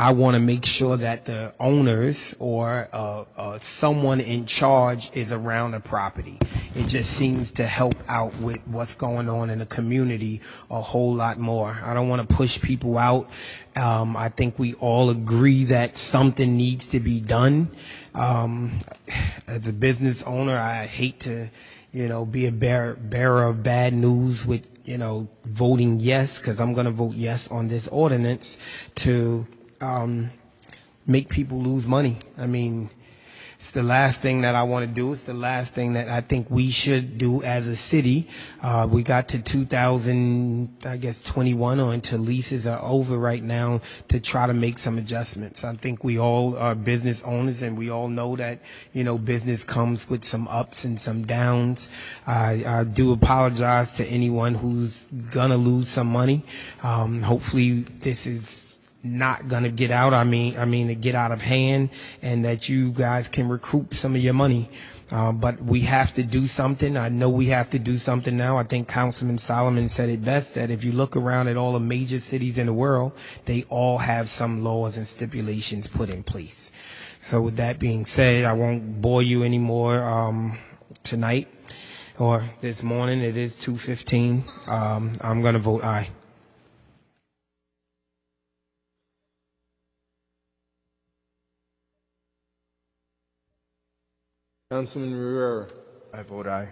I want to make sure that the owners or someone in charge is around the property. It just seems to help out with what's going on in the community a whole lot more. I don't want to push people out. I think we all agree that something needs to be done. As a business owner, I hate to, you know, be a bearer of bad news with, you know, voting yes, because I'm going to vote yes on this ordinance to make people lose money. I mean, it's the last thing that I want to do. It's the last thing that I think we should do as a city. We got to 2021 or until leases are over right now to try to make some adjustments. I think we all are business owners, and we all know that, you know, business comes with some ups and some downs. I do apologize to anyone who's gonna lose some money. Hopefully this is not going to get out. I mean to get out of hand, and that you guys can recoup some of your money. But we have to do something. I know we have to do something now. I think Councilman Solomon said it best, that if you look around at all the major cities in the world, they all have some laws and stipulations put in place. So with that being said, I won't bore you anymore tonight or this morning. It is 2:15. I'm going to vote aye.
Councilman Rivera.
I vote aye.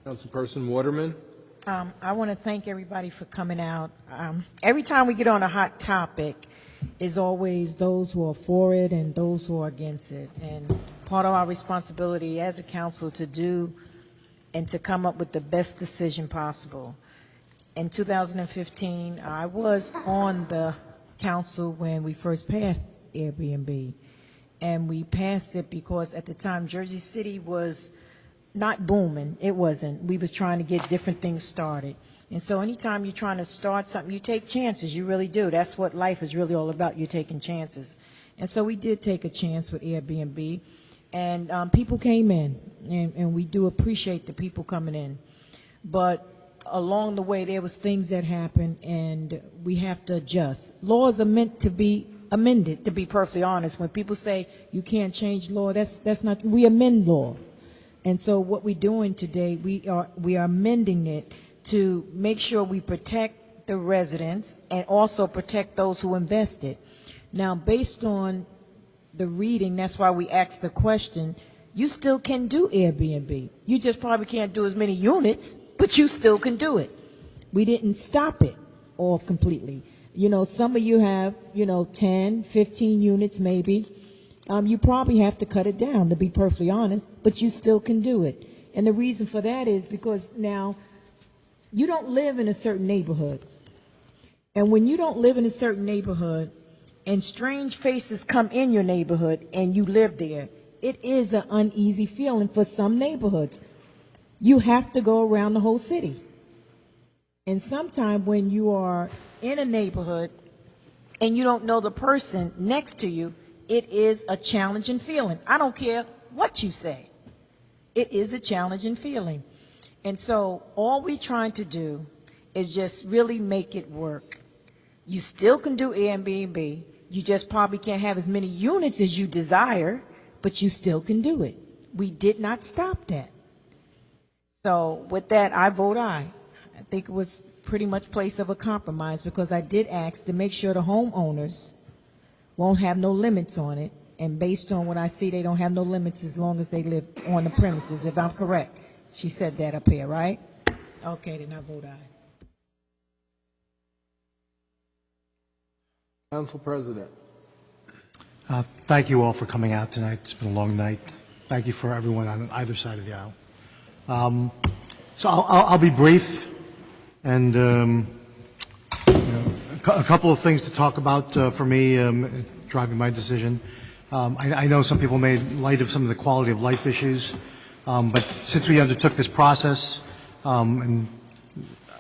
Councilperson Waterman.
I want to thank everybody for coming out. Every time we get on a hot topic, is always those who are for it and those who are against it. And part of our responsibility as a council to do and to come up with the best decision possible. In 2015, I was on the council when we first passed Airbnb, and we passed it because at the time Jersey City was not booming. It wasn't. We was trying to get different things started. And so anytime you're trying to start something, you take chances. You really do. That's what life is really all about. You're taking chances. And so we did take a chance with Airbnb. And people came in, and we do appreciate the people coming in. But along the way, there was things that happened, and we have to adjust. Laws are meant to be amended, to be perfectly honest. When people say you can't change law, that's not, we amend law. And so what we're doing today, we are amending it to make sure we protect the residents and also protect those who invested. Now, based on the reading, that's why we asked the question, you still can do Airbnb. You just probably can't do as many units, but you still can do it. We didn't stop it all completely. You know, some of you have, 10, 15 units maybe. You probably have to cut it down, to be perfectly honest, but you still can do it. And the reason for that is because now you don't live in a certain neighborhood. And when you don't live in a certain neighborhood and strange faces come in your neighborhood and you live there, it is an uneasy feeling for some neighborhoods. You have to go around the whole city. And sometimes when you are in a neighborhood and you don't know the person next to you, it is a challenging feeling. I don't care what you say. It is a challenging feeling. And so all we're trying to do is just really make it work. You still can do Airbnb. You just probably can't have as many units as you desire, but you still can do it. We did not stop that. So with that, I vote aye. I think it was pretty much place of a compromise because I did ask to make sure the homeowners won't have no limits on it. And based on what I see, they don't have no limits as long as they live on the premises, if I'm correct. She said that up here, right? Okay, then I vote aye.
Council President.
Thank you all for coming out tonight. It's been a long night. Thank you for everyone on either side of the aisle. So I'll be brief, and a couple of things to talk about for me driving my decision. I know some people made light of some of the quality of life issues, but since we undertook this process, and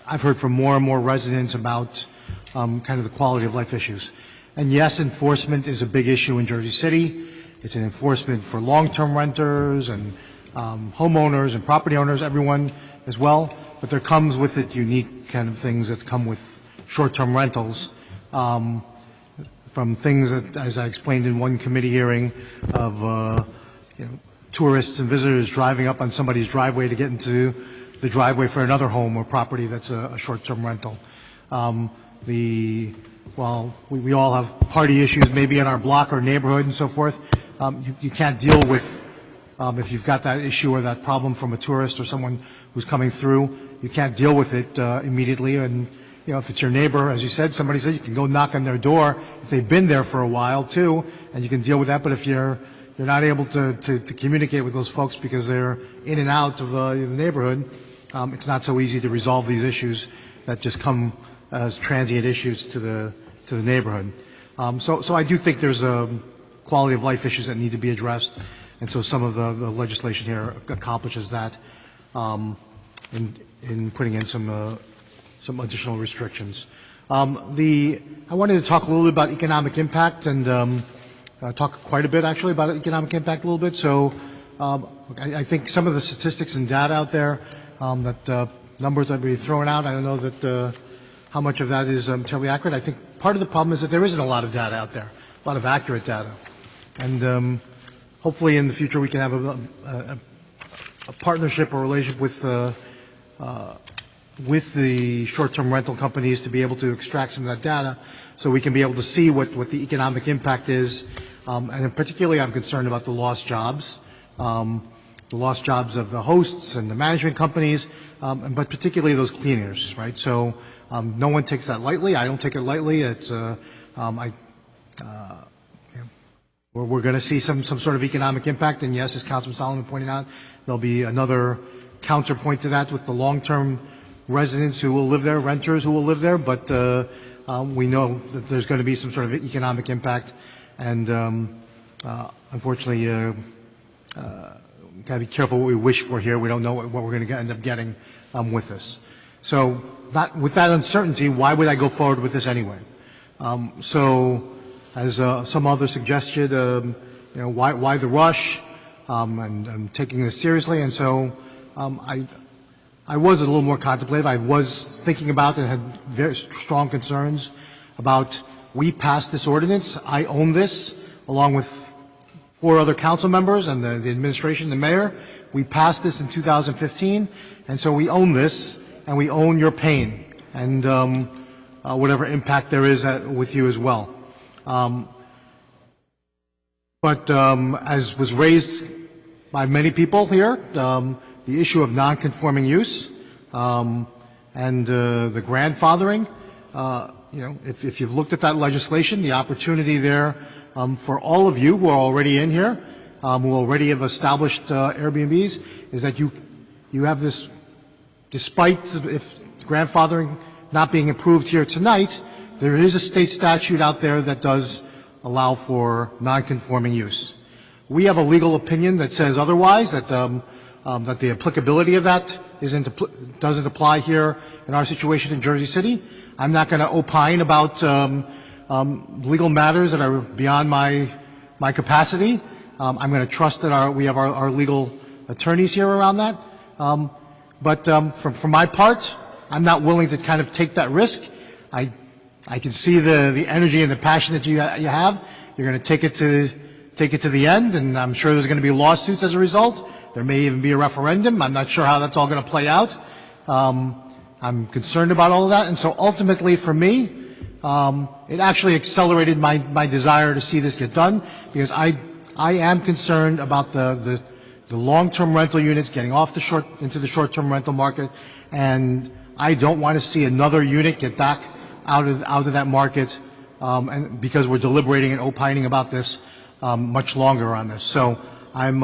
I've heard from more and more residents about kind of the quality of life issues. And yes, enforcement is a big issue in Jersey City. It's an enforcement for long-term renters and homeowners and property owners, everyone as well. But there comes with it unique kind of things that come with short-term rentals. From things that, as I explained in one committee hearing, of tourists and visitors driving up on somebody's driveway to get into the driveway for another home or property that's a short-term rental. We all have party issues maybe in our block or neighborhood and so forth. You can't deal with, if you've got that issue or that problem from a tourist or someone who's coming through, you can't deal with it immediately. And, if it's your neighbor, as you said, somebody said you can go knock on their door if they've been there for a while too, and you can deal with that. But if you're not able to communicate with those folks because they're in and out of the neighborhood, it's not so easy to resolve these issues that just come as transient issues to the neighborhood. So I do think there's quality of life issues that need to be addressed, and so some of the legislation here accomplishes that in putting in some additional restrictions. I wanted to talk a little bit about economic impact and talk quite a bit actually about economic impact a little bit. So I think some of the statistics and data out there, that numbers that we thrown out, I don't know that how much of that is terribly accurate. I think part of the problem is that there isn't a lot of data out there, a lot of accurate data. And hopefully in the future we can have a partnership or relationship with the short-term rental companies to be able to extract some of that data so we can be able to see what the economic impact is. And particularly I'm concerned about the lost jobs. The lost jobs of the hosts and the management companies, but particularly those cleaners, right? So no one takes that lightly. I don't take it lightly. It's we're going to see some sort of economic impact, and yes, as Councilman Solomon pointed out, there'll be another counterpoint to that with the long-term residents who will live there, renters who will live there. But we know that there's going to be some sort of economic impact, and unfortunately. got to be careful what we wish for here. We don't know what we're going to end up getting with this. So with that uncertainty, why would I go forward with this anyway? So as some others suggested, why the rush? And taking this seriously. And so I was a little more contemplative. I was thinking about it and had very strong concerns about, we passed this ordinance. I own this along with 4 other council members and the administration, the mayor. We passed this in 2015. And so we own this and we own your pain and whatever impact there is with you as well. But as was raised by many people here, the issue of non-conforming use and the grandfathering, if you've looked at that legislation, the opportunity there for all of you who are already in here, who already have established Airbnbs, is that you have this, despite if grandfathering not being approved here tonight, there is a state statute out there that does allow for non-conforming use. We have a legal opinion that says otherwise, that that the applicability of that doesn't apply here in our situation in Jersey City. I'm not going to opine about legal matters that are beyond my capacity. I'm going to trust that we have our legal attorneys here around that. But for my part, I'm not willing to kind of take that risk. I can see the energy and the passion that you have. You're going to take it to the end, and I'm sure there's going to be lawsuits as a result. There may even be a referendum. I'm not sure how that's all going to play out. I'm concerned about all of that, and so ultimately for me, it actually accelerated my desire to see this get done, because I am concerned about the long-term rental units getting off into the short-term rental market, and I don't want to see another unit get back out of that market, and because we're deliberating and opining about this much longer on this. So I'm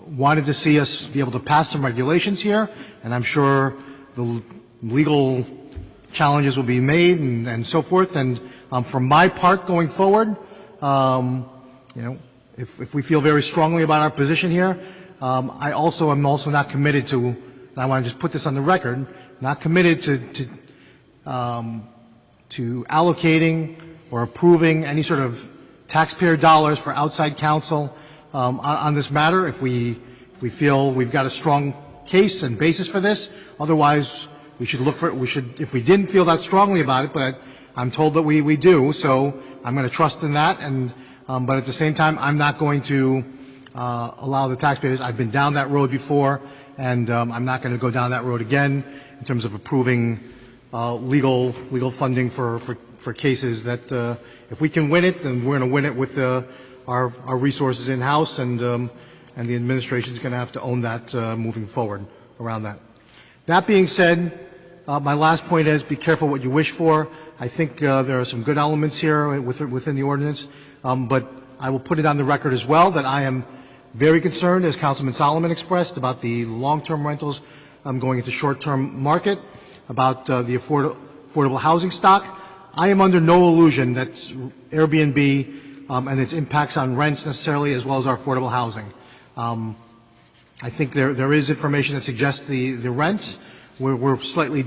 wanted to see us be able to pass some regulations here, and I'm sure the legal challenges will be made and so forth. And from my part going forward, if we feel very strongly about our position here, I'm also not committed to, and I want to just put this on the record, not committed to allocating or approving any sort of taxpayer dollars for outside counsel on this matter. If we feel we've got a strong case and basis for this, otherwise we should if we didn't feel that strongly about it, but I'm told that we do, so I'm going to trust in that. And but at the same time, I'm not going to allow the taxpayers. I've been down that road before, and I'm not going to go down that road again in terms of approving legal funding for cases that if we can win it, then we're going to win it with our resources in house, and the administration is going to have to own that moving forward around that. That being said, my last point is be careful what you wish for. I think there are some good elements here within the ordinance, but I will put it on the record as well that I am very concerned, as Councilman Solomon expressed, about the long-term rentals going into short-term market, about the affordable housing stock. I am under no illusion that Airbnb and its impacts on rents necessarily, as well as our affordable housing. I think there is information that suggests the rents. We're slightly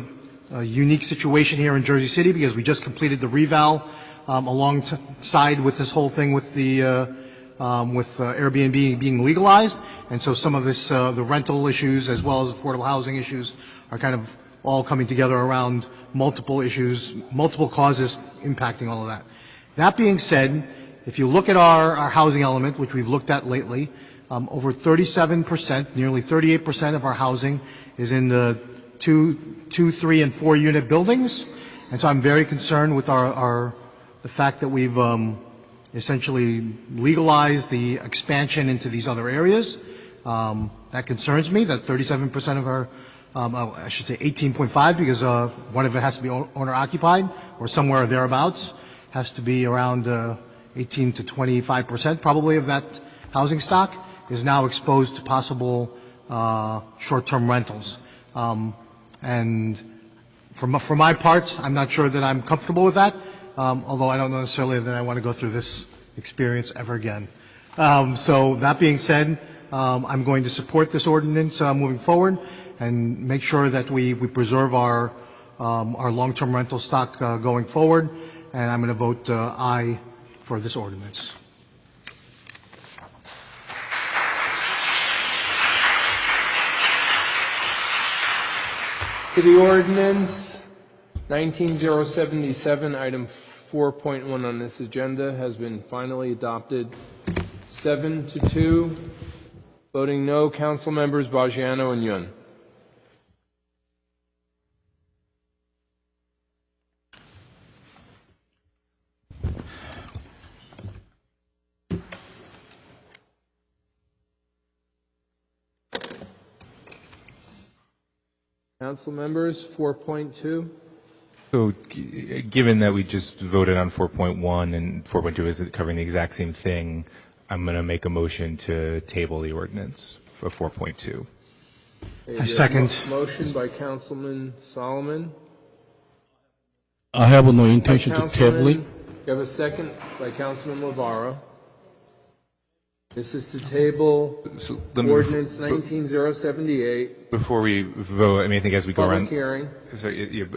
unique situation here in Jersey City because we just completed the reval alongside with this whole thing with the with Airbnb being legalized, and so some of this the rental issues as well as affordable housing issues are kind of all coming together around multiple issues, multiple causes impacting all of that. That being said, if you look at our housing element, which we've looked at lately, over 37%, nearly 38% of our housing is in the 2, 3, and 4 unit buildings, and so I'm very concerned with the fact that we've essentially legalized the expansion into these other areas. That concerns me. That 37% of our I should say 18.5 because one of it has to be owner occupied or somewhere thereabouts, has to be around 18 to 25% probably of that housing stock is now exposed to possible short-term rentals. And for my part, I'm not sure that I'm comfortable with that, although I don't know necessarily that I want to go through this experience ever again. So that being said, I'm going to support this ordinance moving forward and make sure that we preserve our long-term rental stock going forward, and I'm going to vote aye for this ordinance.
To the ordinance 19077, item 4.1 on this agenda has been finally adopted. 7-2. Voting no, council members Bajano and Yun. Council members, 4.2.
So, given that we just voted on 4.1 and 4.2 is covering the exact same thing, I'm going to make a motion to table the ordinance for 4.2.
I second.
Motion by Councilman Solomon.
I have no intention to table it.
You have a second by Councilman Lavaro. This is to table ordinance 19078.
Before we vote, I mean, I think as we go
Public
around.
hearing.
Sorry,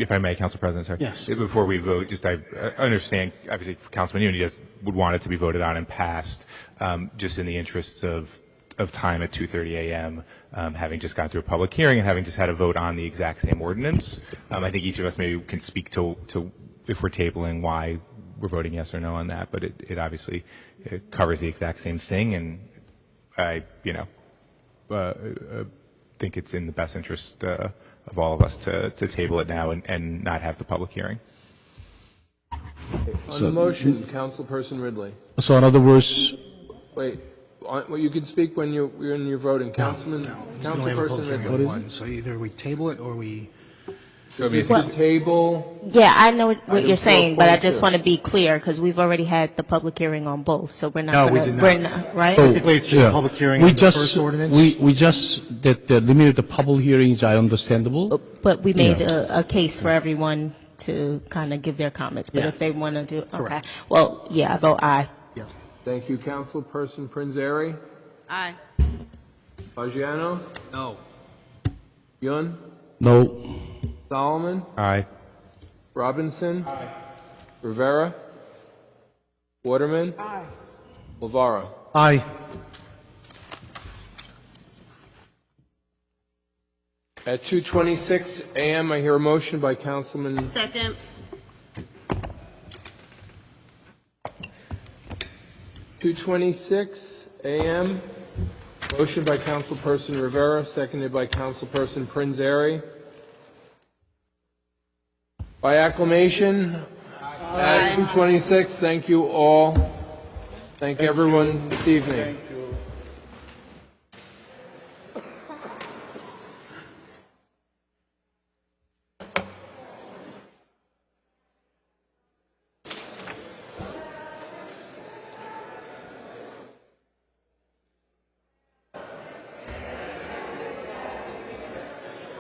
if I may, Council President, sorry.
Yes.
Before we vote, just I understand, obviously, Councilman Yoon, you just would want it to be voted on and passed, just in the interests of time at 2:30 a.m., having just gone through a public hearing and having just had a vote on the exact same ordinance. I think each of us maybe can speak to if we're tabling why we're voting yes or no on that, but it obviously it covers the exact same thing, and I, think it's in the best interest of all of us to table it now and not have the public hearing.
On the motion, Councilperson Ridley.
So in other words,
Wait, well, you can speak when you're voting. Councilperson Ridley.
So either we table it or we...
This is the table.
Yeah, I know what
Item
you're saying, but I
4.2.
just want to be clear because we've already had the public hearing on both, so we're not.
No, we
gonna-
did not.
We're not, right?
Basically, it's just a public hearing
we
on the
just
first ordinance.
we just that limited the public hearings are understandable.
But we made
Yeah.
a case for everyone to kind of give their comments. But
Yeah.
if they want to do, okay.
Correct.
Well, yeah, I vote aye.
Thank you, Councilperson Prinzary.
Aye.
Bajano.
No.
Yun.
No.
Solomon.
Aye.
Robinson. Aye. Rivera. Waterman. Aye. Lavaro.
Aye.
At 2:26 a.m., I hear a motion by Councilman.
Second.
(2:26 a.m.) Motion by Councilperson Rivera, seconded by Councilperson Prinzary. By acclamation, at 2:26. Thank you all. Thank everyone this evening.